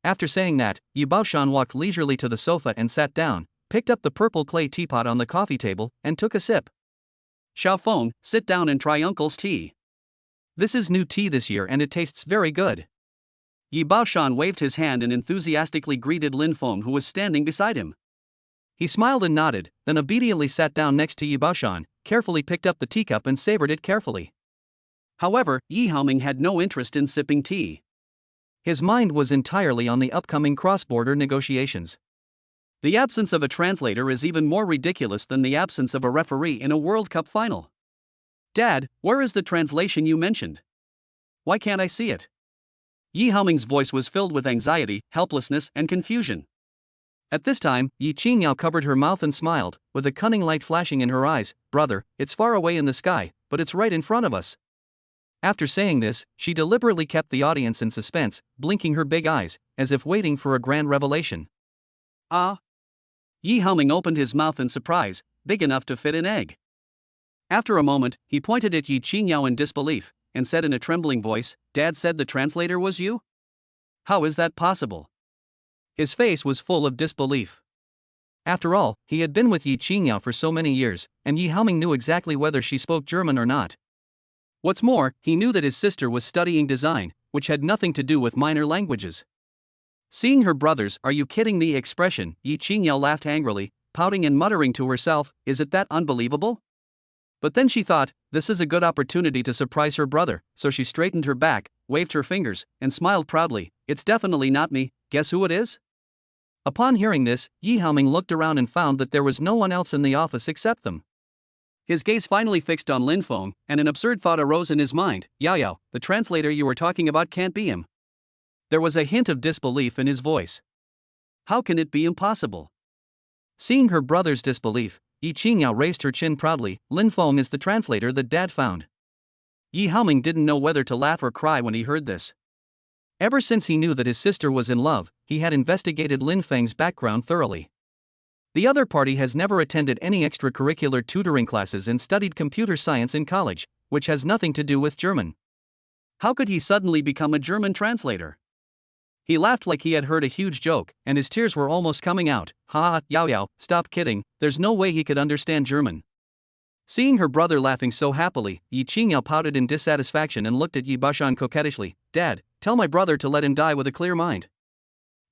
After saying that, Yi Baoshan walked leisurely to the sofa and sat down, picked up the purple clay teapot on the coffee table, and took a sip. "Xiao Feng, sit down and try Uncle's tea. This is new tea this year and it tastes very good." Yi Baoshan waved his hand and enthusiastically greeted Lin Fong, who was standing beside him. He smiled and nodded, then obediently sat down next to Yi Baoshan, carefully picked up the teacup and savored it carefully. However, Yi Haoming had no interest in sipping tea. His mind was entirely on the upcoming cross-border negotiations. The absence of a translator is even more ridiculous than the absence of a referee in a World Cup final. "Dad, where is the translation you mentioned? Why can't I see it?" Yi Haoming's voice was filled with anxiety, helplessness, and confusion. At this time, Yi Qingyao covered her mouth and smiled, with a cunning light flashing in her eyes. "Brother, it's far away in the sky, but it's right in front of us." After saying this, she deliberately kept the audience in suspense, blinking her big eyes, as if waiting for a grand revelation. "Ah!" Yi Haoming opened his mouth in surprise, big enough to fit an egg. After a moment, he pointed at Yi Qingyao in disbelief, and said in a trembling voice, "Dad said the translator was you? How is that possible?" His face was full of disbelief. After all, he had been with Yi Qingyao for so many years, and Yi Haoming knew exactly whether she spoke German or not. What's more, he knew that his sister was studying design, which had nothing to do with minor languages. Seeing her brother's "Are you kidding me" expression, Yi Qingyao laughed angrily, pouting and muttering to herself, "Is it that unbelievable?" But then she thought, this is a good opportunity to surprise her brother, so she straightened her back, waved her fingers, and smiled proudly. "It's definitely not me, guess who it is?" Upon hearing this, Yi Haoming looked around and found that there was no one else in the office except them. His gaze finally fixed on Lin Fong, and an absurd thought arose in his mind. "Yao, the translator you were talking about can't be him." There was a hint of disbelief in his voice. "How can it be impossible?" Seeing her brother's disbelief, Yi Qingyao raised her chin proudly. "Lin Fong is the translator that Dad found." Yi Haoming didn't know whether to laugh or cry when he heard this. Ever since he knew that his sister was in love, he had investigated Lin Feng's background thoroughly. The other party has never attended any extracurricular tutoring classes and studied computer science in college, which has nothing to do with German. How could he suddenly become a German translator? He laughed like he had heard a huge joke, and his tears were almost coming out. "Ha, Yao, stop kidding, there's no way he could understand German." Seeing her brother laughing so happily, Yi Qingyao pouted in dissatisfaction and looked at Yi Baoshan coquettishly. "Dad, tell my brother to let him die with a clear mind."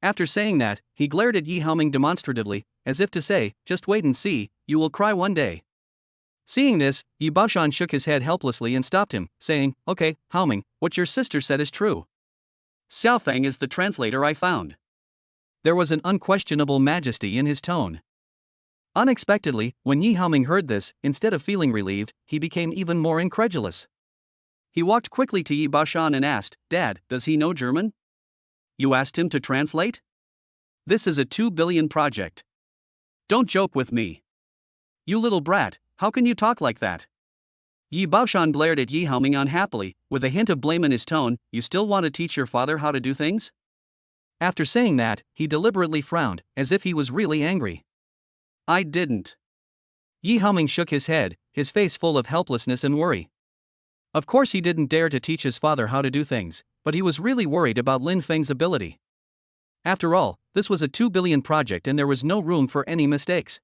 After saying that, he glared at Yi Haoming demonstratively, as if to say, "Just wait and see, you will cry one day." Seeing this, Yi Baoshan shook his head helplessly and stopped him, saying, "Okay, Haoming, what your sister said is true. Xiaofeng is the translator I found." There was an unquestionable majesty in his tone. Unexpectedly, when Yi Haoming heard this, instead of feeling relieved, he became even more incredulous. He walked quickly to Yi Baoshan and asked, "Dad, does he know German? You asked him to translate? This is a 2 billion project. Don't joke with me. You little brat, how can you talk like that?" Yi Baoshan glared at Yi Haoming unhappily, with a hint of blame in his tone. "You still want to teach your father how to do things?" After saying that, he deliberately frowned, as if he was really angry. "I didn't." Yi Haoming shook his head, his face full of helplessness and worry. Of course he didn't dare to teach his father how to do things, but he was really worried about Lin Feng's ability. After all, this was a 2 billion project and there was no room for any mistakes.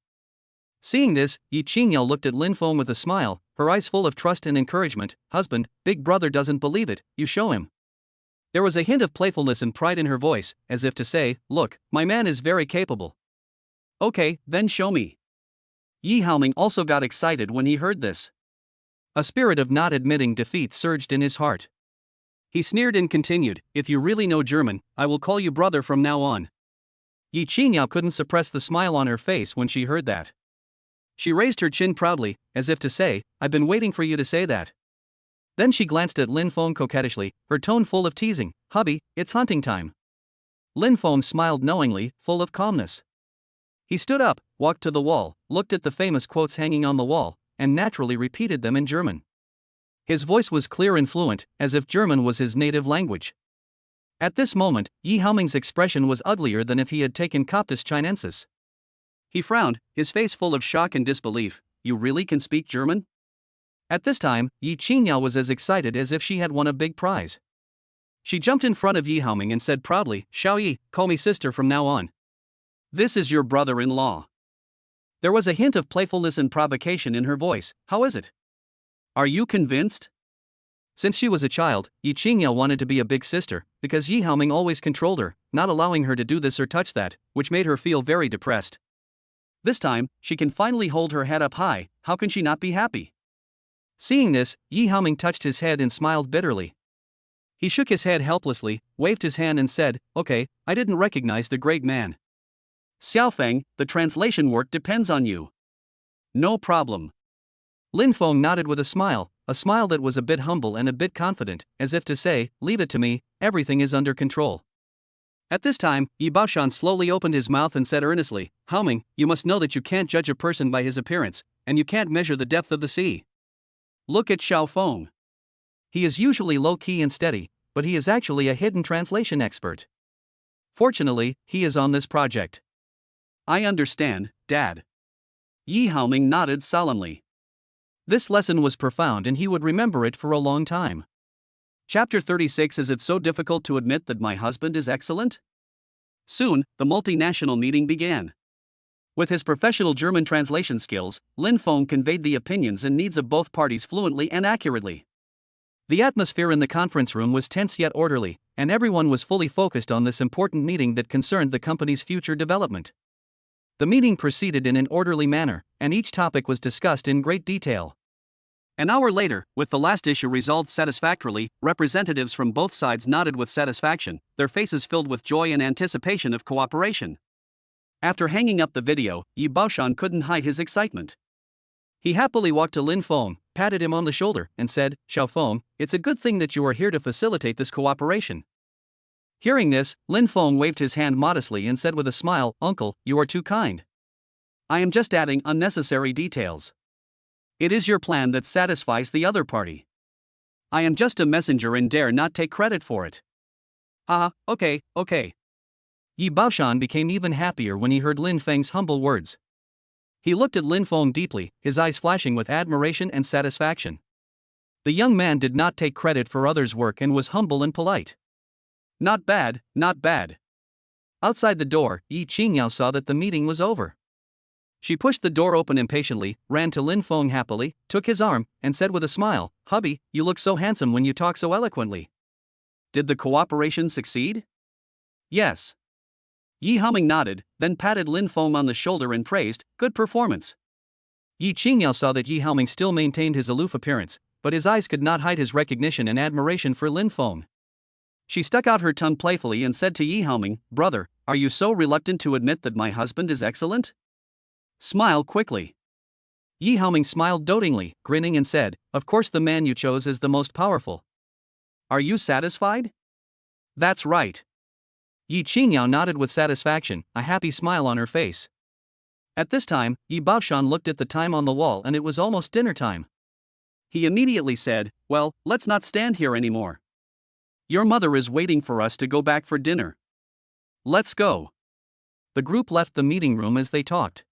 Seeing this, Yi Qingyao looked at Lin Fong with a smile, her eyes full of trust and encouragement. Husband, big brother doesn't believe it, you show him. There was a hint of playfulness and pride in her voice, as if to say, look, my man is very capable. Okay, then show me. Yi Haoming also got excited when he heard this. A spirit of not admitting defeat surged in his heart. He sneered and continued, if you really know German, I will call you brother from now on. Yi Qingyao couldn't suppress the smile on her face when she heard that. She raised her chin proudly, as if to say, I've been waiting for you to say that. Then she glanced at Lin Fong coquettishly, her tone full of teasing, hubby, it's hunting time. Lin Fong smiled knowingly, full of calmness. He stood up, walked to the wall, looked at the famous quotes hanging on the wall, and naturally repeated them in German. His voice was clear and fluent, as if German was his native language. At this moment, Yi Haoming's expression was uglier than if he had taken Coptus Chinensis. He frowned, his face full of shock and disbelief. You really can speak German? At this time, Yi Qingyao was as excited as if she had won a big prize. She jumped in front of Yi Haoming and said proudly, Xiao Yi, call me sister from now on. This is your brother-in-law. There was a hint of playfulness and provocation in her voice. How is it? Are you convinced? Since she was a child, Yi Qingyao wanted to be a big sister, because Yi Haoming always controlled her, not allowing her to do this or touch that, which made her feel very depressed. This time, she can finally hold her head up high, how can she not be happy? Seeing this, Yi Haoming touched his head and smiled bitterly. He shook his head helplessly, waved his hand and said, okay, I didn't recognize the great man. Xiaofeng, the translation work depends on you. No problem. Lin Fong nodded with a smile that was a bit humble and a bit confident, as if to say, leave it to me, everything is under control. At this time, Yi Baoshan slowly opened his mouth and said earnestly, Haoming, you must know that you can't judge a person by his appearance, and you can't measure the depth of the sea. Look at Xiaofeng. He is usually low-key and steady, but he is actually a hidden translation expert. Fortunately, he is on this project. I understand, Dad. Yi Haoming nodded solemnly. This lesson was profound and he would remember it for a long time. Chapter 36. Is it so difficult to admit that my husband is excellent? Soon, the multinational meeting began. With his professional German translation skills, Lin Fong conveyed the opinions and needs of both parties fluently and accurately. The atmosphere in the conference room was tense yet orderly, and everyone was fully focused on this important meeting that concerned the company's future development. The meeting proceeded in an orderly manner, and each topic was discussed in great detail. An hour later, with the last issue resolved satisfactorily, representatives from both sides nodded with satisfaction, their faces filled with joy and anticipation of cooperation. After hanging up the video, Yi Baoshan couldn't hide his excitement. He happily walked to Lin Fong, patted him on the shoulder, and said, Xiaofeng, it's a good thing that you are here to facilitate this cooperation. Hearing this, Lin Fong waved his hand modestly and said with a smile, Uncle, you are too kind. I am just adding unnecessary details. It is your plan that satisfies the other party. I am just a messenger and dare not take credit for it. Okay. Yi Baoshan became even happier when he heard Lin Feng's humble words. He looked at Lin Fong deeply, his eyes flashing with admiration and satisfaction. The young man did not take credit for others' work and was humble and polite. Not bad. Outside the door, Yi Qingyao saw that the meeting was over. She pushed the door open impatiently, ran to Lin Fong happily, took his arm, and said with a smile, Hubby, you look so handsome when you talk so eloquently. Did the cooperation succeed? Yes. Yi Haoming nodded, then patted Lin Fong on the shoulder and praised, good performance. Yi Qingyao saw that Yi Haoming still maintained his aloof appearance, but his eyes could not hide his recognition and admiration for Lin Fong. She stuck out her tongue playfully and said to Yi Haoming, Brother, are you so reluctant to admit that my husband is excellent? Smile quickly. Yi Haoming smiled dotingly, grinning and said, Of course the man you chose is the most powerful. Are you satisfied? That's right. Yi Qingyao nodded with satisfaction, a happy smile on her face. At this time, Yi Baoshan looked at the time on the wall and it was almost dinner time. He immediately said, Well, let's not stand here anymore. Your mother is waiting for us to go back for dinner. Let's go. The group left the meeting room as they talked.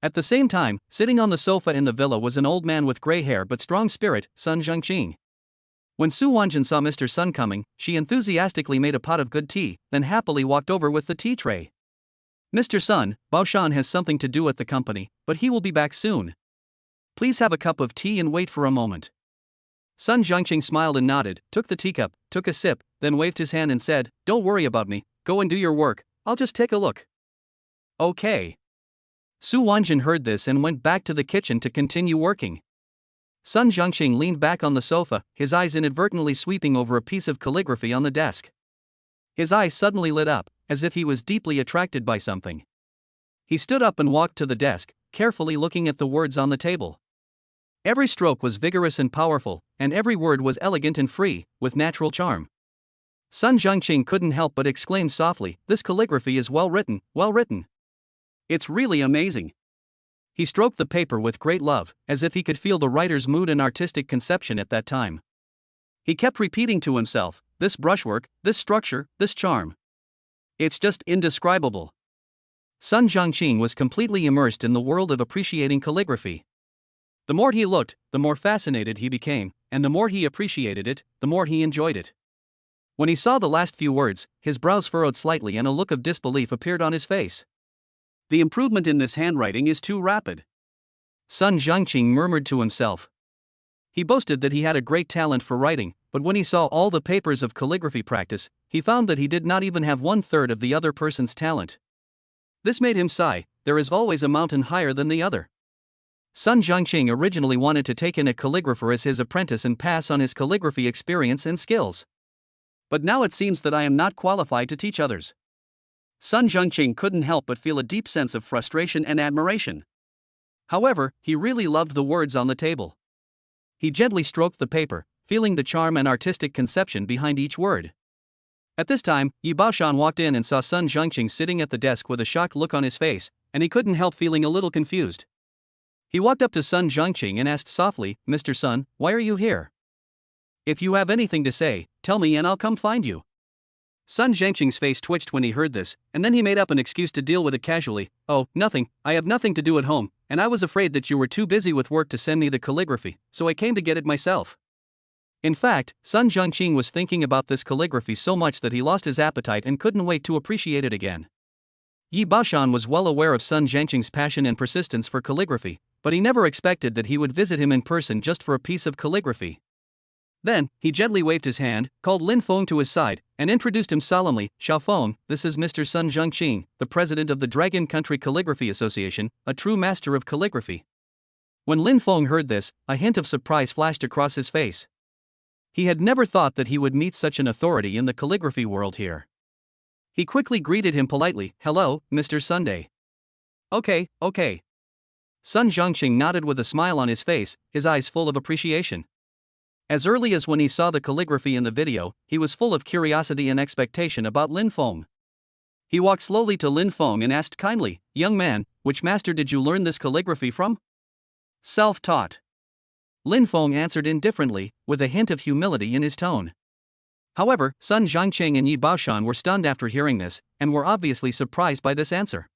At the same time, sitting on the sofa in the villa was an old man with gray hair but strong spirit, Sun Zhengqing. When Su Wanjin saw Mr. Sun coming, she enthusiastically made a pot of good tea, then happily walked over with the tea tray. Mr. Sun, Baoshan has something to do at the company, but he will be back soon. Please have a cup of tea and wait for a moment. Sun Zhongqing smiled and nodded, took the teacup, took a sip, then waved his hand and said, "Don't worry about me, go and do your work, I'll just take a look." Okay. Su Wanjin heard this and went back to the kitchen to continue working. Sun Zhongqing leaned back on the sofa, his eyes inadvertently sweeping over a piece of calligraphy on the desk. His eyes suddenly lit up, as if he was deeply attracted by something. He stood up and walked to the desk, carefully looking at the words on the table. Every stroke was vigorous and powerful, and every word was elegant and free, with natural charm. Sun Zhongqing couldn't help but exclaim softly, "This calligraphy is well written, well written. It's really amazing." He stroked the paper with great love, as if he could feel the writer's mood and artistic conception at that time. He kept repeating to himself, "This brushwork, this structure, this charm. It's just indescribable." Sun Zhongqing was completely immersed in the world of appreciating calligraphy. The more he looked, the more fascinated he became, and the more he appreciated it, the more he enjoyed it. When he saw the last few words, his brows furrowed slightly and a look of disbelief appeared on his face. The improvement in this handwriting is too rapid. Sun Zhongqing murmured to himself. He boasted that he had a great talent for writing, but when he saw all the papers of calligraphy practice, he found that he did not even have 1/3 of the other person's talent. This made him sigh, there is always a mountain higher than the other. Sun Zhongqing originally wanted to take in a calligrapher as his apprentice and pass on his calligraphy experience and skills. But now it seems that I am not qualified to teach others. Sun Zhongqing couldn't help but feel a deep sense of frustration and admiration. However, he really loved the words on the table. He gently stroked the paper, feeling the charm and artistic conception behind each word. At this time, Yi Baoshan walked in and saw Sun Zhongqing sitting at the desk with a shocked look on his face, and he couldn't help feeling a little confused. He walked up to Sun Zhongqing and asked softly, "Mr. Sun, why are you here? If you have anything to say, tell me and I'll come find you." Sun Zhongqing's face twitched when he heard this, and then he made up an excuse to deal with it casually. "Oh, nothing, I have nothing to do at home, and I was afraid that you were too busy with work to send me the calligraphy, so I came to get it myself." In fact, Sun Zhongqing was thinking about this calligraphy so much that he lost his appetite and couldn't wait to appreciate it again. Yi Baoshan was well aware of Sun Zhongqing's passion and persistence for calligraphy, but he never expected that he would visit him in person just for a piece of calligraphy. Then, he gently waved his hand, called Lin Fong to his side, and introduced him solemnly, "Xiao Fong, this is Mr. Sun Zhongqing, the president of the Dragon Country Calligraphy Association, a true master of calligraphy." When Lin Fong heard this, a hint of surprise flashed across his face. He had never thought that he would meet such an authority in the calligraphy world here. He quickly greeted him politely, "Hello, Mr. Sunday." Okay. Sun Zhongqing nodded with a smile on his face, his eyes full of appreciation. As early as when he saw the calligraphy in the video, he was full of curiosity and expectation about Lin Fong. He walked slowly to Lin Fong and asked kindly, "Young man, which master did you learn this calligraphy from?" "Self-taught." Lin Fong answered indifferently, with a hint of humility in his tone. However, Sun Zhongqing and Yi Baoshan were stunned after hearing this, and were obviously surprised by this answer.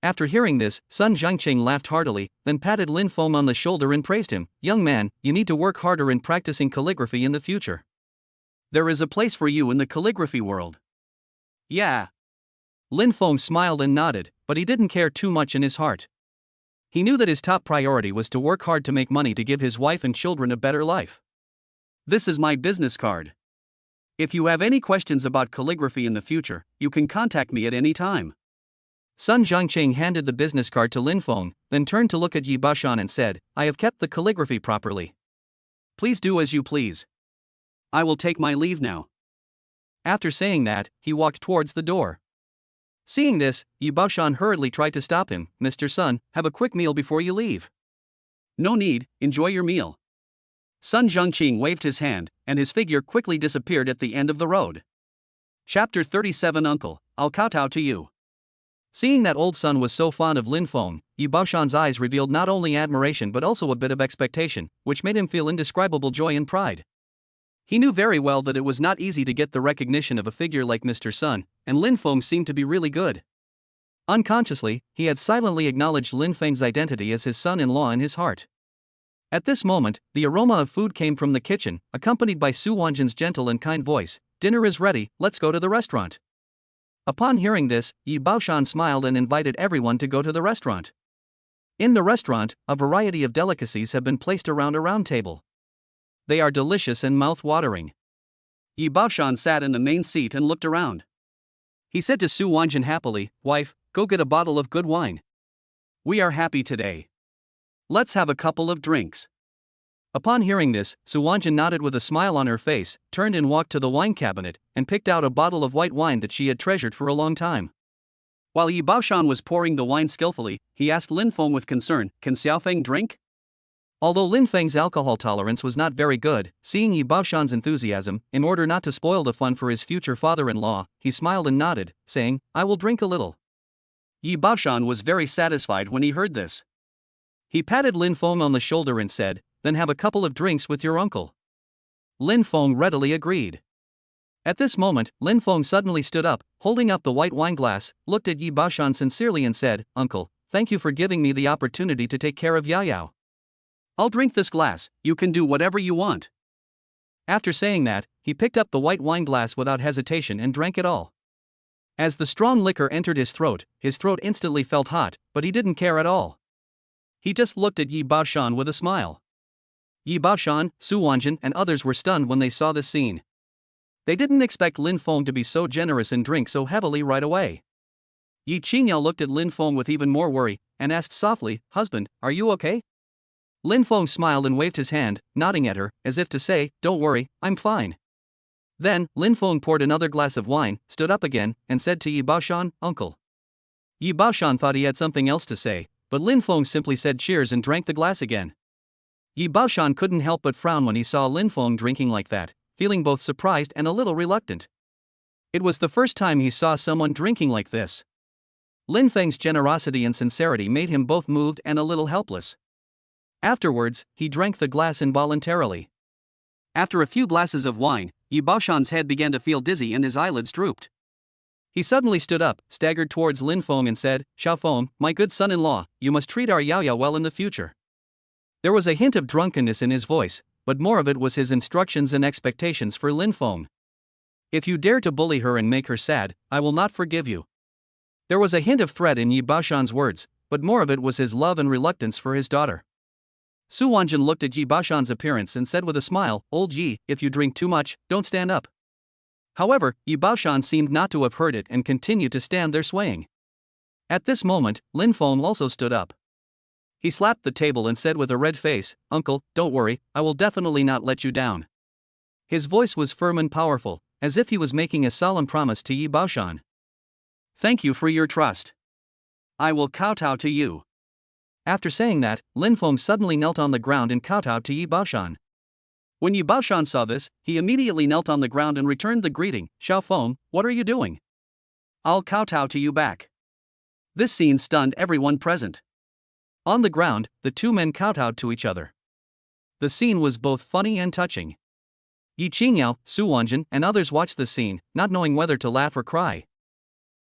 After hearing this, Sun Zhongqing laughed heartily, then patted Lin Fong on the shoulder and praised him, "Young man, you need to work harder in practicing calligraphy in the future. There is a place for you in the calligraphy world." "Yeah." Lin Fong smiled and nodded, but he didn't care too much in his heart. He knew that his top priority was to work hard to make money to give his wife and children a better life. "This is my business card. If you have any questions about calligraphy in the future, you can contact me at any time." Sun Zhongqing handed the business card to Lin Fong, then turned to look at Yi Baoshan and said, "I have kept the calligraphy properly. Please do as you please. I will take my leave now." After saying that, he walked towards the door. Seeing this, Yi Baoshan hurriedly tried to stop him. "Mr. Sun, have a quick meal before you leave." "No need, enjoy your meal." Sun Zhongqing waved his hand, and his figure quickly disappeared at the end of the road. Chapter 37 Uncle, I'll kowtow to you. Seeing that old Sun was so fond of Lin Fong, Yi Baoshan's eyes revealed not only admiration but also a bit of expectation, which made him feel indescribable joy and pride. He knew very well that it was not easy to get the recognition of a figure like Mr. Sun, and Lin Fong seemed to be really good. Unconsciously, he had silently acknowledged Lin Feng's identity as his son-in-law in his heart. At this moment, the aroma of food came from the kitchen, accompanied by Su Wanjin's gentle and kind voice. "Dinner is ready, let's go to the restaurant." Upon hearing this, Yi Baoshan smiled and invited everyone to go to the restaurant. In the restaurant, a variety of delicacies have been placed around a round table. They are delicious and mouth-watering. Yi Baoshan sat in the main seat and looked around. He said to Su Wanjin happily, "Wife, go get a bottle of good wine. We are happy today. Let's have a couple of drinks." Upon hearing this, Su Wanjin nodded with a smile on her face, turned and walked to the wine cabinet, and picked out a bottle of white wine that she had treasured for a long time. While Yi Baoshan was pouring the wine skillfully, he asked Lin Fong with concern, "Can Xiaofeng drink?" Although Lin Feng's alcohol tolerance was not very good, seeing Yi Baoshan's enthusiasm, in order not to spoil the fun for his future father-in-law, he smiled and nodded, saying, "I will drink a little." Yi Baoshan was very satisfied when he heard this. He patted Lin Fong on the shoulder and said, "Then have a couple of drinks with your uncle." Lin Fong readily agreed. At this moment, Lin Fong suddenly stood up, holding up the white wine glass, looked at Yi Baoshan sincerely and said, "Uncle, thank you for giving me the opportunity to take care of Yao Yao. I'll drink this glass, you can do whatever you want." After saying that, he picked up the white wine glass without hesitation and drank it all. As the strong liquor entered his throat instantly felt hot, but he didn't care at all. He just looked at Yi Baoshan with a smile. Yi Baoshan, Su Wanjin, and others were stunned when they saw this scene. They didn't expect Lin Fong to be so generous and drink so heavily right away. Yi Qingyao looked at Lin Fong with even more worry, and asked softly, "Husband, are you okay?" Lin Fong smiled and waved his hand, nodding at her, as if to say, "Don't worry, I'm fine." Then, Lin Fong poured another glass of wine, stood up again, and said to Yi Baoshan, "Uncle." Yi Baoshan thought he had something else to say, but Lin Fong simply said cheers and drank the glass again. Yi Baoshan couldn't help but frown when he saw Lin Fong drinking like that, feeling both surprised and a little reluctant. It was the first time he saw someone drinking like this. Lin Feng's generosity and sincerity made him both moved and a little helpless. Afterwards, he drank the glass involuntarily. After a few glasses of wine, Yi Baoshan's head began to feel dizzy and his eyelids drooped. He suddenly stood up, staggered towards Lin Fong and said, "Xiaofeng, my good son-in-law, you must treat our Yao Yao well in the future." There was a hint of drunkenness in his voice, but more of it was his instructions and expectations for Lin Fong. "If you dare to bully her and make her sad, I will not forgive you." There was a hint of threat in Yi Baoshan's words, but more of it was his love and reluctance for his daughter. Su Wanjin looked at Yi Baoshan's appearance and said with a smile, "Old Yi, if you drink too much, don't stand up." However, Yi Baoshan seemed not to have heard it and continued to stand there swaying. At this moment, Lin Fong also stood up. He slapped the table and said with a red face, "Uncle, don't worry, I will definitely not let you down." His voice was firm and powerful, as if he was making a solemn promise to Yi Baoshan. "Thank you for your trust. I will kowtow to you." After saying that, Lin Fong suddenly knelt on the ground and kowtowed to Yi Baoshan. When Yi Baoshan saw this, he immediately knelt on the ground and returned the greeting, "Xiaofeng, what are you doing? I'll kowtow to you back." This scene stunned everyone present. On the ground, the two men kowtowed to each other. The scene was both funny and touching. Yi Qingyao, Su Wanjin, and others watched the scene, not knowing whether to laugh or cry.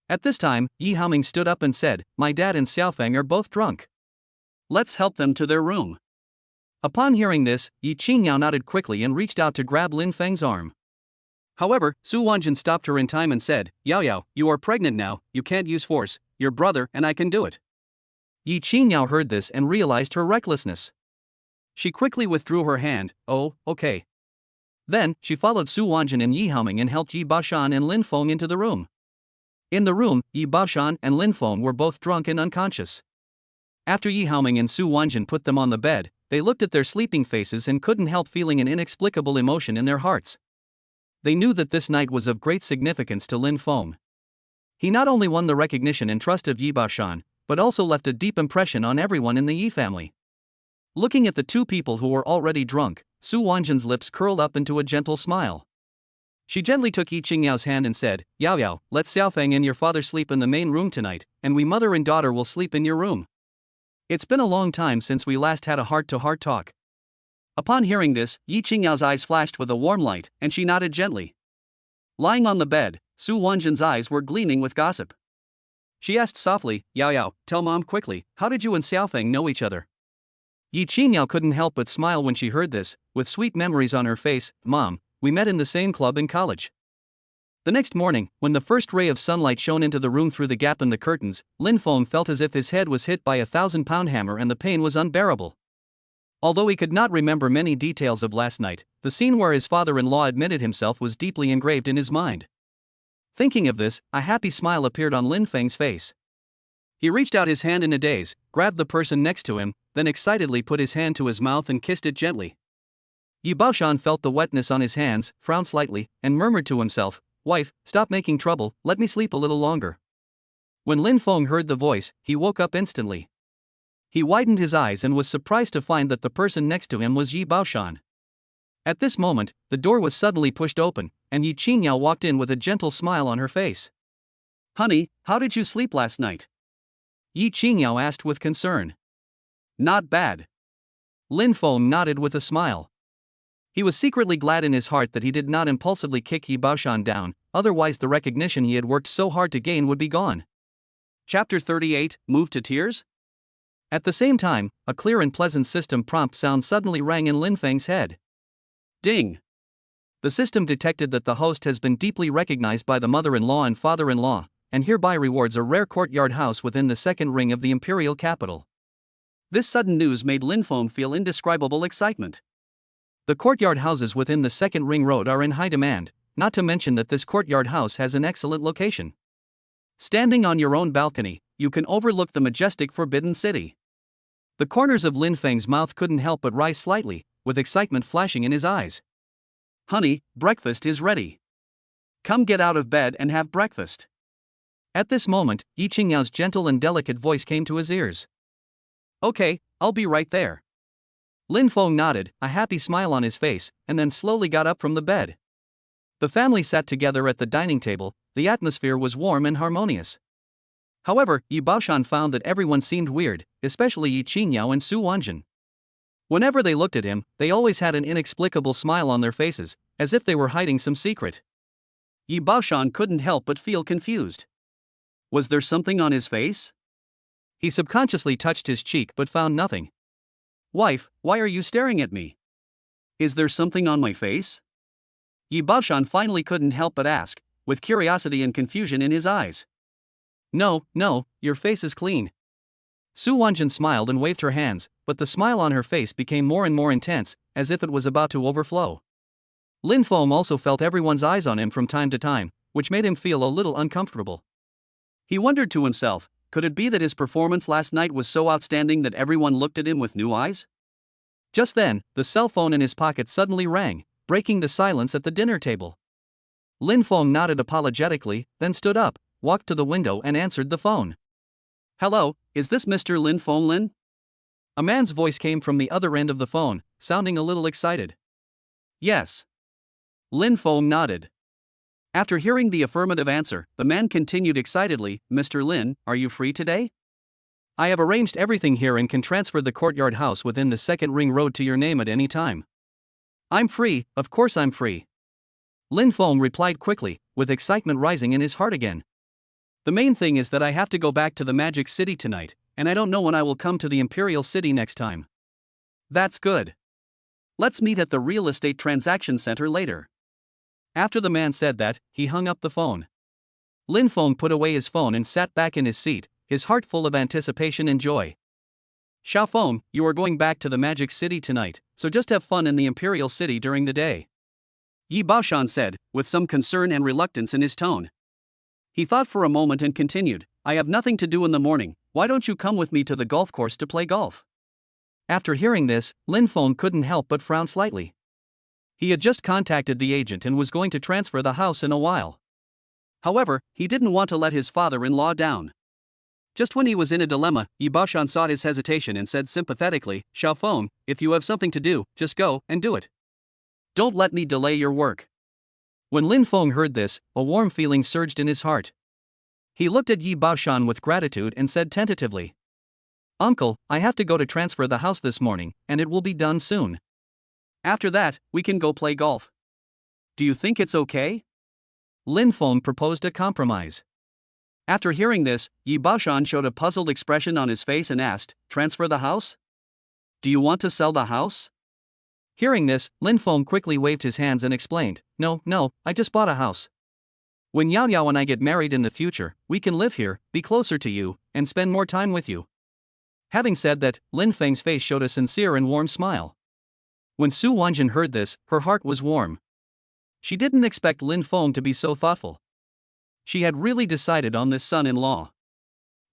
At this time, Yi Haoming stood up and said, "My dad and Xiaofeng are both drunk. Let's help them to their room." Upon hearing this, Yi Qingyao nodded quickly and reached out to grab Lin Feng's arm. However, Su Wanjin stopped her in time and said, "Yao Yao, you are pregnant now, you can't use force, your brother and I can do it." Yi Qingyao heard this and realized her recklessness. She quickly withdrew her hand, "Oh, okay." Then, she followed Su Wanjin and Yi Haoming and helped Yi Baoshan and Lin Fong into the room. In the room, Yi Baoshan and Lin Fong were both drunk and unconscious. After Yi Haoming and Su Wanjin put them on the bed, they looked at their sleeping faces and couldn't help feeling an inexplicable emotion in their hearts. They knew that this night was of great significance to Lin Fong. He not only won the recognition and trust of Yi Baoshan, but also left a deep impression on everyone in the Yi family. Looking at the two people who were already drunk, Su Wanjin's lips curled up into a gentle smile. She gently took Yi Qingyao's hand and said, "Yao Yao, let Xiaofeng and your father sleep in the main room tonight, and we mother and daughter will sleep in your room. It's been a long time since we last had a heart-to-heart talk." Upon hearing this, Yi Qingyao's eyes flashed with a warm light, and she nodded gently. Lying on the bed, Su Wanjin's eyes were gleaming with gossip. She asked softly, "Yao Yao, tell Mom quickly, how did you and Xiaofeng know each other?" Yi Qingyao couldn't help but smile when she heard this, with sweet memories on her face. "Mom, we met in the same club in college." The next morning, when the first ray of sunlight shone into the room through the gap in the curtains, Lin Fong felt as if his head was hit by a 1,000-pound hammer and the pain was unbearable. Although he could not remember many details of last night, the scene where his father-in-law admitted himself was deeply engraved in his mind. Thinking of this, a happy smile appeared on Lin Feng's face. He reached out his hand in a daze, grabbed the person next to him, then excitedly put his hand to his mouth and kissed it gently. Yi Baoshan felt the wetness on his hands, frowned slightly, and murmured to himself, "Wife, stop making trouble, let me sleep a little longer." When Lin Fong heard the voice, he woke up instantly. He widened his eyes and was surprised to find that the person next to him was Yi Baoshan. At this moment, the door was suddenly pushed open, and Yi Yao walked in with a gentle smile on her face. "Honey, how did you sleep last night?" Yi Yao asked with concern. "Not bad." Lin Fong nodded with a smile. He was secretly glad in his heart that he did not impulsively kick Yi Baoshan down, otherwise the recognition he had worked so hard to gain would be gone. Chapter 38, Moved to Tears? At the same time, a clear and pleasant system prompt sound suddenly rang in Lin Feng's head. Ding! The system detected that the host has been deeply recognized by the mother-in-law and father-in-law, and hereby rewards a rare courtyard house within the second ring of the imperial capital. This sudden news made Lin Fong feel indescribable excitement. The courtyard houses within the second ring road are in high demand, not to mention that this courtyard house has an excellent location. Standing on your own balcony, you can overlook the majestic Forbidden City. The corners of Lin Feng's mouth couldn't help but rise slightly, with excitement flashing in his eyes. "Honey, breakfast is ready. Come get out of bed and have breakfast." At this moment, Yi Yao's gentle and delicate voice came to his ears. "Okay, I'll be right there." Lin Fong nodded, a happy smile on his face, and then slowly got up from the bed. The family sat together at the dining table. The atmosphere was warm and harmonious. However, Yi Baoshan found that everyone seemed weird, especially Yi Yao and Su Wanjun. Whenever they looked at him, they always had an inexplicable smile on their faces, as if they were hiding some secret. Yi Baoshan couldn't help but feel confused. Was there something on his face? He subconsciously touched his cheek but found nothing. "Wife, why are you staring at me? Is there something on my face?" Yi Baoshan finally couldn't help but ask, with curiosity and confusion in his eyes. No, your face is clean." Su Wanjun smiled and waved her hands, but the smile on her face became more and more intense, as if it was about to overflow. Lin Fong also felt everyone's eyes on him from time to time, which made him feel a little uncomfortable. He wondered to himself, could it be that his performance last night was so outstanding that everyone looked at him with new eyes? Just then, the cell phone in his pocket suddenly rang, breaking the silence at the dinner table. Lin Fong nodded apologetically, then stood up, walked to the window and answered the phone. "Hello, is this Mr. Lin Fong Lin?" A man's voice came from the other end of the phone, sounding a little excited. "Yes." Lin Fong nodded. After hearing the affirmative answer, the man continued excitedly, "Mr. Lin, are you free today? I have arranged everything here and can transfer the courtyard house within the second ring road to your name at any time." "I'm free, of course I'm free." Lin Fong replied quickly, with excitement rising in his heart again. "The main thing is that I have to go back to the Magic City tonight, and I don't know when I will come to the Imperial City next time." "That's good. Let's meet at the real estate transaction center later." After the man said that, he hung up the phone. Lin Fong put away his phone and sat back in his seat, his heart full of anticipation and joy. "Xiao Feng, you are going back to the Magic City tonight, so just have fun in the Imperial City during the day," Yi Baoshan said, with some concern and reluctance in his tone. He thought for a moment and continued, "I have nothing to do in the morning, why don't you come with me to the golf course to play golf?" After hearing this, Lin Fong couldn't help but frown slightly. He had just contacted the agent and was going to transfer the house in a while. However, he didn't want to let his father-in-law down. Just when he was in a dilemma, Yi Baoshan saw his hesitation and said sympathetically, "Xiao Feng, if you have something to do, just go and do it. Don't let me delay your work." When Lin Fong heard this, a warm feeling surged in his heart. He looked at Yi Baoshan with gratitude and said tentatively, "Uncle, I have to go to transfer the house this morning, and it will be done soon. After that, we can go play golf. Do you think it's okay?" Lin Fong proposed a compromise. After hearing this, Yi Baoshan showed a puzzled expression on his face and asked, "Transfer the house? Do you want to sell the house?" Hearing this, Lin Fong quickly waved his hands and explained, No, I just bought a house. When Yao Yao and I get married in the future, we can live here, be closer to you, and spend more time with you. Having said that, Lin Feng's face showed a sincere and warm smile. When Su Wanjin heard this, her heart was warm. She didn't expect Lin Fong to be so thoughtful. She had really decided on this son-in-law.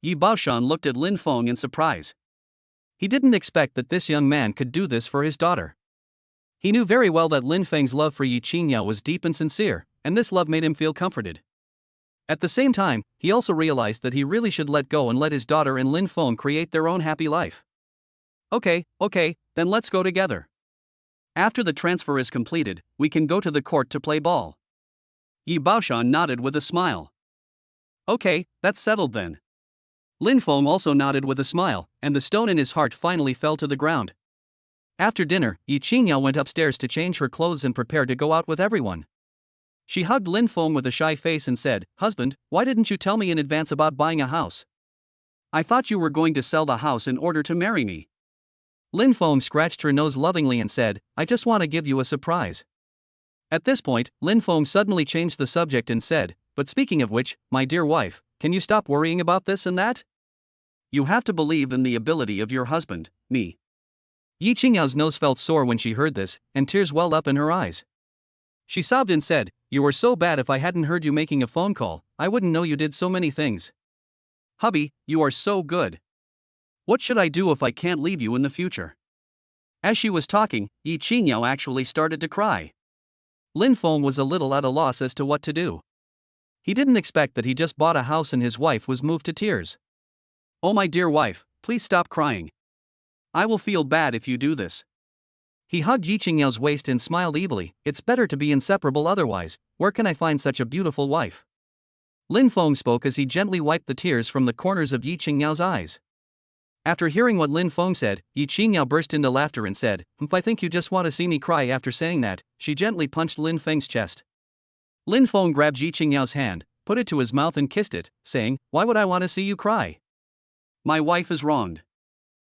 Yi Baoshan looked at Lin Fong in surprise. He didn't expect that this young man could do this for his daughter. He knew very well that Lin Feng's love for Yi Qingyao was deep and sincere, and this love made him feel comforted. At the same time, he also realized that he really should let go and let his daughter and Lin Fong create their own happy life. Okay, then let's go together. After the transfer is completed, we can go to the court to play ball. Yi Baoshan nodded with a smile. Okay, that's settled then. Lin Fong also nodded with a smile, and the stone in his heart finally fell to the ground. After dinner, Yi Qingyao went upstairs to change her clothes and prepare to go out with everyone. She hugged Lin Fong with a shy face and said, "Husband, why didn't you tell me in advance about buying a house? I thought you were going to sell the house in order to marry me." Lin Fong scratched her nose lovingly and said, "I just want to give you a surprise." At this point, Lin Fong suddenly changed the subject and said, "But speaking of which, my dear wife, can you stop worrying about this and that? You have to believe in the ability of your husband, me." Yi Qingyao's nose felt sore when she heard this, and tears welled up in her eyes. She sobbed and said, "You were so bad. If I hadn't heard you making a phone call, I wouldn't know you did so many things. Hubby, you are so good. What should I do if I can't leave you in the future?" As she was talking, Yi Qingyao actually started to cry. Lin Fong was a little at a loss as to what to do. He didn't expect that he just bought a house and his wife was moved to tears. "Oh my dear wife, please stop crying. I will feel bad if you do this." He hugged Yi Qingyao's waist and smiled evilly. "It's better to be inseparable otherwise. Where can I find such a beautiful wife?" Lin Fong spoke as he gently wiped the tears from the corners of Yi Qingyao's eyes. After hearing what Lin Fong said, Yi Qingyao burst into laughter and said, I think you just want to see me cry." After saying that, she gently punched Lin Feng's chest. Lin Fong grabbed Yi Qingyao's hand, put it to his mouth and kissed it, saying, "Why would I want to see you cry? My wife is wronged."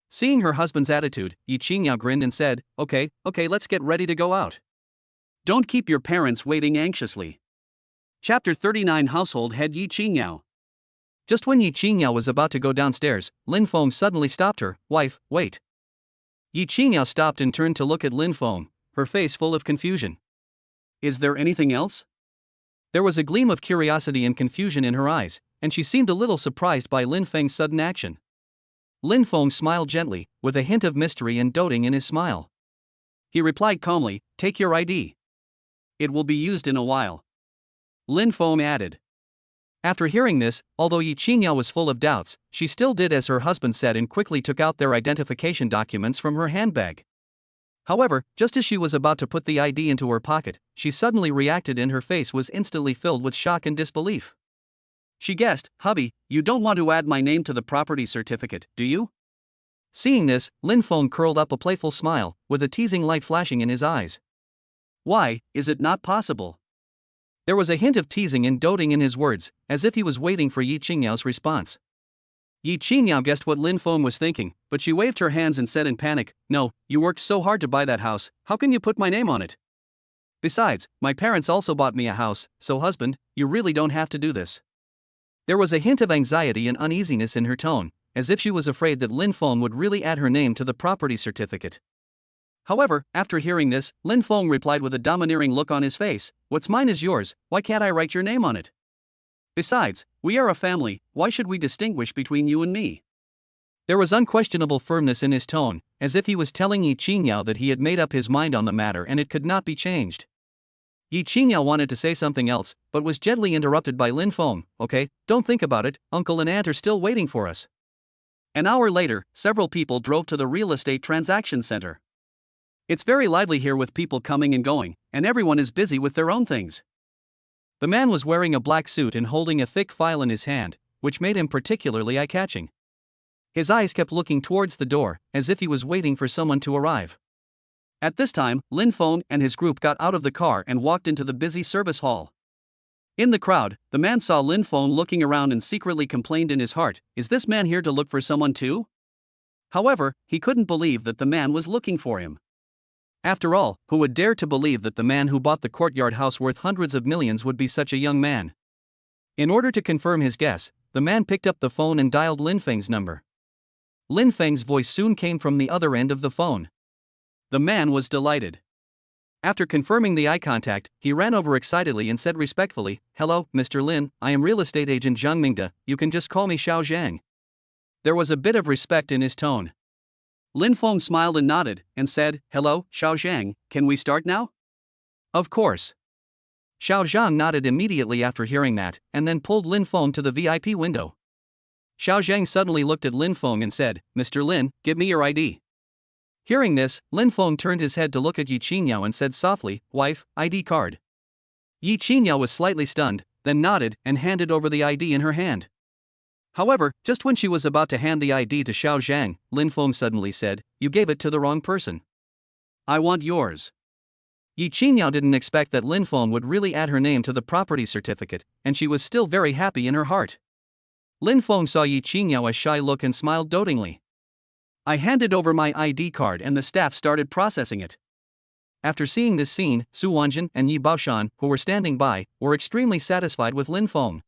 Seeing her husband's attitude, Yi Qingyao grinned and said, Okay, let's get ready to go out. Don't keep your parents waiting anxiously. Chapter 39 Household Head Yi Qingyao. Just when Yi Qingyao was about to go downstairs, Lin Fong suddenly stopped her. "Wife, wait." Yi Qingyao stopped and turned to look at Lin Fong, her face full of confusion. "Is there anything else?" There was a gleam of curiosity and confusion in her eyes, and she seemed a little surprised by Lin Feng's sudden action. Lin Fong smiled gently, with a hint of mystery and doting in his smile. He replied calmly, "Take your ID. It will be used in a while." Lin Fong added. After hearing this, although Yi Qingyao was full of doubts, she still did as her husband said and quickly took out their identification documents from her handbag. However, just as she was about to put the ID into her pocket, she suddenly reacted and her face was instantly filled with shock and disbelief. She guessed, "Hubby, you don't want to add my name to the property certificate, do you?" Seeing this, Lin Fong curled up a playful smile, with a teasing light flashing in his eyes. "Why, is it not possible?" There was a hint of teasing and doting in his words, as if he was waiting for Yi Qingyao's response. Yi Qingyao guessed what Lin Fong was thinking, but she waved her hands and said in panic, "No, you worked so hard to buy that house, how can you put my name on it? Besides, my parents also bought me a house, so husband, you really don't have to do this." There was a hint of anxiety and uneasiness in her tone, as if she was afraid that Lin Fong would really add her name to the property certificate. However, after hearing this, Lin Fong replied with a domineering look on his face, "What's mine is yours, why can't I write your name on it? Besides, we are a family, why should we distinguish between you and me?" There was unquestionable firmness in his tone, as if he was telling Yi Qingyao that he had made up his mind on the matter and it could not be changed. Yi Qingyao wanted to say something else, but was gently interrupted by Lin Fong. "Okay, don't think about it, uncle and aunt are still waiting for us." An hour later, several people drove to the real estate transaction center. It's very lively here with people coming and going, and everyone is busy with their own things. The man was wearing a black suit and holding a thick file in his hand, which made him particularly eye-catching. His eyes kept looking towards the door, as if he was waiting for someone to arrive. At this time, Lin Fong and his group got out of the car and walked into the busy service hall. In the crowd, the man saw Lin Fong looking around and secretly complained in his heart, "Is this man here to look for someone too?" However, he couldn't believe that the man was looking for him. After all, who would dare to believe that the man who bought the Courtyard house worth hundreds of millions would be such a young man? In order to confirm his guess, the man picked up the phone and dialed Lin Feng's number. Lin Feng's voice soon came from the other end of the phone. The man was delighted. After confirming the eye contact, he ran over excitedly and said respectfully, "Hello, Mr. Lin, I am real estate agent Zhang Mingde, you can just call me Xiao Zhang." There was a bit of respect in his tone. Lin Fong smiled and nodded, and said, "Hello, Xiao Zhang, can we start now?" "Of course." Xiao Zhang nodded immediately after hearing that, and then pulled Lin Fong to the VIP window. Xiao Zhang suddenly looked at Lin Fong and said, "Mr. Lin, give me your ID." Hearing this, Lin Fong turned his head to look at Ying Yao and said softly, "Wife, ID card." Ying Yao was slightly stunned, then nodded and handed over the ID in her hand. However, just when she was about to hand the ID to Xiao Zhang, Lin Fong suddenly said, "You gave it to the wrong person. I want yours." Ying Yao didn't expect that Lin Fong would really add her name to the property certificate, and she was still very happy in her heart. Lin Fong saw Ying Yao a shy look and smiled dotingly. I handed over my ID card and the staff started processing it. After seeing this scene, Su Wanjin and Yi Baoshan, who were standing by, were extremely satisfied with Lin Fong.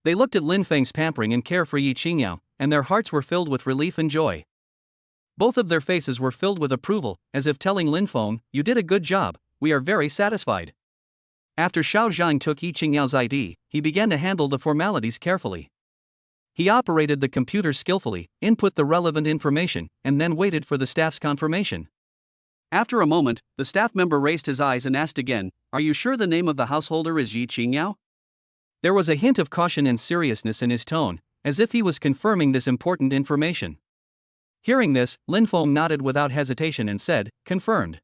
They looked at Lin Feng's pampering and care for Ying Yao, and their hearts were filled with relief and joy. Both of their faces were filled with approval, as if telling Lin Fong, "You did a good job, we are very satisfied." After Xiao Zhang took Ying Yao's ID, he began to handle the formalities carefully. He operated the computer skillfully, input the relevant information, and then waited for the staff's confirmation. After a moment, the staff member raised his eyes and asked again, "Are you sure the name of the householder is Ying Yao?" There was a hint of caution and seriousness in his tone, as if he was confirming this important information. Hearing this, Lin Fong nodded without hesitation and said, "Confirmed."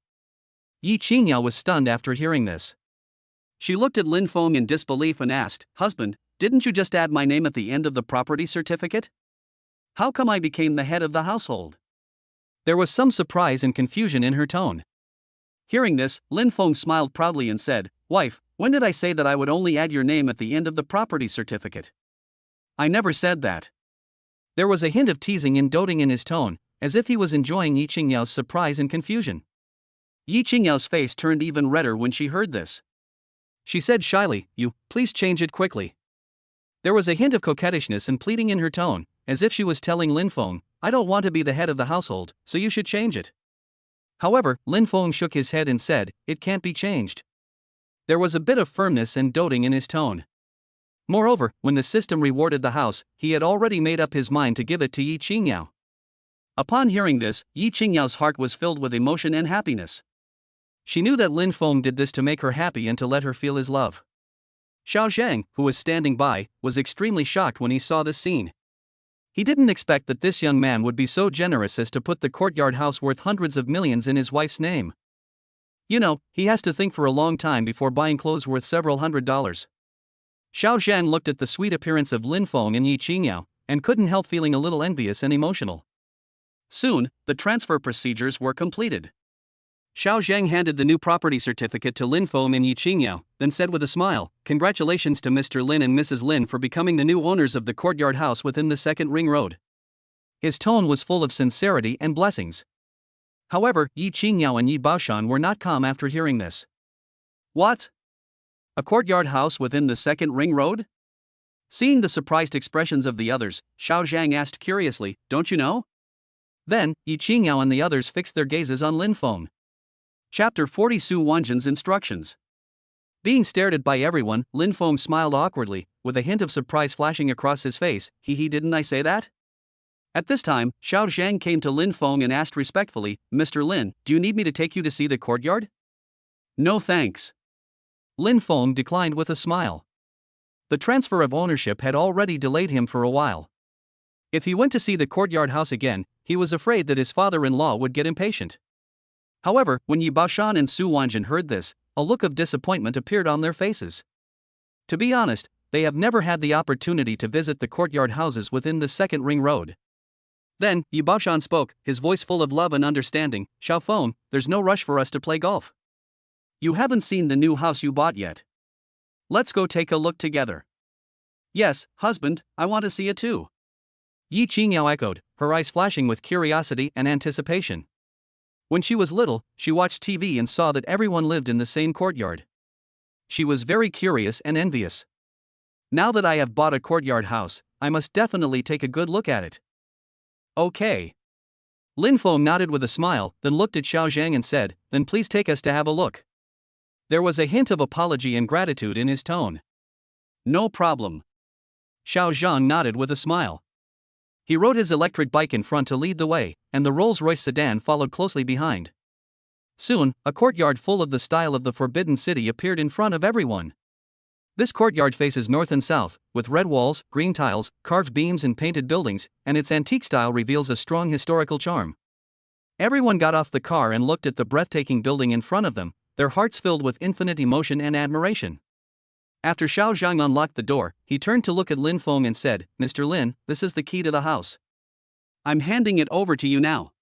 Ying Yao was stunned after hearing this. She looked at Lin Fong in disbelief and asked, "Husband, didn't you just add my name at the end of the property certificate? How come I became the head of the household?" There was some surprise and confusion in her tone. Hearing this, Lin Fong smiled proudly and said, "Wife, when did I say that I would only add your name at the end of the property certificate? I never said that." There was a hint of teasing and doting in his tone, as if he was enjoying Ying Yao's surprise and confusion. Ying Yao's face turned even redder when she heard this. She said shyly, Please change it quickly." There was a hint of coquettishness and pleading in her tone, as if she was telling Lin Fong, "I don't want to be the head of the household, so you should change it." However, Lin Fong shook his head and said, "It can't be changed." There was a bit of firmness and doting in his tone. Moreover, when the system rewarded the house, he had already made up his mind to give it to Ying Yao. Upon hearing this, Ying Yao's heart was filled with emotion and happiness. She knew that Lin Fong did this to make her happy and to let her feel his love. Xiao Zhang, who was standing by, was extremely shocked when he saw this scene. He didn't expect that this young man would be so generous as to put the Courtyard house worth hundreds of millions in his wife's name. He has to think for a long time before buying clothes worth several $100s. Xiao Zhang looked at the sweet appearance of Lin Fong and Ying Yao, and couldn't help feeling a little envious and emotional. Soon, the transfer procedures were completed. Xiao Zhang handed the new property certificate to Lin Fong and Ying Yao, then said with a smile, "Congratulations to Mr. Lin and Mrs. Lin for becoming the new owners of the Courtyard house within the Second Ring Road." His tone was full of sincerity and blessings. However, Ying Yao and Yi Baoshan were not calm after hearing this. "What? A Courtyard house within the Second Ring Road?" Seeing the surprised expressions of the others, Xiao Zhang asked curiously, "Don't you know?" Then, Ying Yao and the others fixed their gazes on Lin Fong. Chapter 40 Su Wanjin's Instructions. Being stared at by everyone, Lin Fong smiled awkwardly, with a hint of surprise flashing across his face. Didn't I say that?" At this time, Xiao Zhang came to Lin Fong and asked respectfully, "Mr. Lin, do you need me to take you to see the courtyard?" "No thanks." Lin Fong declined with a smile. The transfer of ownership had already delayed him for a while. If he went to see the Courtyard house again, he was afraid that his father-in-law would get impatient. However, when Yi Baoshan and Su Wanjin heard this, a look of disappointment appeared on their faces. To be honest, they have never had the opportunity to visit the Courtyard houses within the Second Ring Road. Then, Yi Baoshan spoke, his voice full of love and understanding, "Xiao Feng, there's no rush for us to play golf. You haven't seen the new house you bought yet. Let's go take a look together." "Yes, husband, I want to see it too." Ying Yao echoed, her eyes flashing with curiosity and anticipation. When she was little, she watched TV and saw that everyone lived in the same courtyard. She was very curious and envious. Now that I have bought a courtyard house, I must definitely take a good look at it. Okay. Lin Fong nodded with a smile, then looked at Xiao Zhang and said, then please take us to have a look. There was a hint of apology and gratitude in his tone. No problem. Xiao Zhang nodded with a smile. He rode his electric bike in front to lead the way, and the Rolls-Royce sedan followed closely behind. Soon, a courtyard full of the style of the Forbidden City appeared in front of everyone. This courtyard faces north and south, with red walls, green tiles, carved beams and painted buildings, and its antique style reveals a strong historical charm. Everyone got off the car and looked at the breathtaking building in front of them, their hearts filled with infinite emotion and admiration. After Xiao Zhang unlocked the door, he turned to look at Lin Fong and said, Mr. Lin, this is the key to the house. I'm handing it over to you now.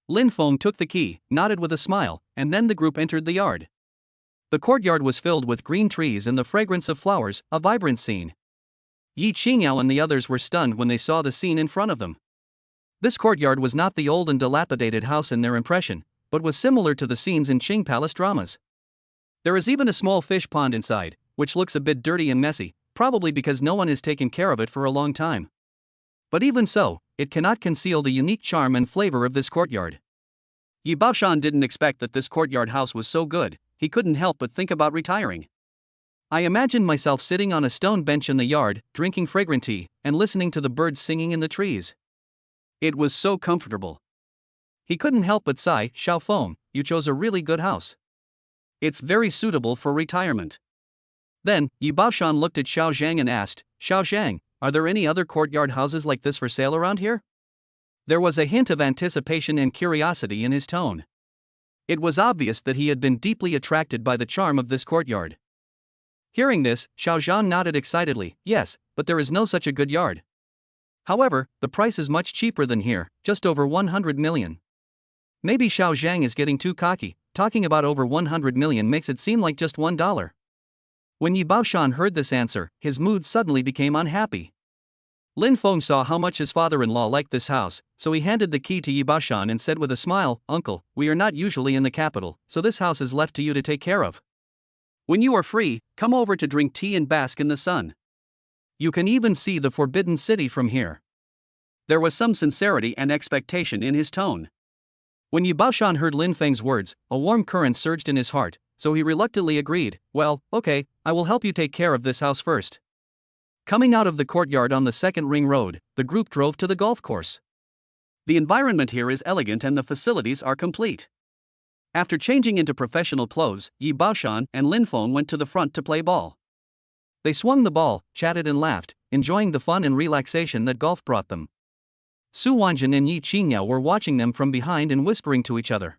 Lin Fong took the key, nodded with a smile, and then the group entered the yard. The courtyard was filled with green trees and the fragrance of flowers, a vibrant scene. Ying Yao and the others were stunned when they saw the scene in front of them. This courtyard was not the old and dilapidated house in their impression, but was similar to the scenes in Qing Palace dramas. There is even a small fish pond inside, which looks a bit dirty and messy, probably because no one has taken care of it for a long time. But even so, it cannot conceal the unique charm and flavor of this courtyard. Yi Baoshan didn't expect that this courtyard house was so good, he couldn't help but think about retiring. I imagined myself sitting on a stone bench in the yard, drinking fragrant tea, and listening to the birds singing in the trees. It was so comfortable. He couldn't help but sigh, Xiao Feng, you chose a really good house. It's very suitable for retirement. Then, Yi Baoshan looked at Xiao Zhang and asked, Xiao Zhang, are there any other courtyard houses like this for sale around here? There was a hint of anticipation and curiosity in his tone. It was obvious that he had been deeply attracted by the charm of this courtyard. Hearing this, Xiao Zhang nodded excitedly, yes, but there is no such a good yard. However, the price is much cheaper than here, just over 100 million. Maybe Xiao Zhang is getting too cocky, talking about over 100 million makes it seem like just $1. When Yi Baoshan heard this answer, his mood suddenly became unhappy. Lin Fong saw how much his father-in-law liked this house, so he handed the key to Yi Baoshan and said with a smile, Uncle, we are not usually in the capital, so this house is left to you to take care of. When you are free, come over to drink tea and bask in the sun. You can even see the Forbidden City from here. There was some sincerity and expectation in his tone. When Yi Baoshan heard Lin Feng's words, a warm current surged in his heart, so he reluctantly agreed, well, okay, I will help you take care of this house first. Coming out of the courtyard on the second ring road, the group drove to the golf course. The environment here is elegant and the facilities are complete. After changing into professional clothes, Yi Baoshan and Lin Fong went to the front to play ball. They swung the ball, chatted and laughed, enjoying the fun and relaxation that golf brought them. Su Wanjun and Yi Yao were watching them from behind and whispering to each other.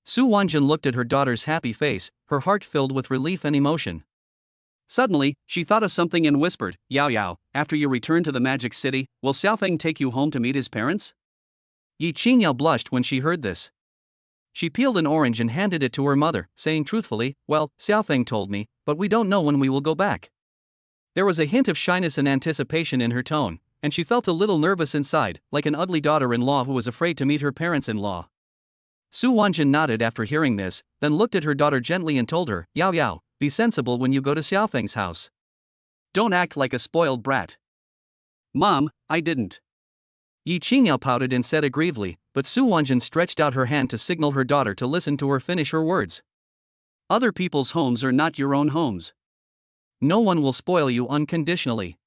Su Wanjun looked at her daughter's happy face, her heart filled with relief and emotion. Suddenly, she thought of something and whispered, Yao Yao, after you return to the Magic City, will Xiaofeng take you home to meet his parents? Yi Yao blushed when she heard this. She peeled an orange and handed it to her mother, saying truthfully, well, Xiaofeng told me, but we don't know when we will go back. There was a hint of shyness and anticipation in her tone, and she felt a little nervous inside, like an ugly daughter-in-law who was afraid to meet her parents-in-law. Su Wanjun nodded after hearing this, then looked at her daughter gently and told her, Yao Yao, be sensible when you go to Xiaofeng's house. Don't act like a spoiled brat. Mom, I didn't. Yi Yao pouted and said aggrievely, but Su Wanjun stretched out her hand to signal her daughter to listen to her finish her words. Other people's homes are not your own homes. No one will spoil you unconditionally.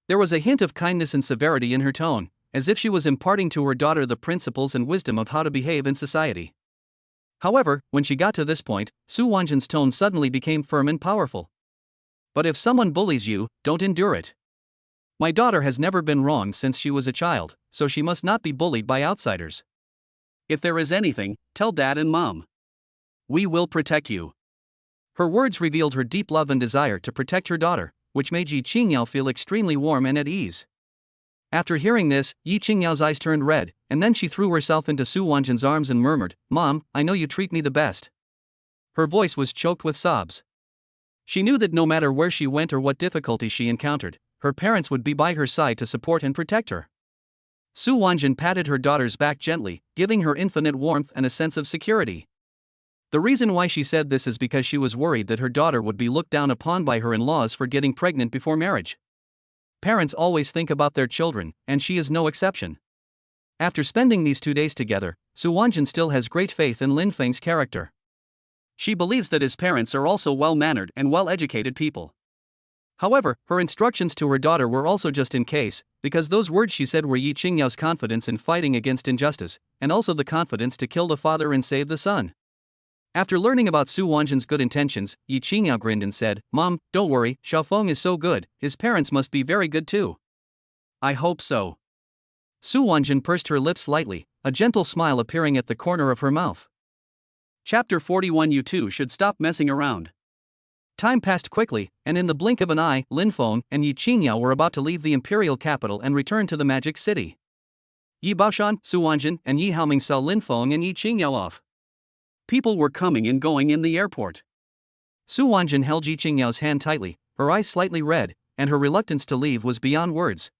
There was a hint of kindness and severity in her tone, as if she was imparting to her daughter the principles and wisdom of how to behave in society. However, when she got to this point, Su Wanjun's tone suddenly became firm and powerful. But if someone bullies you, don't endure it. My daughter has never been wronged since she was a child, so she must not be bullied by outsiders. If there is anything, tell Dad and Mom. We will protect you. Her words revealed her deep love and desire to protect her daughter, which made Yi Yao feel extremely warm and at ease. After hearing this, Yi Yao's eyes turned red, and then she threw herself into Su Wanjun's arms and murmured, Mom, I know you treat me the best. Her voice was choked with sobs. She knew that no matter where she went or what difficulties she encountered, her parents would be by her side to support and protect her. Su Wanjun patted her daughter's back gently, giving her infinite warmth and a sense of security. The reason why she said this is because she was worried that her daughter would be looked down upon by her in-laws for getting pregnant before marriage. Parents always think about their children, and she is no exception. After spending these 2 days together, Su Wanjin still has great faith in Lin Feng's character. She believes that his parents are also well-mannered and well-educated people. However, her instructions to her daughter were also just in case, because those words she said were Yi Qingyao's confidence in fighting against injustice, and also the confidence to kill the father and save the son. After learning about Su Wanjin's good intentions, Yi Qingyao grinned and said, "Mom, don't worry, Xiaofeng is so good, his parents must be very good too." "I hope so." Su Wanjin pursed her lips slightly, a gentle smile appearing at the corner of her mouth. Chapter 41. You two should stop messing around. Time passed quickly, and in the blink of an eye, Lin Fong and Yi Qingyao were about to leave the imperial capital and return to the magic city. Yi Baoshan, Su Wanjin, and Yi Haoming saw Lin Fong and Yi Qingyao off. People were coming and going in the airport. Su Wanjin held Yi Qingyao's hand tightly, her eyes slightly red, and her reluctance to leave was beyond words.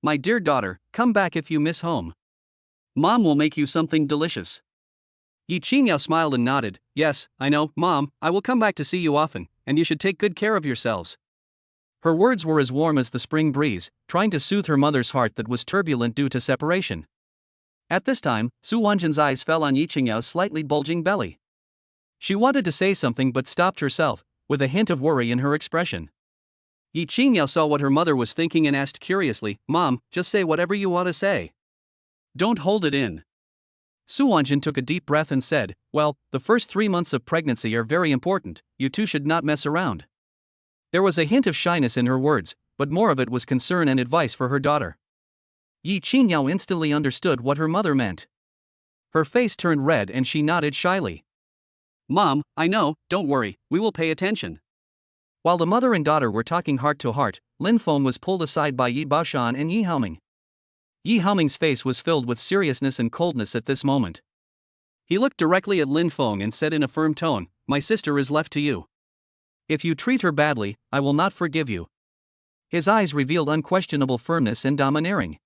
"My dear daughter, come back if you miss home. Mom will make you something delicious." Yi Qingyao smiled and nodded. "Yes, I know, Mom, I will come back to see you often, and you should take good care of yourselves." Her words were as warm as the spring breeze, trying to soothe her mother's heart that was turbulent due to separation. At this time, Su Wanjin's eyes fell on Yi Qingyao's slightly bulging belly. She wanted to say something but stopped herself, with a hint of worry in her expression. Yi Qingyao saw what her mother was thinking and asked curiously, "Mom, just say whatever you want to say. Don't hold it in." Su Wanjin took a deep breath and said, "Well, the first 3 months of pregnancy are very important, you two should not mess around." There was a hint of shyness in her words, but more of it was concern and advice for her daughter. Yi Qingyao instantly understood what her mother meant. Her face turned red and she nodded shyly. "Mom, I know, don't worry, we will pay attention." While the mother and daughter were talking heart to heart, Lin Fong was pulled aside by Yi Baoshan and Yi Haoming. Yi Haoming's face was filled with seriousness and coldness at this moment. He looked directly at Lin Fong and said in a firm tone, "My sister is left to you. If you treat her badly, I will not forgive you." His eyes revealed unquestionable firmness and domineering.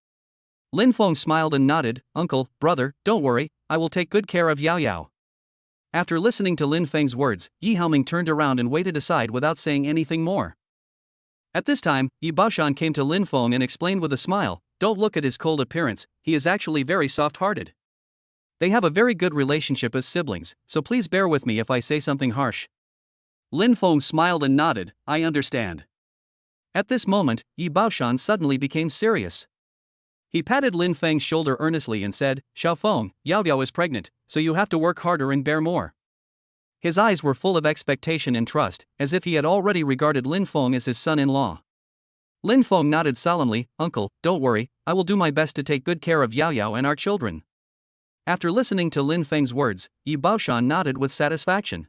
Lin Fong smiled and nodded, "Uncle, brother, don't worry, I will take good care of Yao Yao." After listening to Lin Feng's words, Yi Haoming turned around and waited aside without saying anything more. At this time, Yi Baoshan came to Lin Fong and explained with a smile, "Don't look at his cold appearance, he is actually very soft-hearted. They have a very good relationship as siblings, so please bear with me if I say something harsh." Lin Fong smiled and nodded, "I understand." At this moment, Yi Baoshan suddenly became serious. He patted Lin Feng's shoulder earnestly and said, "Xiaofeng, Yao Yao is pregnant, so you have to work harder and bear more." His eyes were full of expectation and trust, as if he had already regarded Lin Fong as his son-in-law. Lin Fong nodded solemnly, "Uncle, don't worry, I will do my best to take good care of Yao Yao and our children." After listening to Lin Feng's words, Yi Baoshan nodded with satisfaction.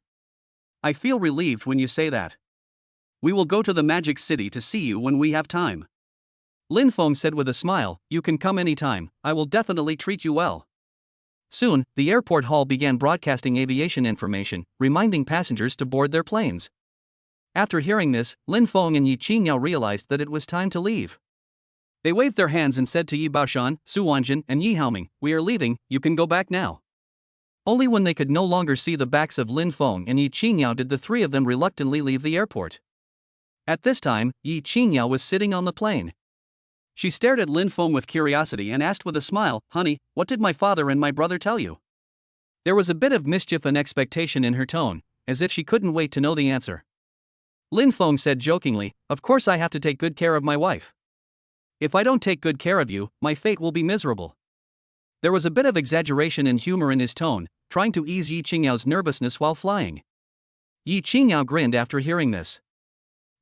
"I feel relieved when you say that. We will go to the Magic City to see you when we have time." Lin Fong said with a smile, "You can come anytime, I will definitely treat you well." Soon, the airport hall began broadcasting aviation information, reminding passengers to board their planes. After hearing this, Lin Fong and Yi Qingyao realized that it was time to leave. They waved their hands and said to Yi Baoshan, Su Wanjin, and Yi Haoming, "We are leaving, you can go back now." Only when they could no longer see the backs of Lin Fong and Yi Qingyao did the three of them reluctantly leave the airport. At this time, Yi Qingyao was sitting on the plane. She stared at Lin Fong with curiosity and asked with a smile, "Honey, what did my father and my brother tell you?" There was a bit of mischief and expectation in her tone, as if she couldn't wait to know the answer. Lin Fong said jokingly, "Of course I have to take good care of my wife. If I don't take good care of you, my fate will be miserable." There was a bit of exaggeration and humor in his tone, trying to ease Yi Qingyao's nervousness while flying. Yi Qingyao grinned after hearing this.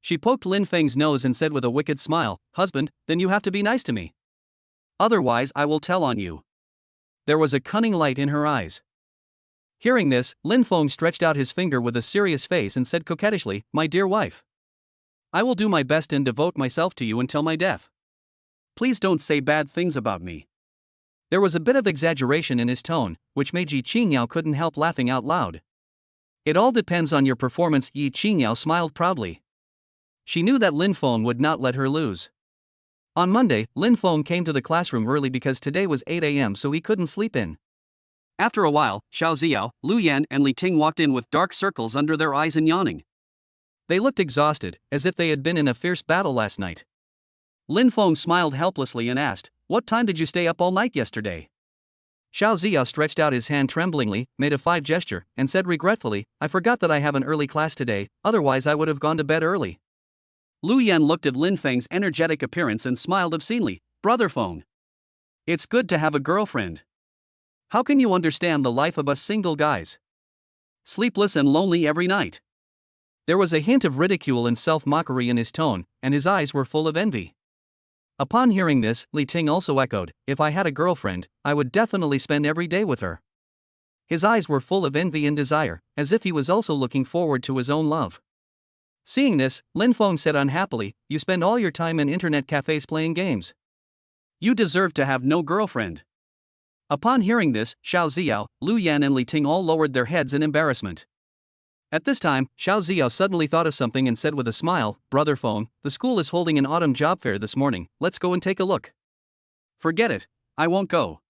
She poked Lin Feng's nose and said with a wicked smile, "Husband, then you have to be nice to me. Otherwise I will tell on you." There was a cunning light in her eyes. Hearing this, Lin Fong stretched out his finger with a serious face and said coquettishly, "My dear wife, I will do my best and devote myself to you until my death. Please don't say bad things about me." There was a bit of exaggeration in his tone, which made Yi Qingyao couldn't help laughing out loud. "It all depends on your performance," Yi Qingyao smiled proudly. She knew that Lin Fong would not let her lose. On Monday, Lin Fong came to the classroom early because today was 8 a.m. so he couldn't sleep in. After a while, Xiao Ziao, Lu Yan, and Li Ting walked in with dark circles under their eyes and yawning. They looked exhausted, as if they had been in a fierce battle last night. Lin Fong smiled helplessly and asked, "What time did you stay up all night yesterday?" Xiao Ziao stretched out his hand tremblingly, made a 5 gesture, and said regretfully, "I forgot that I have an early class today, otherwise I would have gone to bed early." Lu Yan looked at Lin Feng's energetic appearance and smiled obscenely. "Brother Feng, it's good to have a girlfriend. How can you understand the life of us single guys? Sleepless and lonely every night." There was a hint of ridicule and self-mockery in his tone, and his eyes were full of envy. Upon hearing this, Li Ting also echoed, "If I had a girlfriend, I would definitely spend every day with her." His eyes were full of envy and desire, as if he was also looking forward to his own love. Seeing this, Lin Fong said unhappily, "You spend all your time in internet cafes playing games. You deserve to have no girlfriend." Upon hearing this, Xiao Ziao, Lu Yan, and Li Ting all lowered their heads in embarrassment. At this time, Xiao Ziao suddenly thought of something and said with a smile, "Brother Feng, the school is holding an autumn job fair this morning, let's go and take a look." "Forget it, I won't go.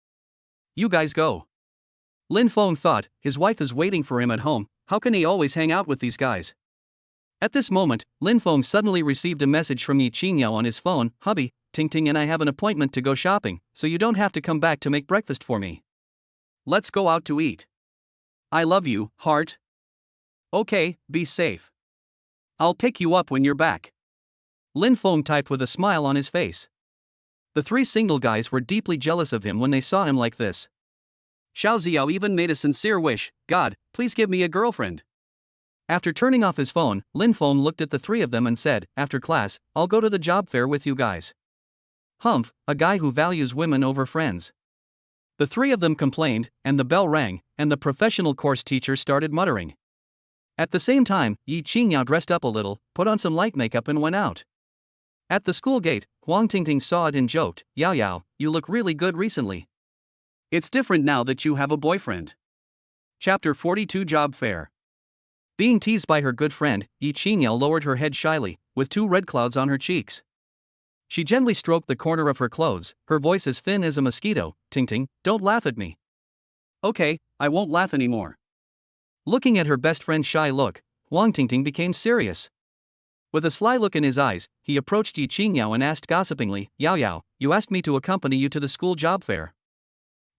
You guys go." Lin Fong thought, his wife is waiting for him at home, how can he always hang out with these guys? At this moment, Lin Fong suddenly received a message from Ying Yao on his phone, "Hubby, Ting Ting and I have an appointment to go shopping, so you don't have to come back to make breakfast for me. Let's go out to eat. I love you, heart." "Okay, be safe. I'll pick you up when you're back." Lin Fong typed with a smile on his face. The 3 single guys were deeply jealous of him when they saw him like this. Xiao Ziao even made a sincere wish, "God, please give me a girlfriend." After turning off his phone, Lin Fong looked at the 3 of them and said, "After class, I'll go to the job fair with you guys." Humph, a guy who values women over friends. The 3 of them complained, and the bell rang, and the professional course teacher started muttering. At the same time, Ying Yao dressed up a little, put on some light makeup and went out. At the school gate, Huang Tingting saw it and joked, "Yao Yao, you look really good recently. It's different now that you have a boyfriend." Chapter 42 Job Fair. Being teased by her good friend, Ying Yao lowered her head shyly, with 2 red clouds on her cheeks. She gently stroked the corner of her clothes, her voice as thin as a mosquito, "Ting, don't laugh at me." "Okay, I won't laugh anymore." Looking at her best friend's shy look, Huang Tingting became serious. With a sly look in his eyes, he approached Ying Yao and asked gossipingly, "Yao Yao, you asked me to accompany you to the school job fair.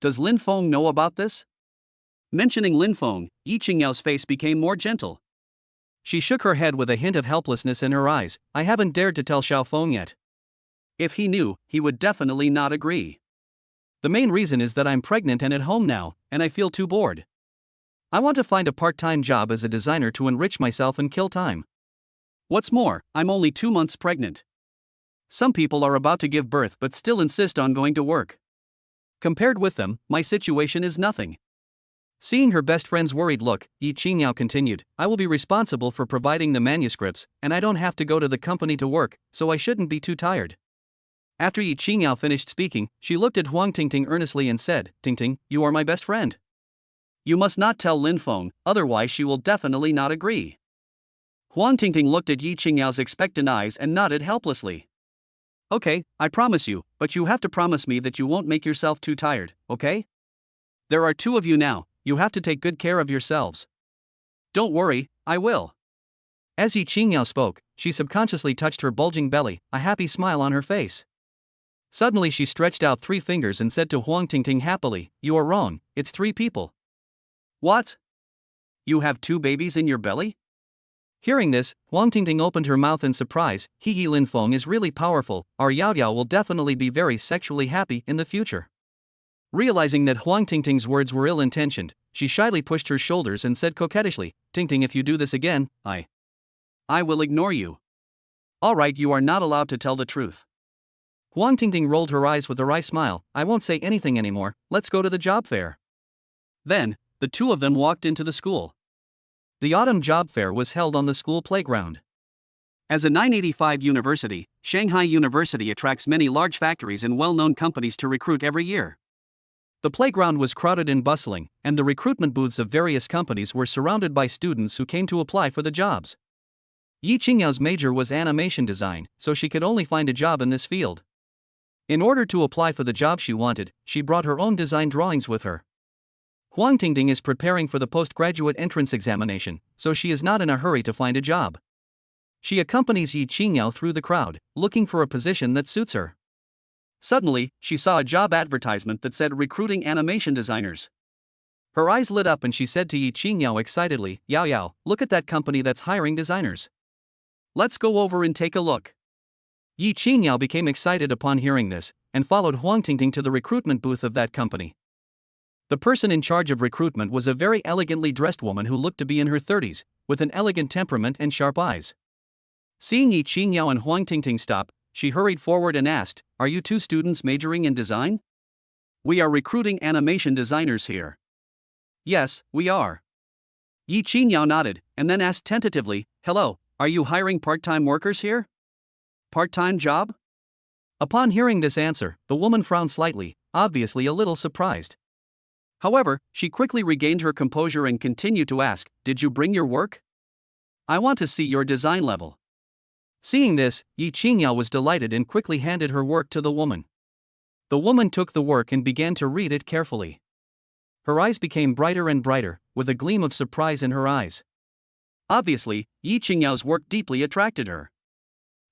Does Lin Fong know about this?" Mentioning Lin Fong, Ying Yao's face became more gentle. She shook her head with a hint of helplessness in her eyes. "I haven't dared to tell Xiao Feng yet. If he knew, he would definitely not agree. The main reason is that I'm pregnant and at home now, and I feel too bored. I want to find a part-time job as a designer to enrich myself and kill time. What's more, I'm only 2 months pregnant. Some people are about to give birth but still insist on going to work. Compared with them, my situation is nothing." Seeing her best friend's worried look, Ying Yao continued, "I will be responsible for providing the manuscripts, and I don't have to go to the company to work, so I shouldn't be too tired." After Ying Yao finished speaking, she looked at Huang Tingting earnestly and said, "Ting, you are my best friend. You must not tell Lin Fong, otherwise she will definitely not agree." Huang Tingting looked at Ying Yao's expectant eyes and nodded helplessly. "Okay, I promise you, but you have to promise me that you won't make yourself too tired, okay? There are 2 of you now, you have to take good care of yourselves." "Don't worry, I will." As Ying Yao spoke, she subconsciously touched her bulging belly, a happy smile on her face. Suddenly she stretched out 3 fingers and said to Huang Tingting happily, "You are wrong, it's 3 people." "What? You have 2 babies in your belly?" Hearing this, Huang Tingting opened her mouth in surprise. He Lin Fong is really powerful, our Yao Yao will definitely be very sexually happy in the future. Realizing that Huang Tingting's words were ill-intentioned, she shyly pushed her shoulders and said coquettishly, "Tingting, if you do this again, I will ignore you." "Alright, you are not allowed to tell the truth." Huang Tingting rolled her eyes with a wry smile, "I won't say anything anymore, let's go to the job fair." Then, the 2 of them walked into the school. The autumn job fair was held on the school playground. As a 985 university, Shanghai University attracts many large factories and well-known companies to recruit every year. The playground was crowded and bustling, and the recruitment booths of various companies were surrounded by students who came to apply for the jobs. Ying Yao's major was animation design, so she could only find a job in this field. In order to apply for the job she wanted, she brought her own design drawings with her. Huang Tingting is preparing for the postgraduate entrance examination, so she is not in a hurry to find a job. She accompanies Ying Yao through the crowd, looking for a position that suits her. Suddenly, she saw a job advertisement that said recruiting animation designers. Her eyes lit up and she said to Ying Yao excitedly, Yao, look at that company that's hiring designers. Let's go over and take a look. Ying Yao became excited upon hearing this, and followed Huang Tingting to the recruitment booth of that company. The person in charge of recruitment was a very elegantly dressed woman who looked to be in her 30s, with an elegant temperament and sharp eyes. Seeing Ying Yao and Huang Tingting stop, she hurried forward and asked, Are you two students majoring in design? We are recruiting animation designers here. Yes, we are. Ying Yao nodded, and then asked tentatively, Hello, are you hiring part-time workers here? Part-time job? Upon hearing this answer, the woman frowned slightly, obviously a little surprised. However, she quickly regained her composure and continued to ask, Did you bring your work? I want to see your design level. Seeing this, Ying Yao was delighted and quickly handed her work to the woman. The woman took the work and began to read it carefully. Her eyes became brighter and brighter, with a gleam of surprise in her eyes. Obviously, Ying Yao's work deeply attracted her.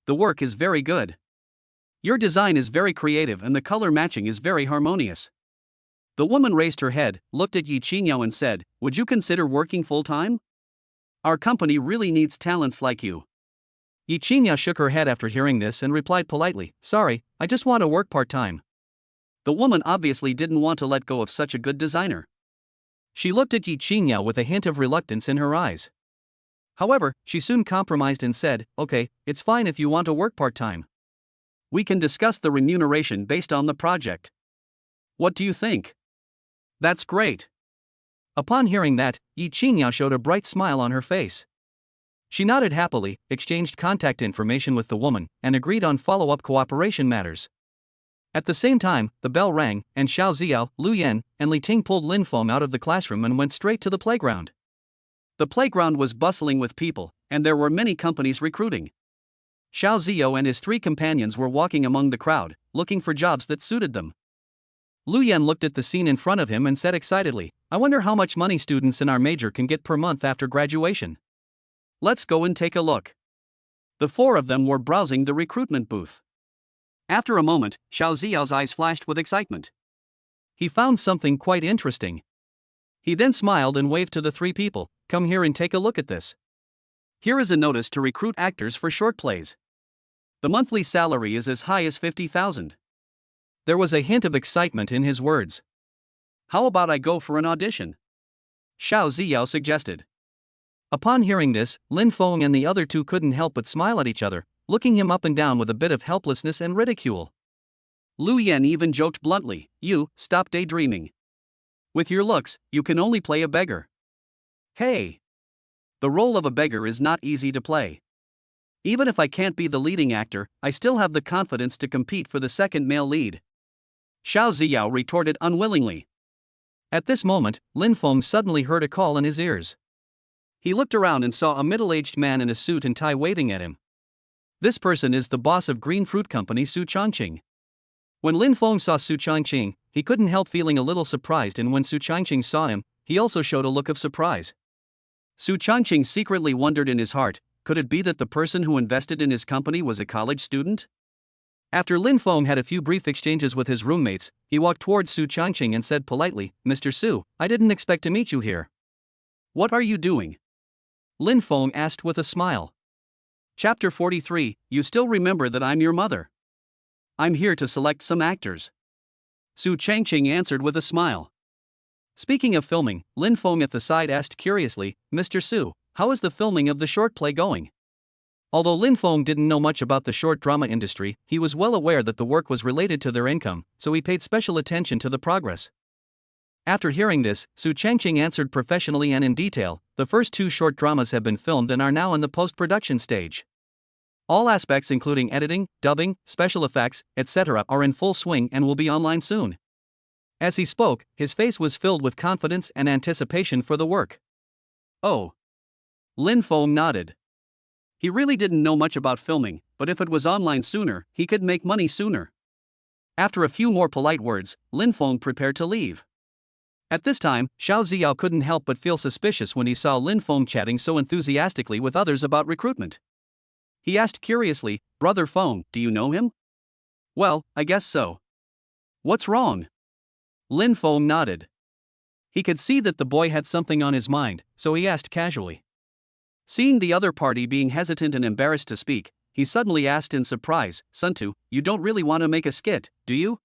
The work is very good. Your design is very creative and the color matching is very harmonious. The woman raised her head, looked at Ying Yao and said, Would you consider working full-time? Our company really needs talents like you. Ying Yao shook her head after hearing this and replied politely, Sorry, I just want to work part-time. The woman obviously didn't want to let go of such a good designer. She looked at Ying Yao with a hint of reluctance in her eyes. However, she soon compromised and said, Okay, it's fine if you want to work part-time. We can discuss the remuneration based on the project. What do you think? That's great. Upon hearing that, Ying Yao showed a bright smile on her face. She nodded happily, exchanged contact information with the woman, and agreed on follow-up cooperation matters. At the same time, the bell rang, and Xiao Ziao, Lu Yan, and Li Ting pulled Lin Fong out of the classroom and went straight to the playground. The playground was bustling with people, and there were many companies recruiting. Xiao Ziao and his three companions were walking among the crowd, looking for jobs that suited them. Lu Yan looked at the scene in front of him and said excitedly, I wonder how much money students in our major can get per month after graduation. Let's go and take a look. The four of them were browsing the recruitment booth. After a moment, Xiao Ziao's eyes flashed with excitement. He found something quite interesting. He then smiled and waved to the three people, Come here and take a look at this. Here is a notice to recruit actors for short plays. The monthly salary is as high as 50,000. There was a hint of excitement in his words. How about I go for an audition? Xiao Ziao suggested. Upon hearing this, Lin Fong and the other two couldn't help but smile at each other, looking him up and down with a bit of helplessness and ridicule. Lu Yan even joked bluntly, You, stop daydreaming. With your looks, you can only play a beggar. Hey! The role of a beggar is not easy to play. Even if I can't be the leading actor, I still have the confidence to compete for the second male lead. Xiao Ziao retorted unwillingly. At this moment, Lin Fong suddenly heard a call in his ears. He looked around and saw a middle-aged man in a suit and tie waving at him. This person is the boss of Green Fruit Company, Su Changqing. When Lin Fong saw Su Changqing, he couldn't help feeling a little surprised, and when Su Changqing saw him, he also showed a look of surprise. Su Changqing secretly wondered in his heart, could it be that the person who invested in his company was a college student? After Lin Fong had a few brief exchanges with his roommates, he walked towards Su Changqing and said politely, Mr. Su, I didn't expect to meet you here. What are you doing? Lin Fong asked with a smile. Chapter 43, You still remember that I'm your mother. I'm here to select some actors. Su Changqing answered with a smile. Speaking of filming, Lin Fong at the side asked curiously, Mr. Su, how is the filming of the short play going? Although Lin Fong didn't know much about the short drama industry, he was well aware that the work was related to their income, so he paid special attention to the progress. After hearing this, Su Changqing answered professionally and in detail, the first 2 short dramas have been filmed and are now in the post-production stage. All aspects including editing, dubbing, special effects, etc. are in full swing and will be online soon. As he spoke, his face was filled with confidence and anticipation for the work. Oh. Lin Fong nodded. He really didn't know much about filming, but if it was online sooner, he could make money sooner. After a few more polite words, Lin Fong prepared to leave. At this time, Xiao Ziyao couldn't help but feel suspicious when he saw Lin Fong chatting so enthusiastically with others about recruitment. He asked curiously, "Brother Fong, do you know him?" "Well, I guess so." "What's wrong?" Lin Fong nodded. He could see that the boy had something on his mind, so he asked casually. Seeing the other party being hesitant and embarrassed to speak, he suddenly asked in surprise, "Suntu, you don't really want to make a skit, do you?"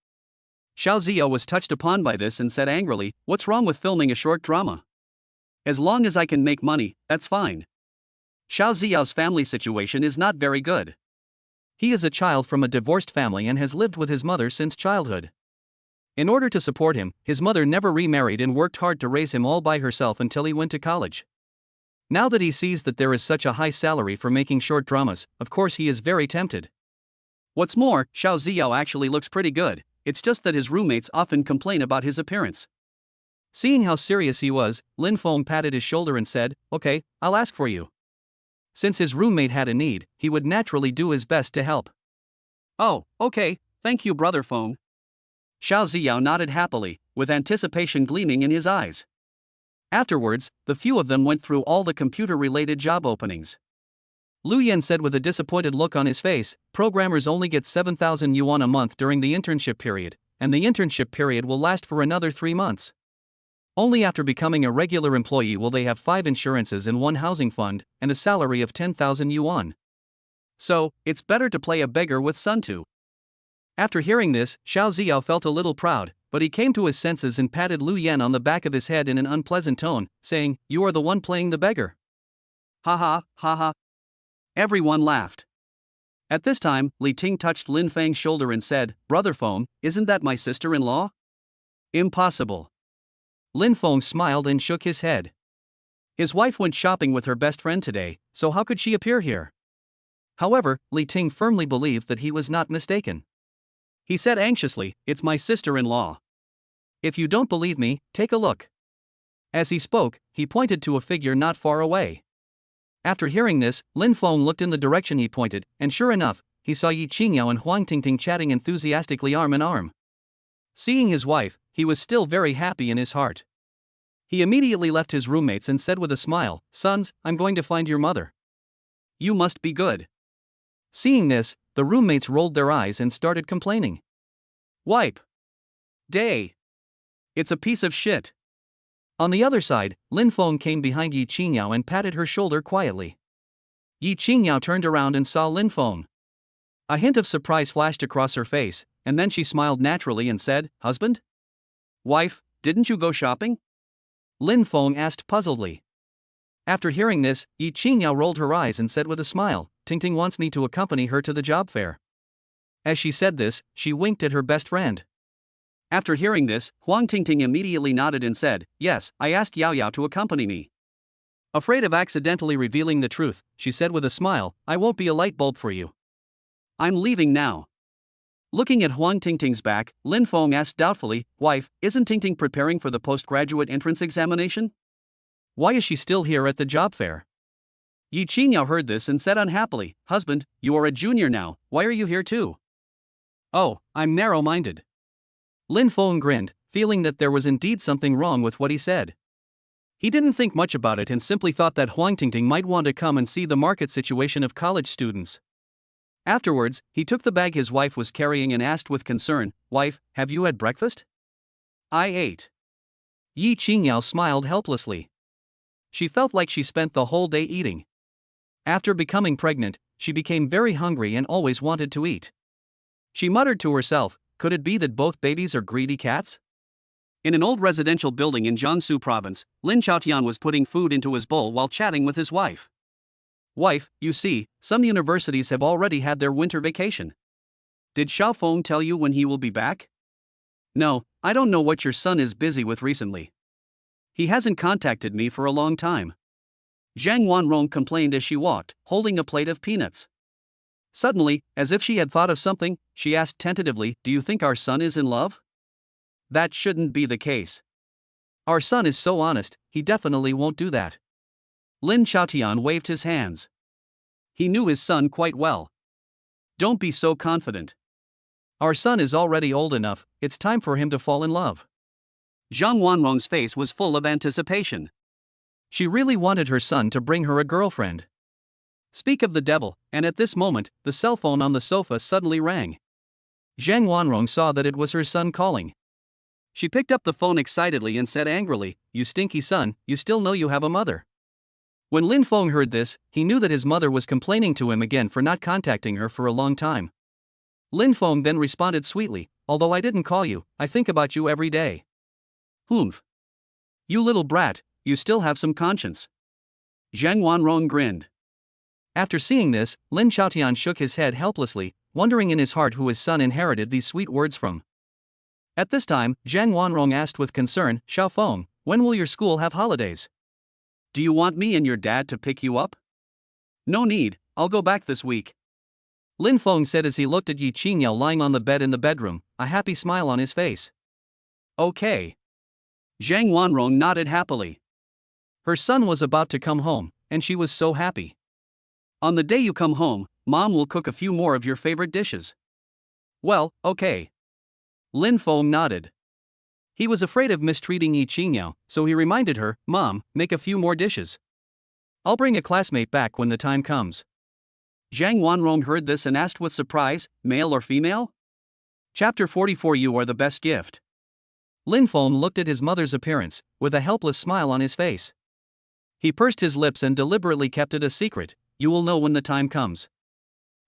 Xiao Ziyao was touched upon by this and said angrily, "What's wrong with filming a short drama? As long as I can make money, that's fine." Xiao Ziyao's family situation is not very good. He is a child from a divorced family and has lived with his mother since childhood. In order to support him, his mother never remarried and worked hard to raise him all by herself until he went to college. Now that he sees that there is such a high salary for making short dramas, of course he is very tempted. What's more, Xiao Ziyao actually looks pretty good, it's just that his roommates often complain about his appearance. Seeing how serious he was, Lin Fong patted his shoulder and said, "Okay, I'll ask for you." Since his roommate had a need, he would naturally do his best to help. "Oh, okay, thank you, Brother Fong." Xiao Ziyao nodded happily, with anticipation gleaming in his eyes. Afterwards, the few of them went through all the computer-related job openings. Lu Yan said with a disappointed look on his face, "Programmers only get 7,000 yuan a month during the internship period, and the internship period will last for another 3 months. Only after becoming a regular employee will they have 5 insurances and 1 housing fund, and a salary of 10,000 yuan. So, it's better to play a beggar with Suntu." After hearing this, Xiao Ziyao felt a little proud, but he came to his senses and patted Lu Yan on the back of his head in an unpleasant tone, saying, "You are the one playing the beggar." "Ha ha, ha ha." Everyone laughed. At this time, Li Ting touched Lin Fang's shoulder and said, "Brother Fong, isn't that my sister-in-law?" "Impossible." Lin Fong smiled and shook his head. His wife went shopping with her best friend today, so how could she appear here? However, Li Ting firmly believed that he was not mistaken. He said anxiously, "It's my sister-in-law. If you don't believe me, take a look." As he spoke, he pointed to a figure not far away. After hearing this, Lin Fong looked in the direction he pointed, and sure enough, he saw Ying Yao and Huang Tingting chatting enthusiastically arm in arm. Seeing his wife, he was still very happy in his heart. He immediately left his roommates and said with a smile, "Sons, I'm going to find your mother. You must be good." Seeing this, the roommates rolled their eyes and started complaining. "Wipe. Day. It's a piece of shit." On the other side, Lin Fong came behind Ying Yao and patted her shoulder quietly. Ying Yao turned around and saw Lin Fong. A hint of surprise flashed across her face, and then she smiled naturally and said, "Husband? Wife, didn't you go shopping?" Lin Fong asked puzzledly. After hearing this, Ying Yao rolled her eyes and said with a smile, "Tingting wants me to accompany her to the job fair." As she said this, she winked at her best friend. After hearing this, Huang Tingting immediately nodded and said, "Yes, I asked Yao Yao to accompany me." Afraid of accidentally revealing the truth, she said with a smile, "I won't be a light bulb for you. I'm leaving now." Looking at Huang Tingting's back, Lin Fong asked doubtfully, "Wife, isn't Tingting preparing for the postgraduate entrance examination? Why is she still here at the job fair?" Ying Yao heard this and said unhappily, "Husband, you are a junior now, why are you here too?" "Oh, I'm narrow-minded." Lin Fong grinned, feeling that there was indeed something wrong with what he said. He didn't think much about it and simply thought that Huang Tingting might want to come and see the market situation of college students. Afterwards, he took the bag his wife was carrying and asked with concern, "Wife, have you had breakfast?" "I ate." Ying Yao smiled helplessly. She felt like she spent the whole day eating. After becoming pregnant, she became very hungry and always wanted to eat. She muttered to herself, "Could it be that both babies are greedy cats?" In an old residential building in Jiangsu province, Lin Chaotian was putting food into his bowl while chatting with his wife. "Wife, you see, some universities have already had their winter vacation. Did Xiaofeng tell you when he will be back?" "No, I don't know what your son is busy with recently. He hasn't contacted me for a long time." Zhang Wanrong complained as she walked, holding a plate of peanuts. Suddenly, as if she had thought of something, she asked tentatively, "Do you think our son is in love?" "That shouldn't be the case. Our son is so honest, he definitely won't do that." Lin Chaotian waved his hands. He knew his son quite well. "Don't be so confident. Our son is already old enough, it's time for him to fall in love." Zhang Wanrong's face was full of anticipation. She really wanted her son to bring her a girlfriend. Speak of the devil, and at this moment, the cell phone on the sofa suddenly rang. Zhang Wanrong saw that it was her son calling. She picked up the phone excitedly and said angrily, "You stinky son, you still know you have a mother." When Lin Fong heard this, he knew that his mother was complaining to him again for not contacting her for a long time. Lin Fong then responded sweetly, "Although I didn't call you, I think about you every day." "Humph. You little brat, you still have some conscience." Zhang Wanrong grinned. After seeing this, Lin Xiaotian shook his head helplessly, wondering in his heart who his son inherited these sweet words from. At this time, Zhang Wanrong asked with concern, "Xiao Feng, when will your school have holidays? Do you want me and your dad to pick you up?" "No need, I'll go back this week," Lin Fong said as he looked at Yi Qingyao lying on the bed in the bedroom, a happy smile on his face. "Okay." Zhang Wanrong nodded happily. Her son was about to come home, and she was so happy. "On the day you come home, Mom will cook a few more of your favorite dishes." "Well, okay." Lin Fong nodded. He was afraid of mistreating Yi Qingyao, so he reminded her, "Mom, make a few more dishes. I'll bring a classmate back when the time comes." Zhang Wanrong heard this and asked with surprise, "Male or female?" Chapter 44. You are the best gift. Lin Fong looked at his mother's appearance, with a helpless smile on his face. He pursed his lips and deliberately kept it a secret. "You will know when the time comes."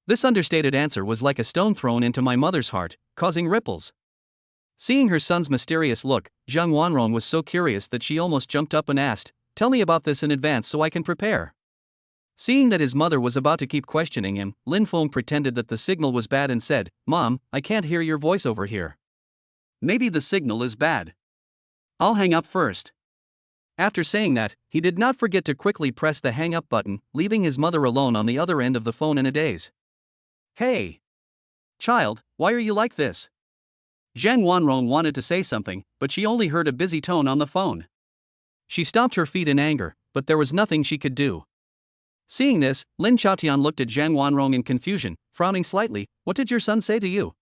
This understated answer was like a stone thrown into my mother's heart, causing ripples. Seeing her son's mysterious look, Zhang Wanrong was so curious that she almost jumped up and asked, "Tell me about this in advance so I can prepare." Seeing that his mother was about to keep questioning him, Lin Fong pretended that the signal was bad and said, "Mom, I can't hear your voice over here." "Maybe the signal is bad. I'll hang up first." After saying that, he did not forget to quickly press the hang up button, leaving his mother alone on the other end of the phone in a daze. "Hey! Child, why are you like this?" Zhang Wanrong wanted to say something, but she only heard a busy tone on the phone. She stomped her feet in anger, but there was nothing she could do. Seeing this, Lin Xiaotian looked at Zhang Wanrong in confusion, frowning slightly. "What did your son say to you?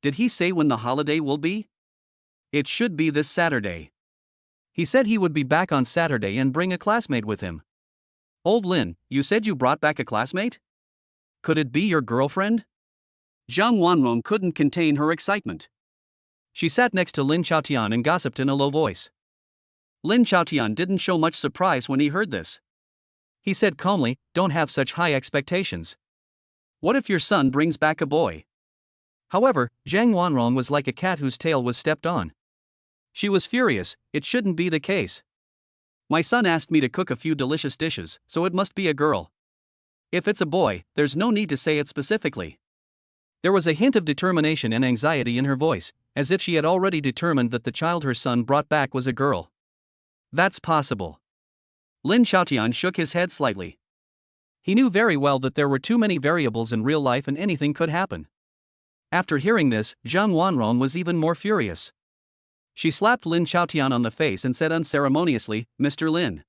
Did he say when the holiday will be?" "It should be this Saturday. He said he would be back on Saturday and bring a classmate with him." "Old Lin, you said you brought back a classmate? Could it be your girlfriend?" Zhang Wanrong couldn't contain her excitement. She sat next to Lin Xiaotian and gossiped in a low voice. Lin Xiaotian didn't show much surprise when he heard this. He said calmly, "Don't have such high expectations. What if your son brings back a boy?" However, Zhang Wanrong was like a cat whose tail was stepped on. She was furious. "It shouldn't be the case. My son asked me to cook a few delicious dishes, so it must be a girl. If it's a boy, there's no need to say it specifically." There was a hint of determination and anxiety in her voice, as if she had already determined that the child her son brought back was a girl. "That's possible." Lin Xiaotian shook his head slightly. He knew very well that there were too many variables in real life and anything could happen. After hearing this, Zhang Wanrong was even more furious. She slapped Lin Xiaotian on the face and said unceremoniously, "Mr. Lin,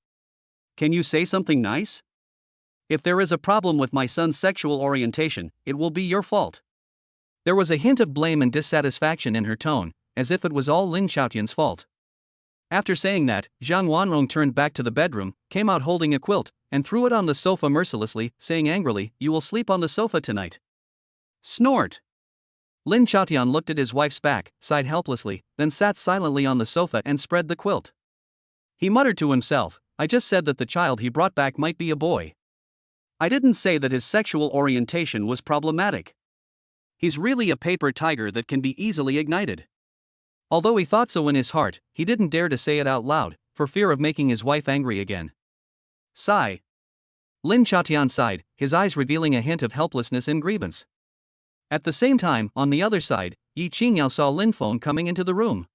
can you say something nice? If there is a problem with my son's sexual orientation, it will be your fault." There was a hint of blame and dissatisfaction in her tone, as if it was all Lin Xiaotian's fault. After saying that, Zhang Wanrong turned back to the bedroom, came out holding a quilt, and threw it on the sofa mercilessly, saying angrily, "You will sleep on the sofa tonight." Snort! Lin Xiaotian looked at his wife's back, sighed helplessly, then sat silently on the sofa and spread the quilt. He muttered to himself, "I just said that the child he brought back might be a boy. I didn't say that his sexual orientation was problematic. He's really a paper tiger that can be easily ignited." Although he thought so in his heart, he didn't dare to say it out loud, for fear of making his wife angry again. Sigh. Lin Xiaotian sighed, his eyes revealing a hint of helplessness and grievance. At the same time, on the other side, Yi Qingyao saw Lin Fong coming into the room.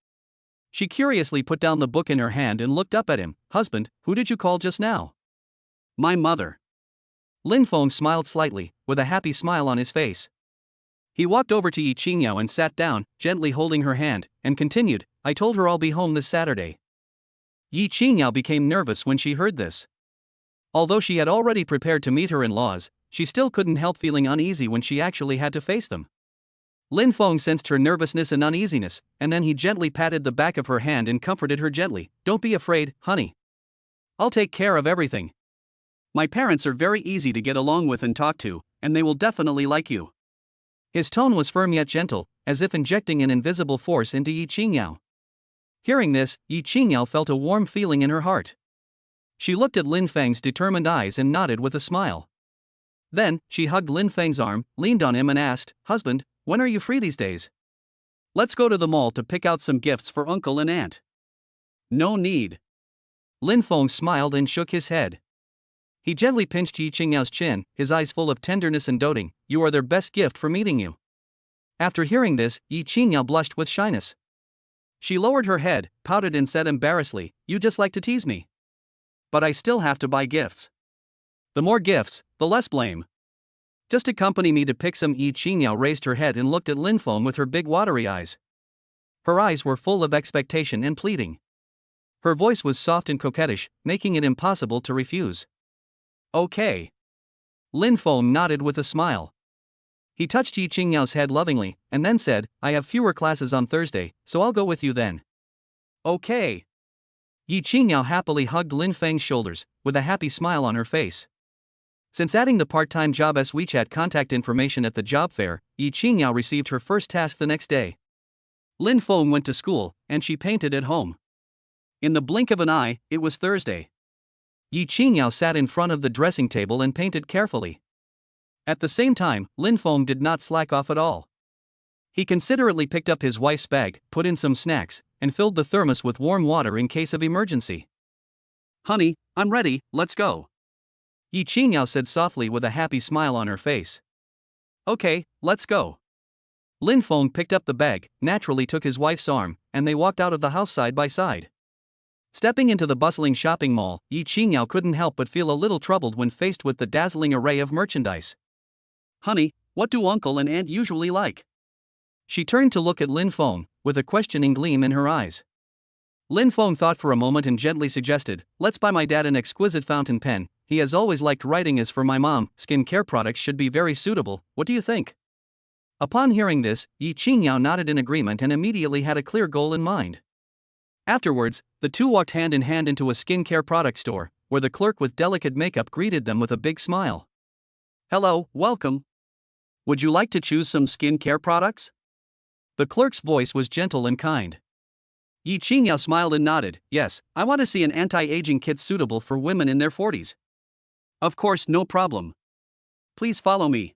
She curiously put down the book in her hand and looked up at him. "Husband, who did you call just now?" "My mother." Lin Fong smiled slightly, with a happy smile on his face. He walked over to Yi Qingyao and sat down, gently holding her hand, and continued, "I told her I'll be home this Saturday." Yi Qingyao became nervous when she heard this. Although she had already prepared to meet her in-laws, she still couldn't help feeling uneasy when she actually had to face them. Lin Fong sensed her nervousness and uneasiness, and then he gently patted the back of her hand and comforted her gently. Don't be afraid, honey. I'll take care of everything. My parents are very easy to get along with and talk to, and they will definitely like you. His tone was firm yet gentle, as if injecting an invisible force into Ying Yao. Hearing this, Ying Yao felt a warm feeling in her heart. She looked at Lin Feng's determined eyes and nodded with a smile. Then, she hugged Lin Feng's arm, leaned on him and asked, Husband, when are you free these days? Let's go to the mall to pick out some gifts for uncle and aunt. No need. Lin Fong smiled and shook his head. He gently pinched Ying Yao's chin, his eyes full of tenderness and doting. You are their best gift for meeting you. After hearing this, Ying Yao blushed with shyness. She lowered her head, pouted and said embarrassedly, You just like to tease me. But I still have to buy gifts. The more gifts, the less blame. Just accompany me to pick some. Ying Yao raised her head and looked at Lin Fong with her big watery eyes. Her eyes were full of expectation and pleading. Her voice was soft and coquettish, making it impossible to refuse. Okay. Lin Fong nodded with a smile. He touched Ying Yao's head lovingly, and then said, I have fewer classes on Thursday, so I'll go with you then. Okay. Ying Yao happily hugged Lin Feng's shoulders, with a happy smile on her face. Since adding the part-time job as WeChat contact information at the job fair, Ying Yao received her first task the next day. Lin Fong went to school, and she painted at home. In the blink of an eye, it was Thursday. Ying Yao sat in front of the dressing table and painted carefully. At the same time, Lin Fong did not slack off at all. He considerately picked up his wife's bag, put in some snacks, and filled the thermos with warm water in case of emergency. Honey, I'm ready, let's go. Ying Yao said softly with a happy smile on her face. Okay, let's go. Lin Fong picked up the bag, naturally took his wife's arm, and they walked out of the house side by side. Stepping into the bustling shopping mall, Ying Yao couldn't help but feel a little troubled when faced with the dazzling array of merchandise. Honey, what do uncle and aunt usually like? She turned to look at Lin Fong, with a questioning gleam in her eyes. Lin Fong thought for a moment and gently suggested, Let's buy my dad an exquisite fountain pen, he has always liked writing. As for my mom, skincare products should be very suitable, what do you think? Upon hearing this, Ying Yao nodded in agreement and immediately had a clear goal in mind. Afterwards, the two walked hand in hand into a skincare product store, where the clerk with delicate makeup greeted them with a big smile. Hello, welcome. Would you like to choose some skincare products? The clerk's voice was gentle and kind. Ying Yao smiled and nodded, Yes, I want to see an anti-aging kit suitable for women in their 40s. Of course, no problem. Please follow me.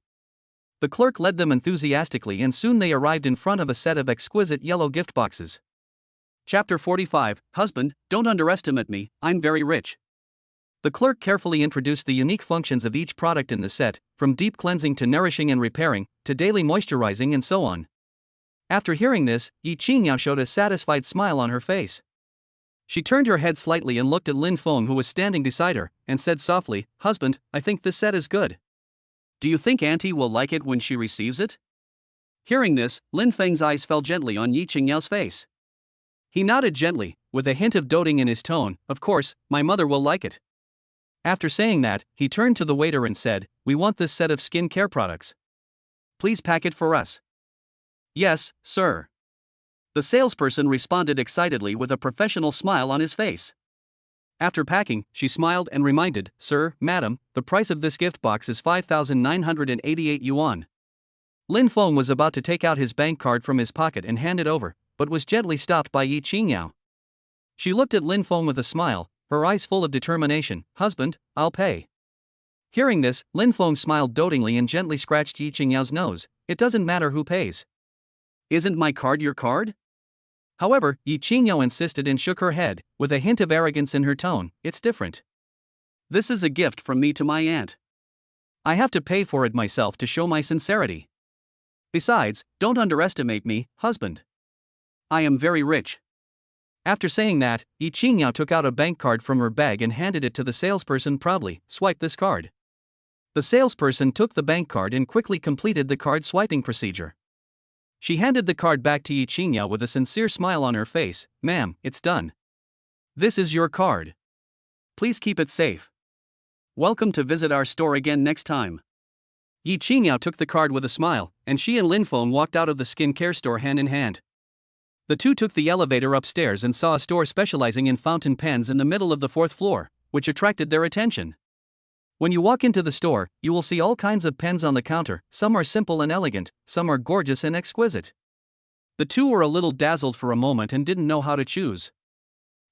The clerk led them enthusiastically and soon they arrived in front of a set of exquisite yellow gift boxes. Chapter 45, Husband, don't underestimate me, I'm very rich. The clerk carefully introduced the unique functions of each product in the set, from deep cleansing to nourishing and repairing, to daily moisturizing and so on. After hearing this, Ying Yao showed a satisfied smile on her face. She turned her head slightly and looked at Lin Fong who was standing beside her, and said softly, Husband, I think this set is good. Do you think Auntie will like it when she receives it? Hearing this, Lin Feng's eyes fell gently on Ying Yao's face. He nodded gently, with a hint of doting in his tone, Of course, my mother will like it. After saying that, he turned to the waiter and said, We want this set of skincare products. Please pack it for us. Yes, sir. The salesperson responded excitedly with a professional smile on his face. After packing, she smiled and reminded, Sir, madam, the price of this gift box is 5,988 yuan. Lin Fong was about to take out his bank card from his pocket and hand it over, but was gently stopped by Ying Yao. She looked at Lin Fong with a smile, her eyes full of determination, Husband, I'll pay. Hearing this, Lin Fong smiled dotingly and gently scratched Ying Yao's nose, It doesn't matter who pays. Isn't my card your card? However, Ying Yao insisted and shook her head, with a hint of arrogance in her tone, It's different. This is a gift from me to my aunt. I have to pay for it myself to show my sincerity. Besides, don't underestimate me, husband. I am very rich. After saying that, Ying Yao took out a bank card from her bag and handed it to the salesperson proudly, Swipe this card. The salesperson took the bank card and quickly completed the card swiping procedure. She handed the card back to Ying Yao with a sincere smile on her face, Ma'am, it's done. This is your card. Please keep it safe. Welcome to visit our store again next time. Yi Qingyao took the card with a smile, and she and Lin Fong walked out of the skincare store hand in hand. The two took the elevator upstairs and saw a store specializing in fountain pens in the middle of the fourth floor, which attracted their attention. When you walk into the store, you will see all kinds of pens on the counter. Some are simple and elegant, some are gorgeous and exquisite. The two were a little dazzled for a moment and didn't know how to choose.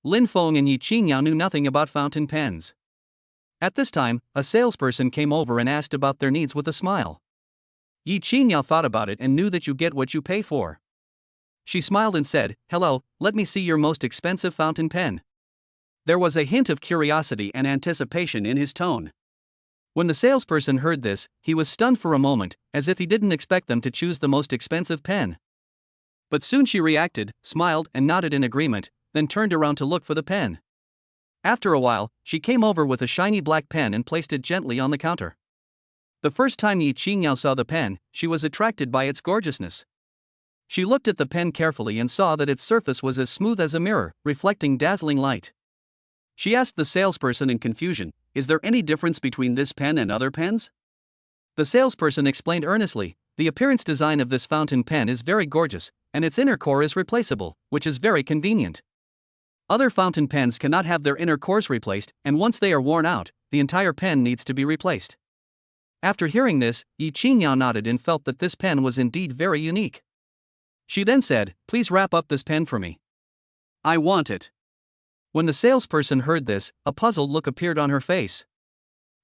Lin Fong and Yi Qingyao knew nothing about fountain pens. At this time, a salesperson came over and asked about their needs with a smile. Yi Qingyao thought about it and knew that you get what you pay for. She smiled and said, "Hello, let me see your most expensive fountain pen." There was a hint of curiosity and anticipation in his tone. When the salesperson heard this, he was stunned for a moment, as if he didn't expect them to choose the most expensive pen. But soon she reacted, smiled and nodded in agreement, then turned around to look for the pen. After a while, she came over with a shiny black pen and placed it gently on the counter. The first time Yi Qingyao saw the pen, she was attracted by its gorgeousness. She looked at the pen carefully and saw that its surface was as smooth as a mirror, reflecting dazzling light. She asked the salesperson in confusion, "Is there any difference between this pen and other pens?" The salesperson explained earnestly, "The appearance design of this fountain pen is very gorgeous, and its inner core is replaceable, which is very convenient. Other fountain pens cannot have their inner cores replaced, and once they are worn out, the entire pen needs to be replaced." After hearing this, Yi Qingyao nodded and felt that this pen was indeed very unique. She then said, "Please wrap up this pen for me. I want it." When the salesperson heard this, a puzzled look appeared on her face.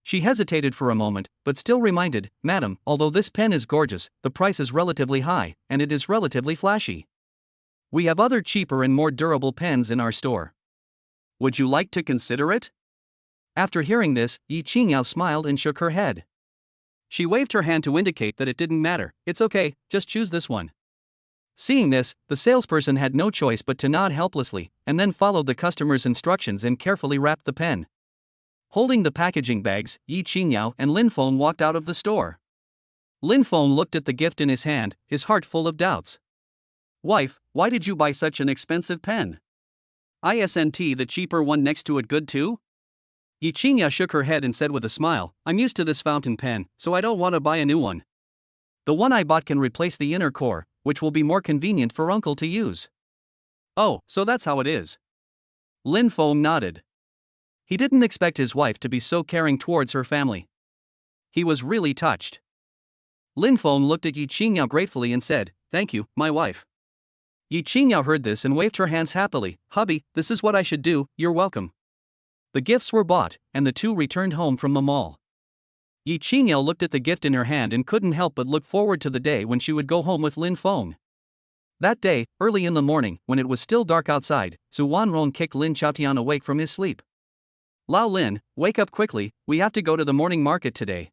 She hesitated for a moment, but still reminded, "Madam, although this pen is gorgeous, the price is relatively high, and it is relatively flashy. We have other cheaper and more durable pens in our store. Would you like to consider it?" After hearing this, Yi Qingyao smiled and shook her head. She waved her hand to indicate that it didn't matter. "It's okay, just choose this one." Seeing this, the salesperson had no choice but to nod helplessly, and then followed the customer's instructions and carefully wrapped the pen. Holding the packaging bags, Yi Qingyao and Lin Fong walked out of the store. Lin Fong looked at the gift in his hand, his heart full of doubts. "Wife, why did you buy such an expensive pen? Isn't the cheaper one next to it good too?" Yi Qingyao shook her head and said with a smile, "I'm used to this fountain pen, so I don't want to buy a new one. The one I bought can replace the inner core, which will be more convenient for Uncle to use." "Oh, so that's how it is." Lin Fong nodded. He didn't expect his wife to be so caring towards her family. He was really touched. Lin Fong looked at Yi Qingyao gratefully and said, "Thank you, my wife." Yi Qingyao heard this and waved her hands happily, "Hubby, this is what I should do, you're welcome." The gifts were bought, and the two returned home from the mall. Yi Qingyao looked at the gift in her hand and couldn't help but look forward to the day when she would go home with Lin Fong. That day, early in the morning, when it was still dark outside, Su Wanrong kicked Lin Chaotian awake from his sleep. "Lao Lin, wake up quickly, we have to go to the morning market today.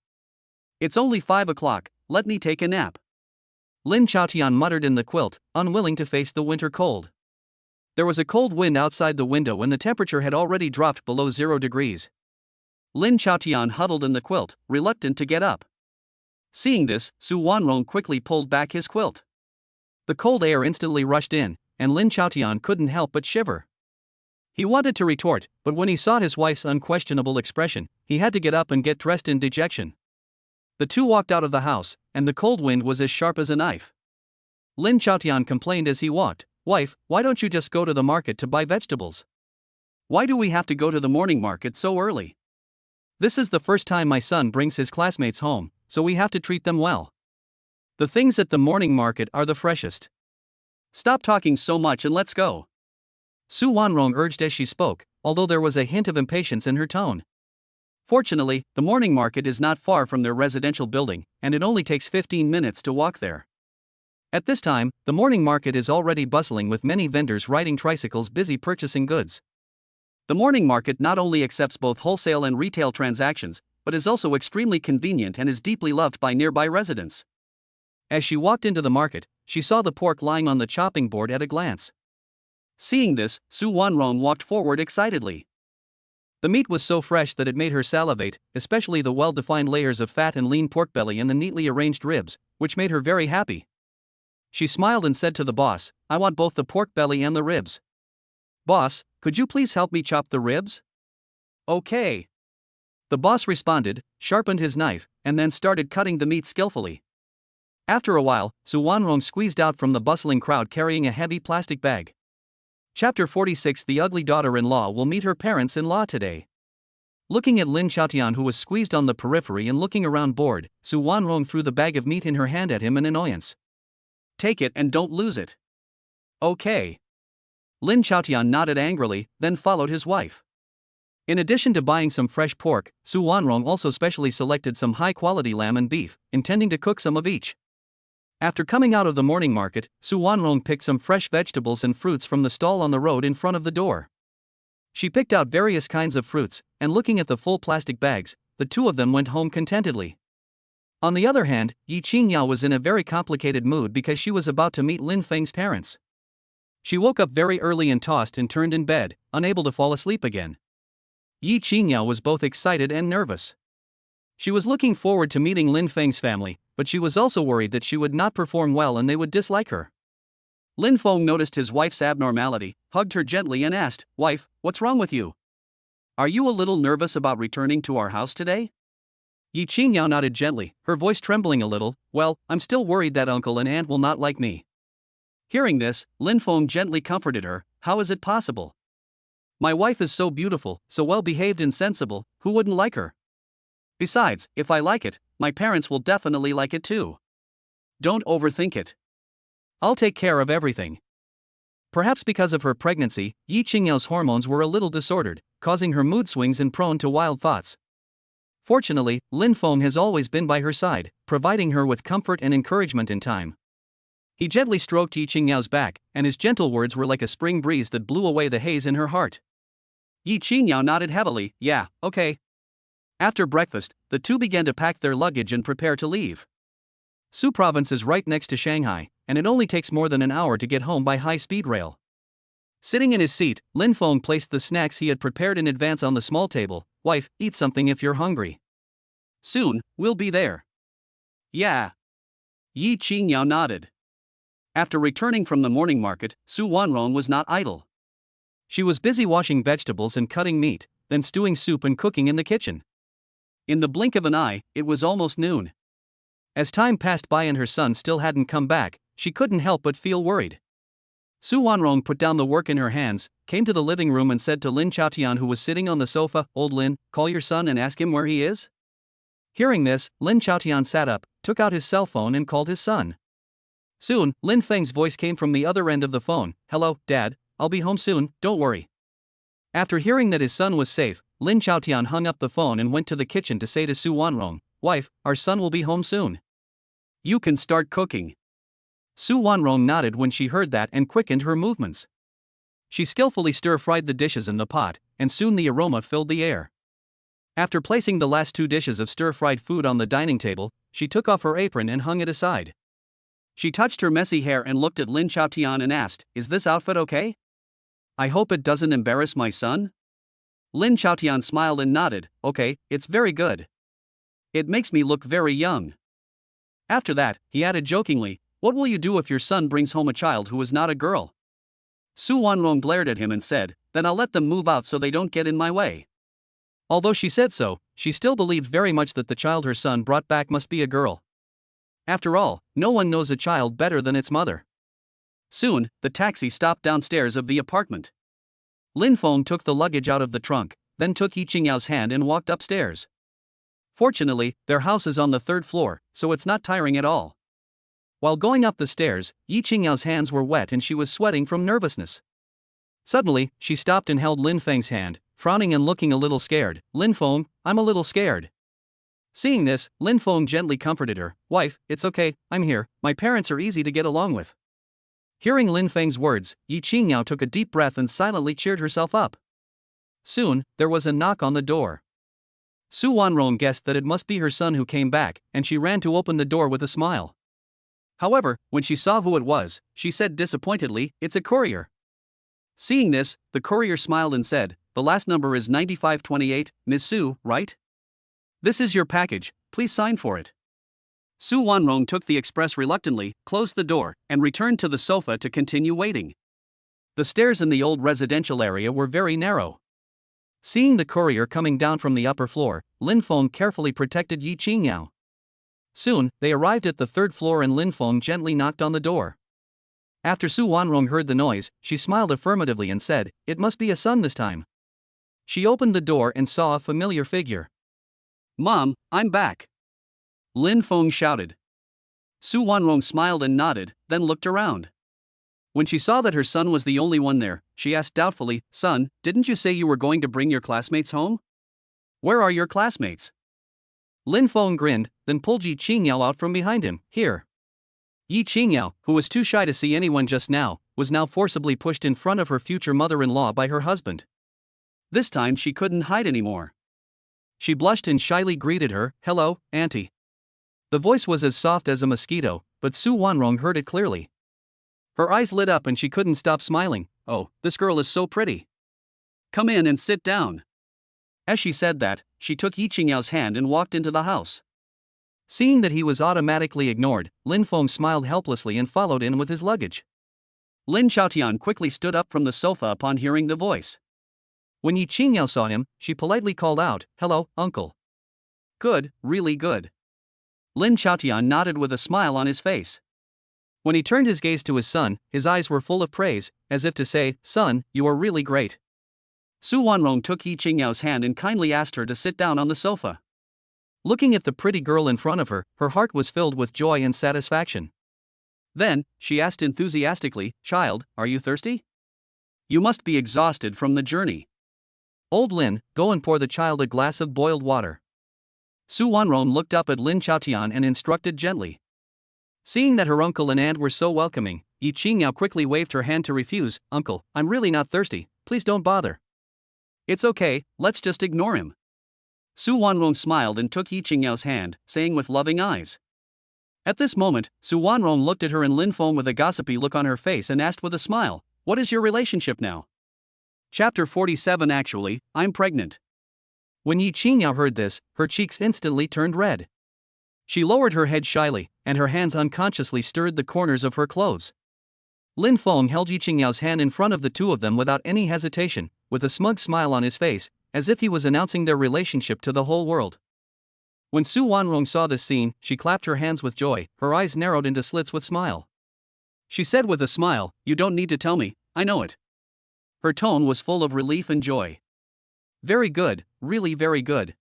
It's only 5 o'clock, let me take a nap." Lin Chaotian muttered in the quilt, unwilling to face the winter cold. There was a cold wind outside the window and the temperature had already dropped below 0 degrees. Lin Chaotian huddled in the quilt, reluctant to get up. Seeing this, Su Wanrong quickly pulled back his quilt. The cold air instantly rushed in, and Lin Chaotian couldn't help but shiver. He wanted to retort, but when he saw his wife's unquestionable expression, he had to get up and get dressed in dejection. The two walked out of the house, and the cold wind was as sharp as a knife. Lin Chaotian complained as he walked, "Wife, why don't you just go to the market to buy vegetables? Why do we have to go to the morning market so early? This is the first time my son brings his classmates home, so we have to treat them well. The things at the morning market are the freshest. Stop talking so much and let's go." Su Wanrong urged as she spoke, although there was a hint of impatience in her tone. Fortunately, the morning market is not far from their residential building, and it only takes 15 minutes to walk there. At this time, the morning market is already bustling with many vendors riding tricycles busy purchasing goods. The morning market not only accepts both wholesale and retail transactions, but is also extremely convenient and is deeply loved by nearby residents. As she walked into the market, she saw the pork lying on the chopping board at a glance. Seeing this, Su Wanrong walked forward excitedly. The meat was so fresh that it made her salivate, especially the well-defined layers of fat and lean pork belly and the neatly arranged ribs, which made her very happy. She smiled and said to the boss, "I want both the pork belly and the ribs." "Boss, could you please help me chop the ribs?" "Okay." The boss responded, sharpened his knife, and then started cutting the meat skillfully. After a while, Su Wanrong squeezed out from the bustling crowd carrying a heavy plastic bag. Chapter 46. The ugly daughter-in-law will meet her parents-in-law today. Looking at Lin Xiaotian, who was squeezed on the periphery and looking around bored, Su Wanrong threw the bag of meat in her hand at him in annoyance. Take it and don't lose it. Okay. Lin Xiaotian nodded angrily, then followed his wife. In addition to buying some fresh pork, Su Wanrong also specially selected some high-quality lamb and beef, intending to cook some of each. After coming out of the morning market, Su Wanrong picked some fresh vegetables and fruits from the stall on the road in front of the door. She picked out various kinds of fruits, and looking at the full plastic bags, the two of them went home contentedly. On the other hand, Ying Yao was in a very complicated mood because she was about to meet Lin Feng's parents. She woke up very early and tossed and turned in bed, unable to fall asleep again. Ying Yao was both excited and nervous. She was looking forward to meeting Lin Feng's family, but she was also worried that she would not perform well and they would dislike her. Lin Fong noticed his wife's abnormality, hugged her gently and asked, "Wife, what's wrong with you? Are you a little nervous about returning to our house today?" Ying Yao nodded gently, her voice trembling a little. "Well, I'm still worried that uncle and aunt will not like me." Hearing this, Lin Fong gently comforted her. "How is it possible? My wife is so beautiful, so well-behaved and sensible, who wouldn't like her? Besides, if I like it, my parents will definitely like it too. Don't overthink it. I'll take care of everything." Perhaps because of her pregnancy, Ying Yao's hormones were a little disordered, causing her mood swings and prone to wild thoughts. Fortunately, Lin Fong has always been by her side, providing her with comfort and encouragement in time. He gently stroked Ying Yao's back, and his gentle words were like a spring breeze that blew away the haze in her heart. Ying Yao nodded heavily. "Yeah, okay." After breakfast, the two began to pack their luggage and prepare to leave. Su Province is right next to Shanghai, and it only takes more than an hour to get home by high-speed rail. Sitting in his seat, Lin Fong placed the snacks he had prepared in advance on the small table. "Wife, eat something if you're hungry. Soon, we'll be there." "Yeah." Ying Yao nodded. After returning from the morning market, Su Wanrong was not idle. She was busy washing vegetables and cutting meat, then stewing soup and cooking in the kitchen. In the blink of an eye, it was almost noon. As time passed by and her son still hadn't come back, she couldn't help but feel worried. Su Wanrong put down the work in her hands, came to the living room and said to Lin Xiaotian, who was sitting on the sofa, "Old Lin, call your son and ask him where he is." Hearing this, Lin Xiaotian sat up, took out his cell phone and called his son. Soon, Lin Feng's voice came from the other end of the phone. "Hello, Dad, I'll be home soon, don't worry." After hearing that his son was safe, Lin Xiaotian hung up the phone and went to the kitchen to say to Su Wanrong, "Wife, our son will be home soon. You can start cooking." Su Wanrong nodded when she heard that and quickened her movements. She skillfully stir-fried the dishes in the pot, and soon the aroma filled the air. After placing the last two dishes of stir-fried food on the dining table, she took off her apron and hung it aside. She touched her messy hair and looked at Lin Xiaotian and asked, "Is this outfit okay? I hope it doesn't embarrass my son?" Lin Xiaotian smiled and nodded. "Okay, it's very good. It makes me look very young." After that, he added jokingly, "What will you do if your son brings home a child who is not a girl?" Su Wanrong glared at him and said, "Then I'll let them move out so they don't get in my way." Although she said so, she still believed very much that the child her son brought back must be a girl. After all, no one knows a child better than its mother. Soon, the taxi stopped downstairs of the apartment. Lin Fong took the luggage out of the trunk, then took Ying Yao's hand and walked upstairs. Fortunately, their house is on the third floor, so it's not tiring at all. While going up the stairs, Ying Yao's hands were wet and she was sweating from nervousness. Suddenly, she stopped and held Lin Feng's hand, frowning and looking a little scared. "Lin Fong, I'm a little scared." Seeing this, Lin Fong gently comforted her. "Wife, it's okay, I'm here, my parents are easy to get along with." Hearing Lin Feng's words, Ying Yao took a deep breath and silently cheered herself up. Soon, there was a knock on the door. Su Wanrong guessed that it must be her son who came back, and she ran to open the door with a smile. However, when she saw who it was, she said disappointedly, "It's a courier." Seeing this, the courier smiled and said, "The last number is 9528, Ms. Su, right? This is your package, please sign for it." Su Wanrong took the express reluctantly, closed the door, and returned to the sofa to continue waiting. The stairs in the old residential area were very narrow. Seeing the courier coming down from the upper floor, Lin Fong carefully protected Ying Yao. Soon, they arrived at the third floor and Lin Fong gently knocked on the door. After Su Wanrong heard the noise, she smiled affirmatively and said, "It must be a son this time." She opened the door and saw a familiar figure. "Mom, I'm back," Lin Fong shouted. Su Wanrong smiled and nodded, then looked around. When she saw that her son was the only one there, she asked doubtfully, "Son, didn't you say you were going to bring your classmates home? Where are your classmates?" Lin Fong grinned, then pulled Ying Yao out from behind him. "Here." Ying Yao, who was too shy to see anyone just now, was now forcibly pushed in front of her future mother-in-law by her husband. This time she couldn't hide anymore. She blushed and shyly greeted her, "Hello, Auntie." The voice was as soft as a mosquito, but Su Wanrong heard it clearly. Her eyes lit up and she couldn't stop smiling. "Oh, this girl is so pretty. Come in and sit down." As she said that, she took Ying Yao's hand and walked into the house. Seeing that he was automatically ignored, Lin Fong smiled helplessly and followed in with his luggage. Lin Chaotian quickly stood up from the sofa upon hearing the voice. When Ying Yao saw him, she politely called out, "Hello, uncle." "Good, really good." Lin Chaotian nodded with a smile on his face. When he turned his gaze to his son, his eyes were full of praise, as if to say, "Son, you are really great." Su Wanrong took Ying Yao's hand and kindly asked her to sit down on the sofa. Looking at the pretty girl in front of her, her heart was filled with joy and satisfaction. Then, she asked enthusiastically, "Child, are you thirsty? You must be exhausted from the journey. Old Lin, go and pour the child a glass of boiled water." Su Wanrong looked up at Lin Chaotian and instructed gently. Seeing that her uncle and aunt were so welcoming, Ying Yao quickly waved her hand to refuse. "Uncle, I'm really not thirsty, please don't bother." "It's okay, let's just ignore him." Su Wanrong smiled and took Ying Yao's hand, saying with loving eyes. At this moment, Su Wanrong looked at her and Lin Fong with a gossipy look on her face and asked with a smile, "What is your relationship now?" Chapter 47. Actually, I'm pregnant. When Ying Yao heard this, her cheeks instantly turned red. She lowered her head shyly, and her hands unconsciously stirred the corners of her clothes. Lin Fong held Ying Yao's hand in front of the two of them without any hesitation, with a smug smile on his face, as if he was announcing their relationship to the whole world. When Su Wanrong saw this scene, she clapped her hands with joy, her eyes narrowed into slits with smile. She said with a smile, "You don't need to tell me, I know it." Her tone was full of relief and joy. "Very good, really very good."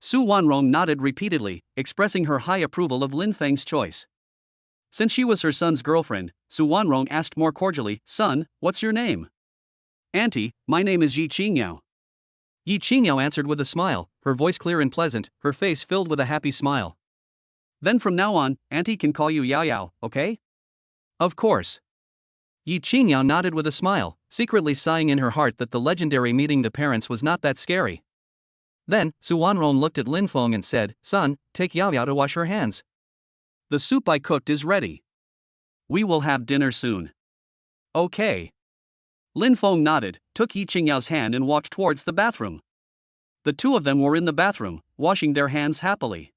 Su Wanrong nodded repeatedly, expressing her high approval of Lin Feng's choice. Since she was her son's girlfriend, Su Wanrong asked more cordially, "Son, what's your name?" "Auntie, my name is Ying Yao." Ying Yao answered with a smile, her voice clear and pleasant, her face filled with a happy smile. "Then from now on, Auntie can call you Yao Yao, okay?" "Of course." Ying Yao nodded with a smile, secretly sighing in her heart that the legendary meeting the parents was not that scary. Then, Su Wanrong looked at Lin Fong and said, "Son, take Yao Yao to wash her hands. The soup I cooked is ready. We will have dinner soon." "Okay." Lin Fong nodded, took Ying Yao's hand and walked towards the bathroom. The two of them were in the bathroom, washing their hands happily.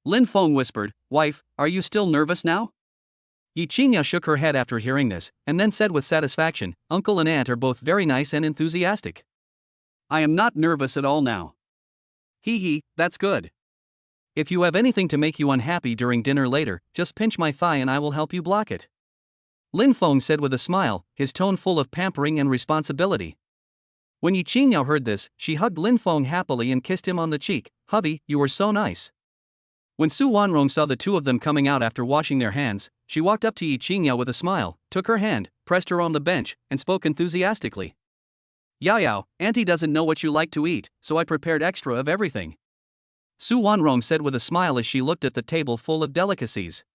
Lin Fong whispered, "Wife, are you still nervous now?" Ying Yao shook her head after hearing this, and then said with satisfaction, "Uncle and aunt are both very nice and enthusiastic. I am not nervous at all now." "Hee, that's good. If you have anything to make you unhappy during dinner later, just pinch my thigh and I will help you block it," Lin Fong said with a smile, his tone full of pampering and responsibility. When Ying Yao heard this, she hugged Lin Fong happily and kissed him on the cheek. "Hubby, you were so nice." When Su Wanrong saw the two of them coming out after washing their hands, she walked up to Ying Yao with a smile, took her hand, pressed her on the bench, and spoke enthusiastically. "Yao Yao, Auntie doesn't know what you like to eat, so I prepared extra of everything," Su Wanrong said with a smile as she looked at the table full of delicacies.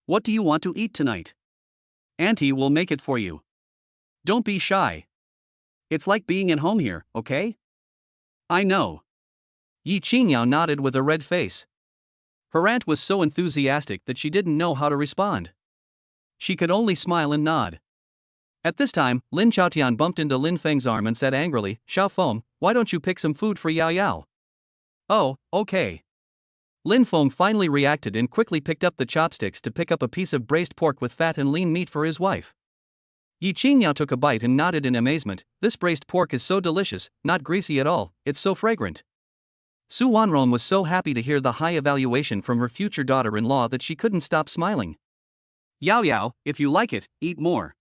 "What do you want to eat tonight? Auntie will make it for you. Don't be shy. It's like being at home here, okay?" "I know." Ying Yao nodded with a red face. Her aunt was so enthusiastic that she didn't know how to respond. She could only smile and nod. At this time, Lin Chaotian bumped into Lin Feng's arm and said angrily, "Xiao Feng, why don't you pick some food for Yao Yao?" "Oh, okay." Lin Fong finally reacted and quickly picked up the chopsticks to pick up a piece of braised pork with fat and lean meat for his wife. Yi Qingyao took a bite and nodded in amazement. This braised pork is so delicious, not greasy at all, it's so fragrant. Su Wanrong was so happy to hear the high evaluation from her future daughter-in-law that she couldn't stop smiling. Yao Yao, if you like it, eat more.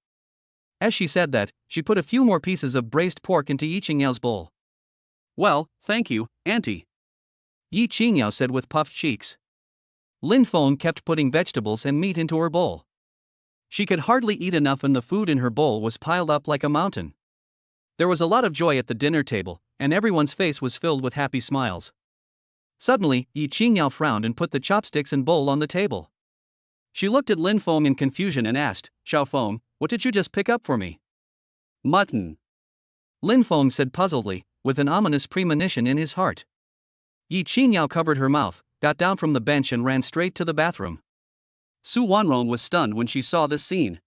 As she said that, she put a few more pieces of braised pork into Yi Qingyao's bowl. Well, thank you, Auntie. Yi Qingyao said with puffed cheeks. Lin Fong kept putting vegetables and meat into her bowl. She could hardly eat enough and the food in her bowl was piled up like a mountain. There was a lot of joy at the dinner table, and everyone's face was filled with happy smiles. Suddenly, Yi Qingyao frowned and put the chopsticks and bowl on the table. She looked at Lin Fong in confusion and asked, Xiao Feng, what did you just pick up for me? Mutton. Lin Fong said puzzledly, with an ominous premonition in his heart. Yi Qingyao covered her mouth, got down from the bench and ran straight to the bathroom. Su Wanrong was stunned when she saw this scene.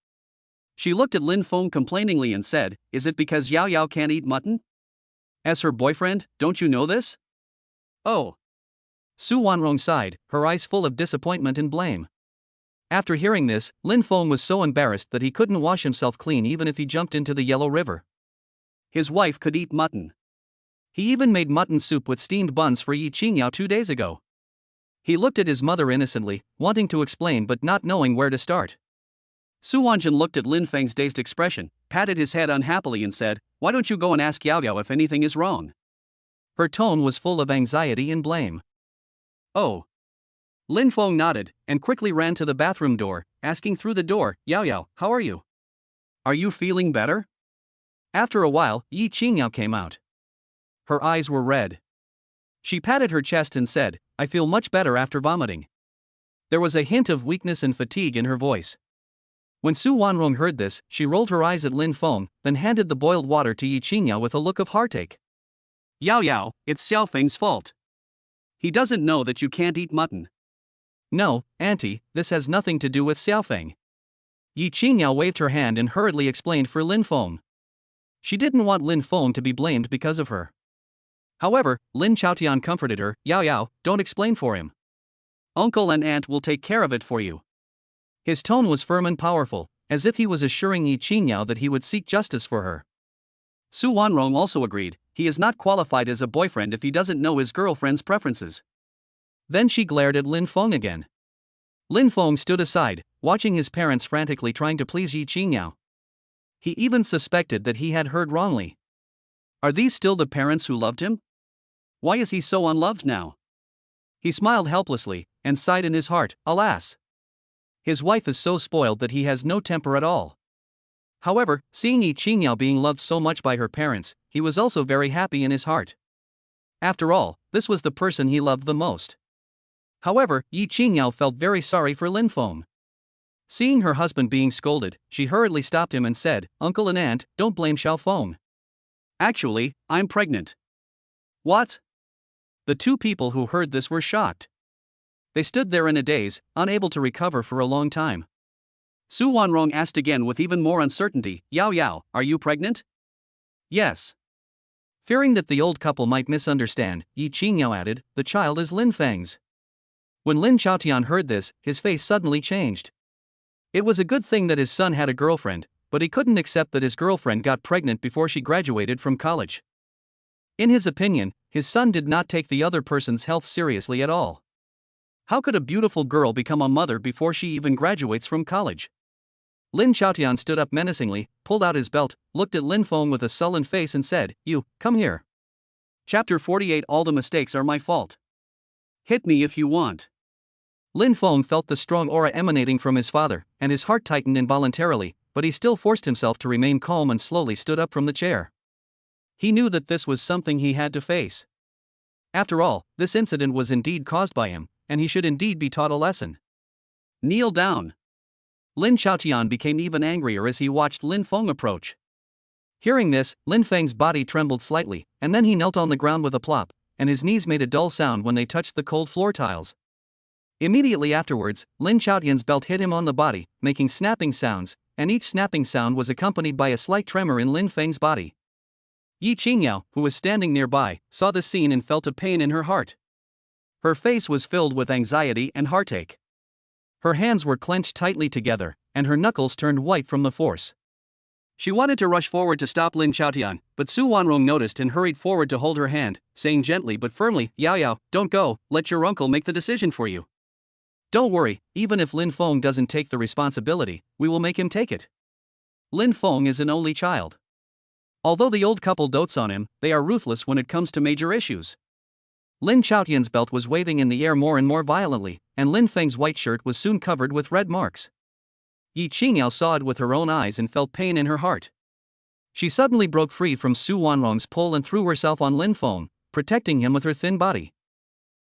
She looked at Lin Fong complainingly and said, is it because Yao Yao can't eat mutton? As her boyfriend, don't you know this? Oh. Su Wanrong sighed, her eyes full of disappointment and blame. After hearing this, Lin Fong was so embarrassed that he couldn't wash himself clean even if he jumped into the Yellow River. His wife could eat mutton. He even made mutton soup with steamed buns for Yi Qingyao 2 days ago. He looked at his mother innocently, wanting to explain but not knowing where to start. Su Wanjin looked at Lin Feng's dazed expression, patted his head unhappily and said, why don't you go and ask Yao Yao if anything is wrong? Her tone was full of anxiety and blame. Oh. Lin Fong nodded, and quickly ran to the bathroom door, asking through the door, Yao Yao, how are you? Are you feeling better? After a while, Yi Qingyao came out. Her eyes were red. She patted her chest and said, I feel much better after vomiting. There was a hint of weakness and fatigue in her voice. When Su Wanrong heard this, she rolled her eyes at Lin Fong, then handed the boiled water to Yi Qingyao with a look of heartache. Yao Yao, it's Xiao Feng's fault. He doesn't know that you can't eat mutton. No, Auntie, this has nothing to do with Xiao Feng. Yi Qingyao waved her hand and hurriedly explained for Lin Fong. She didn't want Lin Fong to be blamed because of her. However, Lin Chaotian comforted her, Yao Yao, don't explain for him. Uncle and aunt will take care of it for you. His tone was firm and powerful, as if he was assuring Yi Qingyao that he would seek justice for her. Su Wanrong also agreed, he is not qualified as a boyfriend if he doesn't know his girlfriend's preferences. Then she glared at Lin Fong again. Lin Fong stood aside, watching his parents frantically trying to please Yi Qingyao. He even suspected that he had heard wrongly. Are these still the parents who loved him? Why is he so unloved now? He smiled helplessly, and sighed in his heart, alas. His wife is so spoiled that he has no temper at all. However, seeing Yi Qingyao being loved so much by her parents, he was also very happy in his heart. After all, this was the person he loved the most. However, Yi Qingyao felt very sorry for Lin Fong. Seeing her husband being scolded, she hurriedly stopped him and said, Uncle and Aunt, don't blame Xiao Feng. Actually, I'm pregnant. What? The two people who heard this were shocked. They stood there in a daze, unable to recover for a long time. Su Wanrong asked again with even more uncertainty, Yao Yao, are you pregnant? Yes. Fearing that the old couple might misunderstand, Yi Qingyao added, the child is Lin Feng's. When Lin Chaotian heard this, his face suddenly changed. It was a good thing that his son had a girlfriend, but he couldn't accept that his girlfriend got pregnant before she graduated from college. In his opinion, his son did not take the other person's health seriously at all. How could a beautiful girl become a mother before she even graduates from college? Lin Chaotian stood up menacingly, pulled out his belt, looked at Lin Fong with a sullen face and said, You, come here. Chapter 48 All the mistakes are my fault. Hit me if you want. Lin Fong felt the strong aura emanating from his father, and his heart tightened involuntarily, but he still forced himself to remain calm and slowly stood up from the chair. He knew that this was something he had to face. After all, this incident was indeed caused by him, and he should indeed be taught a lesson. Kneel down. Lin Chaotian became even angrier as he watched Lin Fong approach. Hearing this, Lin Feng's body trembled slightly, and then he knelt on the ground with a plop, and his knees made a dull sound when they touched the cold floor tiles. Immediately afterwards, Lin Chaotian's belt hit him on the body, making snapping sounds, and each snapping sound was accompanied by a slight tremor in Lin Feng's body. Yi Qingyao, who was standing nearby, saw the scene and felt a pain in her heart. Her face was filled with anxiety and heartache. Her hands were clenched tightly together, and her knuckles turned white from the force. She wanted to rush forward to stop Lin Chaotian, but Su Wanrong noticed and hurried forward to hold her hand, saying gently but firmly, Yao Yao, don't go, let your uncle make the decision for you. Don't worry, even if Lin Fong doesn't take the responsibility, we will make him take it. Lin Fong is an only child. Although the old couple dotes on him, they are ruthless when it comes to major issues. Lin Chaotian's belt was waving in the air more and more violently, and Lin Feng's white shirt was soon covered with red marks. Ying Yao saw it with her own eyes and felt pain in her heart. She suddenly broke free from Su Wanrong's pull and threw herself on Lin Fong, protecting him with her thin body.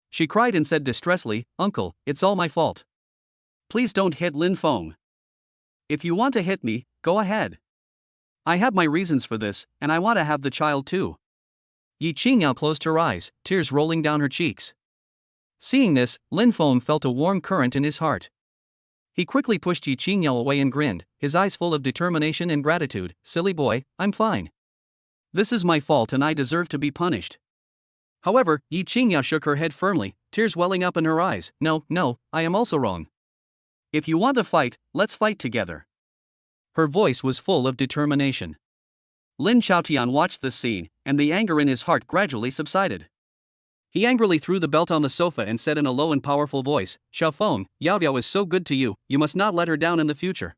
She cried and said distressfully, Uncle, it's all my fault. Please don't hit Lin Fong. If you want to hit me, go ahead. I have my reasons for this, and I want to have the child too. Ying Yao closed her eyes, tears rolling down her cheeks. Seeing this, Lin Fong felt a warm current in his heart. He quickly pushed Ying Yao away and grinned, his eyes full of determination and gratitude. Silly boy, I'm fine. This is my fault and I deserve to be punished. However, Ying Yao shook her head firmly, tears welling up in her eyes. No, I am also wrong. If you want to fight, let's fight together. Her voice was full of determination. Lin Chaotian watched this scene, and the anger in his heart gradually subsided. He angrily threw the belt on the sofa and said in a low and powerful voice, Xiaofeng, Yao Yao is so good to you, you must not let her down in the future.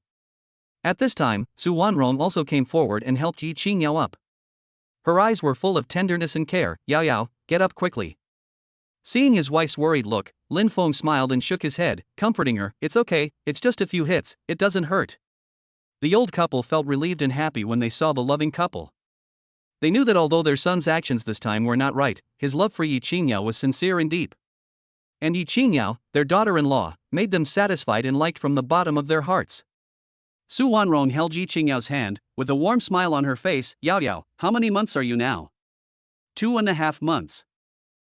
At this time, Su Wanrong also came forward and helped Ying Yao up. Her eyes were full of tenderness and care. Yao Yao, get up quickly. Seeing his wife's worried look, Lin Fong smiled and shook his head, comforting her. It's okay, it's just a few hits, it doesn't hurt. The old couple felt relieved and happy when they saw the loving couple. They knew that although their son's actions this time were not right, his love for Ying Yao was sincere and deep. And Ying Yao, their daughter-in-law, made them satisfied and liked from the bottom of their hearts. Su Wanrong held Ying Yao's hand, with a warm smile on her face. Yao Yao, how many months are you now? 2.5 months.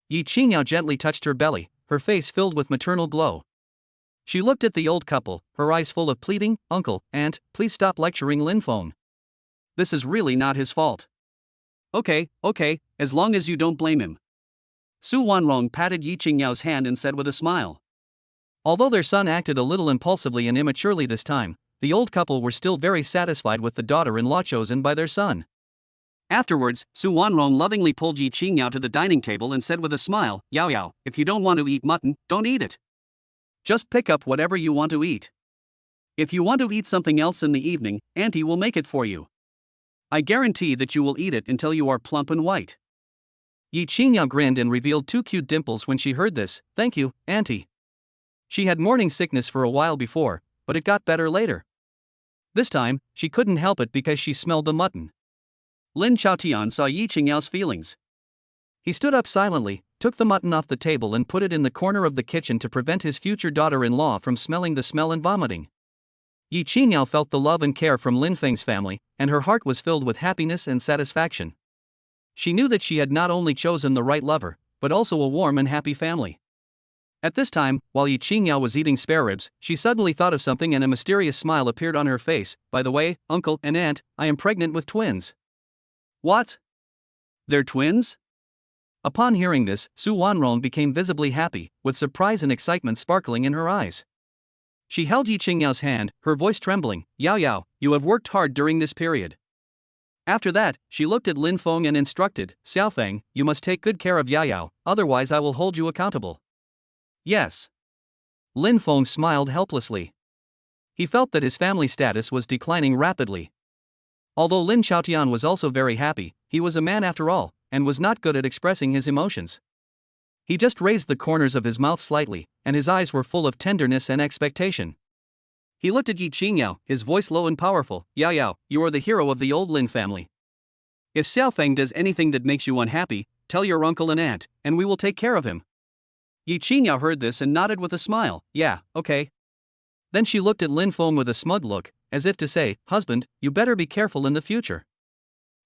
Ying Yao gently touched her belly, her face filled with maternal glow. She looked at the old couple, her eyes full of pleading. Uncle, aunt, please stop lecturing Lin Fong. This is really not his fault. Okay, as long as you don't blame him. Su Wanrong patted Ying Yao's hand and said with a smile. Although their son acted a little impulsively and immaturely this time, the old couple were still very satisfied with the daughter-in-law chosen by their son. Afterwards, Su Wanrong lovingly pulled Ying Yao to the dining table and said with a smile, Yao Yao, if you don't want to eat mutton, don't eat it. Just pick up whatever you want to eat. If you want to eat something else in the evening, Auntie will make it for you. I guarantee that you will eat it until you are plump and white. Ying Yao grinned and revealed 2 cute dimples when she heard this. Thank you, Auntie. She had morning sickness for a while before, but it got better later. This time, she couldn't help it because she smelled the mutton. Lin Chaotian saw Ying Yao's feelings. He stood up silently, took the mutton off the table and put it in the corner of the kitchen to prevent his future daughter-in-law from smelling the smell and vomiting. Ying Yao felt the love and care from Lin Feng's family, and her heart was filled with happiness and satisfaction. She knew that she had not only chosen the right lover, but also a warm and happy family. At this time, while Ying Yao was eating spare ribs, she suddenly thought of something and a mysterious smile appeared on her face. By the way, uncle and aunt, I am pregnant with twins. What? They're twins? Upon hearing this, Su Wanrong became visibly happy, with surprise and excitement sparkling in her eyes. She held Ying Yao's hand, her voice trembling. Yao Yao, you have worked hard during this period. After that, she looked at Lin Fong and instructed, Xiaofeng, you must take good care of Yao Yao, otherwise I will hold you accountable. Yes. Lin Fong smiled helplessly. He felt that his family status was declining rapidly. Although Lin Chaotian was also very happy, he was a man after all, and was not good at expressing his emotions. He just raised the corners of his mouth slightly, and his eyes were full of tenderness and expectation. He looked at Ying Yao, his voice low and powerful. Yao Yao, you are the hero of the old Lin family. If Xiaofeng does anything that makes you unhappy, tell your uncle and aunt, and we will take care of him. Ying Yao heard this and nodded with a smile. Yeah, okay. Then she looked at Lin Fong with a smug look, as if to say, husband, you better be careful in the future.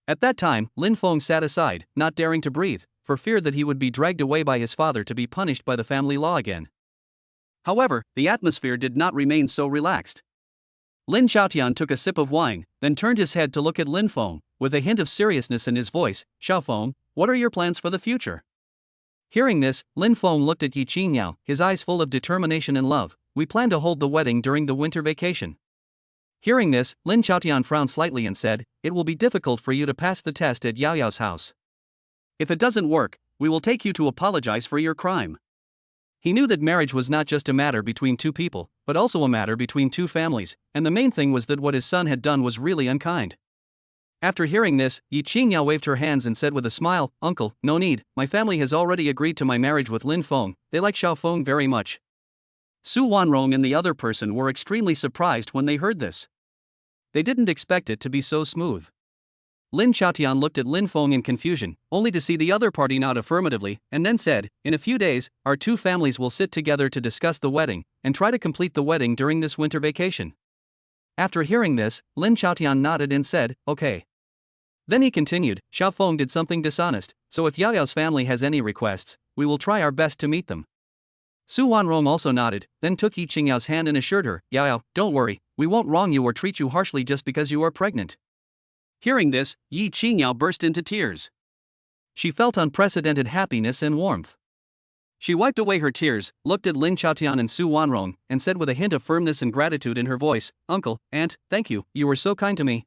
At that time, Lin Fong sat aside, not daring to breathe, for fear that he would be dragged away by his father to be punished by the family law again. However, the atmosphere did not remain so relaxed. Lin Chaotian took a sip of wine, then turned his head to look at Lin Fong, with a hint of seriousness in his voice. Xiaofeng, what are your plans for the future? Hearing this, Lin Fong looked at Ying Yao, his eyes full of determination and love. We plan to hold the wedding during the winter vacation. Hearing this, Lin Chaotian frowned slightly and said, "It will be difficult for you to pass the test at Yao Yao's house. If it doesn't work, we will take you to apologize for your crime." He knew that marriage was not just a matter between two people, but also a matter between two families, and the main thing was that what his son had done was really unkind. After hearing this, Ying Yao waved her hands and said with a smile, "Uncle, no need, my family has already agreed to my marriage with Lin Fong, they like Xiao Feng very much." Su Wanrong and the other person were extremely surprised when they heard this. They didn't expect it to be so smooth. Lin Chaotian looked at Lin Fong in confusion, only to see the other party nod affirmatively, and then said, "In a few days, our two families will sit together to discuss the wedding, and try to complete the wedding during this winter vacation." After hearing this, Lin Chaotian nodded and said, "Okay." Then he continued, "Xiao Feng did something dishonest, so if Yao Yao's family has any requests, we will try our best to meet them." Su Wanrong also nodded, then took Ying Yao's hand and assured her, "Yao Yao, don't worry, we won't wrong you or treat you harshly just because you are pregnant." Hearing this, Ying Yao burst into tears. She felt unprecedented happiness and warmth. She wiped away her tears, looked at Lin Chaotian and Su Wanrong, and said with a hint of firmness and gratitude in her voice, "Uncle, Aunt, thank you, you were so kind to me."